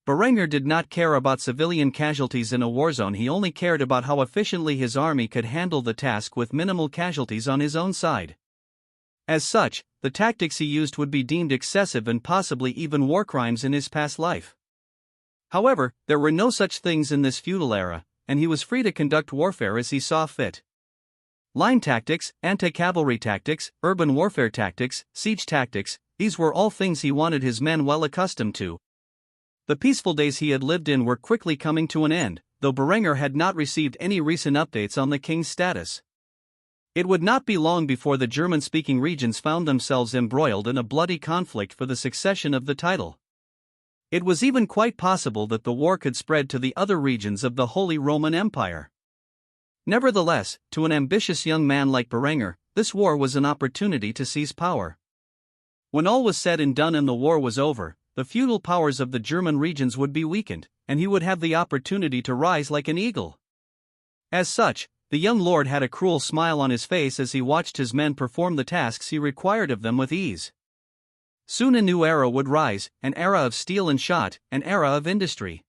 Berenger did not care about civilian casualties in a war zone. He only cared about how efficiently his army could handle the task with minimal casualties on his own side. As such, the tactics he used would be deemed excessive and possibly even war crimes in his past life. However, there were no such things in this feudal era, and he was free to conduct warfare as he saw fit. Line tactics, anti-cavalry tactics, urban warfare tactics, siege tactics, these were all things he wanted his men well accustomed to. The peaceful days he had lived in were quickly coming to an end, though Berenger had not received any recent updates on the king's status. It would not be long before the German-speaking regions found themselves embroiled in a bloody conflict for the succession of the title. It was even quite possible that the war could spread to the other regions of the Holy Roman Empire. Nevertheless, to an ambitious young man like Berenger, this war was an opportunity to seize power. When all was said and done and the war was over, the feudal powers of the German regions would be weakened, and he would have the opportunity to rise like an eagle. As such, the young lord had a cruel smile on his face as he watched his men perform the tasks he required of them with ease. Soon a new era would rise, an era of steel and shot, an era of industry.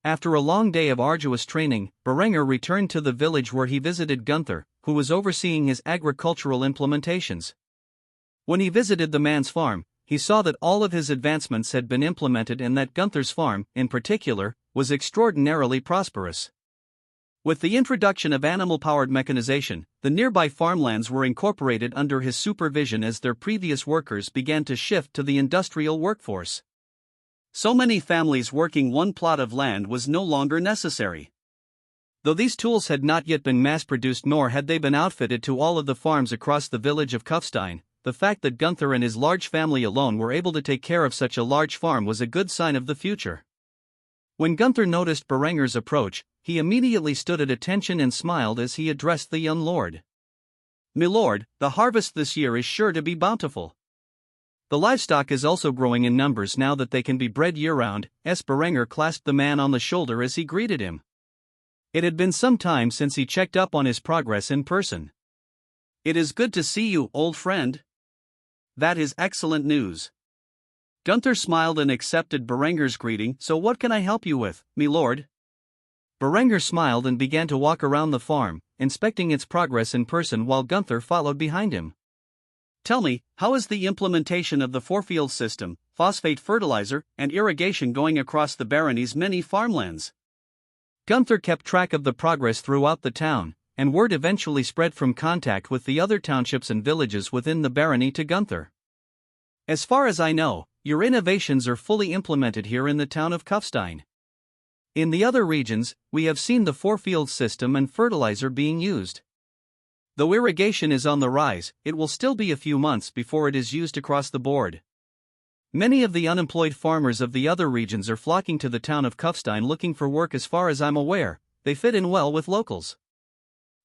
After a long day of arduous training, Berenger returned to the village where he visited Gunther, who was overseeing his agricultural implementations. When he visited the man's farm, he saw that all of his advancements had been implemented and that Gunther's farm, in particular, was extraordinarily prosperous. With the introduction of animal-powered mechanization, the nearby farmlands were incorporated under his supervision as their previous workers began to shift to the industrial workforce. So many families working one plot of land was no longer necessary. Though these tools had not yet been mass-produced nor had they been outfitted to all of the farms across the village of Kufstein, the fact that Gunther and his large family alone were able to take care of such a large farm was a good sign of the future. When Gunther noticed Berenger's approach, he immediately stood at attention and smiled as he addressed the young lord. "Milord, the harvest this year is sure to be bountiful. The livestock is also growing in numbers now that they can be bred year-round." Berenger clasped the man on the shoulder as he greeted him. It had been some time since he checked up on his progress in person. "It is good to see you, old friend. That is excellent news." Gunther smiled and accepted Berenger's greeting. "So what can I help you with, milord?" Berenger smiled and began to walk around the farm, inspecting its progress in person while Gunther followed behind him. Tell me, how is the implementation of the four-field system, phosphate fertilizer, and irrigation going across the barony's many farmlands? Gunther kept track of the progress throughout the town, and word eventually spread from contact with the other townships and villages within the barony to Gunther. As far as I know, your innovations are fully implemented here in the town of Kufstein. In the other regions, we have seen the four-field system and fertilizer being used. Though irrigation is on the rise, it will still be a few months before it is used across the board. Many of the unemployed farmers of the other regions are flocking to the town of Kufstein looking for work. As far as I'm aware, they fit in well with locals.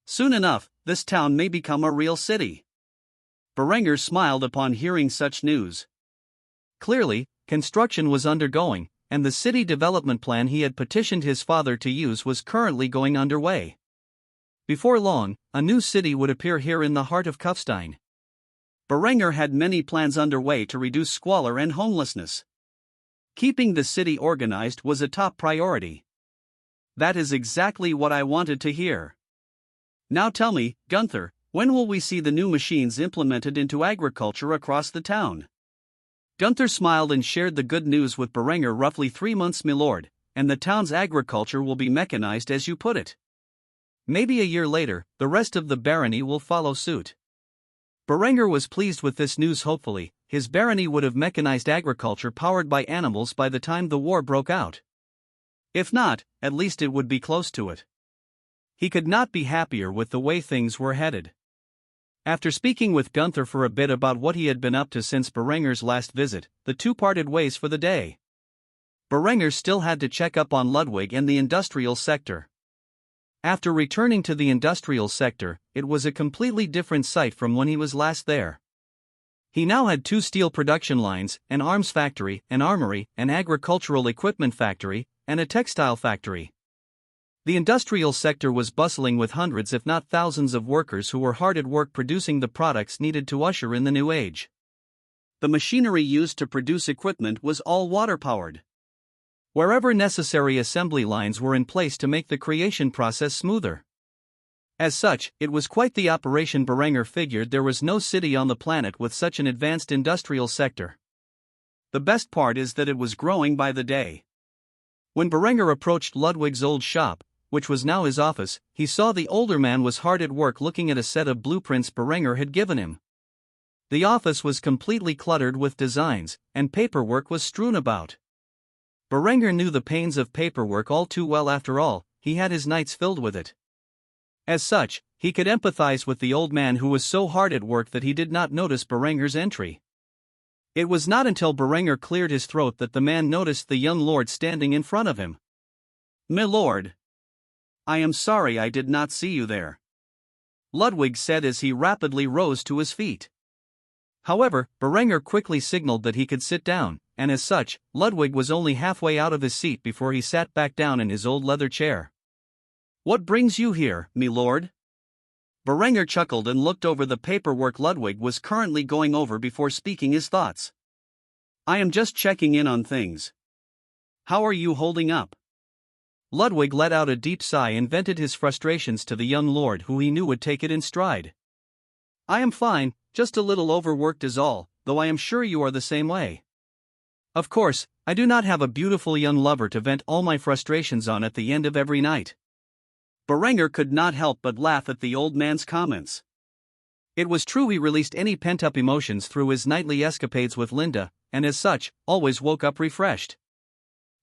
Soon enough, this town may become a real city. Berenger smiled upon hearing such news. Clearly, construction was undergoing, and the city development plan he had petitioned his father to use was currently going underway. Before long, a new city would appear here in the heart of Kufstein. Berenger had many plans underway to reduce squalor and homelessness. Keeping the city organized was a top priority. That is exactly what I wanted to hear. Now tell me, Gunther, when will we see the new machines implemented into agriculture across the town? Gunther smiled and shared the good news with Berenger. Roughly 3 months, my lord, and the town's agriculture will be mechanized as you put it. Maybe a year later, the rest of the barony will follow suit. Berenger was pleased with this news. Hopefully, his barony would have mechanized agriculture powered by animals by the time the war broke out. If not, at least it would be close to it. He could not be happier with the way things were headed. After speaking with Gunther for a bit about what he had been up to since Berenger's last visit, the two parted ways for the day. Berenger still had to check up on Ludwig and the industrial sector. After returning to the industrial sector, it was a completely different sight from when he was last there. He now had 2 steel production lines, an arms factory, an armory, an agricultural equipment factory, and a textile factory. The industrial sector was bustling with hundreds if not thousands of workers who were hard at work producing the products needed to usher in the new age. The machinery used to produce equipment was all water-powered. Wherever necessary, assembly lines were in place to make the creation process smoother. As such, it was quite the operation. Berenger figured there was no city on the planet with such an advanced industrial sector. The best part is that it was growing by the day. When Berenger approached Ludwig's old shop, which was now his office, he saw the older man was hard at work looking at a set of blueprints Berenger had given him. The office was completely cluttered with designs, and paperwork was strewn about. Berenger knew the pains of paperwork all too well. After all, he had his nights filled with it. As such, he could empathize with the old man who was so hard at work that he did not notice Berenger's entry. It was not until Berenger cleared his throat that the man noticed the young lord standing in front of him. "My lord, I am sorry I did not see you there," Ludwig said as he rapidly rose to his feet. However, Berenger quickly signaled that he could sit down, and as such, Ludwig was only halfway out of his seat before he sat back down in his old leather chair. "What brings you here, me lord?" Berenger chuckled and looked over the paperwork Ludwig was currently going over before speaking his thoughts. "I am just checking in on things. How are you holding up?" Ludwig let out a deep sigh and vented his frustrations to the young lord, who he knew would take it in stride. "I am fine, just a little overworked is all, though I am sure you are the same way. Of course, I do not have a beautiful young lover to vent all my frustrations on at the end of every night." Berenger could not help but laugh at the old man's comments. It was true he released any pent-up emotions through his nightly escapades with Linde, and as such, always woke up refreshed.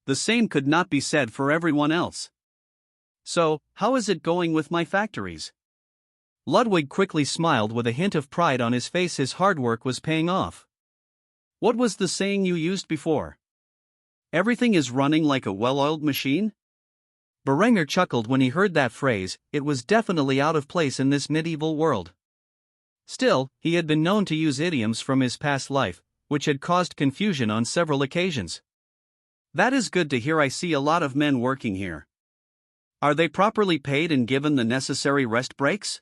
The same could not be said for everyone else. "So, how is it going with my factories?" Ludwig quickly smiled with a hint of pride on his face. His hard work was paying off. "What was the saying you used before? Everything is running like a well-oiled machine?" Berenger chuckled when he heard that phrase. It was definitely out of place in this medieval world. Still, he had been known to use idioms from his past life, which had caused confusion on several occasions. "That is good to hear. I see a lot of men working here. Are they properly paid and given the necessary rest breaks?"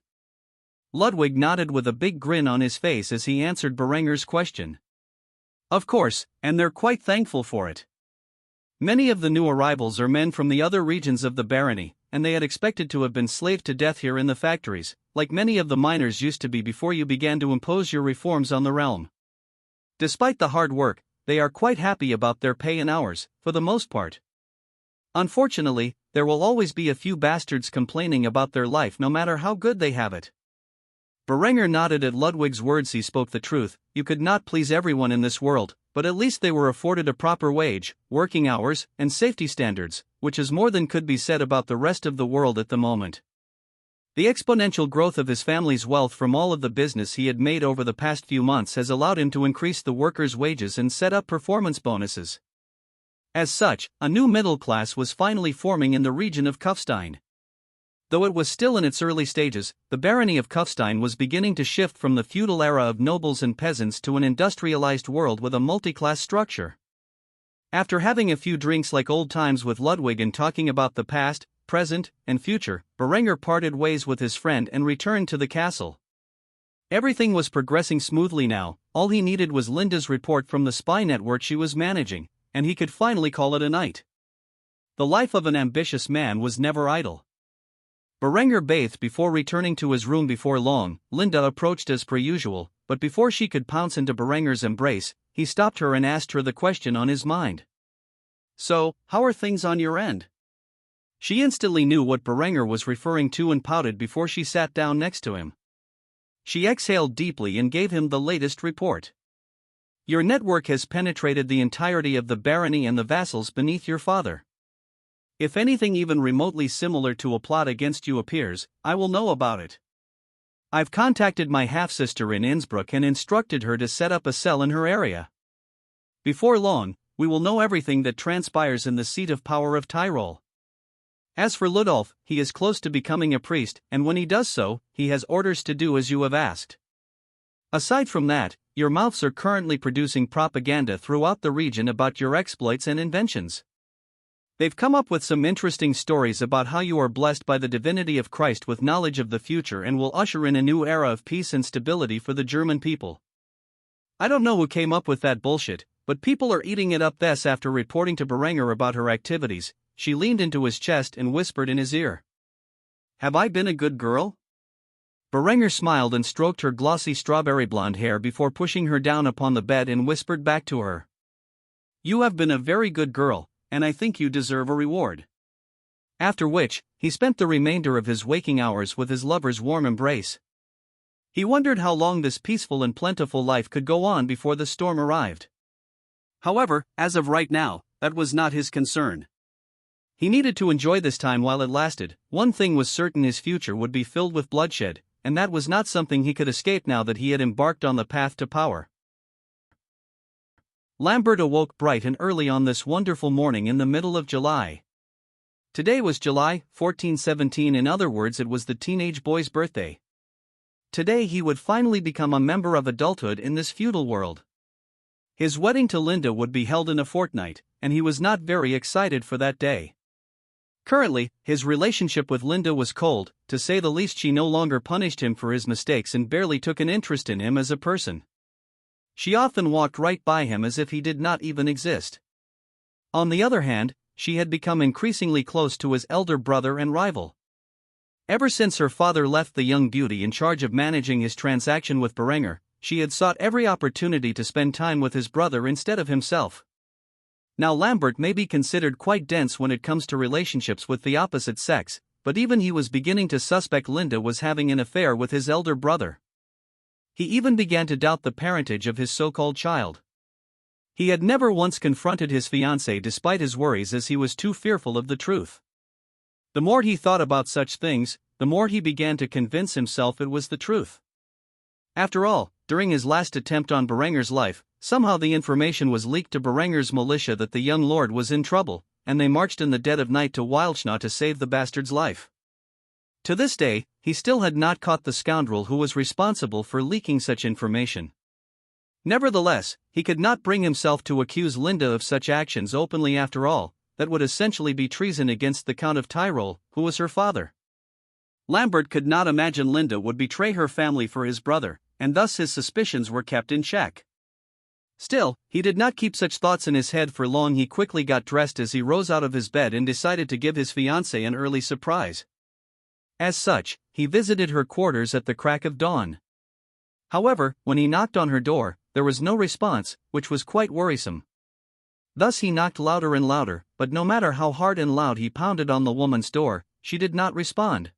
Ludwig nodded with a big grin on his face as he answered Berenger's question. "Of course, and they're quite thankful for it. Many of the new arrivals are men from the other regions of the barony, and they had expected to have been slaved to death here in the factories, like many of the miners used to be before you began to impose your reforms on the realm. Despite the hard work, they are quite happy about their pay and hours, for the most part. Unfortunately, there will always be a few bastards complaining about their life no matter how good they have it. Berenger nodded at Ludwig's words. He spoke the truth. You could not please everyone in this world, but at least they were afforded a proper wage, working hours, and safety standards, which is more than could be said about the rest of the world at the moment. The exponential growth of his family's wealth from all of the business he had made over the past few months has allowed him to increase the workers' wages and set up performance bonuses. As such, a new middle class was finally forming in the region of Kufstein. Though it was still in its early stages, the barony of Kufstein was beginning to shift from the feudal era of nobles and peasants to an industrialized world with a multi-class structure. After having a few drinks like old times with Ludwig and talking about the past, present, and future, Berenger parted ways with his friend and returned to the castle. Everything was progressing smoothly now. All he needed was Linde's report from the spy network she was managing, and he could finally call it a night. The life of an ambitious man was never idle. Berenger bathed before returning to his room. Before long, Linde approached as per usual, but before she could pounce into Berenger's embrace, he stopped her and asked her the question on his mind. "So, how are things on your end?" She instantly knew what Berenger was referring to and pouted before she sat down next to him. She exhaled deeply and gave him the latest report. "Your network has penetrated the entirety of the barony and the vassals beneath your father. If anything even remotely similar to a plot against you appears, I will know about it. I've contacted my half-sister in Innsbruck and instructed her to set up a cell in her area. Before long, we will know everything that transpires in the seat of power of Tyrol. As for Ludolf, he is close to becoming a priest, and when he does so, he has orders to do as you have asked. Aside from that, your mouths are currently producing propaganda throughout the region about your exploits and inventions. They've come up with some interesting stories about how you are blessed by the divinity of Christ with knowledge of the future and will usher in a new era of peace and stability for the German people. I don't know who came up with that bullshit, but people are eating it up." Thus, after reporting to Berenger about her activities, she leaned into his chest and whispered in his ear. "Have I been a good girl?" Berenger smiled and stroked her glossy strawberry blonde hair before pushing her down upon the bed and whispered back to her. "You have been a very good girl, and I think you deserve a reward." After which, he spent the remainder of his waking hours with his lover's warm embrace. He wondered how long this peaceful and plentiful life could go on before the storm arrived. However, as of right now, that was not his concern. He needed to enjoy this time while it lasted. One thing was certain: his future would be filled with bloodshed, and that was not something he could escape now that he had embarked on the path to power. Lambert awoke bright and early on this wonderful morning in the middle of July. Today was July 1417. In other words, it was the teenage boy's birthday. Today he would finally become a member of adulthood in this feudal world. His wedding to Linde would be held in a fortnight, and he was not very excited for that day. Currently, his relationship with Linde was cold, to say the least. She no longer punished him for his mistakes and barely took an interest in him as a person. She often walked right by him as if he did not even exist. On the other hand, she had become increasingly close to his elder brother and rival. Ever since her father left the young beauty in charge of managing his transaction with Berenger, she had sought every opportunity to spend time with his brother instead of himself. Now Lambert may be considered quite dense when it comes to relationships with the opposite sex, but even he was beginning to suspect Linde was having an affair with his elder brother. He even began to doubt the parentage of his so-called child. He had never once confronted his fiancée despite his worries, as he was too fearful of the truth. The more he thought about such things, the more he began to convince himself it was the truth. After all, during his last attempt on Berenger's life, somehow the information was leaked to Berenger's militia that the young lord was in trouble, and they marched in the dead of night to Wildschnau to save the bastard's life. To this day, he still had not caught the scoundrel who was responsible for leaking such information. Nevertheless, he could not bring himself to accuse Linde of such actions openly. After all, that would essentially be treason against the Count of Tyrol, who was her father. Lambert could not imagine Linde would betray her family for his brother, and thus his suspicions were kept in check. Still, he did not keep such thoughts in his head for long. He quickly got dressed as he rose out of his bed and decided to give his fiancée an early surprise. As such, he visited her quarters at the crack of dawn. However, when he knocked on her door, there was no response, which was quite worrisome. Thus he knocked louder and louder, but no matter how hard and loud he pounded on the woman's door, she did not respond.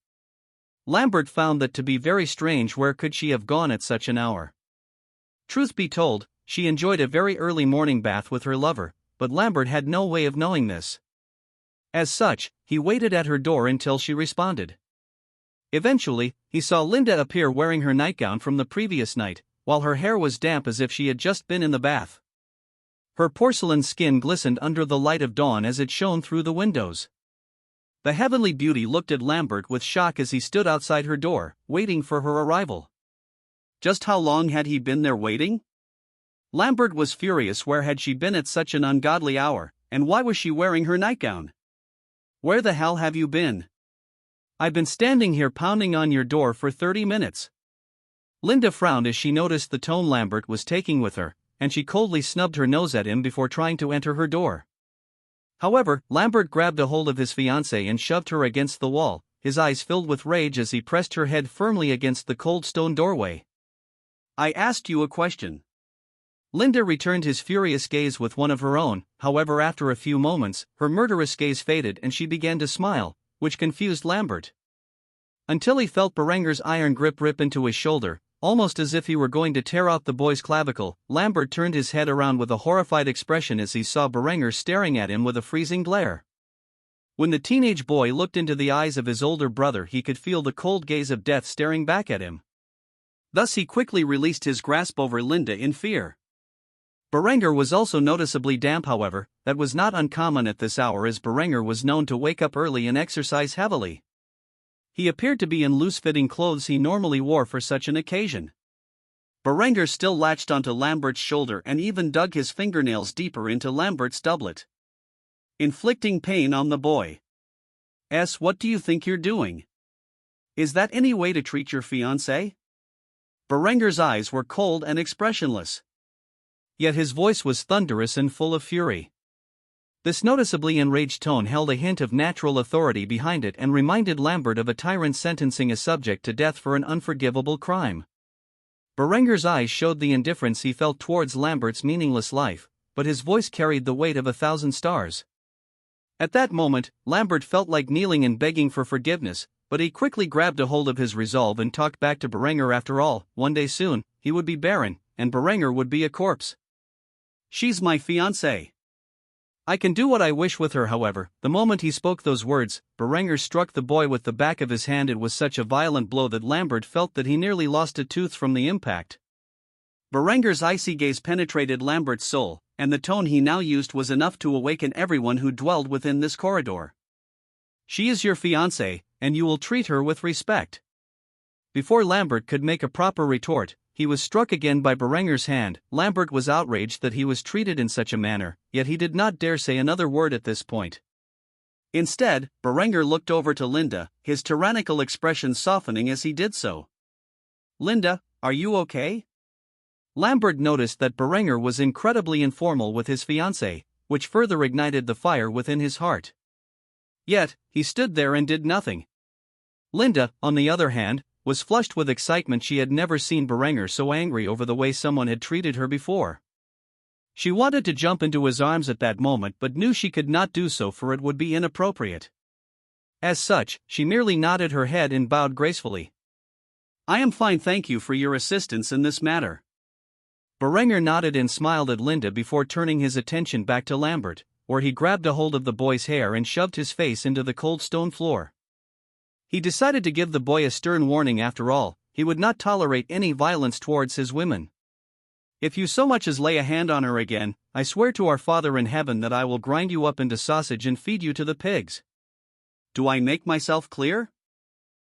Lambert found that to be very strange. Where could she have gone at such an hour? Truth be told, she enjoyed a very early morning bath with her lover, but Lambert had no way of knowing this. As such, he waited at her door until she responded. Eventually, he saw Linde appear wearing her nightgown from the previous night, while her hair was damp as if she had just been in the bath. Her porcelain skin glistened under the light of dawn as it shone through the windows. The heavenly beauty looked at Lambert with shock as he stood outside her door, waiting for her arrival. Just how long had he been there waiting? Lambert was furious. Where had she been at such an ungodly hour, and why was she wearing her nightgown? Where the hell have you been? I've been standing here pounding on your door for 30 minutes. Linde frowned as she noticed the tone Lambert was taking with her, and she coldly snubbed her nose at him before trying to enter her door. However, Lambert grabbed a hold of his fiancée and shoved her against the wall, his eyes filled with rage as he pressed her head firmly against the cold stone doorway. I asked you a question. Linde returned his furious gaze with one of her own. However, after a few moments, her murderous gaze faded and she began to smile, which confused Lambert. Until he felt Berenger's iron grip rip into his shoulder, almost as if he were going to tear out the boy's clavicle. Lambert turned his head around with a horrified expression as he saw Berenger staring at him with a freezing glare. When the teenage boy looked into the eyes of his older brother, he could feel the cold gaze of death staring back at him. Thus he quickly released his grasp over Linde in fear. Berenger was also noticeably damp. However, that was not uncommon at this hour, as Berenger was known to wake up early and exercise heavily. He appeared to be in loose-fitting clothes he normally wore for such an occasion. Berenger still latched onto Lambert's shoulder and even dug his fingernails deeper into Lambert's doublet, inflicting pain on the boy. What do you think you're doing? Is that any way to treat your fiancée? Berenger's eyes were cold and expressionless. Yet his voice was thunderous and full of fury. This noticeably enraged tone held a hint of natural authority behind it and reminded Lambert of a tyrant sentencing a subject to death for an unforgivable crime. Berenger's eyes showed the indifference he felt towards Lambert's meaningless life, but his voice carried the weight of 1,000 stars. At that moment, Lambert felt like kneeling and begging for forgiveness, but he quickly grabbed a hold of his resolve and talked back to Berenger. After all, one day soon, he would be barren, and Berenger would be a corpse. She's my fiancée. I can do what I wish with her. However, the moment he spoke those words, Berenger struck the boy with the back of his hand. It was such a violent blow that Lambert felt that he nearly lost a tooth from the impact. Berenger's icy gaze penetrated Lambert's soul, and the tone he now used was enough to awaken everyone who dwelled within this corridor. She is your fiancée, and you will treat her with respect. Before Lambert could make a proper retort, he was struck again by Berenger's hand. Lambert was outraged that he was treated in such a manner, yet he did not dare say another word at this point. Instead, Berenger looked over to Linde, his tyrannical expression softening as he did so. Linde, are you okay? Lambert noticed that Berenger was incredibly informal with his fiancée, which further ignited the fire within his heart. Yet, he stood there and did nothing. Linde, on the other hand, was flushed with excitement. She had never seen Berenger so angry over the way someone had treated her before. She wanted to jump into his arms at that moment but knew she could not do so, for it would be inappropriate. As such, she merely nodded her head and bowed gracefully. I am fine, thank you for your assistance in this matter. Berenger nodded and smiled at Linde before turning his attention back to Lambert, where he grabbed a hold of the boy's hair and shoved his face into the cold stone floor. He decided to give the boy a stern warning. After all, he would not tolerate any violence towards his women. If you so much as lay a hand on her again, I swear to our Father in heaven that I will grind you up into sausage and feed you to the pigs. Do I make myself clear?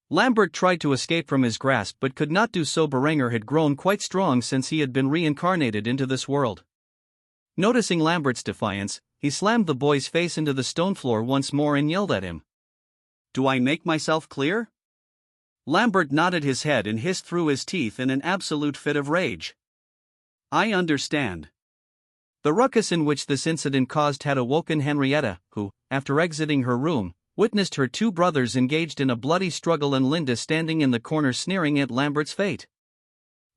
Lambert tried to escape from his grasp but could not do so. Berenger had grown quite strong since he had been reincarnated into this world. Noticing Lambert's defiance, he slammed the boy's face into the stone floor once more and yelled at him. Do I make myself clear? Lambert nodded his head and hissed through his teeth in an absolute fit of rage. I understand. The ruckus in which this incident caused had awoken Henrietta, who, after exiting her room, witnessed her two brothers engaged in a bloody struggle and Linde standing in the corner sneering at Lambert's fate.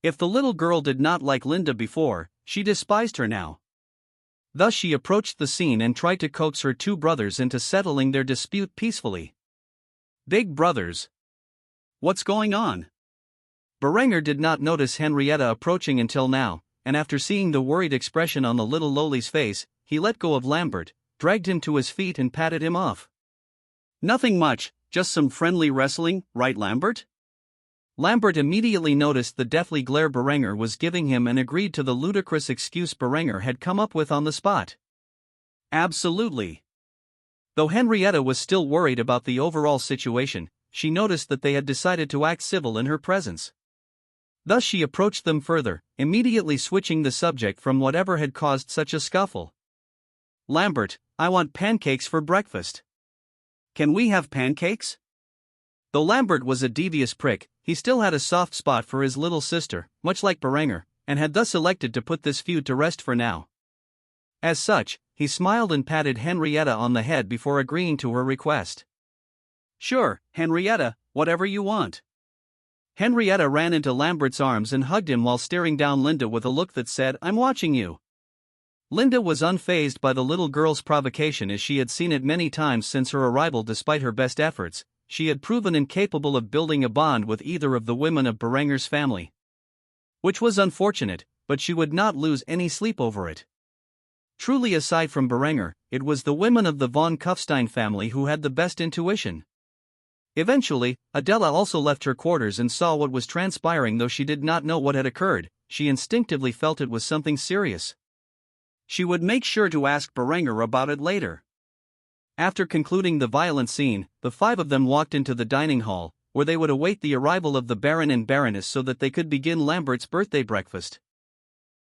If the little girl did not like Linde before, she despised her now. Thus she approached the scene and tried to coax her two brothers into settling their dispute peacefully. Big brothers. What's going on? Berenger did not notice Henrietta approaching until now, and after seeing the worried expression on the little lowly's face, he let go of Lambert, dragged him to his feet and patted him off. Nothing much, just some friendly wrestling, right Lambert? Lambert immediately noticed the deathly glare Berenger was giving him and agreed to the ludicrous excuse Berenger had come up with on the spot. Absolutely. Though Henrietta was still worried about the overall situation, she noticed that they had decided to act civil in her presence. Thus she approached them further, immediately switching the subject from whatever had caused such a scuffle. Lambert, I want pancakes for breakfast. Can we have pancakes? Though Lambert was a devious prick, he still had a soft spot for his little sister, much like Berenger, and had thus elected to put this feud to rest for now. As such, he smiled and patted Henrietta on the head before agreeing to her request. Sure, Henrietta, whatever you want. Henrietta ran into Lambert's arms and hugged him while staring down Linde with a look that said, "I'm watching you." Linde was unfazed by the little girl's provocation as she had seen it many times since her arrival. Despite her best efforts, she had proven incapable of building a bond with either of the women of Berenger's family. Which was unfortunate, but she would not lose any sleep over it. Truly, aside from Berenger, it was the women of the von Kufstein family who had the best intuition. Eventually, Adela also left her quarters and saw what was transpiring. Though she did not know what had occurred, she instinctively felt it was something serious. She would make sure to ask Berenger about it later. After concluding the violent scene, the five of them walked into the dining hall, where they would await the arrival of the Baron and Baroness so that they could begin Lambert's birthday breakfast.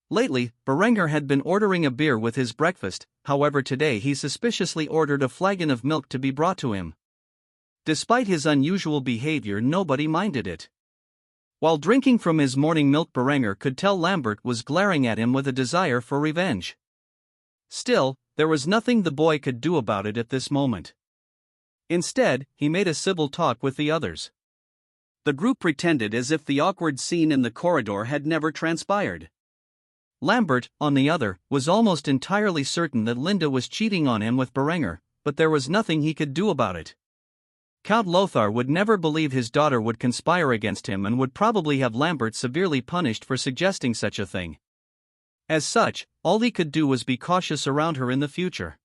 Lately, Berenger had been ordering a beer with his breakfast, however today he suspiciously ordered a flagon of milk to be brought to him. Despite his unusual behavior, nobody minded it. While drinking from his morning milk, Berenger could tell Lambert was glaring at him with a desire for revenge. Still, there was nothing the boy could do about it at this moment. Instead, he made a civil talk with the others. The group pretended as if the awkward scene in the corridor had never transpired. Lambert, on the other, was almost entirely certain that Linde was cheating on him with Berenger, but there was nothing he could do about it. Count Lothar would never believe his daughter would conspire against him and would probably have Lambert severely punished for suggesting such a thing. As such, all he could do was be cautious around her in the future.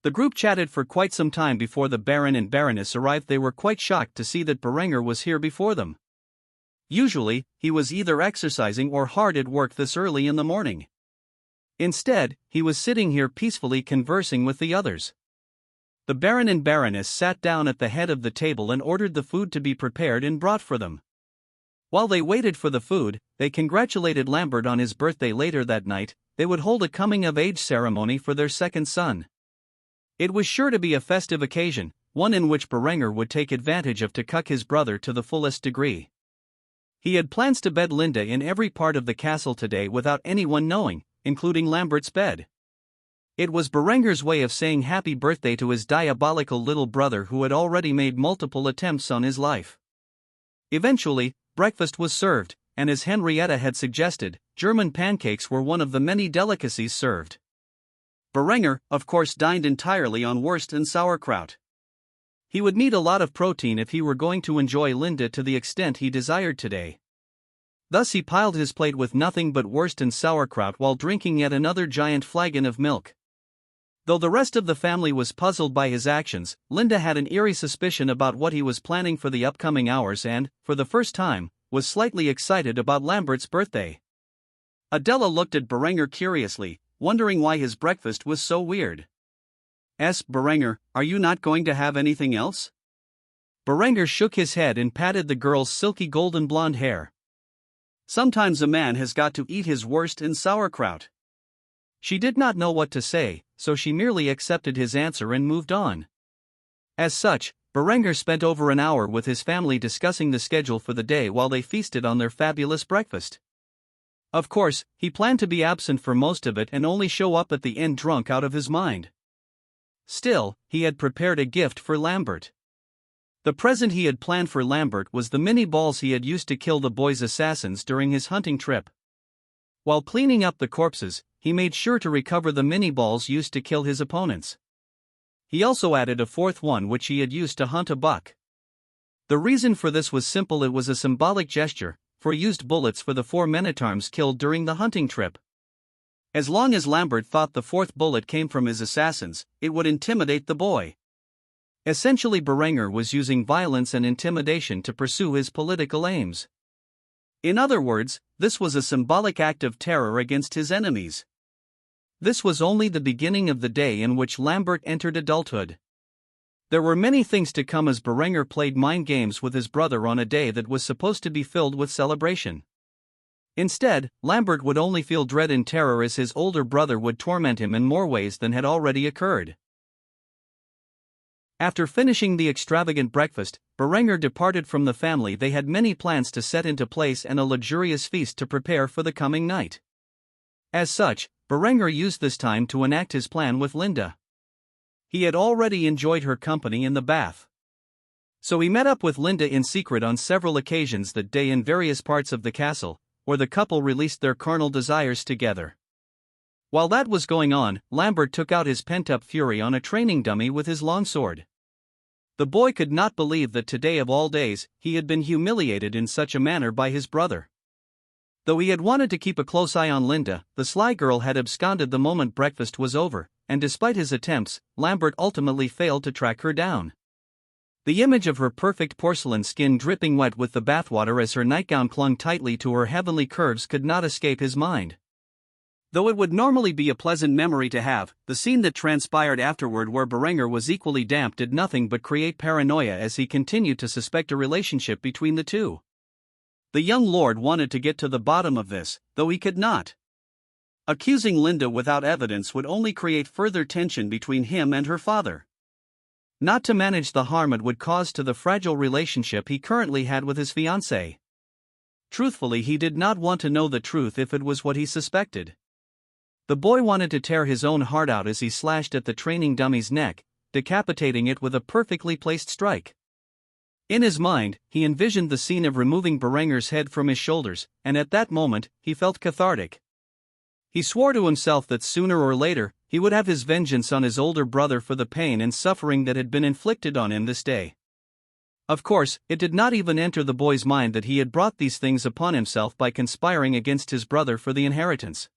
The group chatted for quite some time before the Baron and Baroness arrived. They were quite shocked to see that Berenger was here before them. Usually, he was either exercising or hard at work this early in the morning. Instead, he was sitting here peacefully conversing with the others. The Baron and Baroness sat down at the head of the table and ordered the food to be prepared and brought for them. While they waited for the food, they congratulated Lambert on his birthday. Later that night, they would hold a coming-of-age ceremony for their second son. It was sure to be a festive occasion, one in which Berenger would take advantage of to cuck his brother to the fullest degree. He had plans to bed Linde in every part of the castle today without anyone knowing, including Lambert's bed. It was Berenger's way of saying happy birthday to his diabolical little brother who had already made multiple attempts on his life. Eventually, breakfast was served, and as Henrietta had suggested, German pancakes were one of the many delicacies served. Berenger, of course, dined entirely on wurst and sauerkraut. He would need a lot of protein if he were going to enjoy Linde to the extent he desired today. Thus he piled his plate with nothing but wurst and sauerkraut while drinking yet another giant flagon of milk. Though the rest of the family was puzzled by his actions, Linde had an eerie suspicion about what he was planning for the upcoming hours and, for the first time, was slightly excited about Lambert's birthday. Adela looked at Berenger curiously, wondering why his breakfast was so weird. Berenger, are you not going to have anything else? Berenger shook his head and patted the girl's silky golden blonde hair. Sometimes a man has got to eat his wurst and sauerkraut. She did not know what to say, so she merely accepted his answer and moved on. As such, Berenger spent over an hour with his family discussing the schedule for the day while they feasted on their fabulous breakfast. Of course, he planned to be absent for most of it and only show up at the end drunk out of his mind. Still, he had prepared a gift for Lambert. The present he had planned for Lambert was the mini balls he had used to kill the boy's assassins during his hunting trip. While cleaning up the corpses, he made sure to recover the mini balls used to kill his opponents. He also added a fourth one which he had used to hunt a buck. The reason for this was simple: it was a symbolic gesture, for he used bullets for the 4 men-at-arms killed during the hunting trip. As long as Lambert thought the fourth bullet came from his assassins, it would intimidate the boy. Essentially, Berenger was using violence and intimidation to pursue his political aims. In other words, this was a symbolic act of terror against his enemies. This was only the beginning of the day in which Lambert entered adulthood. There were many things to come as Berenger played mind games with his brother on a day that was supposed to be filled with celebration. Instead, Lambert would only feel dread and terror as his older brother would torment him in more ways than had already occurred. After finishing the extravagant breakfast, Berenger departed from the family. They had many plans to set into place and a luxurious feast to prepare for the coming night. As such, Berenger used this time to enact his plan with Linde. He had already enjoyed her company in the bath. So he met up with Linde in secret on several occasions that day in various parts of the castle, where the couple released their carnal desires together. While that was going on, Lambert took out his pent-up fury on a training dummy with his longsword. The boy could not believe that today of all days, he had been humiliated in such a manner by his brother. Though he had wanted to keep a close eye on Linde, the sly girl had absconded the moment breakfast was over, and despite his attempts, Lambert ultimately failed to track her down. The image of her perfect porcelain skin dripping wet with the bathwater as her nightgown clung tightly to her heavenly curves could not escape his mind. Though it would normally be a pleasant memory to have, the scene that transpired afterward where Berenger was equally damp did nothing but create paranoia as he continued to suspect a relationship between the two. The young lord wanted to get to the bottom of this, though he could not. Accusing Linde without evidence would only create further tension between him and her father. Not to manage the harm it would cause to the fragile relationship he currently had with his fiancée. Truthfully, he did not want to know the truth if it was what he suspected. The boy wanted to tear his own heart out as he slashed at the training dummy's neck, decapitating it with a perfectly placed strike. In his mind, he envisioned the scene of removing Berenger's head from his shoulders, and at that moment, he felt cathartic. He swore to himself that sooner or later, he would have his vengeance on his older brother for the pain and suffering that had been inflicted on him this day. Of course, it did not even enter the boy's mind that he had brought these things upon himself by conspiring against his brother for the inheritance.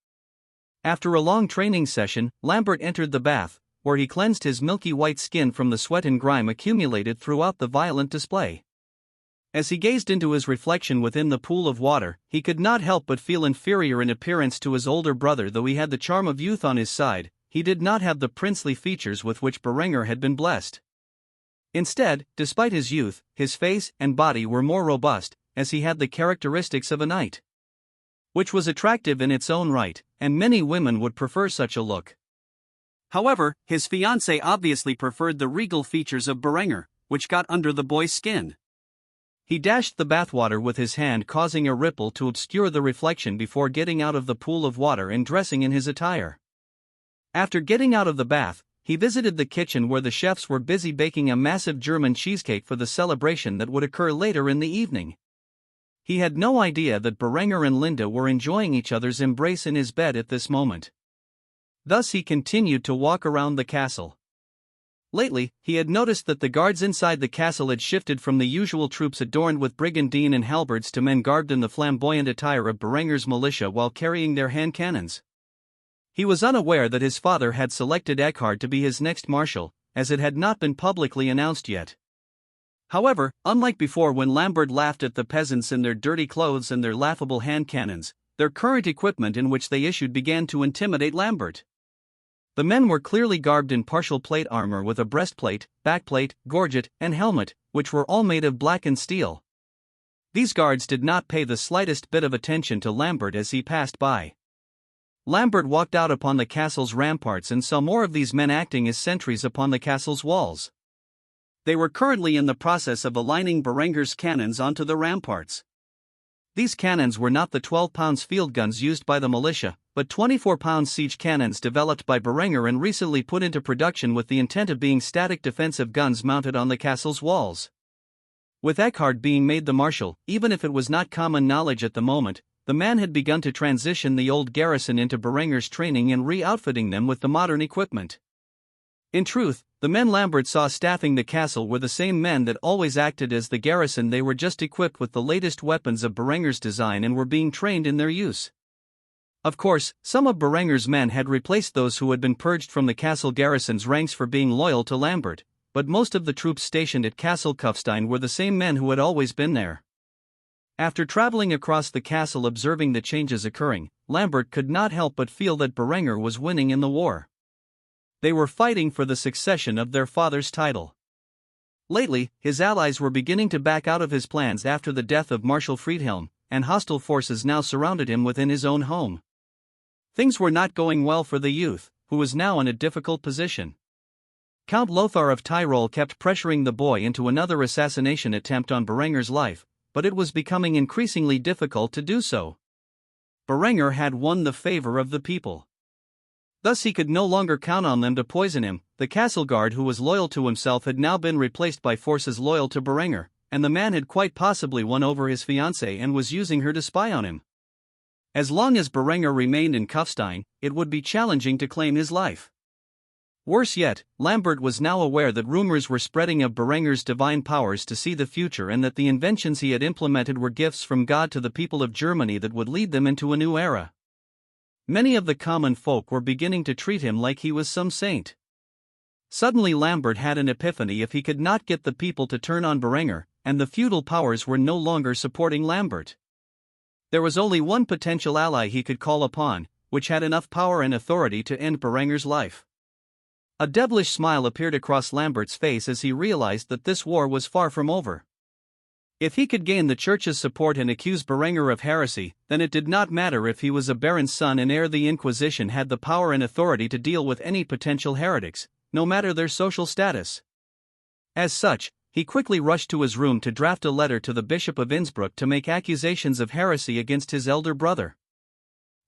After a long training session, Lambert entered the bath, where he cleansed his milky white skin from the sweat and grime accumulated throughout the violent display. As he gazed into his reflection within the pool of water, he could not help but feel inferior in appearance to his older brother. Though he had the charm of youth on his side, he did not have the princely features with which Berenger had been blessed. Instead, despite his youth, his face and body were more robust, as he had the characteristics of a knight. Which was attractive in its own right, and many women would prefer such a look. However, his fiancée obviously preferred the regal features of Berenger, which got under the boy's skin. He dashed the bathwater with his hand, causing a ripple to obscure the reflection before getting out of the pool of water and dressing in his attire. After getting out of the bath, he visited the kitchen where the chefs were busy baking a massive German cheesecake for the celebration that would occur later in the evening. He had no idea that Berenger and Linde were enjoying each other's embrace in his bed at this moment. Thus he continued to walk around the castle. Lately, he had noticed that the guards inside the castle had shifted from the usual troops adorned with brigandine and halberds to men garbed in the flamboyant attire of Berenger's militia while carrying their hand cannons. He was unaware that his father had selected Eckhard to be his next marshal, as it had not been publicly announced yet. However, unlike before when Lambert laughed at the peasants in their dirty clothes and their laughable hand cannons, their current equipment in which they issued began to intimidate Lambert. The men were clearly garbed in partial plate armor with a breastplate, backplate, gorget, and helmet, which were all made of blackened steel. These guards did not pay the slightest bit of attention to Lambert as he passed by. Lambert walked out upon the castle's ramparts and saw more of these men acting as sentries upon the castle's walls. They were currently in the process of aligning Berenger's cannons onto the ramparts. These cannons were not the 12-pound field guns used by the militia, but 24-pound siege cannons developed by Berenger and recently put into production with the intent of being static defensive guns mounted on the castle's walls. With Eckhard being made the Marshal, even if it was not common knowledge at the moment, the man had begun to transition the old garrison into Berenger's training and re-outfitting them with the modern equipment. In truth, the men Lambert saw staffing the castle were the same men that always acted as the garrison. They were just equipped with the latest weapons of Berenger's design and were being trained in their use. Of course, some of Berenger's men had replaced those who had been purged from the castle garrison's ranks for being loyal to Lambert, but most of the troops stationed at Castle Kufstein were the same men who had always been there. After traveling across the castle observing the changes occurring, Lambert could not help but feel that Berenger was winning in the war. They were fighting for the succession of their father's title. Lately, his allies were beginning to back out of his plans after the death of Marshal Friedhelm, and hostile forces now surrounded him within his own home. Things were not going well for the youth, who was now in a difficult position. Count Lothar of Tyrol kept pressuring the boy into another assassination attempt on Berenger's life, but it was becoming increasingly difficult to do so. Berenger had won the favor of the people. Thus he could no longer count on them to poison him. The castle guard who was loyal to himself had now been replaced by forces loyal to Berenger, and the man had quite possibly won over his fiancée and was using her to spy on him. As long as Berenger remained in Kufstein, it would be challenging to claim his life. Worse yet, Lambert was now aware that rumors were spreading of Berenger's divine powers to see the future and that the inventions he had implemented were gifts from God to the people of Germany that would lead them into a new era. Many of the common folk were beginning to treat him like he was some saint. Suddenly Lambert had an epiphany: if he could not get the people to turn on Berenger, and the feudal powers were no longer supporting Lambert, there was only one potential ally he could call upon, which had enough power and authority to end Berenger's life. A devilish smile appeared across Lambert's face as he realized that this war was far from over. If he could gain the church's support and accuse Berenger of heresy, then it did not matter if he was a baron's son and heir. The Inquisition had the power and authority to deal with any potential heretics, no matter their social status. As such, he quickly rushed to his room to draft a letter to the Bishop of Innsbruck to make accusations of heresy against his elder brother.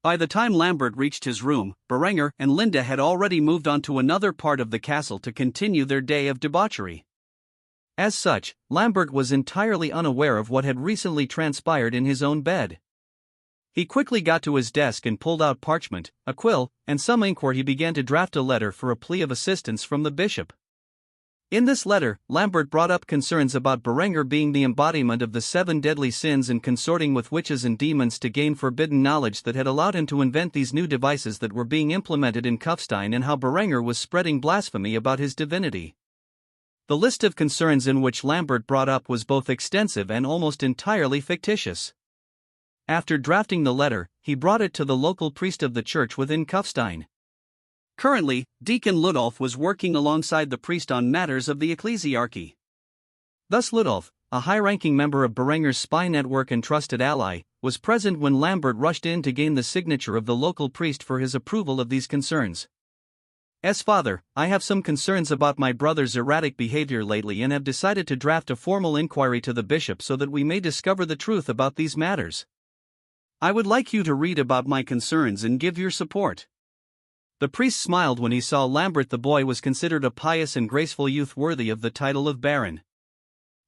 By the time Lambert reached his room, Berenger and Linde had already moved on to another part of the castle to continue their day of debauchery. As such, Lambert was entirely unaware of what had recently transpired in his own bed. He quickly got to his desk and pulled out parchment, a quill, and some ink where he began to draft a letter for a plea of assistance from the bishop. In this letter, Lambert brought up concerns about Berenger being the embodiment of the 7 deadly sins and consorting with witches and demons to gain forbidden knowledge that had allowed him to invent these new devices that were being implemented in Kufstein, and how Berenger was spreading blasphemy about his divinity. The list of concerns in which Lambert brought up was both extensive and almost entirely fictitious. After drafting the letter, he brought it to the local priest of the church within Kufstein. Currently, Deacon Ludolf was working alongside the priest on matters of the ecclesiarchy. Thus Ludolf, a high-ranking member of Berenger's spy network and trusted ally, was present when Lambert rushed in to gain the signature of the local priest for his approval of these concerns. As father, I have some concerns about my brother's erratic behavior lately and have decided to draft a formal inquiry to the bishop so that we may discover the truth about these matters. I would like you to read about my concerns and give your support. The priest smiled when he saw Lambert. The boy was considered a pious and graceful youth worthy of the title of baron.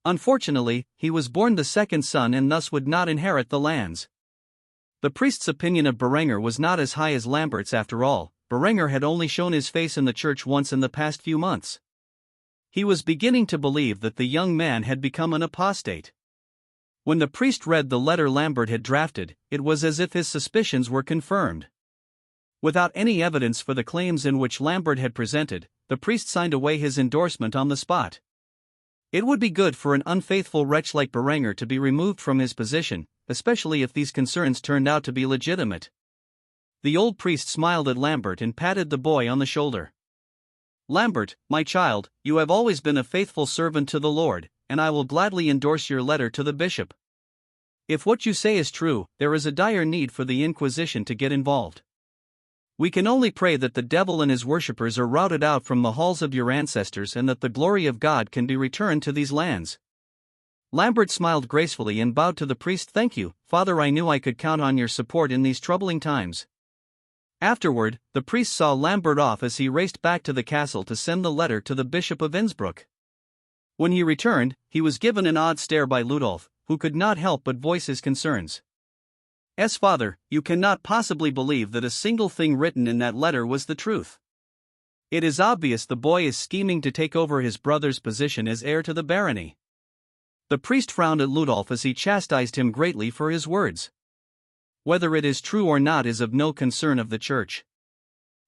Unfortunately, he was born the second son and thus would not inherit the lands. The priest's opinion of Berenger was not as high as Lambert's after all. Berenger had only shown his face in the church once in the past few months. He was beginning to believe that the young man had become an apostate. When the priest read the letter Lambert had drafted, it was as if his suspicions were confirmed. Without any evidence for the claims in which Lambert had presented, the priest signed away his endorsement on the spot. It would be good for an unfaithful wretch like Berenger to be removed from his position, especially if these concerns turned out to be legitimate. The old priest smiled at Lambert and patted the boy on the shoulder. Lambert, my child, you have always been a faithful servant to the Lord, and I will gladly endorse your letter to the bishop. If what you say is true, there is a dire need for the Inquisition to get involved. We can only pray that the devil and his worshippers are routed out from the halls of your ancestors and that the glory of God can be returned to these lands. Lambert smiled gracefully and bowed to the priest. "Thank you, Father. I knew I could count on your support in these troubling times." Afterward, the priest saw Lambert off as he raced back to the castle to send the letter to the Bishop of Innsbruck. When he returned, he was given an odd stare by Ludolf, who could not help but voice his concerns. "Father, you cannot possibly believe that a single thing written in that letter was the truth. It is obvious the boy is scheming to take over his brother's position as heir to the barony." The priest frowned at Ludolf as he chastised him greatly for his words. "Whether it is true or not is of no concern of the church.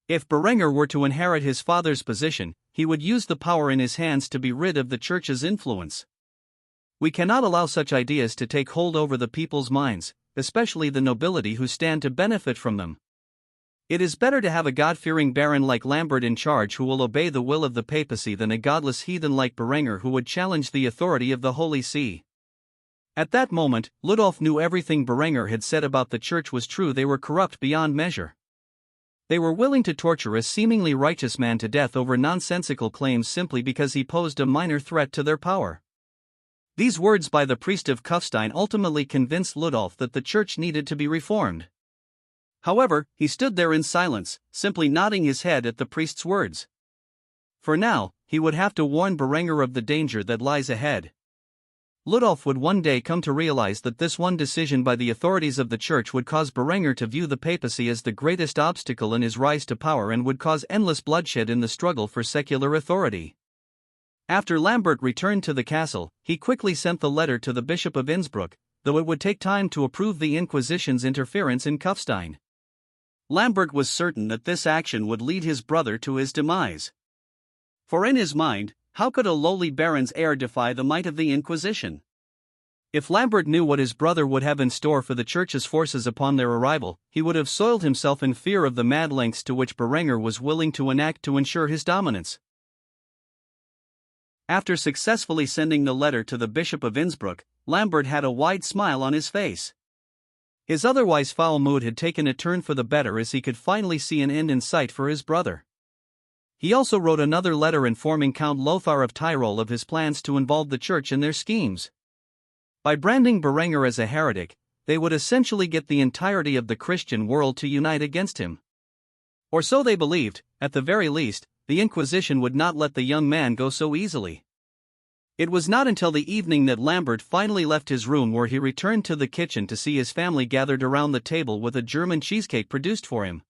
If Berenger were to inherit his father's position, he would use the power in his hands to be rid of the church's influence. We cannot allow such ideas to take hold over the people's minds, especially the nobility who stand to benefit from them. It is better to have a God-fearing baron like Lambert in charge who will obey the will of the papacy than a godless heathen like Berenger who would challenge the authority of the Holy See." At that moment, Ludolf knew everything Berenger had said about the church was true. They were corrupt beyond measure. They were willing to torture a seemingly righteous man to death over nonsensical claims simply because he posed a minor threat to their power. These words by the priest of Kufstein ultimately convinced Ludolf that the church needed to be reformed. However, he stood there in silence, simply nodding his head at the priest's words. For now, he would have to warn Berenger of the danger that lies ahead. Ludolf would one day come to realize that this one decision by the authorities of the church would cause Berenger to view the papacy as the greatest obstacle in his rise to power and would cause endless bloodshed in the struggle for secular authority. After Lambert returned to the castle, he quickly sent the letter to the Bishop of Innsbruck, though it would take time to approve the Inquisition's interference in Kufstein. Lambert was certain that this action would lead his brother to his demise. For in his mind, how could a lowly baron's heir defy the might of the Inquisition? If Lambert knew what his brother would have in store for the church's forces upon their arrival, he would have soiled himself in fear of the mad lengths to which Berenger was willing to enact to ensure his dominance. After successfully sending the letter to the Bishop of Innsbruck, Lambert had a wide smile on his face. His otherwise foul mood had taken a turn for the better as he could finally see an end in sight for his brother. He also wrote another letter informing Count Lothar of Tyrol of his plans to involve the church in their schemes. By branding Berenger as a heretic, they would essentially get the entirety of the Christian world to unite against him. Or so they believed. At the very least, the Inquisition would not let the young man go so easily. It was not until the evening that Lambert finally left his room, where he returned to the kitchen to see his family gathered around the table with a German cheesecake produced for him.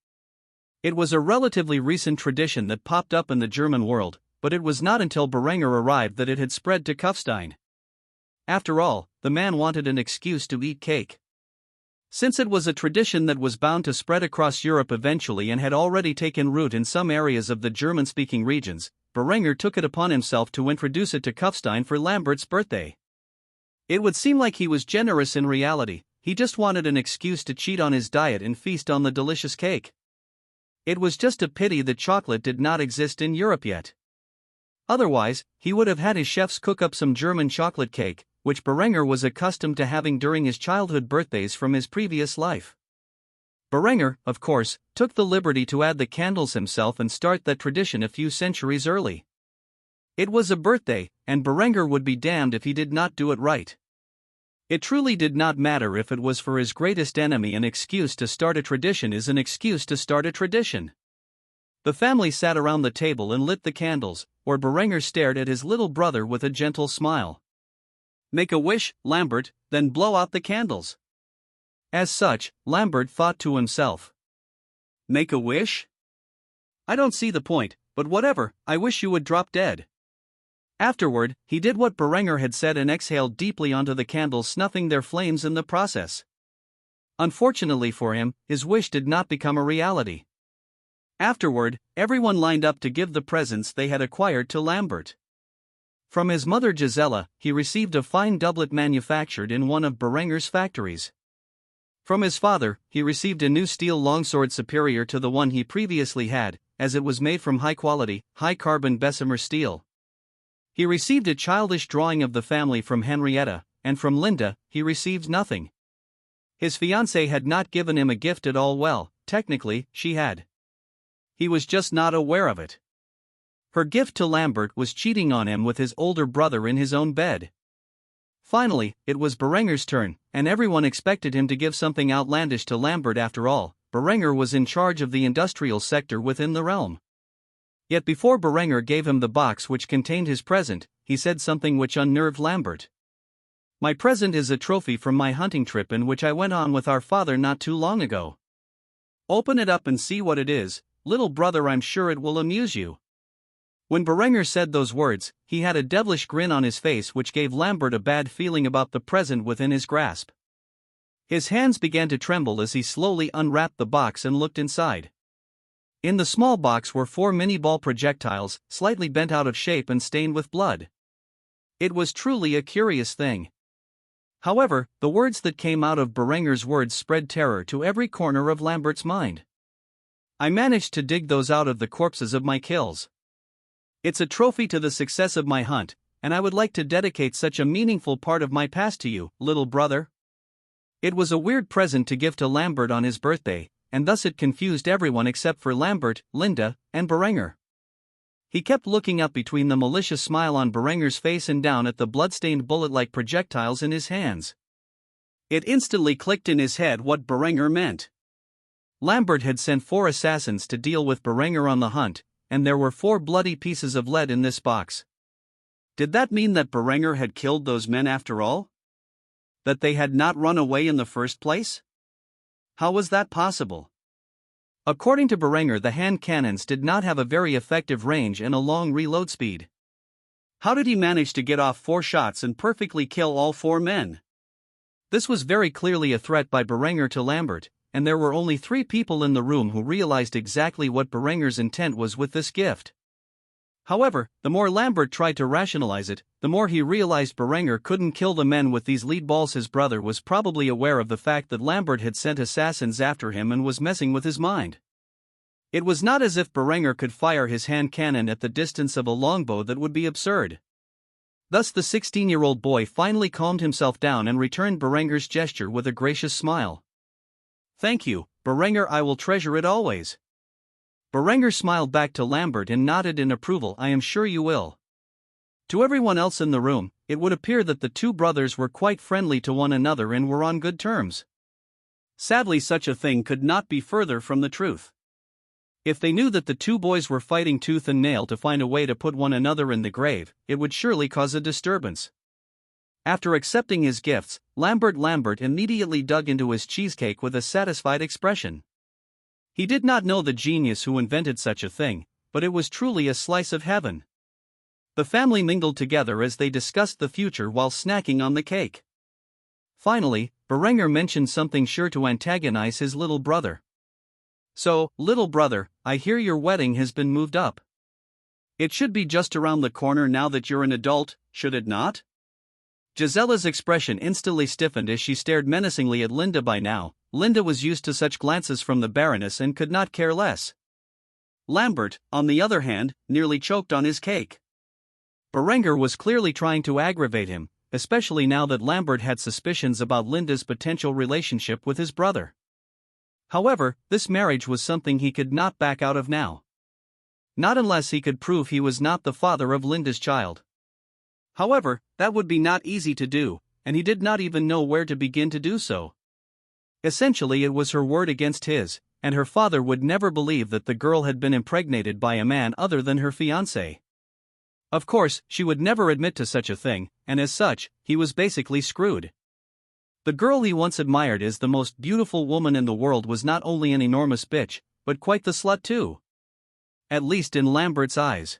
It was a relatively recent tradition that popped up in the German world, but it was not until Berenger arrived that it had spread to Kufstein. After all, the man wanted an excuse to eat cake. Since it was a tradition that was bound to spread across Europe eventually and had already taken root in some areas of the German-speaking regions, Berenger took it upon himself to introduce it to Kufstein for Lambert's birthday. It would seem like he was generous in reality. He just wanted an excuse to cheat on his diet and feast on the delicious cake. It was just a pity that chocolate did not exist in Europe yet. Otherwise, he would have had his chefs cook up some German chocolate cake, which Berenger was accustomed to having during his childhood birthdays from his previous life. Berenger, of course, took the liberty to add the candles himself and start that tradition a few centuries early. It was a birthday, and Berenger would be damned if he did not do it right. It truly did not matter if it was for his greatest enemy. An excuse to start a tradition is an excuse to start a tradition. The family sat around the table and lit the candles, or Berenger stared at his little brother with a gentle smile. "Make a wish, Lambert, then blow out the candles." As such, Lambert thought to himself. Make a wish? I don't see the point, but whatever. I wish you would drop dead. Afterward, he did what Berenger had said and exhaled deeply onto the candles, snuffing their flames in the process. Unfortunately for him, his wish did not become a reality. Afterward, everyone lined up to give the presents they had acquired to Lambert. From his mother Gisela, he received a fine doublet manufactured in one of Berenger's factories. From his father, he received a new steel longsword superior to the one he previously had, as it was made from high-quality, high-carbon Bessemer steel. He received a childish drawing of the family from Henrietta, and from Linde, he received nothing. His fiancée had not given him a gift at all. Well, technically, she had. He was just not aware of it. Her gift to Lambert was cheating on him with his older brother in his own bed. Finally, it was Berenger's turn, and everyone expected him to give something outlandish to Lambert. After all, Berenger was in charge of the industrial sector within the realm. Yet before Berenger gave him the box which contained his present, he said something which unnerved Lambert. "My present is a trophy from my hunting trip in which I went on with our father not too long ago. Open it up and see what it is, little brother, I'm sure it will amuse you." When Berenger said those words, he had a devilish grin on his face which gave Lambert a bad feeling about the present within his grasp. His hands began to tremble as he slowly unwrapped the box and looked inside. In the small box were 4 mini-ball projectiles, slightly bent out of shape and stained with blood. It was truly a curious thing. However, the words that came out of Berenger's words spread terror to every corner of Lambert's mind. "I managed to dig those out of the corpses of my kills. It's a trophy to the success of my hunt, and I would like to dedicate such a meaningful part of my past to you, little brother." It was a weird present to give to Lambert on his birthday, and thus it confused everyone except for Lambert, Linde, and Berenger. He kept looking up between the malicious smile on Berenger's face and down at the blood-stained bullet-like projectiles in his hands. It instantly clicked in his head what Berenger meant. Lambert had sent 4 assassins to deal with Berenger on the hunt, and there were 4 bloody pieces of lead in this box. Did that mean that Berenger had killed those men after all? That they had not run away in the first place? How was that possible? According to Berenger, the hand cannons did not have a very effective range and a long reload speed. How did he manage to get off 4 shots and perfectly kill all 4 men? This was very clearly a threat by Berenger to Lambert, and there were only 3 people in the room who realized exactly what Berenger's intent was with this gift. However, the more Lambert tried to rationalize it, the more he realized Berenger couldn't kill the men with these lead balls. His brother was probably aware of the fact that Lambert had sent assassins after him and was messing with his mind. It was not as if Berenger could fire his hand cannon at the distance of a longbow. That would be absurd. Thus the 16-year-old boy finally calmed himself down and returned Berenger's gesture with a gracious smile. "Thank you, Berenger, I will treasure it always." Berenger smiled back to Lambert and nodded in approval. "I am sure you will." To everyone else in the room, it would appear that the 2 brothers were quite friendly to one another and were on good terms. Sadly, such a thing could not be further from the truth. If they knew that the 2 boys were fighting tooth and nail to find a way to put one another in the grave, it would surely cause a disturbance. After accepting his gifts, Lambert immediately dug into his cheesecake with a satisfied expression. He did not know the genius who invented such a thing, but it was truly a slice of heaven. The family mingled together as they discussed the future while snacking on the cake. Finally, Berenger mentioned something sure to antagonize his little brother. "So, little brother, I hear your wedding has been moved up. It should be just around the corner now that you're an adult, should it not?" Gisella's expression instantly stiffened as she stared menacingly at Linde. By now, Linde was used to such glances from the Baroness and could not care less. Lambert, on the other hand, nearly choked on his cake. Berenger was clearly trying to aggravate him, especially now that Lambert had suspicions about Linde's potential relationship with his brother. However, this marriage was something he could not back out of now. Not unless he could prove he was not the father of Linde's child. However, that would be not easy to do, and he did not even know where to begin to do so. Essentially, it was her word against his, and her father would never believe that the girl had been impregnated by a man other than her fiancé. Of course, she would never admit to such a thing, and as such, he was basically screwed. The girl he once admired as the most beautiful woman in the world was not only an enormous bitch, but quite the slut too. At least in Lambert's eyes.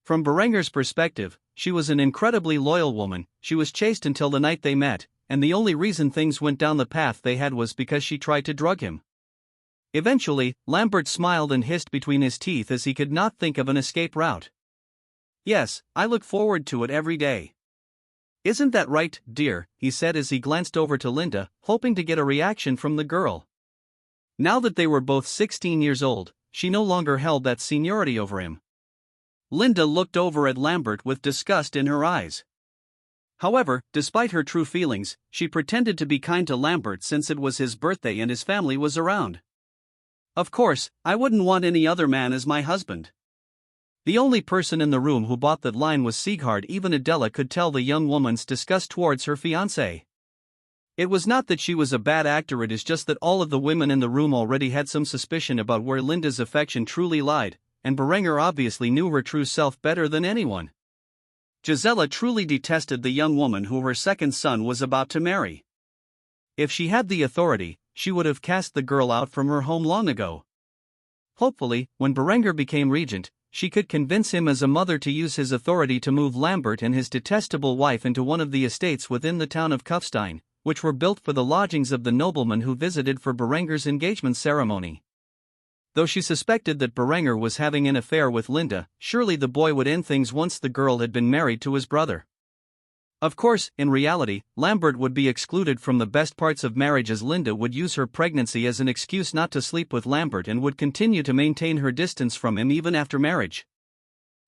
From Berenger's perspective, she was an incredibly loyal woman. She was chaste until the night they met, and the only reason things went down the path they had was because she tried to drug him. Eventually, Lambert smiled and hissed between his teeth as he could not think of an escape route. "Yes, I look forward to it every day." "Isn't that right, dear?" he said as he glanced over to Linde, hoping to get a reaction from the girl. Now that they were both 16 years old, she no longer held that seniority over him. Linde looked over at Lambert with disgust in her eyes. However, despite her true feelings, she pretended to be kind to Lambert since it was his birthday and his family was around. "Of course, I wouldn't want any other man as my husband." The only person in the room who bought that line was Sieghard. Even Adela could tell the young woman's disgust towards her fiancé. It was not that she was a bad actor, it is just that all of the women in the room already had some suspicion about where Linde's affection truly lied, and Berenger obviously knew her true self better than anyone. Gisela truly detested the young woman who her second son was about to marry. If she had the authority, she would have cast the girl out from her home long ago. Hopefully, when Berenger became regent, she could convince him as a mother to use his authority to move Lambert and his detestable wife into one of the estates within the town of Kufstein, which were built for the lodgings of the noblemen who visited for Berenger's engagement ceremony. Though she suspected that Berenger was having an affair with Linde, surely the boy would end things once the girl had been married to his brother. Of course, in reality, Lambert would be excluded from the best parts of marriage, as Linde would use her pregnancy as an excuse not to sleep with Lambert and would continue to maintain her distance from him even after marriage.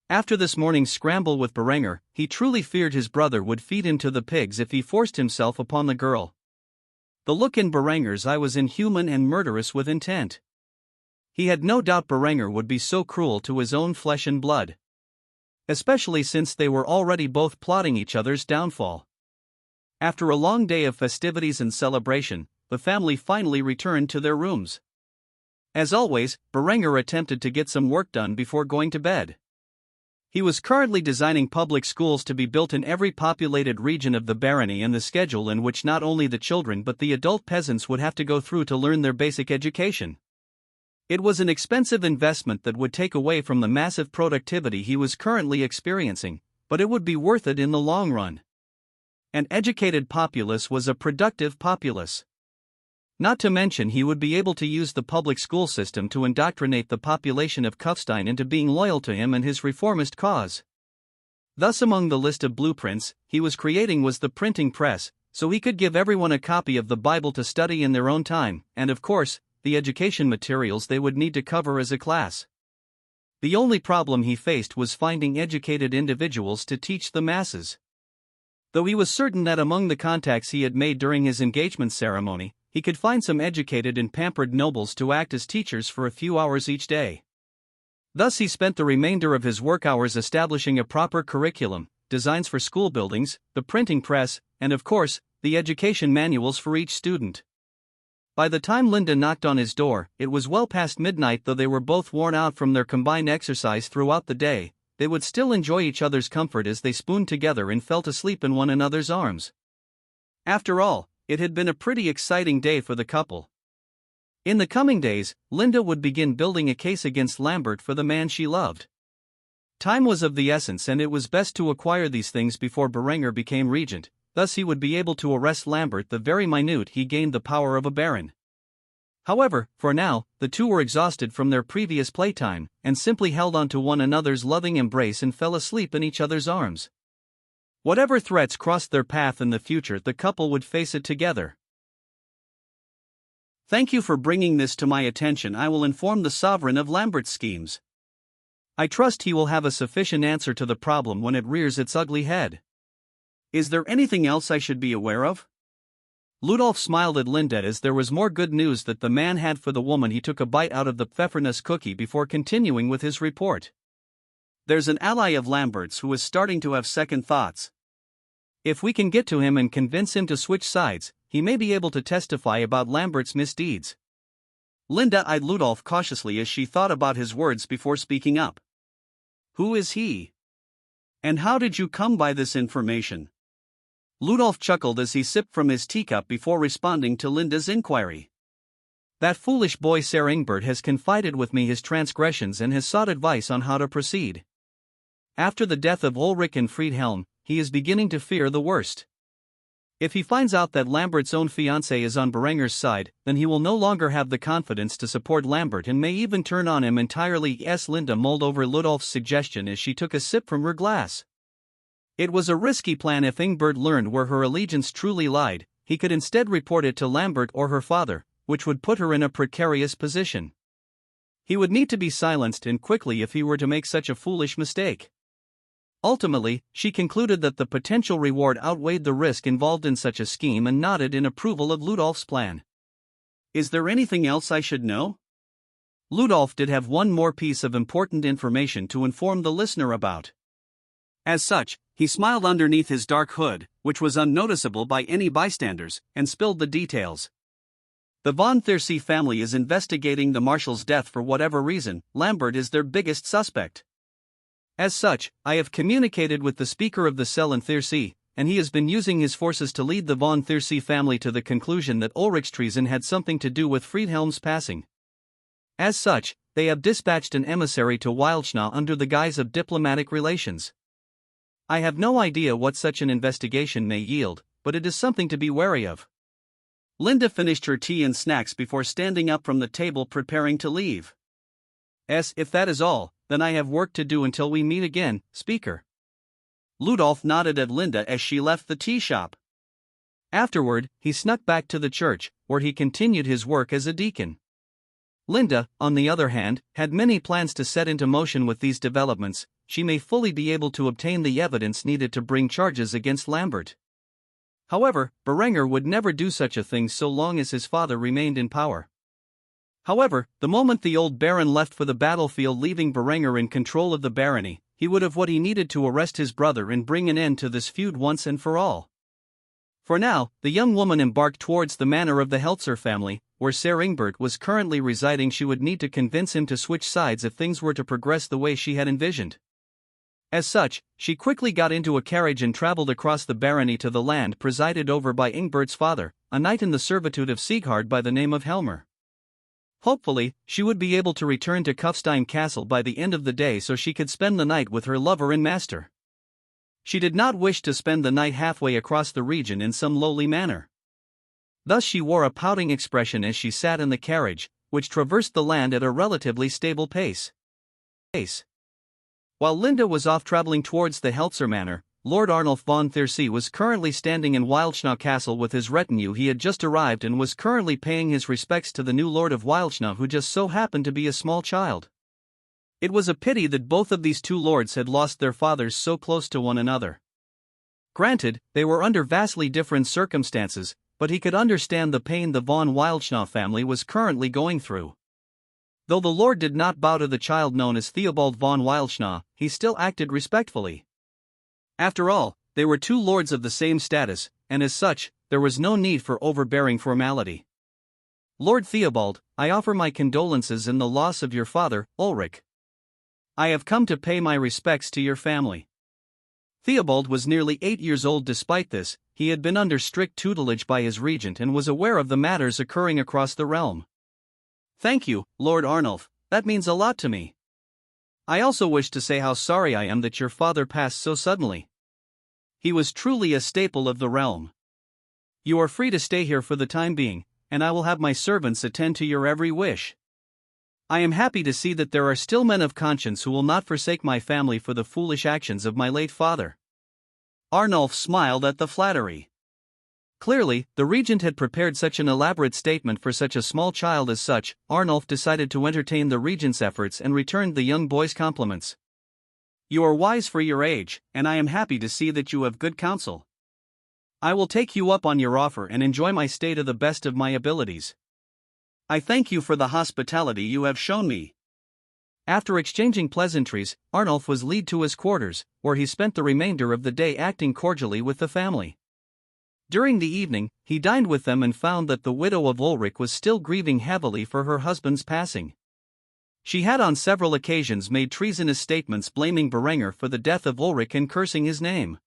After this morning's scramble with Berenger, he truly feared his brother would feed him to the pigs if he forced himself upon the girl. The look in Berenger's eye was inhuman and murderous with intent. He had no doubt Berenger would be so cruel to his own flesh and blood. Especially since they were already both plotting each other's downfall. After a long day of festivities and celebration, the family finally returned to their rooms. As always, Berenger attempted to get some work done before going to bed. He was currently designing public schools to be built in every populated region of the barony, and the schedule in which not only the children but the adult peasants would have to go through to learn their basic education. It was an expensive investment that would take away from the massive productivity he was currently experiencing, but it would be worth it in the long run. An educated populace was a productive populace. Not to mention, he would be able to use the public school system to indoctrinate the population of Kufstein into being loyal to him and his reformist cause. Thus, among the list of blueprints he was creating was the printing press, so he could give everyone a copy of the Bible to study in their own time, and of course, the education materials they would need to cover as a class. The only problem he faced was finding educated individuals to teach the masses. Though he was certain that among the contacts he had made during his engagement ceremony, he could find some educated and pampered nobles to act as teachers for a few hours each day. Thus he spent the remainder of his work hours establishing a proper curriculum, designs for school buildings, the printing press, and of course, the education manuals for each student. By the time Linde knocked on his door, it was well past midnight. Though they were both worn out from their combined exercise throughout the day, they would still enjoy each other's comfort as they spooned together and fell asleep in one another's arms. After all, it had been a pretty exciting day for the couple. In the coming days, Linde would begin building a case against Lambert for the man she loved. Time was of the essence, and it was best to acquire these things before Berenger became regent, thus he would be able to arrest Lambert the very minute he gained the power of a baron. However, for now, the two were exhausted from their previous playtime, and simply held on to one another's loving embrace and fell asleep in each other's arms. Whatever threats crossed their path in the future, the couple would face it together. Thank you for bringing this to my attention. I will inform the sovereign of Lambert's schemes. I trust he will have a sufficient answer to the problem when it rears its ugly head. Is there anything else I should be aware of? Ludolf smiled at Linde as there was more good news that the man had for the woman. He took a bite out of the pfeffernuss cookie before continuing with his report. There's an ally of Lambert's who is starting to have second thoughts. If we can get to him and convince him to switch sides, he may be able to testify about Lambert's misdeeds. Linde eyed Ludolf cautiously as she thought about his words before speaking up. Who is he? And how did you come by this information? Ludolf chuckled as he sipped from his teacup before responding to Linde's inquiry. That foolish boy Sir Ingbert has confided with me his transgressions and has sought advice on how to proceed. After the death of Ulrich and Friedhelm, he is beginning to fear the worst. If he finds out that Lambert's own fiancée is on Berenger's side, then he will no longer have the confidence to support Lambert and may even turn on him entirely. Linde mulled over Ludolf's suggestion as she took a sip from her glass. It was a risky plan. If Ingbert learned where her allegiance truly lied, he could instead report it to Lambert or her father, which would put her in a precarious position. He would need to be silenced, and quickly, if he were to make such a foolish mistake. Ultimately, she concluded that the potential reward outweighed the risk involved in such a scheme and nodded in approval of Ludolf's plan. Is there anything else I should know? Ludolf did have one more piece of important information to inform the listener about. As such, he smiled underneath his dark hood, which was unnoticeable by any bystanders, and spilled the details. The von Thierse family is investigating the Marshal's death for whatever reason. Lambert is their biggest suspect. As such, I have communicated with the Speaker of the cell in Thierse, and he has been using his forces to lead the von Thierse family to the conclusion that Ulrich's treason had something to do with Friedhelm's passing. As such, they have dispatched an emissary to Wildschnau under the guise of diplomatic relations. I have no idea what such an investigation may yield, but it is something to be wary of. Linde finished her tea and snacks before standing up from the table preparing to leave. If that is all, then I have work to do until we meet again, Speaker. Ludolf nodded at Linde as she left the tea shop. Afterward, he snuck back to the church, where he continued his work as a deacon. Linde, on the other hand, had many plans to set into motion with these developments. She may fully be able to obtain the evidence needed to bring charges against Lambert. However, Berenger would never do such a thing so long as his father remained in power. However, the moment the old baron left for the battlefield, leaving Berenger in control of the barony, he would have what he needed to arrest his brother and bring an end to this feud once and for all. For now, the young woman embarked towards the manor of the Heltzer family, where Ser Ingbert was currently residing. She would need to convince him to switch sides if things were to progress the way she had envisioned. As such, she quickly got into a carriage and traveled across the barony to the land presided over by Ingbert's father, a knight in the servitude of Sieghard by the name of Helmer. Hopefully, she would be able to return to Kufstein Castle by the end of the day so she could spend the night with her lover and master. She did not wish to spend the night halfway across the region in some lowly manner. Thus she wore a pouting expression as she sat in the carriage, which traversed the land at a relatively stable pace. While Linde was off traveling towards the Heltzer manor, Lord Arnulf von Thierse was currently standing in Wildschnau Castle with his retinue. He had just arrived and was currently paying his respects to the new Lord of Wildschnau, who just so happened to be a small child. It was a pity that both of these two lords had lost their fathers so close to one another. Granted, they were under vastly different circumstances, but he could understand the pain the von Wildschnau family was currently going through. Though the lord did not bow to the child known as Theobald von Wildschnau, he still acted respectfully. After all, they were two lords of the same status, and as such, there was no need for overbearing formality. Lord Theobald, I offer my condolences in the loss of your father, Ulrich. I have come to pay my respects to your family. Theobald was nearly 8 years old. Despite this, he had been under strict tutelage by his regent and was aware of the matters occurring across the realm. Thank you, Lord Arnulf, that means a lot to me. I also wish to say how sorry I am that your father passed so suddenly. He was truly a staple of the realm. You are free to stay here for the time being, and I will have my servants attend to your every wish. I am happy to see that there are still men of conscience who will not forsake my family for the foolish actions of my late father. Arnulf smiled at the flattery. Clearly, the regent had prepared such an elaborate statement for such a small child. As such, Arnulf decided to entertain the regent's efforts and returned the young boy's compliments. You are wise for your age, and I am happy to see that you have good counsel. I will take you up on your offer and enjoy my stay to the best of my abilities. I thank you for the hospitality you have shown me. After exchanging pleasantries, Arnulf was led to his quarters, where he spent the remainder of the day acting cordially with the family. During the evening, he dined with them and found that the widow of Ulrich was still grieving heavily for her husband's passing. She had on several occasions made treasonous statements blaming Berenger for the death of Ulrich and cursing his name.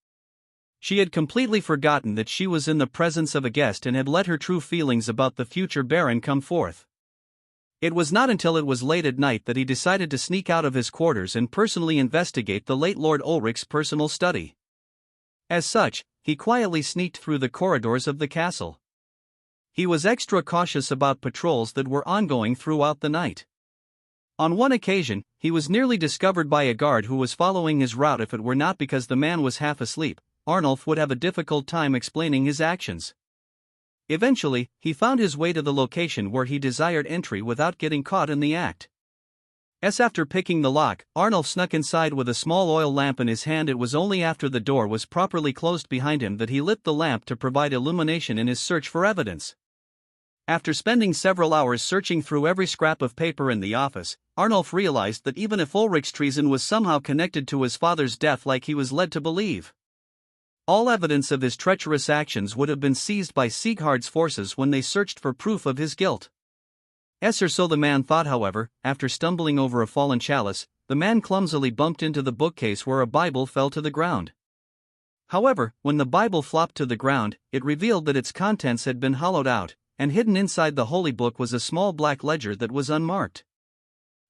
She had completely forgotten that she was in the presence of a guest and had let her true feelings about the future baron come forth. It was not until it was late at night that he decided to sneak out of his quarters and personally investigate the late Lord Ulrich's personal study. As such, he quietly sneaked through the corridors of the castle. He was extra cautious about patrols that were ongoing throughout the night. On one occasion, he was nearly discovered by a guard who was following his route. If it were not because the man was half asleep, Arnulf would have a difficult time explaining his actions. Eventually, he found his way to the location where he desired entry without getting caught in the act. After picking the lock, Arnulf snuck inside with a small oil lamp in his hand. It was only after the door was properly closed behind him that he lit the lamp to provide illumination in his search for evidence. After spending several hours searching through every scrap of paper in the office, Arnulf realized that even if Ulrich's treason was somehow connected to his father's death like he was led to believe, all evidence of his treacherous actions would have been seized by Sieghard's forces when they searched for proof of his guilt. Or so the man thought. However, after stumbling over a fallen chalice, the man clumsily bumped into the bookcase where a Bible fell to the ground. However, when the Bible flopped to the ground, it revealed that its contents had been hollowed out, and hidden inside the holy book was a small black ledger that was unmarked.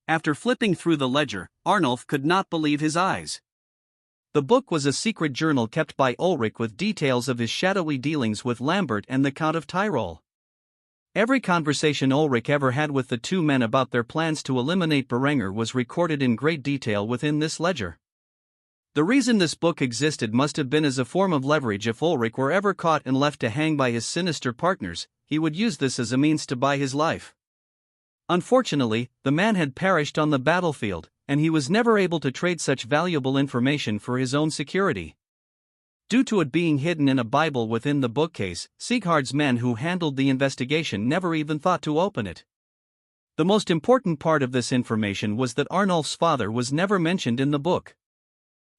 After flipping through the ledger, Arnulf could not believe his eyes. The book was a secret journal kept by Ulrich with details of his shadowy dealings with Lambert and the Count of Tyrol. Every conversation Ulrich ever had with the two men about their plans to eliminate Berenger was recorded in great detail within this ledger. The reason this book existed must have been as a form of leverage. If Ulrich were ever caught and left to hang by his sinister partners, he would use this as a means to buy his life. Unfortunately, the man had perished on the battlefield, and he was never able to trade such valuable information for his own security. Due to it being hidden in a Bible within the bookcase, Sieghard's men who handled the investigation never even thought to open it. The most important part of this information was that Arnulf's father was never mentioned in the book.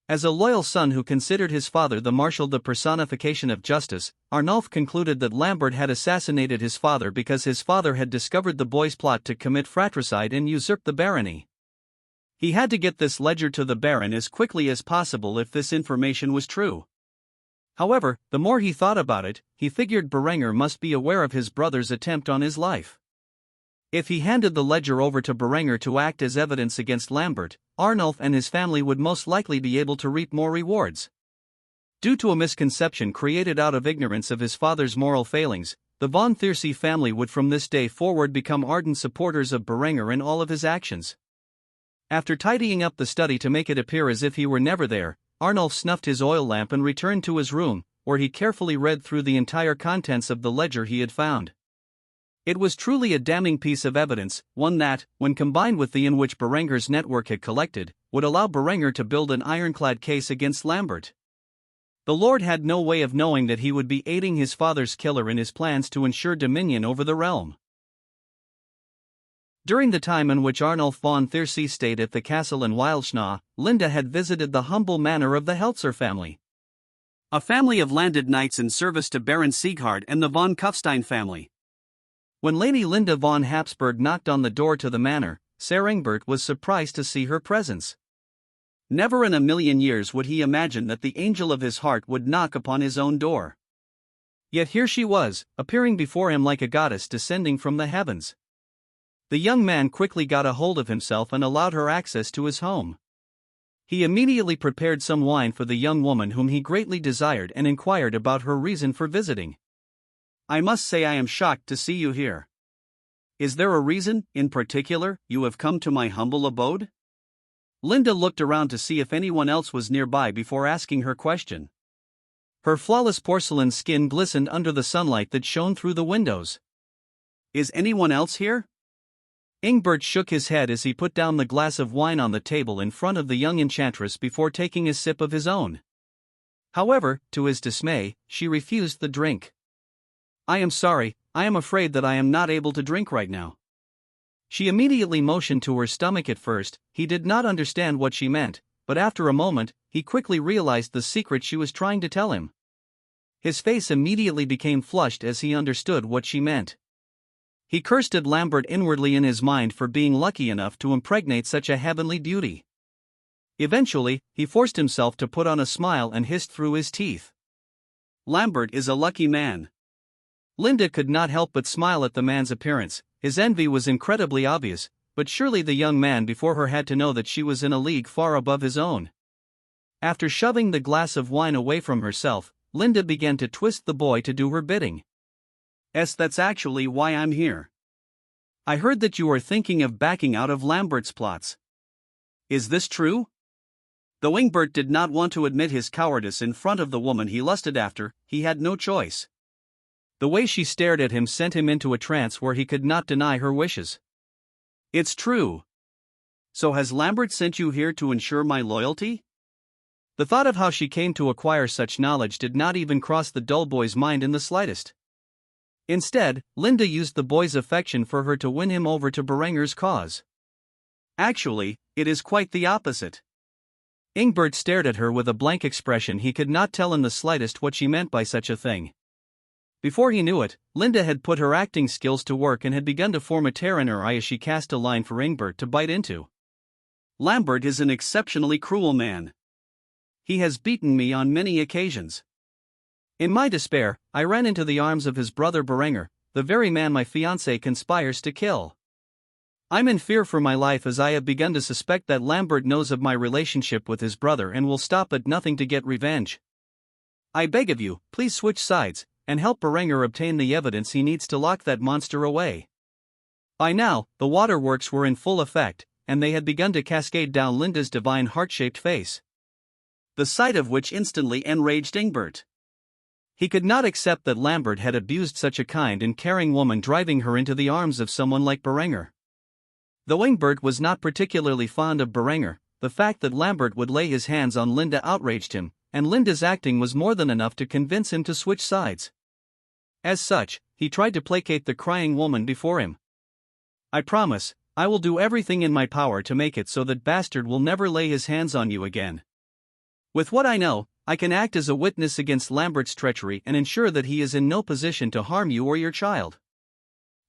As a loyal son who considered his father the Marshal, the personification of justice, Arnulf concluded that Lambert had assassinated his father because his father had discovered the boy's plot to commit fratricide and usurp the barony. He had to get this ledger to the Baron as quickly as possible if this information was true. However, the more he thought about it, he figured Berenger must be aware of his brother's attempt on his life. If he handed the ledger over to Berenger to act as evidence against Lambert, Arnulf and his family would most likely be able to reap more rewards. Due to a misconception created out of ignorance of his father's moral failings, the von Thierse family would from this day forward become ardent supporters of Berenger in all of his actions. After tidying up the study to make it appear as if he were never there, Arnulf snuffed his oil lamp and returned to his room, where he carefully read through the entire contents of the ledger he had found. It was truly a damning piece of evidence, one that, when combined with the in which Berenger's network had collected, would allow Berenger to build an ironclad case against Lambert. The Lord had no way of knowing that he would be aiding his father's killer in his plans to ensure dominion over the realm. During the time in which Arnulf von Thierse stayed at the castle in Wildschnau, Linde had visited the humble manor of the Heltzer family, a family of landed knights in service to Baron Sieghard and the von Kufstein family. When Lady Linde von Habsburg knocked on the door to the manor, Sir Ingbert was surprised to see her presence. Never in a million years would he imagine that the angel of his heart would knock upon his own door. Yet here she was, appearing before him like a goddess descending from the heavens. The young man quickly got a hold of himself and allowed her access to his home. He immediately prepared some wine for the young woman whom he greatly desired and inquired about her reason for visiting. "I must say I am shocked to see you here. Is there a reason, in particular, you have come to my humble abode?" Linde looked around to see if anyone else was nearby before asking her question. Her flawless porcelain skin glistened under the sunlight that shone through the windows. "Is anyone else here?" Ingbert shook his head as he put down the glass of wine on the table in front of the young enchantress before taking a sip of his own. However, to his dismay, she refused the drink. "I am sorry, I am afraid that I am not able to drink right now." She immediately motioned to her stomach. At first, he did not understand what she meant, but after a moment, he quickly realized the secret she was trying to tell him. His face immediately became flushed as he understood what she meant. He cursed at Lambert inwardly in his mind for being lucky enough to impregnate such a heavenly beauty. Eventually, he forced himself to put on a smile and hissed through his teeth, "Lambert is a lucky man." Linde could not help but smile at the man's appearance. His envy was incredibly obvious, but surely the young man before her had to know that she was in a league far above his own. After shoving the glass of wine away from herself, Linde began to twist the boy to do her bidding. That's actually why I'm here. I heard that you are thinking of backing out of Lambert's plots. Is this true?" Though Ingbert did not want to admit his cowardice in front of the woman he lusted after, he had no choice. The way she stared at him sent him into a trance where he could not deny her wishes. "It's true. So has Lambert sent you here to ensure my loyalty?" The thought of how she came to acquire such knowledge did not even cross the dull boy's mind in the slightest. Instead, Linde used the boy's affection for her to win him over to Berenger's cause. Actually, it is quite the opposite. Ingbert stared at her with a blank expression. He could not tell in the slightest what she meant by such a thing. Before he knew it, Linde had put her acting skills to work and had begun to form a tear in her eye as she cast a line for Ingbert to bite into. Lambert is an exceptionally cruel man. He has beaten me on many occasions. In my despair, I ran into the arms of his brother Berenger, the very man my fiancée conspires to kill. I'm in fear for my life as I have begun to suspect that Lambert knows of my relationship with his brother and will stop at nothing to get revenge. I beg of you, please switch sides, and help Berenger obtain the evidence he needs to lock that monster away. By now, the waterworks were in full effect, and they had begun to cascade down Linde's divine heart-shaped face. The sight of which instantly enraged Ingbert. He could not accept that Lambert had abused such a kind and caring woman, driving her into the arms of someone like Berenger. Though Ingbert was not particularly fond of Berenger, the fact that Lambert would lay his hands on Linde outraged him, and Linde's acting was more than enough to convince him to switch sides. As such, he tried to placate the crying woman before him. I promise, I will do everything in my power to make it so that bastard will never lay his hands on you again. With what I know, I can act as a witness against Lambert's treachery and ensure that he is in no position to harm you or your child.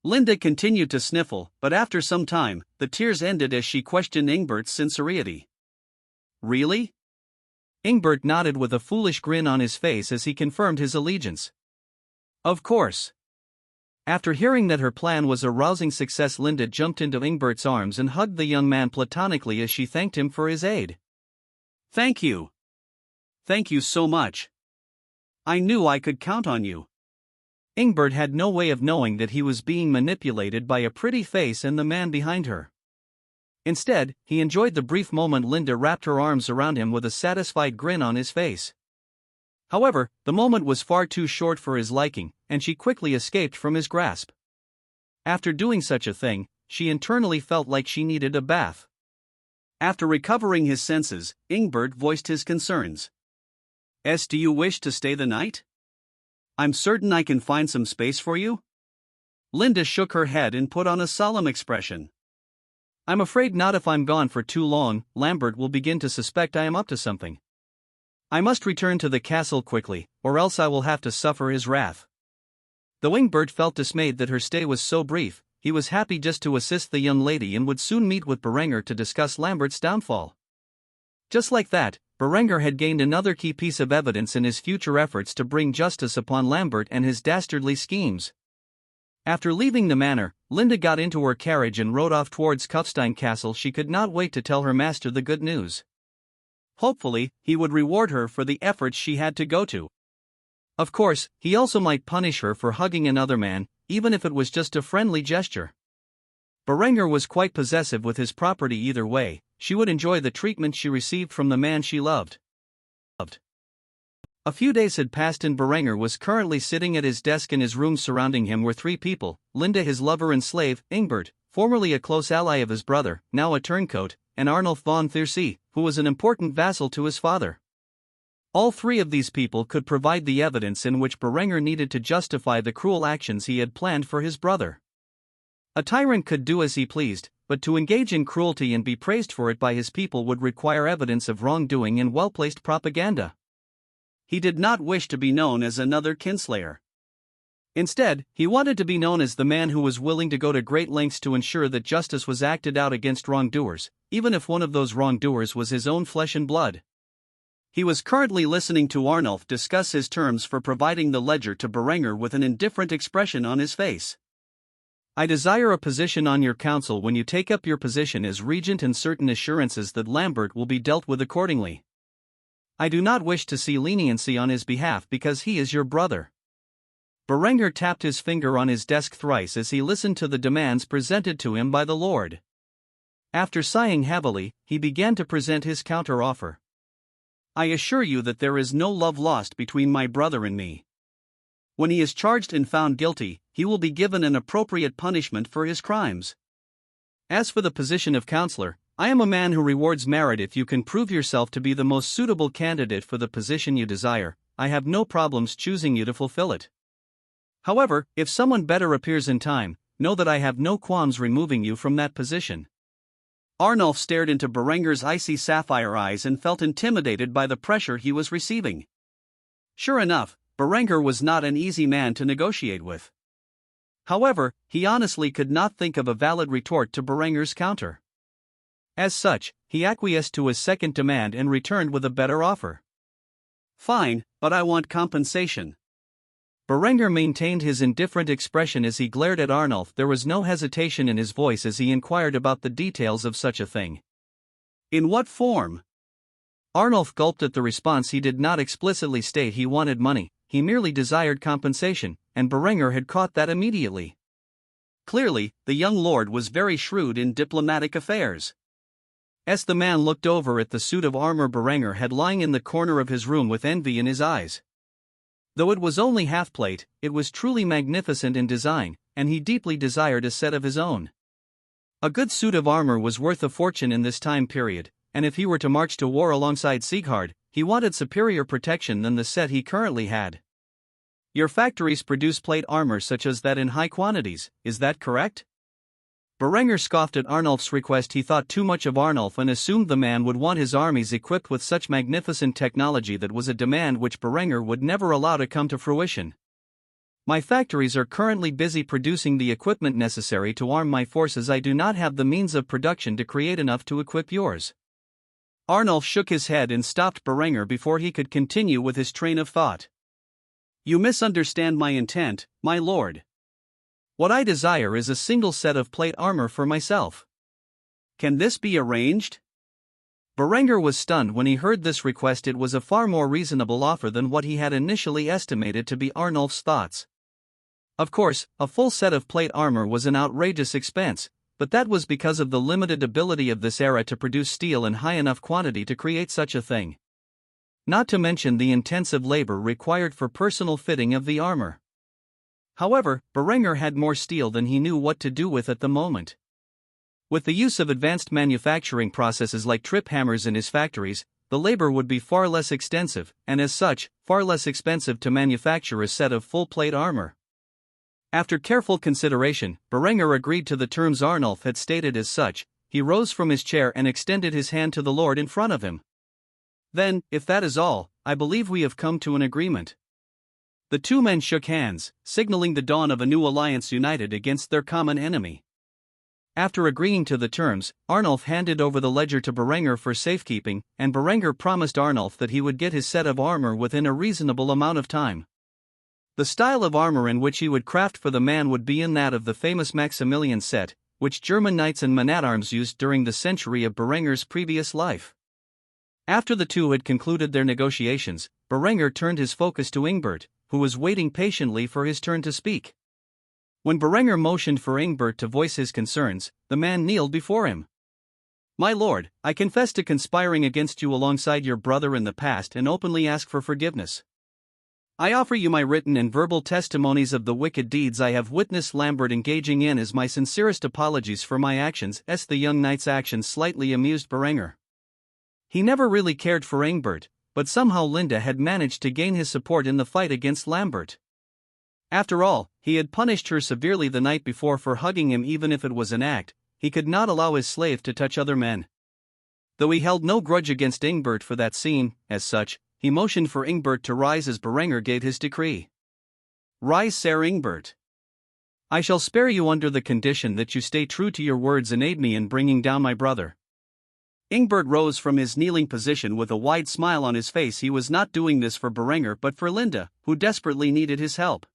Linde continued to sniffle, but after some time, the tears ended as she questioned Ingbert's sincerity. Really? Ingbert nodded with a foolish grin on his face as he confirmed his allegiance. Of course. After hearing that her plan was a rousing success, Linde jumped into Ingbert's arms and hugged the young man platonically as she thanked him for his aid. Thank you. Thank you so much. I knew I could count on you. Ingbert had no way of knowing that he was being manipulated by a pretty face and the man behind her. Instead, he enjoyed the brief moment Linde wrapped her arms around him with a satisfied grin on his face. However, the moment was far too short for his liking, and she quickly escaped from his grasp. After doing such a thing, she internally felt like she needed a bath. After recovering his senses, Ingbert voiced his concerns. Do you wish to stay the night? I'm certain I can find some space for you. Linde shook her head and put on a solemn expression. I'm afraid not. If I'm gone for too long, Lambert will begin to suspect I am up to something. I must return to the castle quickly, or else I will have to suffer his wrath. Though Ingbert felt dismayed that her stay was so brief, he was happy just to assist the young lady and would soon meet with Berenger to discuss Lambert's downfall. Just like that, Berenger had gained another key piece of evidence in his future efforts to bring justice upon Lambert and his dastardly schemes. After leaving the manor, Linde got into her carriage and rode off towards Kufstein Castle. She could not wait to tell her master the good news. Hopefully, he would reward her for the efforts she had to go to. Of course, he also might punish her for hugging another man, even if it was just a friendly gesture. Berenger was quite possessive with his property. Either way, she would enjoy the treatment she received from the man she loved. A few days had passed and Berenger was currently sitting at his desk in his room. Surrounding him were three people: Linde, his lover and slave; Ingbert, formerly a close ally of his brother, now a turncoat; and Arnulf von Thiersee, who was an important vassal to his father. All three of these people could provide the evidence in which Berenger needed to justify the cruel actions he had planned for his brother. A tyrant could do as he pleased, but to engage in cruelty and be praised for it by his people would require evidence of wrongdoing and well-placed propaganda. He did not wish to be known as another kinslayer. Instead, he wanted to be known as the man who was willing to go to great lengths to ensure that justice was acted out against wrongdoers, even if one of those wrongdoers was his own flesh and blood. He was currently listening to Arnulf discuss his terms for providing the ledger to Berenger with an indifferent expression on his face. I desire a position on your council when you take up your position as regent and certain assurances that Lambert will be dealt with accordingly. I do not wish to see leniency on his behalf because he is your brother. Berenger tapped his finger on his desk thrice as he listened to the demands presented to him by the Lord. After sighing heavily, he began to present his counter-offer. I assure you that there is no love lost between my brother and me. When he is charged and found guilty, he will be given an appropriate punishment for his crimes. As for the position of counselor, I am a man who rewards merit. If you can prove yourself to be the most suitable candidate for the position you desire, I have no problems choosing you to fulfill it. However, if someone better appears in time, know that I have no qualms removing you from that position. Arnulf stared into Berenger's icy sapphire eyes and felt intimidated by the pressure he was receiving. Sure enough, Berenger was not an easy man to negotiate with. However, he honestly could not think of a valid retort to Berenger's counter. As such, he acquiesced to his second demand and returned with a better offer. Fine, but I want compensation. Berenger maintained his indifferent expression as he glared at Arnulf. There was no hesitation in his voice as he inquired about the details of such a thing. In what form? Arnulf gulped at the response. He did not explicitly state he wanted money, he merely desired compensation, and Berenger had caught that immediately. Clearly, the young lord was very shrewd in diplomatic affairs. As the man looked over at the suit of armor Berenger had lying in the corner of his room with envy in his eyes. Though it was only half-plate, it was truly magnificent in design, and he deeply desired a set of his own. A good suit of armor was worth a fortune in this time period, and if he were to march to war alongside Sieghard, he wanted superior protection than the set he currently had. Your factories produce plate armor such as that in high quantities, is that correct? Berenger scoffed at Arnulf's request. He thought too much of Arnulf and assumed the man would want his armies equipped with such magnificent technology. That was a demand which Berenger would never allow to come to fruition. My factories are currently busy producing the equipment necessary to arm my forces. I do not have the means of production to create enough to equip yours. Arnulf shook his head and stopped Berenger before he could continue with his train of thought. You misunderstand my intent, my lord. What I desire is a single set of plate armor for myself. Can this be arranged? Berenger was stunned when he heard this request. It was a far more reasonable offer than what he had initially estimated to be Arnulf's thoughts. Of course, a full set of plate armor was an outrageous expense, but that was because of the limited ability of this era to produce steel in high enough quantity to create such a thing. Not to mention the intensive labor required for personal fitting of the armor. However, Berenger had more steel than he knew what to do with at the moment. With the use of advanced manufacturing processes like trip hammers in his factories, the labor would be far less extensive, and as such, far less expensive to manufacture a set of full-plate armor. After careful consideration, Berenger agreed to the terms Arnulf had stated. As such, he rose from his chair and extended his hand to the lord in front of him. Then, if that is all, I believe we have come to an agreement. The two men shook hands, signaling the dawn of a new alliance united against their common enemy. After agreeing to the terms, Arnulf handed over the ledger to Berenger for safekeeping, and Berenger promised Arnulf that he would get his set of armor within a reasonable amount of time. The style of armor in which he would craft for the man would be in that of the famous Maximilian set, which German knights and men-at-arms used during the century of Berenger's previous life. After the two had concluded their negotiations, Berenger turned his focus to Ingbert, who was waiting patiently for his turn to speak. When Berenger motioned for Ingbert to voice his concerns, the man kneeled before him. My lord, I confess to conspiring against you alongside your brother in the past and openly ask for forgiveness. I offer you my written and verbal testimonies of the wicked deeds I have witnessed Lambert engaging in as my sincerest apologies for my actions. The young knight's actions slightly amused Berenger. He never really cared for Ingbert, but somehow Linde had managed to gain his support in the fight against Lambert. After all, he had punished her severely the night before for hugging him. Even if it was an act, he could not allow his slave to touch other men. Though he held no grudge against Ingbert for that scene, as such, he motioned for Ingbert to rise as Berenger gave his decree. Rise, Sir Ingbert. I shall spare you under the condition that you stay true to your words and aid me in bringing down my brother. Ingbert rose from his kneeling position with a wide smile on his face. He was not doing this for Berenger but for Linde, who desperately needed his help.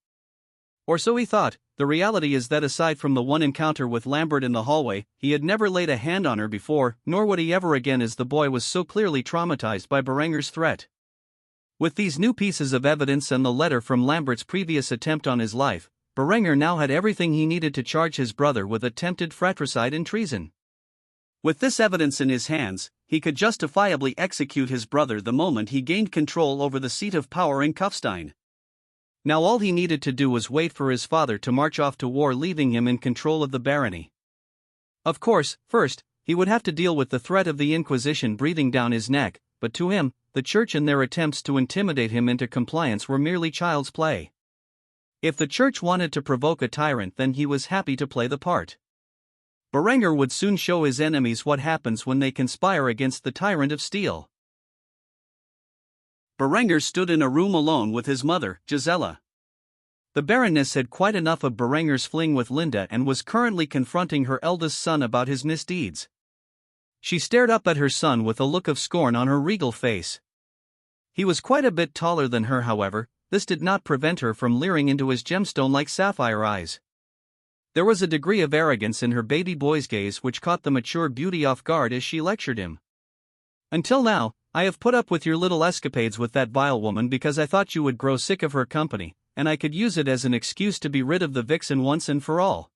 Or so he thought. The reality is that aside from the one encounter with Lambert in the hallway, he had never laid a hand on her before, nor would he ever again, as the boy was so clearly traumatized by Berenger's threat. With these new pieces of evidence and the letter from Lambert's previous attempt on his life, Berenger now had everything he needed to charge his brother with attempted fratricide and treason. With this evidence in his hands, he could justifiably execute his brother the moment he gained control over the seat of power in Kufstein. Now all he needed to do was wait for his father to march off to war, leaving him in control of the barony. Of course, first, he would have to deal with the threat of the Inquisition breathing down his neck, but to him, the Church and their attempts to intimidate him into compliance were merely child's play. If the church wanted to provoke a tyrant, then he was happy to play the part. Berenger would soon show his enemies what happens when they conspire against the tyrant of steel. Berenger stood in a room alone with his mother, Gisela. The Baroness had quite enough of Berenger's fling with Linde and was currently confronting her eldest son about his misdeeds. She stared up at her son with a look of scorn on her regal face. He was quite a bit taller than her, however. This did not prevent her from leering into his gemstone-like sapphire eyes. There was a degree of arrogance in her baby boy's gaze which caught the mature beauty off guard as she lectured him. "Until now, I have put up with your little escapades with that vile woman because I thought you would grow sick of her company, and I could use it as an excuse to be rid of the vixen once and for all.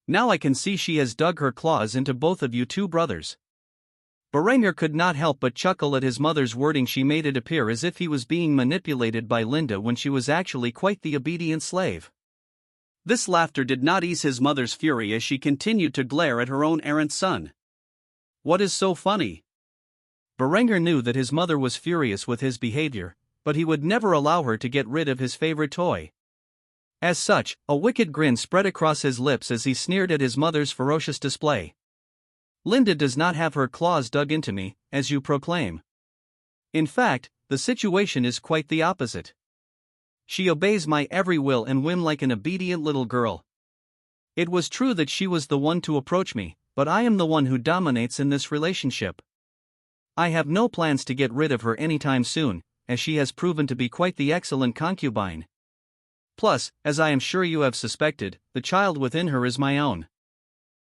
Now I can see she has dug her claws into both of you two brothers." Berenger could not help but chuckle at his mother's wording. She made it appear as if he was being manipulated by Linde when she was actually quite the obedient slave. This laughter did not ease his mother's fury as she continued to glare at her own errant son. "What is so funny?" Berenger knew that his mother was furious with his behavior, but he would never allow her to get rid of his favorite toy. As such, a wicked grin spread across his lips as he sneered at his mother's ferocious display. "Linde does not have her claws dug into me, as you proclaim. In fact, the situation is quite the opposite. She obeys my every will and whim like an obedient little girl. It was true that she was the one to approach me, but I am the one who dominates in this relationship. I have no plans to get rid of her anytime soon, as she has proven to be quite the excellent concubine. Plus, as I am sure you have suspected, the child within her is my own."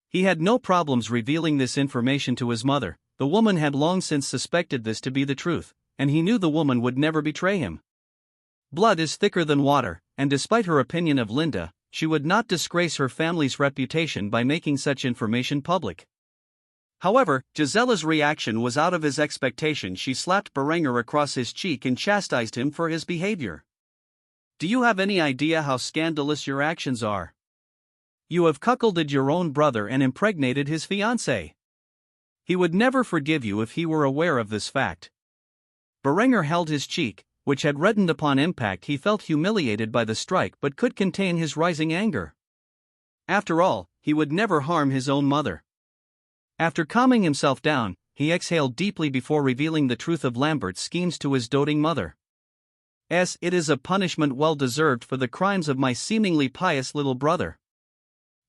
He had no problems revealing this information to his mother. The woman had long since suspected this to be the truth, and he knew the woman would never betray him. Blood is thicker than water, and despite her opinion of Linde, she would not disgrace her family's reputation by making such information public. However, Gisela's reaction was out of his expectation. She slapped Berenger across his cheek and chastised him for his behavior. "Do you have any idea how scandalous your actions are? You have cuckolded your own brother and impregnated his fiancée. He would never forgive you if he were aware of this fact." Berenger held his cheek, which had reddened upon impact. He felt humiliated by the strike but could contain his rising anger. After all, he would never harm his own mother. After calming himself down, he exhaled deeply before revealing the truth of Lambert's schemes to his doting mother. "It is a punishment well deserved for the crimes of my seemingly pious little brother."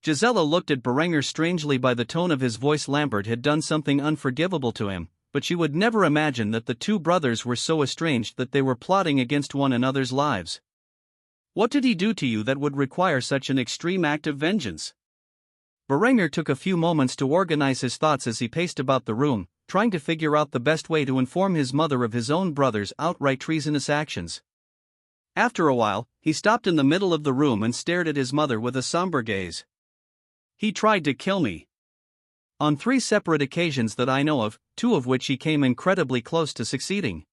Gisela looked at Berenger strangely. By the tone of his voice, Lambert had done something unforgivable to him, but she would never imagine that the two brothers were so estranged that they were plotting against one another's lives. "What did he do to you that would require such an extreme act of vengeance?" Berenger took a few moments to organize his thoughts as he paced about the room, trying to figure out the best way to inform his mother of his own brother's outright treasonous actions. After a while, he stopped in the middle of the room and stared at his mother with a somber gaze. "He tried to kill me. On 3 separate occasions that I know of, 2 of which he came incredibly close to succeeding."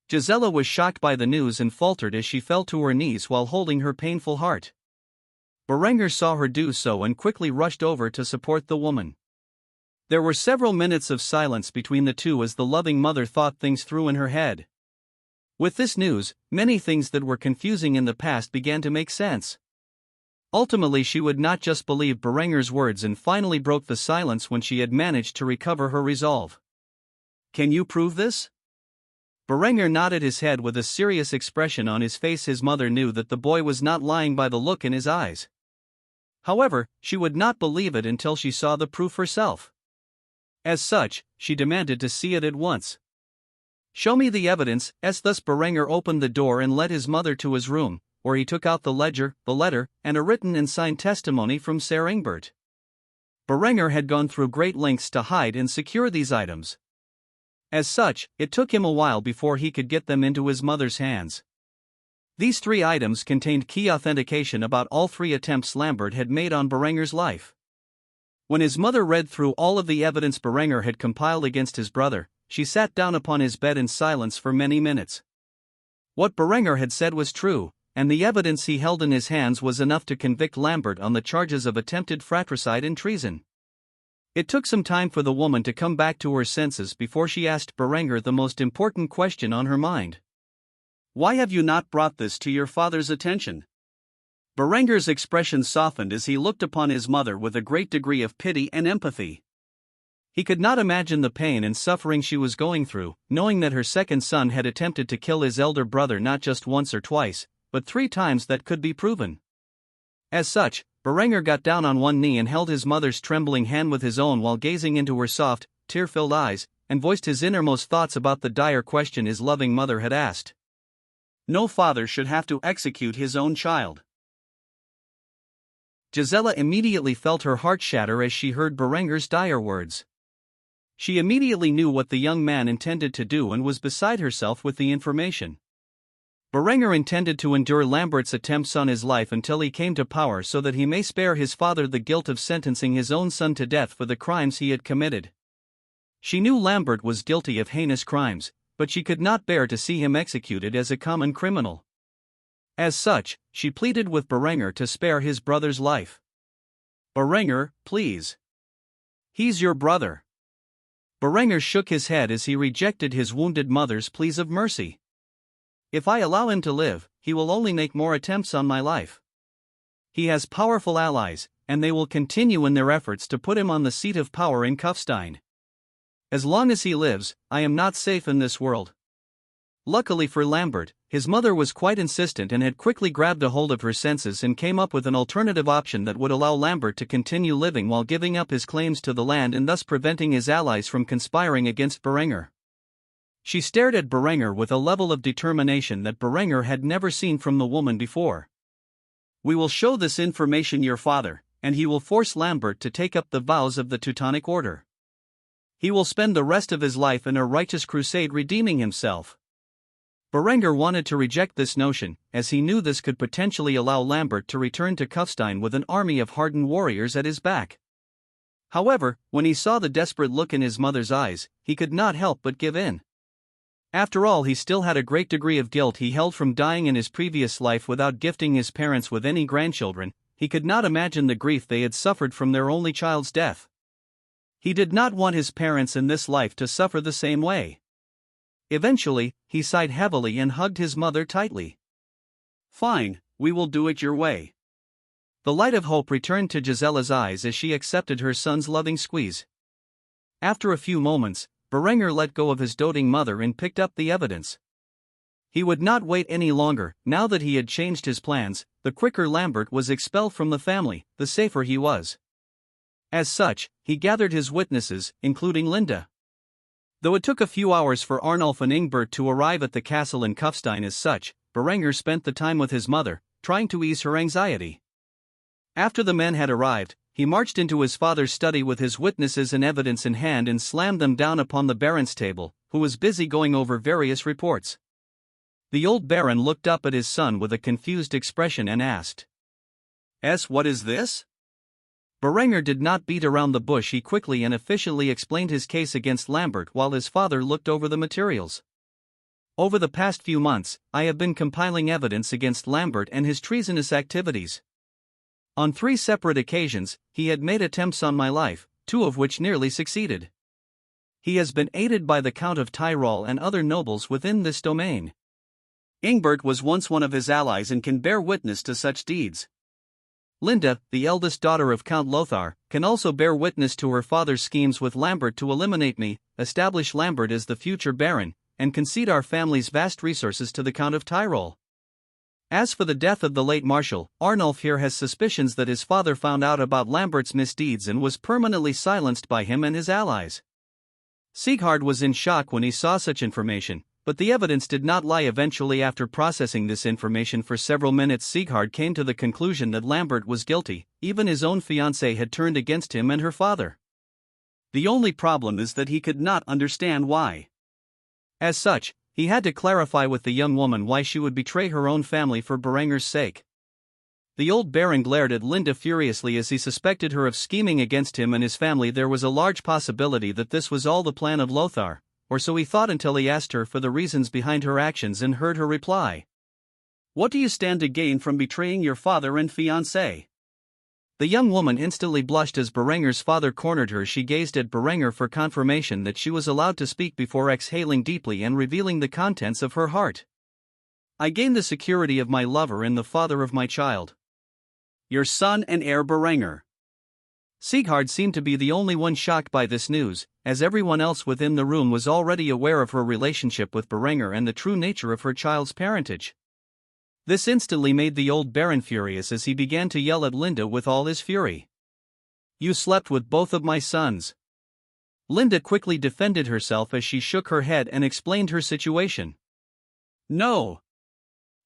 Gisela was shocked by the news and faltered as she fell to her knees while holding her painful heart. Berenger saw her do so and quickly rushed over to support the woman. There were several minutes of silence between the two as the loving mother thought things through in her head. With this news, many things that were confusing in the past began to make sense. Ultimately, she would not just believe Berenger's words and finally broke the silence when she had managed to recover her resolve. "Can you prove this?" Berenger nodded his head with a serious expression on his face. His mother knew that the boy was not lying by the look in his eyes. However, she would not believe it until she saw the proof herself. As such, she demanded to see it at once. "Show me the evidence." Thus Berenger opened the door and led his mother to his room, where he took out the ledger, the letter, and a written and signed testimony from Sir Lambert. Berenger had gone through great lengths to hide and secure these items. As such, it took him a while before he could get them into his mother's hands. These 3 items contained key authentication about all 3 attempts Lambert had made on Berenger's life. When his mother read through all of the evidence Berenger had compiled against his brother, she sat down upon his bed in silence for many minutes. What Berenger had said was true, and the evidence he held in his hands was enough to convict Lambert on the charges of attempted fratricide and treason. It took some time for the woman to come back to her senses before she asked Berenger the most important question on her mind. "Why have you not brought this to your father's attention?" Berenger's expression softened as he looked upon his mother with a great degree of pity and empathy. He could not imagine the pain and suffering she was going through, knowing that her second son had attempted to kill his elder brother not just once or twice, but 3 times that could be proven. As such, Berenger got down on one knee and held his mother's trembling hand with his own while gazing into her soft, tear-filled eyes, and voiced his innermost thoughts about the dire question his loving mother had asked. No father should have to execute his own child. Gisela immediately felt her heart shatter as she heard Berenger's dire words. She immediately knew what the young man intended to do and was beside herself with the information. Berenger intended to endure Lambert's attempts on his life until he came to power so that he may spare his father the guilt of sentencing his own son to death for the crimes he had committed. She knew Lambert was guilty of heinous crimes, but she could not bear to see him executed as a common criminal. As such, she pleaded with Berenger to spare his brother's life. "Berenger, please. He's your brother." Berenger shook his head as he rejected his wounded mother's pleas of mercy. "If I allow him to live, he will only make more attempts on my life. He has powerful allies, and they will continue in their efforts to put him on the seat of power in Kufstein. As long as he lives, I am not safe in this world." Luckily for Lambert, his mother was quite insistent and had quickly grabbed a hold of her senses and came up with an alternative option that would allow Lambert to continue living while giving up his claims to the land and thus preventing his allies from conspiring against Berenger. She stared at Berenger with a level of determination that Berenger had never seen from the woman before. "We will show this information your father, and he will force Lambert to take up the vows of the Teutonic Order. He will spend the rest of his life in a righteous crusade redeeming himself." Berenger wanted to reject this notion, as he knew this could potentially allow Lambert to return to Kufstein with an army of hardened warriors at his back. However, when he saw the desperate look in his mother's eyes, he could not help but give in. After all, he still had a great degree of guilt he held from dying in his previous life without gifting his parents with any grandchildren. He could not imagine the grief they had suffered from their only child's death. He did not want his parents in this life to suffer the same way. Eventually, he sighed heavily and hugged his mother tightly. "Fine, we will do it your way." The light of hope returned to Gisela's eyes as she accepted her son's loving squeeze. After a few moments, Berenger let go of his doting mother and picked up the evidence. He would not wait any longer. Now that he had changed his plans, the quicker Lambert was expelled from the family, the safer he was. As such, he gathered his witnesses, including Linde. Though it took a few hours for Arnulf and Ingbert to arrive at the castle in Kufstein as such, Berenger spent the time with his mother, trying to ease her anxiety. After the men had arrived, he marched into his father's study with his witnesses and evidence in hand and slammed them down upon the Baron's table, who was busy going over various reports. The old Baron looked up at his son with a confused expression and asked, What is this?" Berenger did not beat around the bush. He quickly and efficiently explained his case against Lambert while his father looked over the materials. "Over the past few months, I have been compiling evidence against Lambert and his treasonous activities. On 3 separate occasions, he had made attempts on my life, 2 of which nearly succeeded. He has been aided by the Count of Tyrol and other nobles within this domain. Ingbert was once one of his allies and can bear witness to such deeds. Linde, the eldest daughter of Count Lothar, can also bear witness to her father's schemes with Lambert to eliminate me, establish Lambert as the future Baron, and concede our family's vast resources to the Count of Tyrol. As for the death of the late Marshal, Arnulf here has suspicions that his father found out about Lambert's misdeeds and was permanently silenced by him and his allies." Sieghard was in shock when he saw such information, but the evidence did not lie. Eventually, after processing this information for several minutes, Sieghard came to the conclusion that Lambert was guilty. Even his own fiancée had turned against him and her father. The only problem is that he could not understand why. As such, he had to clarify with the young woman why she would betray her own family for Berenger's sake. The old Baron glared at Linde furiously as he suspected her of scheming against him and his family. There was a large possibility that this was all the plan of Lothar, or so he thought until he asked her for the reasons behind her actions and heard her reply. "What do you stand to gain from betraying your father and fiancé?" The young woman instantly blushed as Berenger's father cornered her. She gazed at Berenger for confirmation that she was allowed to speak before exhaling deeply and revealing the contents of her heart. "I gain the security of my lover and the father of my child. Your son and heir Berenger. Sieghard seemed to be the only one shocked by this news, as everyone else within the room was already aware of her relationship with Berenger and the true nature of her child's parentage. This instantly made the old Baron furious as he began to yell at Linde with all his fury. "You slept with both of my sons." Linde quickly defended herself as she shook her head and explained her situation. "No.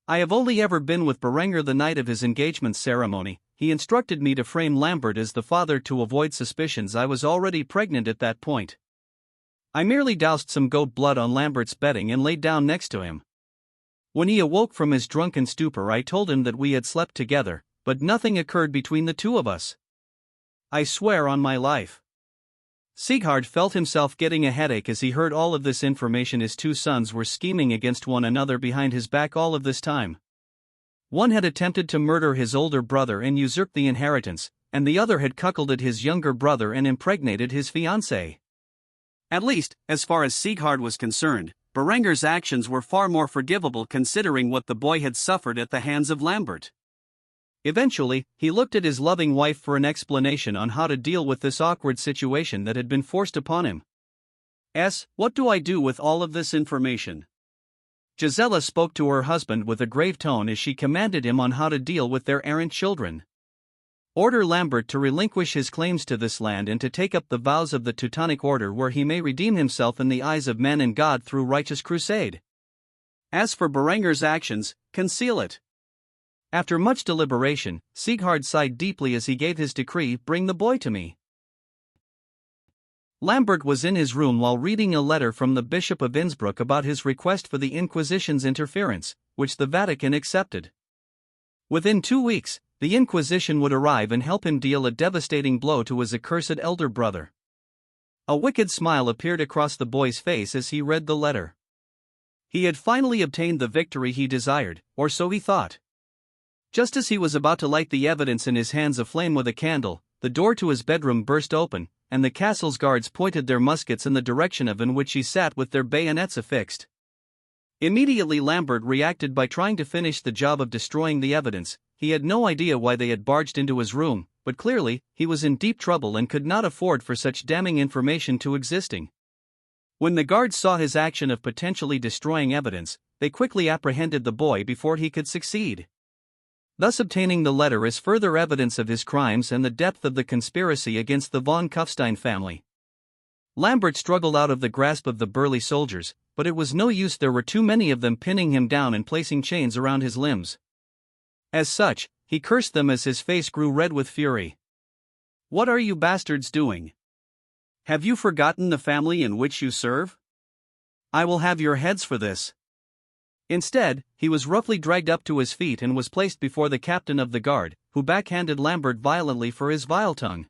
I have only ever been with Berenger the night of his engagement ceremony. He instructed me to frame Lambert as the father to avoid suspicions I was already pregnant at that point. I merely doused some goat blood on Lambert's bedding and laid down next to him. When he awoke from his drunken stupor, I told him that we had slept together, but nothing occurred between the two of us. I swear on my life." Sieghard felt himself getting a headache as he heard all of this information. His two sons were scheming against one another behind his back all of this time. One had attempted to murder his older brother and usurp the inheritance, and the other had cuckolded his younger brother and impregnated his fiancée. At least, as far as Sieghard was concerned, Berenger's actions were far more forgivable considering what the boy had suffered at the hands of Lambert. Eventually, he looked at his loving wife for an explanation on how to deal with this awkward situation that had been forced upon him. What do I do with all of this information?" Gisela spoke to her husband with a grave tone as she commanded him on how to deal with their errant children. "Order Lambert to relinquish his claims to this land and to take up the vows of the Teutonic Order, where he may redeem himself in the eyes of men and God through righteous crusade. As for Berenger's actions, conceal it." After much deliberation, Sieghard sighed deeply as he gave his decree, "Bring the boy to me." Lambert was in his room while reading a letter from the Bishop of Innsbruck about his request for the Inquisition's interference, which the Vatican accepted. Within 2 weeks, the Inquisition would arrive and help him deal a devastating blow to his accursed elder brother. A wicked smile appeared across the boy's face as he read the letter. He had finally obtained the victory he desired, or so he thought. Just as he was about to light the evidence in his hands aflame with a candle, the door to his bedroom burst open, and the castle's guards pointed their muskets in the direction of in which he sat with their bayonets affixed. Immediately Lambert reacted by trying to finish the job of destroying the evidence. He had no idea why they had barged into his room, but clearly, he was in deep trouble and could not afford for such damning information to existing. When the guards saw his action of potentially destroying evidence, they quickly apprehended the boy before he could succeed. Thus obtaining the letter is further evidence of his crimes and the depth of the conspiracy against the von Kufstein family. Lambert struggled out of the grasp of the burly soldiers, but it was no use, there were too many of them pinning him down and placing chains around his limbs. As such, he cursed them as his face grew red with fury. "What are you bastards doing? Have you forgotten the family in which you serve? I will have your heads for this." Instead, he was roughly dragged up to his feet and was placed before the captain of the guard, who backhanded Lambert violently for his vile tongue.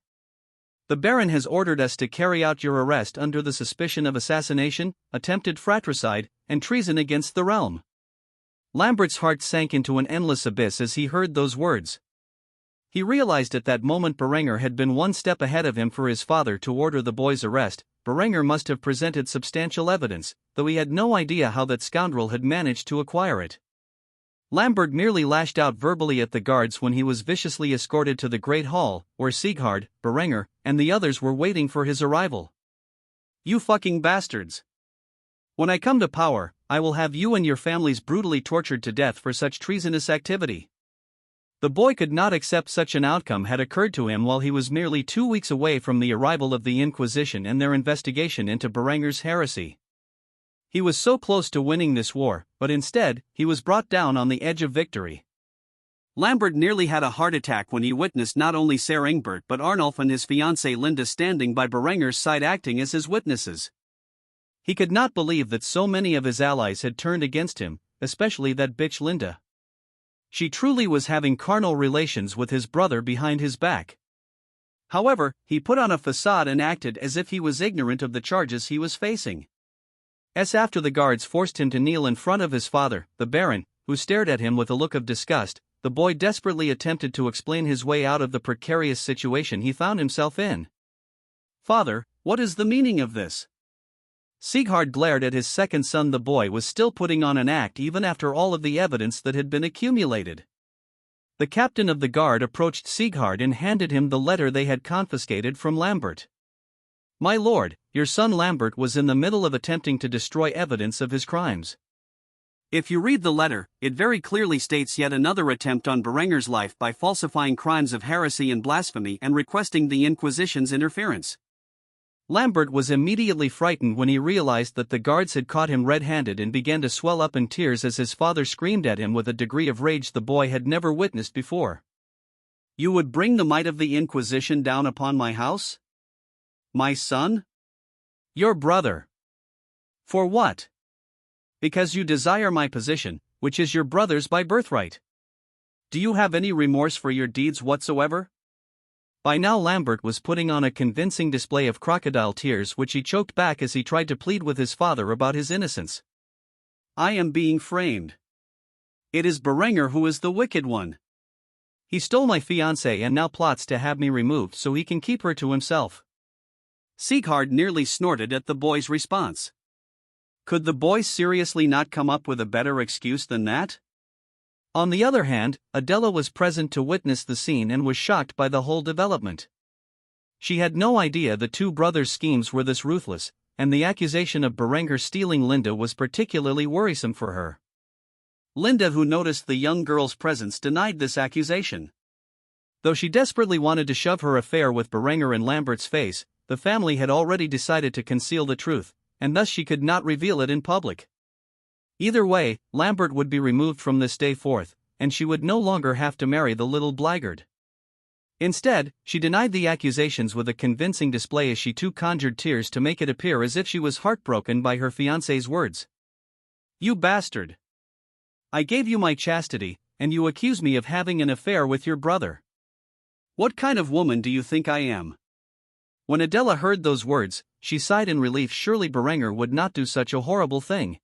"The Baron has ordered us to carry out your arrest under the suspicion of assassination, attempted fratricide, and treason against the realm." Lambert's heart sank into an endless abyss as he heard those words. He realized at that moment Berenger had been one step ahead of him. For his father to order the boy's arrest, Berenger must have presented substantial evidence, though he had no idea how that scoundrel had managed to acquire it. Lambert merely lashed out verbally at the guards when he was viciously escorted to the Great Hall, where Sieghard, Berenger, and the others were waiting for his arrival. "You fucking bastards! When I come to power, I will have you and your families brutally tortured to death for such treasonous activity." The boy could not accept such an outcome had occurred to him while he was merely 2 weeks away from the arrival of the Inquisition and their investigation into Berenger's heresy. He was so close to winning this war, but instead, he was brought down on the edge of victory. Lambert nearly had a heart attack when he witnessed not only Ser Ingbert but Arnulf and his fiancée Linde standing by Berenger's side acting as his witnesses. He could not believe that so many of his allies had turned against him, especially that bitch Linde. She truly was having carnal relations with his brother behind his back. However, he put on a facade and acted as if he was ignorant of the charges he was facing. After the guards forced him to kneel in front of his father, the Baron, who stared at him with a look of disgust, the boy desperately attempted to explain his way out of the precarious situation he found himself in. "Father, what is the meaning of this?" Sieghard glared at his second son. The boy was still putting on an act even after all of the evidence that had been accumulated. The captain of the guard approached Sieghard and handed him the letter they had confiscated from Lambert. "My lord, your son Lambert was in the middle of attempting to destroy evidence of his crimes." If you read the letter, it very clearly states yet another attempt on Berenger's life by falsifying crimes of heresy and blasphemy and requesting the Inquisition's interference. Lambert was immediately frightened when he realized that the guards had caught him red-handed and began to swell up in tears as his father screamed at him with a degree of rage the boy had never witnessed before. "You would bring the might of the Inquisition down upon my house? My son? Your brother. For what? Because you desire my position, which is your brother's by birthright. Do you have any remorse for your deeds whatsoever?" By now Lambert was putting on a convincing display of crocodile tears which he choked back as he tried to plead with his father about his innocence. "I am being framed. It is Berenger who is the wicked one. He stole my fiancée and now plots to have me removed so he can keep her to himself." Sieghard nearly snorted at the boy's response. Could the boy seriously not come up with a better excuse than that? On the other hand, Adela was present to witness the scene and was shocked by the whole development. She had no idea the two brothers' schemes were this ruthless, and the accusation of Berenger stealing Linde was particularly worrisome for her. Linde, who noticed the young girl's presence, denied this accusation. Though she desperately wanted to shove her affair with Berenger in Lambert's face, the family had already decided to conceal the truth, and thus she could not reveal it in public. Either way, Lambert would be removed from this day forth, and she would no longer have to marry the little blackguard. Instead, she denied the accusations with a convincing display as she too conjured tears to make it appear as if she was heartbroken by her fiancé's words. "You bastard! I gave you my chastity, and you accuse me of having an affair with your brother. What kind of woman do you think I am?" When Adela heard those words, she sighed in relief. Surely Berenger would not do such a horrible thing.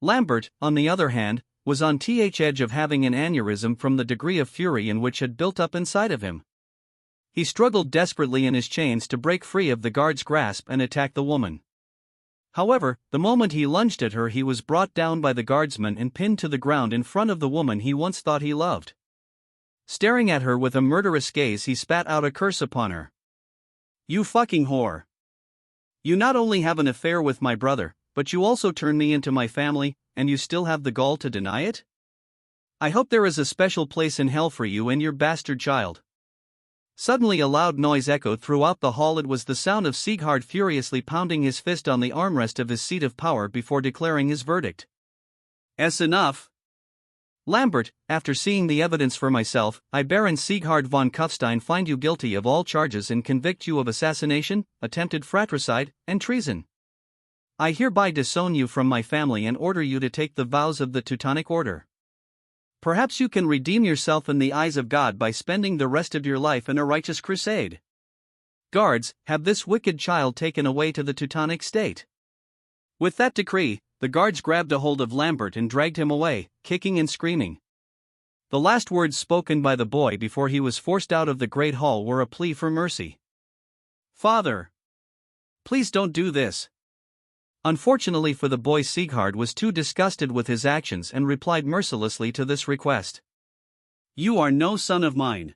Lambert, on the other hand, was on the edge of having an aneurysm from the degree of fury in which had built up inside of him. He struggled desperately in his chains to break free of the guard's grasp and attack the woman. However, the moment he lunged at her, he was brought down by the guardsman and pinned to the ground in front of the woman he once thought he loved. Staring at her with a murderous gaze, he spat out a curse upon her. "You fucking whore! You not only have an affair with my brother, but you also turn me into my family, and you still have the gall to deny it? I hope there is a special place in hell for you and your bastard child." Suddenly a loud noise echoed throughout the hall. It was the sound of Sieghard furiously pounding his fist on the armrest of his seat of power before declaring his verdict. "'S enough. Lambert, after seeing the evidence for myself, I, Baron Sieghard von Kufstein, find you guilty of all charges and convict you of assassination, attempted fratricide, and treason. I hereby disown you from my family and order you to take the vows of the Teutonic Order. Perhaps you can redeem yourself in the eyes of God by spending the rest of your life in a righteous crusade. Guards, have this wicked child taken away to the Teutonic state." With that decree, the guards grabbed a hold of Lambert and dragged him away, kicking and screaming. The last words spoken by the boy before he was forced out of the great hall were a plea for mercy. "Father, please don't do this." Unfortunately for the boy, Sieghard was too disgusted with his actions and replied mercilessly to this request. "You are no son of mine."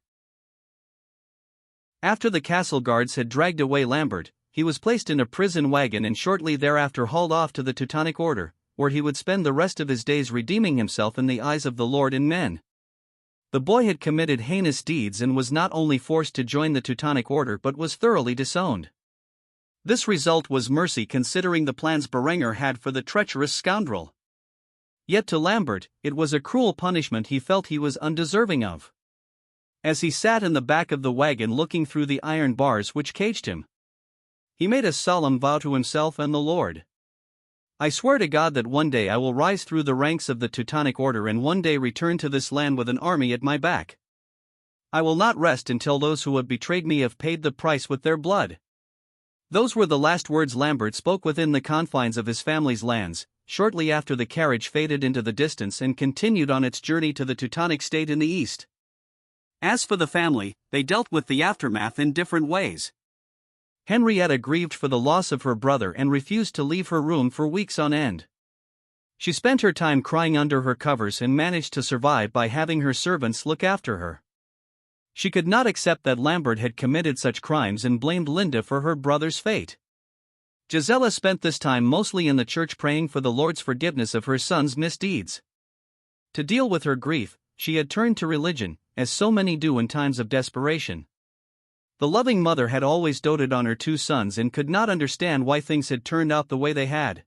After the castle guards had dragged away Lambert, he was placed in a prison wagon and shortly thereafter hauled off to the Teutonic Order, where he would spend the rest of his days redeeming himself in the eyes of the Lord and men. The boy had committed heinous deeds and was not only forced to join the Teutonic Order but was thoroughly disowned. This result was mercy considering the plans Berenger had for the treacherous scoundrel. Yet to Lambert, it was a cruel punishment he felt he was undeserving of. As he sat in the back of the wagon looking through the iron bars which caged him, he made a solemn vow to himself and the Lord. "I swear to God that one day I will rise through the ranks of the Teutonic Order and one day return to this land with an army at my back. I will not rest until those who have betrayed me have paid the price with their blood." Those were the last words Lambert spoke within the confines of his family's lands, shortly after the carriage faded into the distance and continued on its journey to the Teutonic state in the east. As for the family, they dealt with the aftermath in different ways. Henrietta grieved for the loss of her brother and refused to leave her room for weeks on end. She spent her time crying under her covers and managed to survive by having her servants look after her. She could not accept that Lambert had committed such crimes and blamed Linde for her brother's fate. Gisela spent this time mostly in the church praying for the Lord's forgiveness of her son's misdeeds. To deal with her grief, she had turned to religion, as so many do in times of desperation. The loving mother had always doted on her two sons and could not understand why things had turned out the way they had.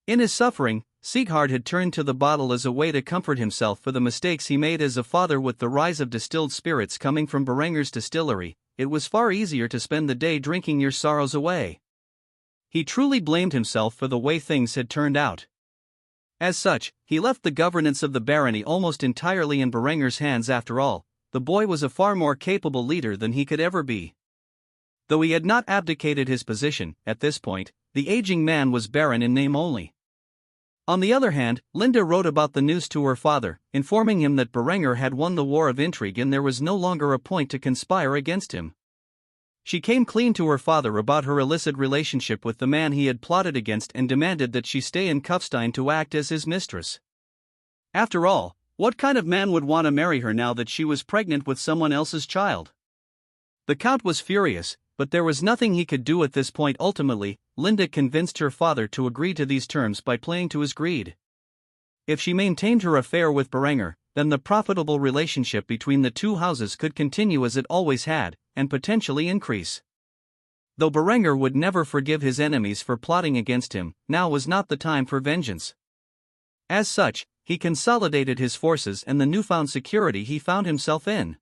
In his suffering, Sieghard had turned to the bottle as a way to comfort himself for the mistakes he made as a father. With the rise of distilled spirits coming from Berenger's distillery, it was far easier to spend the day drinking your sorrows away. He truly blamed himself for the way things had turned out. As such, he left the governance of the barony almost entirely in Berenger's hands. After all, the boy was a far more capable leader than he could ever be. Though he had not abdicated his position, at this point, the aging man was baron in name only. On the other hand, Linde wrote about the news to her father, informing him that Berenger had won the war of intrigue and there was no longer a point to conspire against him. She came clean to her father about her illicit relationship with the man he had plotted against and demanded that she stay in Kufstein to act as his mistress. After all, what kind of man would want to marry her now that she was pregnant with someone else's child? The Count was furious, but there was nothing he could do at this point. Ultimately, Linde convinced her father to agree to these terms by playing to his greed. If she maintained her affair with Berenger, then the profitable relationship between the two houses could continue as it always had, and potentially increase. Though Berenger would never forgive his enemies for plotting against him, now was not the time for vengeance. As such, he consolidated his forces and the newfound security he found himself in.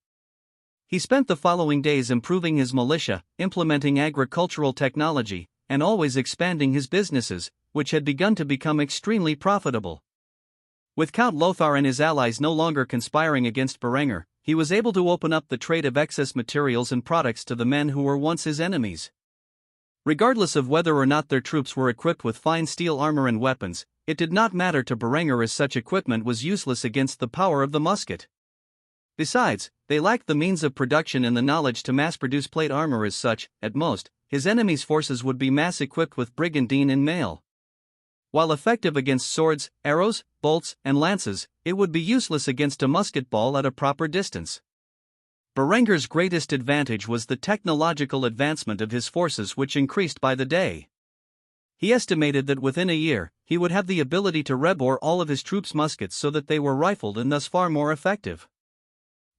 He spent the following days improving his militia, implementing agricultural technology, and always expanding his businesses, which had begun to become extremely profitable. With Count Lothar and his allies no longer conspiring against Berenger, he was able to open up the trade of excess materials and products to the men who were once his enemies. Regardless of whether or not their troops were equipped with fine steel armor and weapons, it did not matter to Berenger, as such equipment was useless against the power of the musket. Besides, they lacked the means of production and the knowledge to mass-produce plate armor. As such, at most, his enemy's forces would be mass-equipped with brigandine and mail. While effective against swords, arrows, bolts, and lances, it would be useless against a musket ball at a proper distance. Berenger's greatest advantage was the technological advancement of his forces, which increased by the day. He estimated that within a year, he would have the ability to rebore all of his troops' muskets so that they were rifled and thus far more effective.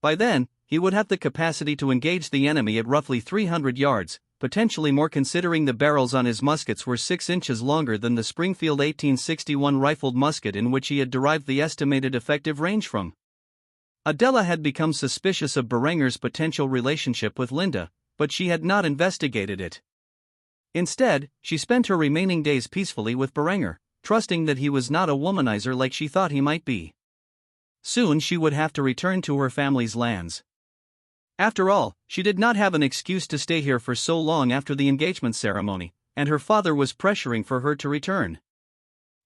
By then, he would have the capacity to engage the enemy at roughly 300 yards, potentially more considering the barrels on his muskets were 6 inches longer than the Springfield 1861 rifled musket in which he had derived the estimated effective range from. Adela had become suspicious of Berenger's potential relationship with Linde, but she had not investigated it. Instead, she spent her remaining days peacefully with Berenger, trusting that he was not a womanizer like she thought he might be. Soon she would have to return to her family's lands. After all, she did not have an excuse to stay here for so long after the engagement ceremony, and her father was pressuring for her to return.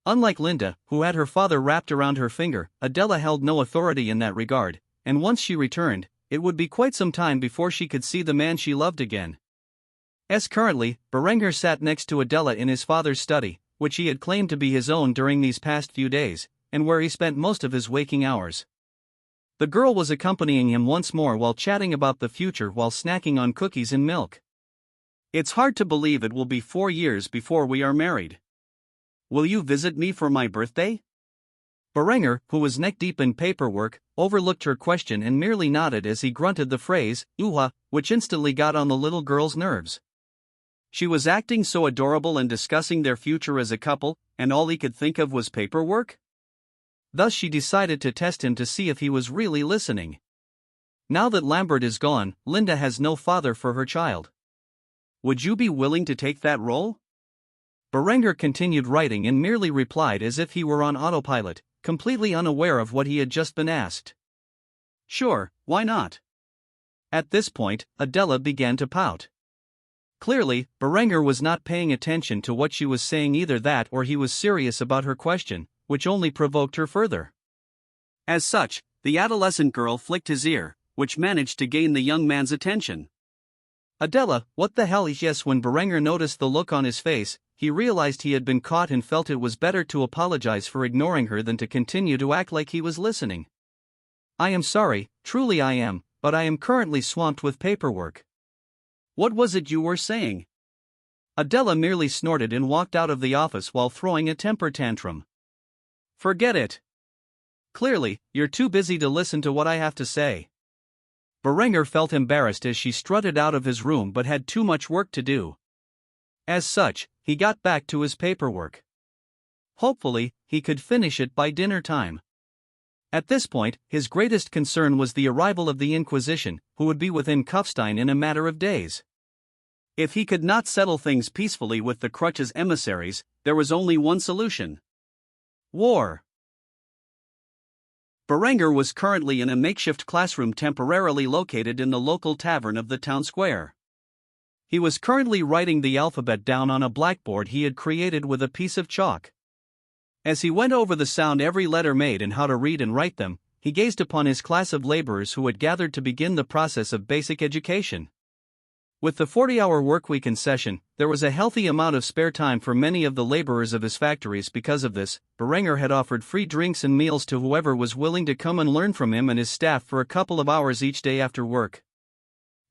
Unlike Linde, who had her father wrapped around her finger, Adela held no authority in that regard, and once she returned, it would be quite some time before she could see the man she loved again. Currently, Berenger sat next to Adela in his father's study, which he had claimed to be his own during these past few days, and where he spent most of his waking hours. The girl was accompanying him once more while chatting about the future while snacking on cookies and milk. "It's hard to believe it will be 4 years before we are married. Will you visit me for my birthday?" Berenger, who was neck-deep in paperwork, overlooked her question and merely nodded as he grunted the phrase, "Ooh-ha," which instantly got on the little girl's nerves. She was acting so adorable and discussing their future as a couple, and all he could think of was paperwork? Thus she decided to test him to see if he was really listening. Now that Lambert is gone, Linde has no father for her child. Would you be willing to take that role? Berenger continued writing and merely replied as if he were on autopilot, completely unaware of what he had just been asked. Sure, why not? At this point, Adela began to pout. Clearly, Berenger was not paying attention to what she was saying, either that or he was serious about her question, which only provoked her further. As such, the adolescent girl flicked his ear, which managed to gain the young man's attention. Adela, what the hell? Yes. When Berenger noticed the look on his face, he realized he had been caught and felt it was better to apologize for ignoring her than to continue to act like he was listening. "I am sorry, truly I am, but I am currently swamped with paperwork." "What was it you were saying?" Adela merely snorted and walked out of the office while throwing a temper tantrum. "Forget it. Clearly, you're too busy to listen to what I have to say." Berenger felt embarrassed as she strutted out of his room but had too much work to do. As such, he got back to his paperwork. Hopefully, he could finish it by dinner time. At this point, his greatest concern was the arrival of the Inquisition, who would be within Kufstein in a matter of days. If he could not settle things peacefully with the Crutch's emissaries, there was only one solution: war. Berenger was currently in a makeshift classroom temporarily located in the local tavern of the town square. He was currently writing the alphabet down on a blackboard he had created with a piece of chalk. As he went over the sound every letter made and how to read and write them, he gazed upon his class of laborers who had gathered to begin the process of basic education. With the 40-hour workweek in session, there was a healthy amount of spare time for many of the laborers of his factories. Because of this, Berenger had offered free drinks and meals to whoever was willing to come and learn from him and his staff for a couple of hours each day after work.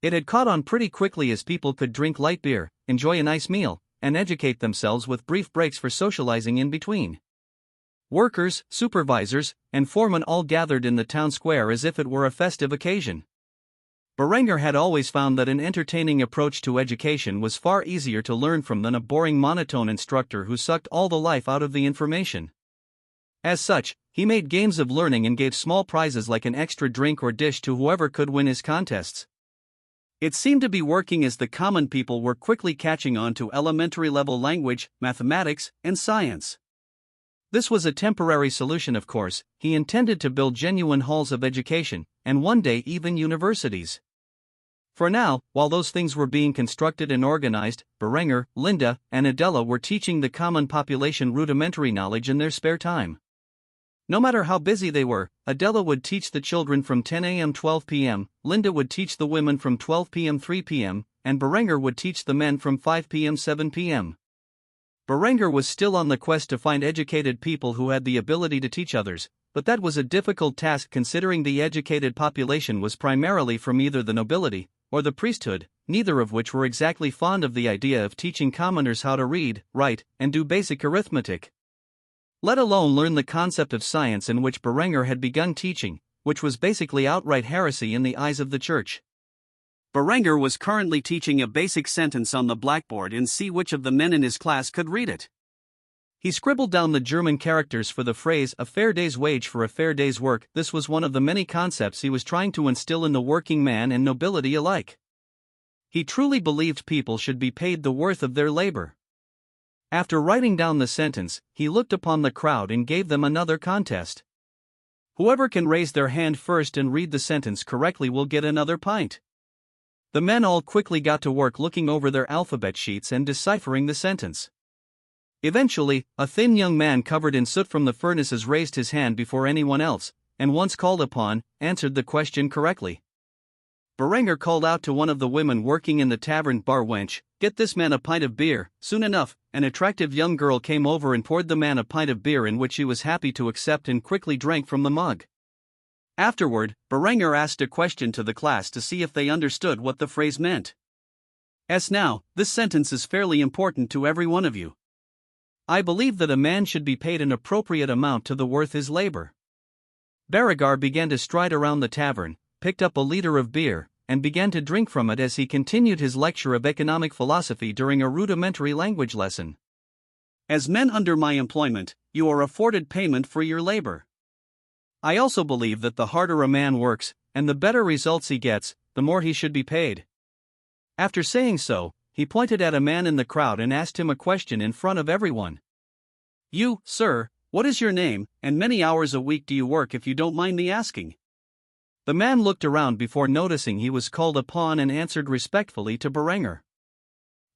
It had caught on pretty quickly as people could drink light beer, enjoy a nice meal, and educate themselves with brief breaks for socializing in between. Workers, supervisors, and foremen all gathered in the town square as if it were a festive occasion. Berenger had always found that an entertaining approach to education was far easier to learn from than a boring monotone instructor who sucked all the life out of the information. As such, he made games of learning and gave small prizes like an extra drink or dish to whoever could win his contests. It seemed to be working as the common people were quickly catching on to elementary-level language, mathematics, and science. This was a temporary solution, of course. He intended to build genuine halls of education, and one day even universities. For now, while those things were being constructed and organized, Berenger, Linde, and Adela were teaching the common population rudimentary knowledge in their spare time. No matter how busy they were, Adela would teach the children from 10 a.m. 12 p.m., Linde would teach the women from 12 p.m. 3 p.m., and Berenger would teach the men from 5 p.m. 7 p.m. Berenger was still on the quest to find educated people who had the ability to teach others, but that was a difficult task considering the educated population was primarily from either the nobility or the priesthood, neither of which were exactly fond of the idea of teaching commoners how to read, write, and do basic arithmetic. Let alone learn the concept of science in which Berenger had begun teaching, which was basically outright heresy in the eyes of the church. Berenger was currently teaching a basic sentence on the blackboard and see which of the men in his class could read it. He scribbled down the German characters for the phrase "a fair day's wage for a fair day's work." This was one of the many concepts he was trying to instill in the working man and nobility alike. He truly believed people should be paid the worth of their labor. After writing down the sentence, he looked upon the crowd and gave them another contest. Whoever can raise their hand first and read the sentence correctly will get another pint. The men all quickly got to work looking over their alphabet sheets and deciphering the sentence. Eventually, a thin young man covered in soot from the furnaces raised his hand before anyone else, and once called upon, answered the question correctly. Berenger called out to one of the women working in the tavern, "Bar wench, get this man a pint of beer." Soon enough, an attractive young girl came over and poured the man a pint of beer in which he was happy to accept and quickly drank from the mug. Afterward, Berenger asked a question to the class to see if they understood what the phrase meant. Now, this sentence is fairly important to every one of you. I believe that a man should be paid an appropriate amount to the worth his labor. Berenger began to stride around the tavern, picked up a liter of beer, and began to drink from it as he continued his lecture of economic philosophy during a rudimentary language lesson. As men under my employment, you are afforded payment for your labor. I also believe that the harder a man works, and the better results he gets, the more he should be paid. After saying so, he pointed at a man in the crowd and asked him a question in front of everyone. "You, sir, what is your name, and many hours a week do you work if you don't mind me asking?" The man looked around before noticing he was called upon and answered respectfully to Berenger.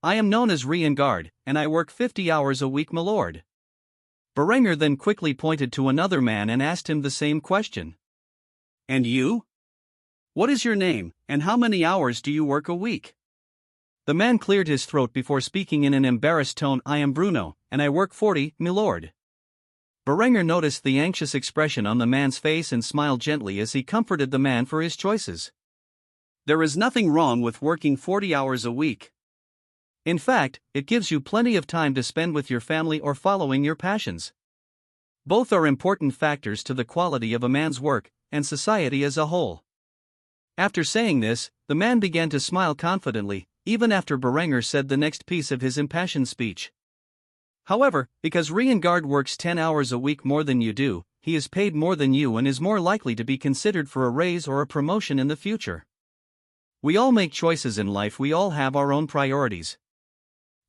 "I am known as Riengard, and I work 50 hours a week, my lord." Berenger then quickly pointed to another man and asked him the same question. "And you? What is your name, and how many hours do you work a week?" The man cleared his throat before speaking in an embarrassed tone. I am Bruno, and I work 40, milord. Berenger noticed the anxious expression on the man's face and smiled gently as he comforted the man for his choices. There is nothing wrong with working 40 hours a week. In fact, it gives you plenty of time to spend with your family or following your passions. Both are important factors to the quality of a man's work and society as a whole. After saying this, the man began to smile confidently, even after Berenger said the next piece of his impassioned speech. However, because Reingard works 10 hours a week more than you do, he is paid more than you and is more likely to be considered for a raise or a promotion in the future. We all make choices in life, we all have our own priorities.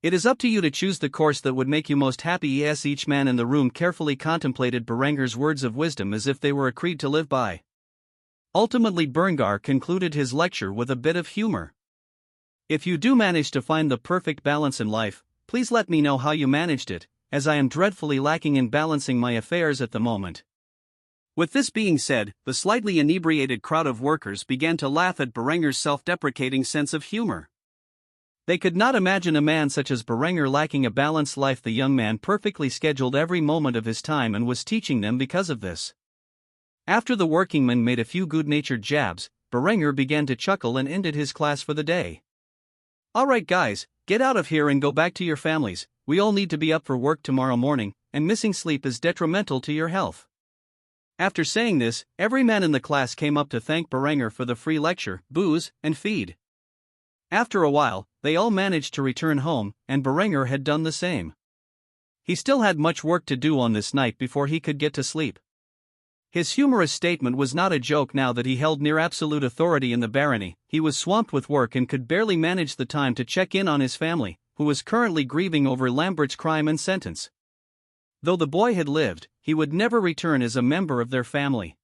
It is up to you to choose the course that would make you most happy. Yes, each man in the room carefully contemplated Berenger's words of wisdom as if they were a creed to live by. Ultimately, Berengar concluded his lecture with a bit of humor. If you do manage to find the perfect balance in life, please let me know how you managed it, as I am dreadfully lacking in balancing my affairs at the moment. With this being said, the slightly inebriated crowd of workers began to laugh at Berenger's self-deprecating sense of humor. They could not imagine a man such as Berenger lacking a balanced life. The young man perfectly scheduled every moment of his time and was teaching them because of this. After the workingmen made a few good-natured jabs, Berenger began to chuckle and ended his class for the day. Alright guys, get out of here and go back to your families. We all need to be up for work tomorrow morning, and missing sleep is detrimental to your health. After saying this, every man in the class came up to thank Berenger for the free lecture, booze, and feed. After a while, they all managed to return home, and Berenger had done the same. He still had much work to do on this night before he could get to sleep. His humorous statement was not a joke. Now that he held near absolute authority in the barony, he was swamped with work and could barely manage the time to check in on his family, who was currently grieving over Lambert's crime and sentence. Though the boy had lived, he would never return as a member of their family.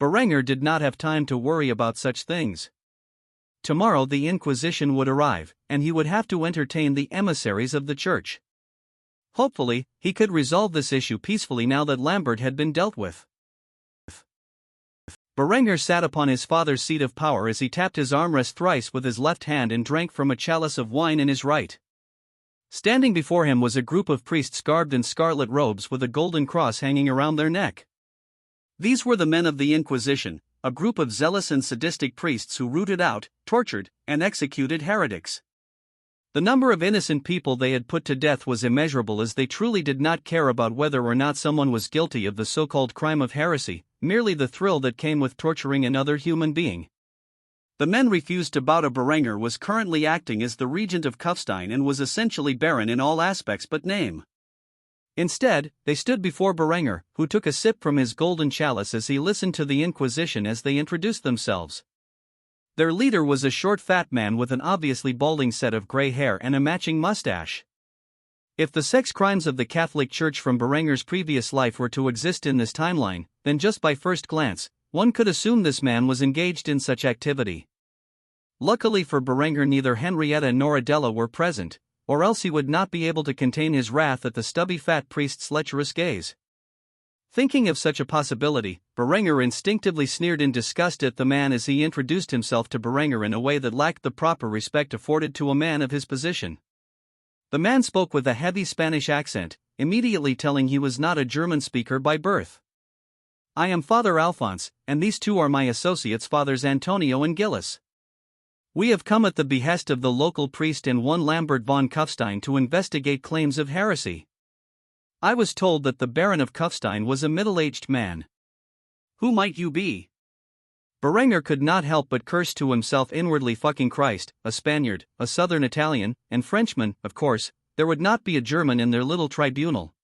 Berenger did not have time to worry about such things. Tomorrow the Inquisition would arrive, and he would have to entertain the emissaries of the church. Hopefully, he could resolve this issue peacefully now that Lambert had been dealt with. Berenger sat upon his father's seat of power as he tapped his armrest thrice with his left hand and drank from a chalice of wine in his right. Standing before him was a group of priests garbed in scarlet robes with a golden cross hanging around their neck. These were the men of the Inquisition, a group of zealous and sadistic priests who rooted out, tortured, and executed heretics. The number of innocent people they had put to death was immeasurable, as they truly did not care about whether or not someone was guilty of the so-called crime of heresy, merely the thrill that came with torturing another human being. The men refused to bow to Berenger was currently acting as the regent of Kufstein and was essentially barren in all aspects but name. Instead, they stood before Berenger, who took a sip from his golden chalice as he listened to the Inquisition as they introduced themselves. Their leader was a short fat man with an obviously balding set of gray hair and a matching mustache. If the sex crimes of the Catholic Church from Berenger's previous life were to exist in this timeline, then just by first glance, one could assume this man was engaged in such activity. Luckily for Berenger, neither Henrietta nor Adela were present, or else he would not be able to contain his wrath at the stubby fat priest's lecherous gaze. Thinking of such a possibility, Berenger instinctively sneered in disgust at the man as he introduced himself to Berenger in a way that lacked the proper respect afforded to a man of his position. The man spoke with a heavy Spanish accent, immediately telling he was not a German speaker by birth. I am Father Alphonse, and these two are my associates, Fathers Antonio and Gillis. We have come at the behest of the local priest and one Lambert von Kufstein to investigate claims of heresy. I was told that the Baron of Kufstein was a middle-aged man. Who might you be? Berenger could not help but curse to himself inwardly. Fucking Christ, a Spaniard, a Southern Italian, and Frenchman. Of course, there would not be a German in their little tribunal.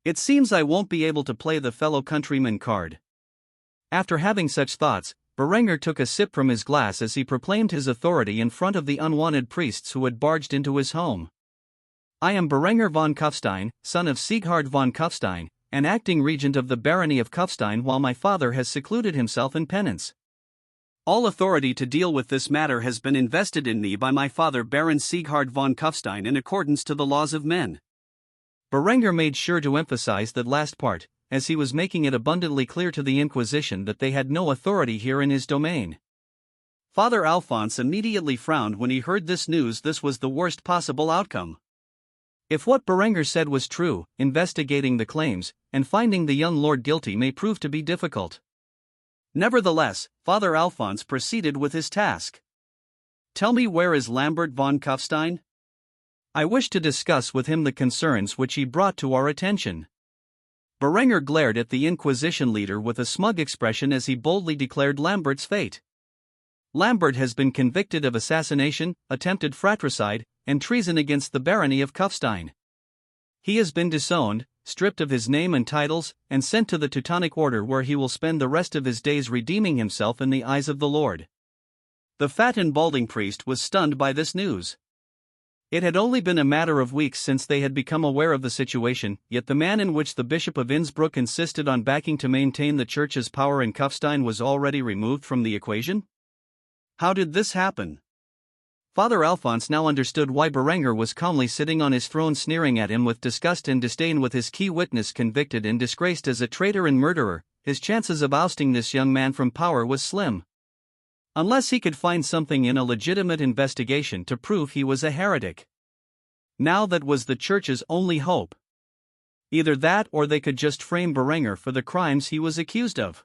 It seems I won't be able to play the fellow countryman card. After having such thoughts, Berenger took a sip from his glass as he proclaimed his authority in front of the unwanted priests who had barged into his home. I am Berenger von Kufstein, son of Sieghard von Kufstein, and acting regent of the barony of Kufstein while my father has secluded himself in penance. All authority to deal with this matter has been invested in me by my father Baron Sieghard von Kufstein in accordance to the laws of men. Berenger made sure to emphasize that last part, as he was making it abundantly clear to the Inquisition that they had no authority here in his domain. Father Alphonse immediately frowned when he heard this news. This was the worst possible outcome. If what Berenger said was true, investigating the claims and finding the young lord guilty may prove to be difficult. Nevertheless, Father Alphonse proceeded with his task. Tell me, where is Lambert von Kufstein? I wish to discuss with him the concerns which he brought to our attention. Berenger glared at the Inquisition leader with a smug expression as he boldly declared Lambert's fate. Lambert has been convicted of assassination, attempted fratricide, and treason against the barony of Kufstein. He has been disowned, stripped of his name and titles, and sent to the Teutonic Order, where he will spend the rest of his days redeeming himself in the eyes of the Lord. The fat and balding priest was stunned by this news. It had only been a matter of weeks since they had become aware of the situation, yet the man in which the Bishop of Innsbruck insisted on backing to maintain the Church's power in Kufstein was already removed from the equation? How did this happen? Father Alphonse now understood why Berenger was calmly sitting on his throne sneering at him with disgust and disdain. With his key witness convicted and disgraced as a traitor and murderer, his chances of ousting this young man from power was slim. Unless he could find something in a legitimate investigation to prove he was a heretic. Now that was the Church's only hope. Either that or they could just frame Berenger for the crimes he was accused of.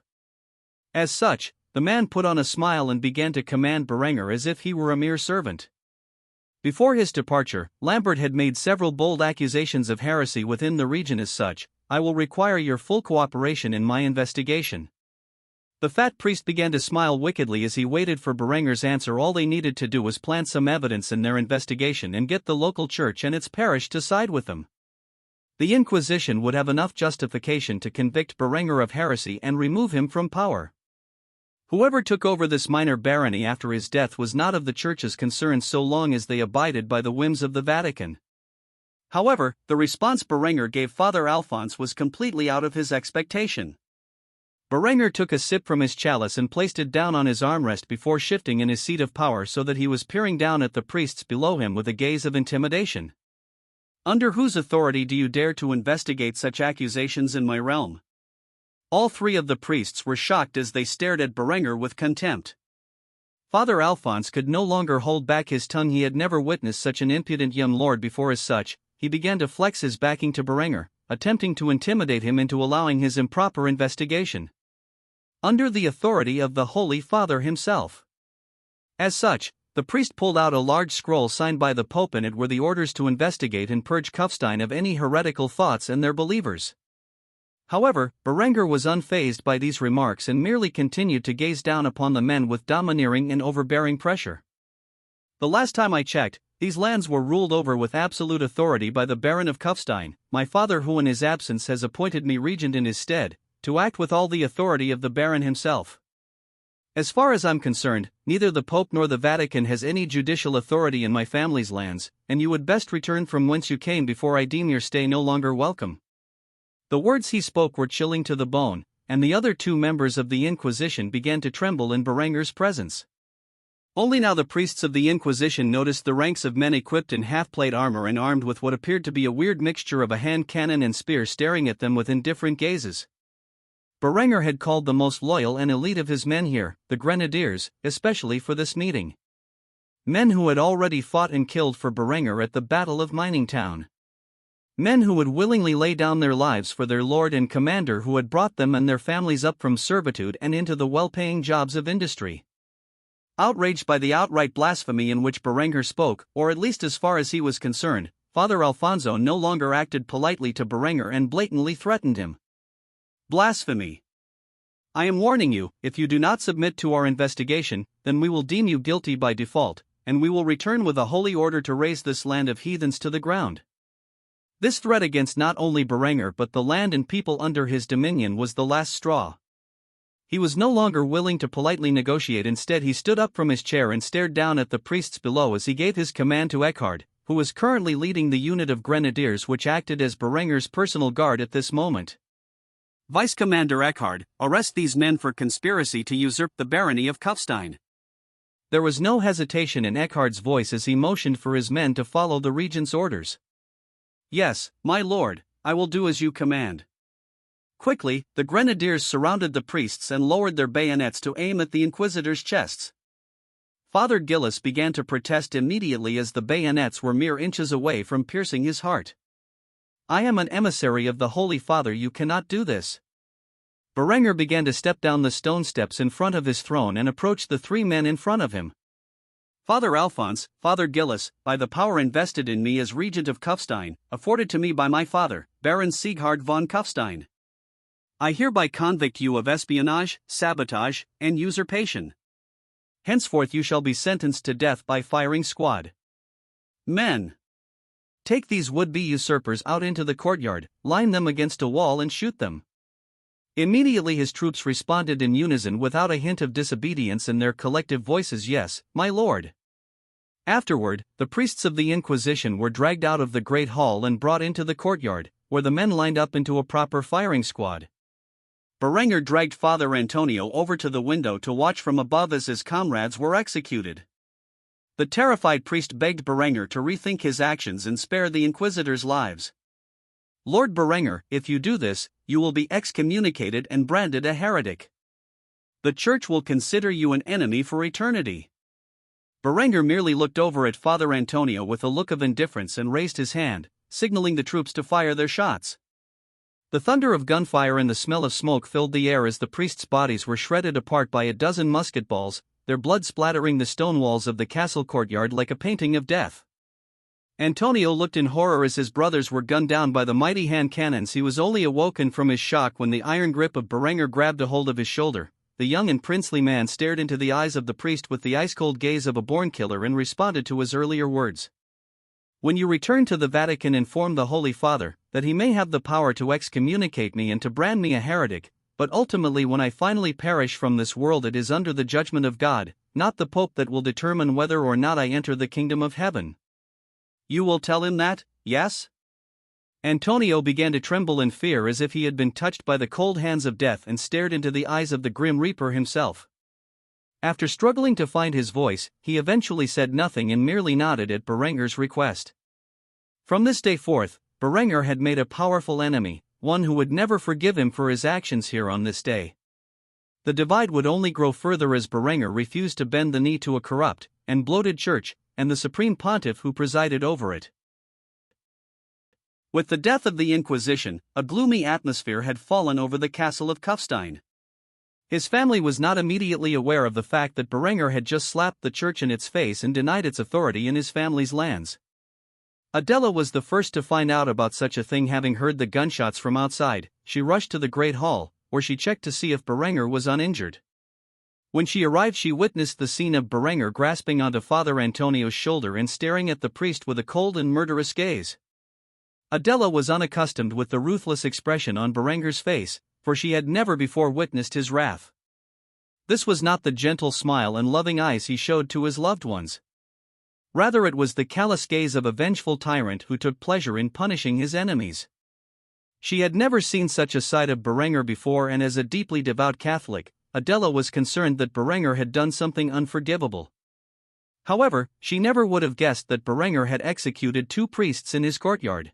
As such, the man put on a smile and began to command Berenger as if he were a mere servant. Before his departure, Lambert had made several bold accusations of heresy within the region. As such, I will require your full cooperation in my investigation. The fat priest began to smile wickedly as he waited for Berenger's answer. All they needed to do was plant some evidence in their investigation and get the local church and its parish to side with them. The Inquisition would have enough justification to convict Berenger of heresy and remove him from power. Whoever took over this minor barony after his death was not of the Church's concern so long as they abided by the whims of the Vatican. However, the response Berenger gave Father Alphonse was completely out of his expectation. Berenger took a sip from his chalice and placed it down on his armrest before shifting in his seat of power so that he was peering down at the priests below him with a gaze of intimidation. Under whose authority do you dare to investigate such accusations in my realm? All three of the priests were shocked as they stared at Berenger with contempt. Father Alphonse could no longer hold back his tongue. He had never witnessed such an impudent young lord before. As such, he began to flex his backing to Berenger, attempting to intimidate him into allowing his improper investigation. Under the authority of the Holy Father himself. As such, the priest pulled out a large scroll signed by the Pope. In it were the orders to investigate and purge Kufstein of any heretical thoughts and their believers. However, Berenger was unfazed by these remarks and merely continued to gaze down upon the men with domineering and overbearing pressure. The last time I checked, these lands were ruled over with absolute authority by the Baron of Kufstein, my father, who in his absence has appointed me regent in his stead, to act with all the authority of the Baron himself. As far as I'm concerned, neither the Pope nor the Vatican has any judicial authority in my family's lands, and you would best return from whence you came before I deem your stay no longer welcome. The words he spoke were chilling to the bone, and the other two members of the Inquisition began to tremble in Berenger's presence. Only now the priests of the Inquisition noticed the ranks of men equipped in half-plate armor and armed with what appeared to be a weird mixture of a hand cannon and spear staring at them with indifferent gazes. Berenger had called the most loyal and elite of his men here, the Grenadiers, especially for this meeting. Men who had already fought and killed for Berenger at the Battle of Miningtown. Men who would willingly lay down their lives for their lord and commander who had brought them and their families up from servitude and into the well-paying jobs of industry. Outraged by the outright blasphemy in which Berenger spoke, or at least as far as he was concerned, Father Alfonso no longer acted politely to Berenger and blatantly threatened him. Blasphemy! I am warning you, if you do not submit to our investigation, then we will deem you guilty by default, and we will return with a holy order to raze this land of heathens to the ground. This threat against not only Berenger but the land and people under his dominion was the last straw. He was no longer willing to politely negotiate. Instead, he stood up from his chair and stared down at the priests below as he gave his command to Eckhard, who was currently leading the unit of grenadiers which acted as Berenger's personal guard at this moment. Vice Commander Eckhard, arrest these men for conspiracy to usurp the barony of Kufstein. There was no hesitation in Eckhard's voice as he motioned for his men to follow the regent's orders. Yes, my lord, I will do as you command. Quickly, the grenadiers surrounded the priests and lowered their bayonets to aim at the inquisitors' chests. Father Gillis began to protest immediately as the bayonets were mere inches away from piercing his heart. "I am an emissary of the Holy Father, you cannot do this." Berenger began to step down the stone steps in front of his throne and approached the three men in front of him. "Father Alphonse, Father Gillis, by the power invested in me as Regent of Kufstein, afforded to me by my father, Baron Sieghard von Kufstein, I hereby convict you of espionage, sabotage, and usurpation. Henceforth you shall be sentenced to death by firing squad. Men, take these would-be usurpers out into the courtyard, line them against a wall and shoot them." Immediately his troops responded in unison without a hint of disobedience in their collective voices, "Yes, my lord." Afterward, the priests of the Inquisition were dragged out of the great hall and brought into the courtyard, where the men lined up into a proper firing squad. Berenger dragged Father Antonio over to the window to watch from above as his comrades were executed. The terrified priest begged Berenger to rethink his actions and spare the inquisitors' lives. "Lord Berenger, if you do this, you will be excommunicated and branded a heretic. The Church will consider you an enemy for eternity." Berenger merely looked over at Father Antonio with a look of indifference and raised his hand, signaling the troops to fire their shots. The thunder of gunfire and the smell of smoke filled the air as the priests' bodies were shredded apart by a dozen musket balls, their blood splattering the stone walls of the castle courtyard like a painting of death. Antonio looked in horror as his brothers were gunned down by the mighty hand cannons. He was only awoken from his shock when the iron grip of Berenger grabbed a hold of his shoulder. The young and princely man stared into the eyes of the priest with the ice-cold gaze of a born killer and responded to his earlier words. "When you return to the Vatican, inform the Holy Father that he may have the power to excommunicate me and to brand me a heretic, but ultimately when I finally perish from this world it is under the judgment of God, not the Pope, that will determine whether or not I enter the kingdom of heaven." "You will tell him that, yes?" Antonio began to tremble in fear as if he had been touched by the cold hands of death and stared into the eyes of the Grim Reaper himself. After struggling to find his voice, he eventually said nothing and merely nodded at Berenger's request. From this day forth, Berenger had made a powerful enemy, one who would never forgive him for his actions here on this day. The divide would only grow further as Berenger refused to bend the knee to a corrupt and bloated church, and the supreme pontiff who presided over it. With the death of the Inquisition, a gloomy atmosphere had fallen over the castle of Kufstein. His family was not immediately aware of the fact that Berenger had just slapped the church in its face and denied its authority in his family's lands. Adela was the first to find out about such a thing, having heard the gunshots from outside. She rushed to the great hall, where she checked to see if Berenger was uninjured. When she arrived, she witnessed the scene of Berenger grasping onto Father Antonio's shoulder and staring at the priest with a cold and murderous gaze. Adela was unaccustomed with the ruthless expression on Berenger's face, for she had never before witnessed his wrath. This was not the gentle smile and loving eyes he showed to his loved ones. Rather, it was the callous gaze of a vengeful tyrant who took pleasure in punishing his enemies. She had never seen such a sight of Berenger before, and as a deeply devout Catholic, Adela was concerned that Berenger had done something unforgivable. However, she never would have guessed that Berenger had executed 2 priests in his courtyard.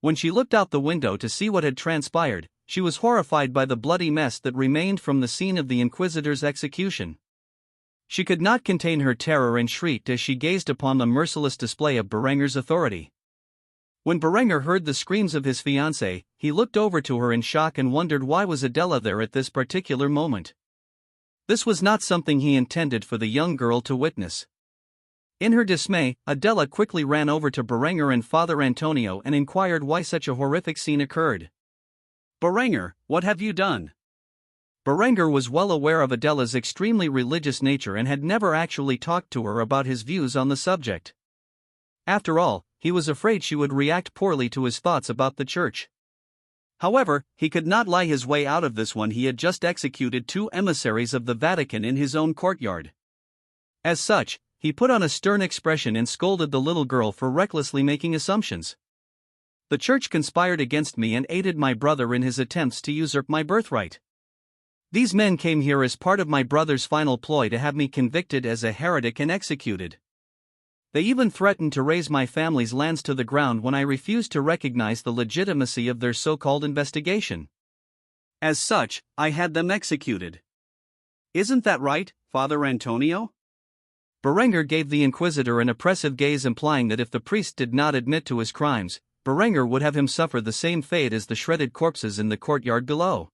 When she looked out the window to see what had transpired, she was horrified by the bloody mess that remained from the scene of the Inquisitor's execution. She could not contain her terror and shrieked as she gazed upon the merciless display of Berenger's authority. When Berenger heard the screams of his fiancée, he looked over to her in shock and wondered why was Adela there at this particular moment. This was not something he intended for the young girl to witness. In her dismay, Adela quickly ran over to Berenger and Father Antonio and inquired why such a horrific scene occurred. "Berenger, what have you done?" Berenger was well aware of Adela's extremely religious nature and had never actually talked to her about his views on the subject. After all, he was afraid she would react poorly to his thoughts about the church. However, he could not lie his way out of this one. He had just executed 2 emissaries of the Vatican in his own courtyard. As such, he put on a stern expression and scolded the little girl for recklessly making assumptions. "The church conspired against me and aided my brother in his attempts to usurp my birthright. These men came here as part of my brother's final ploy to have me convicted as a heretic and executed. They even threatened to raze my family's lands to the ground when I refused to recognize the legitimacy of their so-called investigation. As such, I had them executed. Isn't that right, Father Antonio?" Berenger gave the inquisitor an oppressive gaze, implying that if the priest did not admit to his crimes, Berenger would have him suffer the same fate as the shredded corpses in the courtyard below.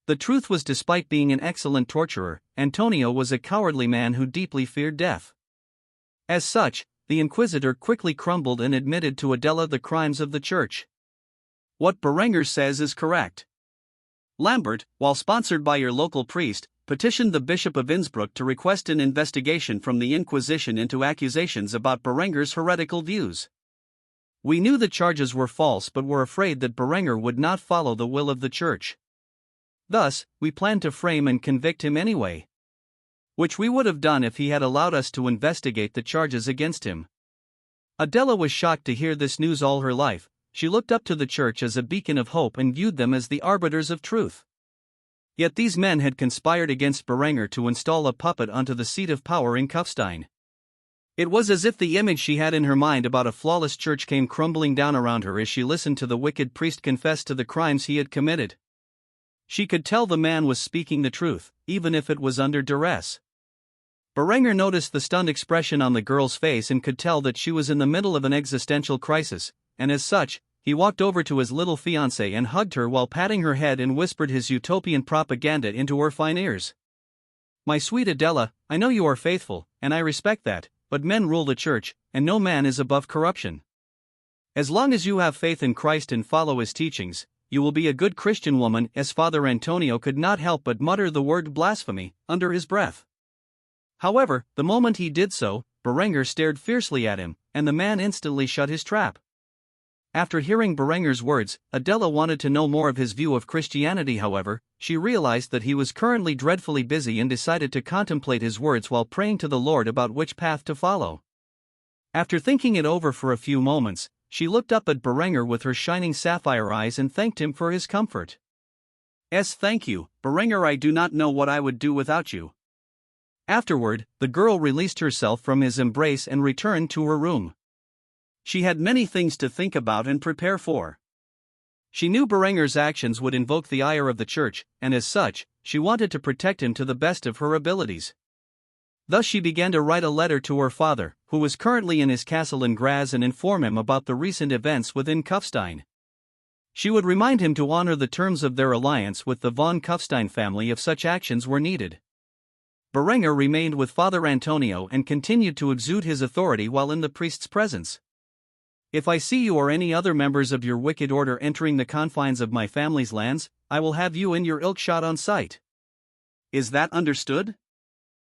The truth was, despite being an excellent torturer, Antonio was a cowardly man who deeply feared death. As such, the inquisitor quickly crumbled and admitted to Adela the crimes of the church. What Berenger says is correct. Lambert, while sponsored by your local priest, petitioned the Bishop of Innsbruck to request an investigation from the Inquisition into accusations about Berenger's heretical views. We knew the charges were false but were afraid that Berenger would not follow the will of the church. Thus, we planned to frame and convict him anyway. Which we would have done if he had allowed us to investigate the charges against him. Adela was shocked to hear this news. All her life, she looked up to the church as a beacon of hope and viewed them as the arbiters of truth. Yet these men had conspired against Berenger to install a puppet onto the seat of power in Kufstein. It was as if the image she had in her mind about a flawless church came crumbling down around her as she listened to the wicked priest confess to the crimes he had committed. She could tell the man was speaking the truth, even if it was under duress. Berenger noticed the stunned expression on the girl's face and could tell that she was in the middle of an existential crisis, and as such, he walked over to his little fiancée and hugged her while patting her head and whispered his utopian propaganda into her fine ears. "My sweet Adela, I know you are faithful, and I respect that, but men rule the church, and no man is above corruption. As long as you have faith in Christ and follow his teachings, you will be a good Christian woman." As Father Antonio could not help but mutter the word blasphemy under his breath. However, the moment he did so, Berenger stared fiercely at him, and the man instantly shut his trap. After hearing Berenger's words, Adela wanted to know more of his view of Christianity. However, she realized that he was currently dreadfully busy and decided to contemplate his words while praying to the Lord about which path to follow. After thinking it over for a few moments, she looked up at Berenger with her shining sapphire eyes and thanked him for his comfort. "Yes, thank you, Berenger. I do not know what I would do without you." Afterward, the girl released herself from his embrace and returned to her room. She had many things to think about and prepare for. She knew Berenger's actions would invoke the ire of the church, and as such, she wanted to protect him to the best of her abilities. Thus she began to write a letter to her father, who was currently in his castle in Graz, and inform him about the recent events within Kufstein. She would remind him to honor the terms of their alliance with the von Kufstein family if such actions were needed. Berenger remained with Father Antonio and continued to exude his authority while in the priest's presence. "If I see you or any other members of your wicked order entering the confines of my family's lands, I will have you and your ilk shot on sight. Is that understood?"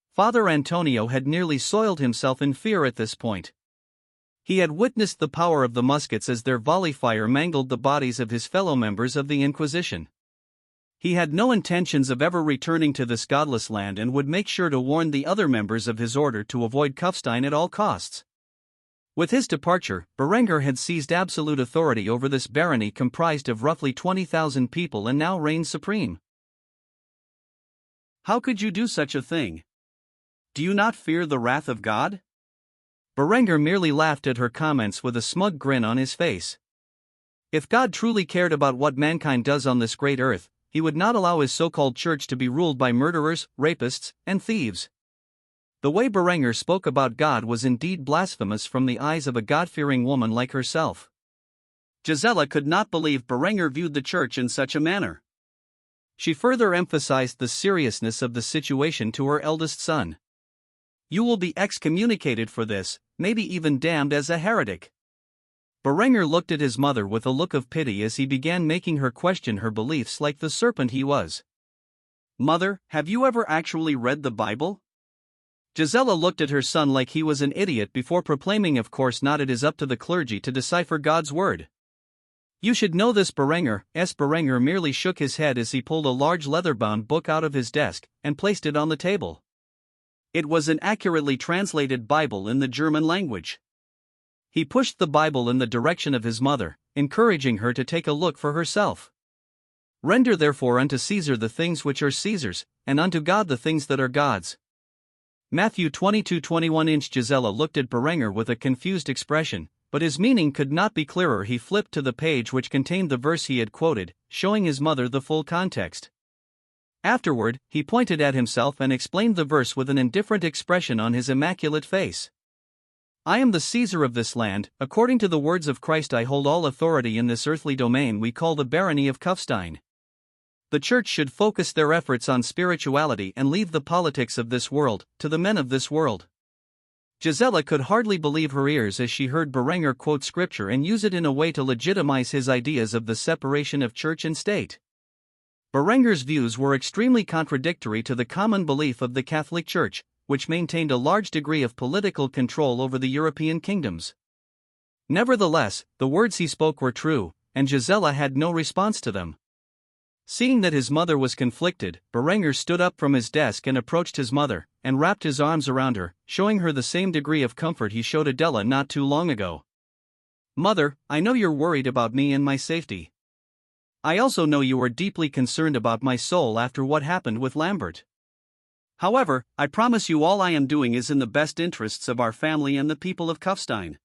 Father Antonio had nearly soiled himself in fear at this point. He had witnessed the power of the muskets as their volley fire mangled the bodies of his fellow members of the Inquisition. He had no intentions of ever returning to this godless land and would make sure to warn the other members of his order to avoid Kufstein at all costs. With his departure, Berenger had seized absolute authority over this barony comprised of roughly 20,000 people and now reigned supreme. "How could you do such a thing? Do you not fear the wrath of God?" Berenger merely laughed at her comments with a smug grin on his face. If God truly cared about what mankind does on this great earth, he would not allow his so-called church to be ruled by murderers, rapists, and thieves. The way Berenger spoke about God was indeed blasphemous from the eyes of a God-fearing woman like herself. Gisela could not believe Berenger viewed the church in such a manner. She further emphasized the seriousness of the situation to her eldest son. "You will be excommunicated for this, maybe even damned as a heretic." Berenger looked at his mother with a look of pity as he began making her question her beliefs like the serpent he was. "Mother, have you ever actually read the Bible?" Gisela looked at her son like he was an idiot before proclaiming, "Of course not, it is up to the clergy to decipher God's word. You should know this, Berenger." Berenger merely shook his head as he pulled a large leather-bound book out of his desk and placed it on the table. It was an accurately translated Bible in the German language. He pushed the Bible in the direction of his mother, encouraging her to take a look for herself. "Render therefore unto Caesar the things which are Caesar's, and unto God the things that are God's." Matthew 22:21. Gisela looked at Berenger with a confused expression, but his meaning could not be clearer. He flipped to the page which contained the verse he had quoted, showing his mother the full context. Afterward, he pointed at himself and explained the verse with an indifferent expression on his immaculate face. I am the Caesar of this land, according to the words of Christ I hold all authority in this earthly domain we call the barony of Kufstein. The church should focus their efforts on spirituality and leave the politics of this world to the men of this world. Gisela could hardly believe her ears as she heard Berenger quote scripture and use it in a way to legitimize his ideas of the separation of church and state. Berenger's views were extremely contradictory to the common belief of the Catholic Church, which maintained a large degree of political control over the European kingdoms. Nevertheless, the words he spoke were true, and Gisela had no response to them. Seeing that his mother was conflicted, Berenger stood up from his desk and approached his mother, and wrapped his arms around her, showing her the same degree of comfort he showed Adela not too long ago. Mother, I know you're worried about me and my safety. I also know you are deeply concerned about my soul after what happened with Lambert. However, I promise you all I am doing is in the best interests of our family and the people of Kufstein.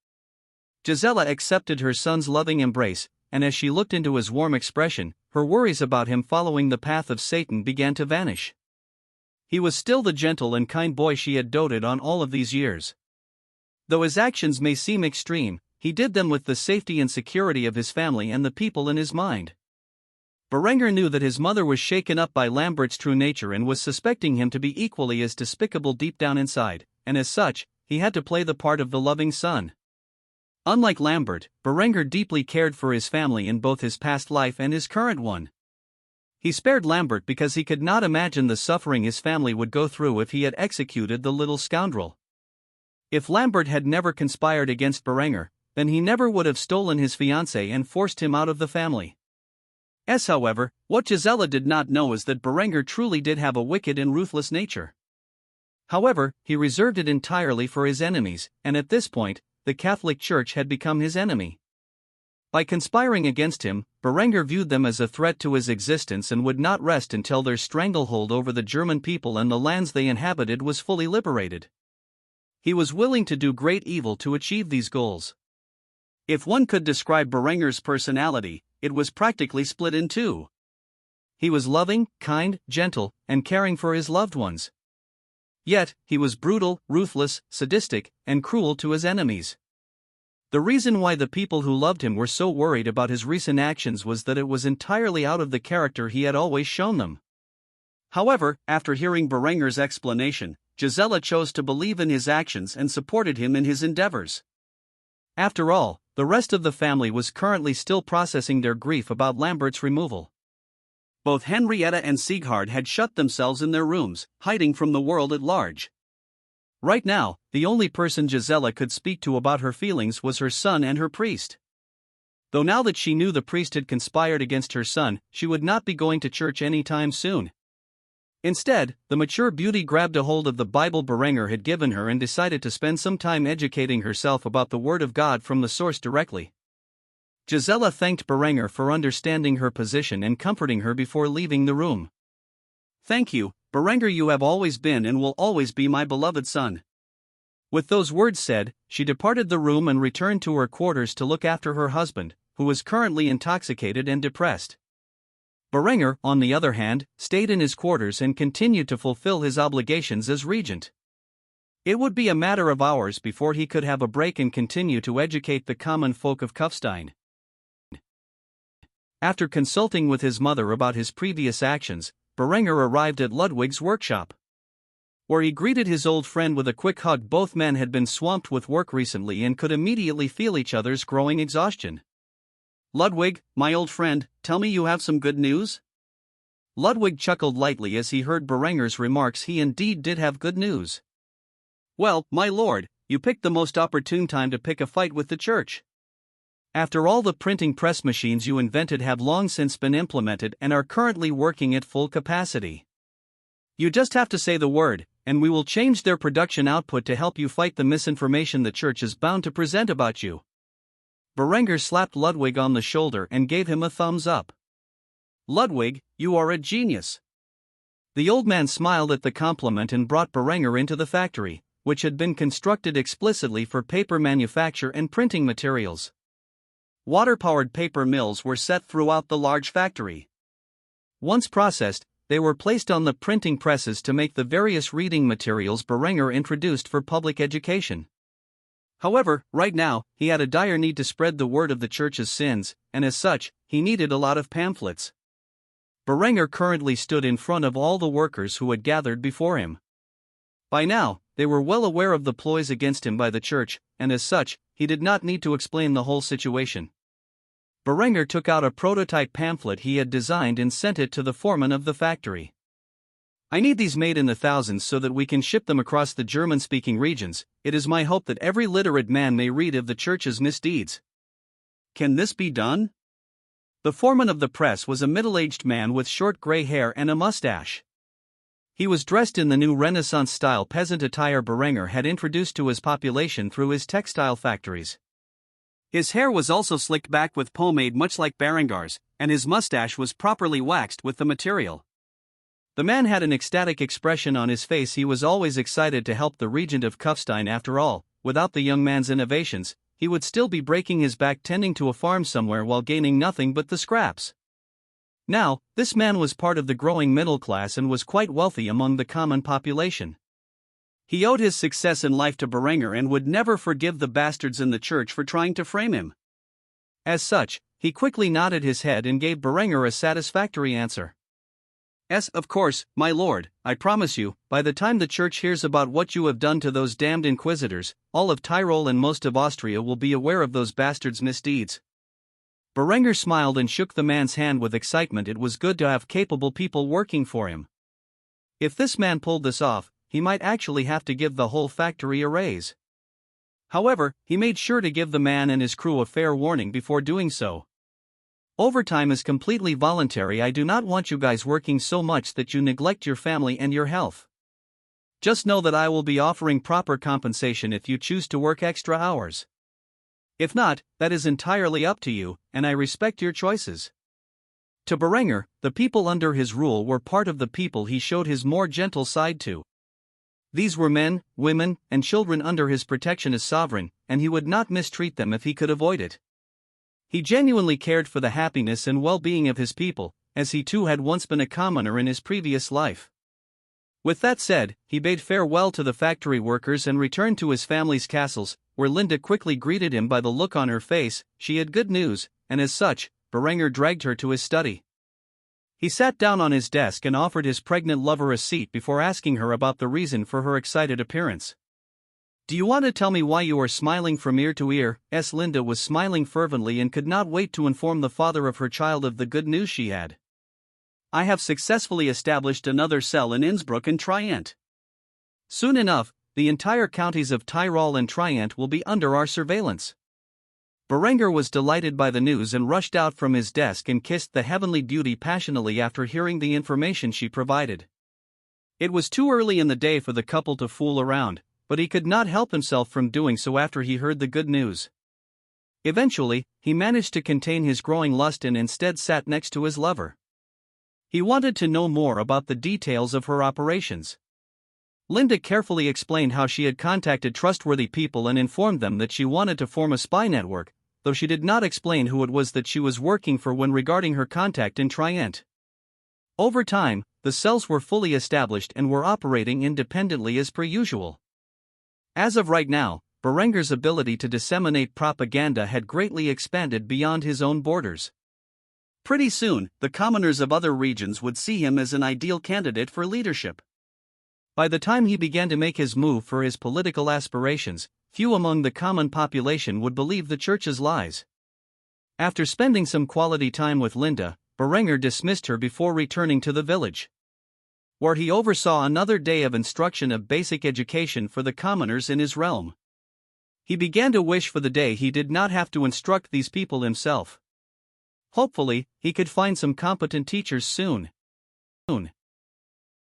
Gisela accepted her son's loving embrace, and as she looked into his warm expression, her worries about him following the path of Satan began to vanish. He was still the gentle and kind boy she had doted on all of these years. Though his actions may seem extreme, he did them with the safety and security of his family and the people in his mind. Berenger knew that his mother was shaken up by Lambert's true nature and was suspecting him to be equally as despicable deep down inside, and as such, he had to play the part of the loving son. Unlike Lambert, Berenger deeply cared for his family in both his past life and his current one. He spared Lambert because he could not imagine the suffering his family would go through if he had executed the little scoundrel. If Lambert had never conspired against Berenger, then he never would have stolen his fiancée and forced him out of the family. However, what Gisela did not know is that Berenger truly did have a wicked and ruthless nature. However, he reserved it entirely for his enemies, and at this point, the Catholic Church had become his enemy. By conspiring against him, Berenger viewed them as a threat to his existence and would not rest until their stranglehold over the German people and the lands they inhabited was fully liberated. He was willing to do great evil to achieve these goals. If one could describe Berenger's personality, it was practically split in two. He was loving, kind, gentle, and caring for his loved ones. Yet, he was brutal, ruthless, sadistic, and cruel to his enemies. The reason why the people who loved him were so worried about his recent actions was that it was entirely out of the character he had always shown them. However, after hearing Berenger's explanation, Gisela chose to believe in his actions and supported him in his endeavors. After all, the rest of the family was currently still processing their grief about Lambert's removal. Both Henrietta and Sieghard had shut themselves in their rooms, hiding from the world at large. Right now, the only person Gisela could speak to about her feelings was her son and her priest. Though now that she knew the priest had conspired against her son, she would not be going to church anytime soon. Instead, the mature beauty grabbed a hold of the Bible Berenger had given her and decided to spend some time educating herself about the Word of God from the source directly. Gisela thanked Berenger for understanding her position and comforting her before leaving the room. Thank you, Berenger, you have always been and will always be my beloved son. With those words said, she departed the room and returned to her quarters to look after her husband, who was currently intoxicated and depressed. Berenger, on the other hand, stayed in his quarters and continued to fulfill his obligations as regent. It would be a matter of hours before he could have a break and continue to educate the common folk of Kufstein. After consulting with his mother about his previous actions, Berenger arrived at Ludwig's workshop, where he greeted his old friend with a quick hug. Both men had been swamped with work recently and could immediately feel each other's growing exhaustion. Ludwig, my old friend, tell me you have some good news? Ludwig chuckled lightly as he heard Berenger's remarks. He indeed did have good news. Well, my lord, you picked the most opportune time to pick a fight with the church. After all, the printing press machines you invented have long since been implemented and are currently working at full capacity. You just have to say the word, and we will change their production output to help you fight the misinformation the church is bound to present about you. Berenger slapped Ludwig on the shoulder and gave him a thumbs up. Ludwig, you are a genius. The old man smiled at the compliment and brought Berenger into the factory, which had been constructed explicitly for paper manufacture and printing materials. Water-powered paper mills were set throughout the large factory. Once processed, they were placed on the printing presses to make the various reading materials Berenger introduced for public education. However, right now, he had a dire need to spread the word of the church's sins, and as such, he needed a lot of pamphlets. Berenger currently stood in front of all the workers who had gathered before him. By now, they were well aware of the ploys against him by the church, and as such, he did not need to explain the whole situation. Berenger took out a prototype pamphlet he had designed and sent it to the foreman of the factory. "I need these made in the thousands so that we can ship them across the German-speaking regions. It is my hope that every literate man may read of the church's misdeeds." "Can this be done?" The foreman of the press was a middle-aged man with short gray hair and a mustache. He was dressed in the new Renaissance-style peasant attire Berenger had introduced to his population through his textile factories. His hair was also slicked back with pomade much like Berengar's, and his mustache was properly waxed with the material. The man had an ecstatic expression on his face. He was always excited to help the regent of Kufstein. After all, without the young man's innovations, he would still be breaking his back tending to a farm somewhere while gaining nothing but the scraps. Now, this man was part of the growing middle class and was quite wealthy among the common population. He owed his success in life to Berenger and would never forgive the bastards in the church for trying to frame him. As such, he quickly nodded his head and gave Berenger a satisfactory answer. "Yes, of course, my lord. I promise you, by the time the church hears about what you have done to those damned inquisitors, all of Tyrol and most of Austria will be aware of those bastards' misdeeds." Berenger smiled and shook the man's hand with excitement. It was good to have capable people working for him. If this man pulled this off, he might actually have to give the whole factory a raise. However, he made sure to give the man and his crew a fair warning before doing so. "Overtime is completely voluntary. I do not want you guys working so much that you neglect your family and your health. Just know that I will be offering proper compensation if you choose to work extra hours. If not, that is entirely up to you, and I respect your choices." To Berenger, the people under his rule were part of the people he showed his more gentle side to. These were men, women, and children under his protection as sovereign, and he would not mistreat them if he could avoid it. He genuinely cared for the happiness and well-being of his people, as he too had once been a commoner in his previous life. With that said, he bade farewell to the factory workers and returned to his family's castles, where Linde quickly greeted him by the look on her face. She had good news, and as such, Berenger dragged her to his study. He sat down on his desk and offered his pregnant lover a seat before asking her about the reason for her excited appearance. "Do you want to tell me why you are smiling from ear to ear?" Linde was smiling fervently and could not wait to inform the father of her child of the good news she had. "I have successfully established another cell in Innsbruck and Trient. Soon enough, the entire counties of Tyrol and Trient will be under our surveillance." Berenger was delighted by the news and rushed out from his desk and kissed the heavenly beauty passionately after hearing the information she provided. It was too early in the day for the couple to fool around, but he could not help himself from doing so after he heard the good news. Eventually, he managed to contain his growing lust and instead sat next to his lover. He wanted to know more about the details of her operations. Linde carefully explained how she had contacted trustworthy people and informed them that she wanted to form a spy network, though she did not explain who it was that she was working for when regarding her contact in Trient. Over time, the cells were fully established and were operating independently as per usual. As of right now, Berenger's ability to disseminate propaganda had greatly expanded beyond his own borders. Pretty soon, the commoners of other regions would see him as an ideal candidate for leadership. By the time he began to make his move for his political aspirations, few among the common population would believe the church's lies. After spending some quality time with Linde, Berenger dismissed her before returning to the village, where he oversaw another day of instruction of basic education for the commoners in his realm. He began to wish for the day he did not have to instruct these people himself. Hopefully, he could find some competent teachers soon.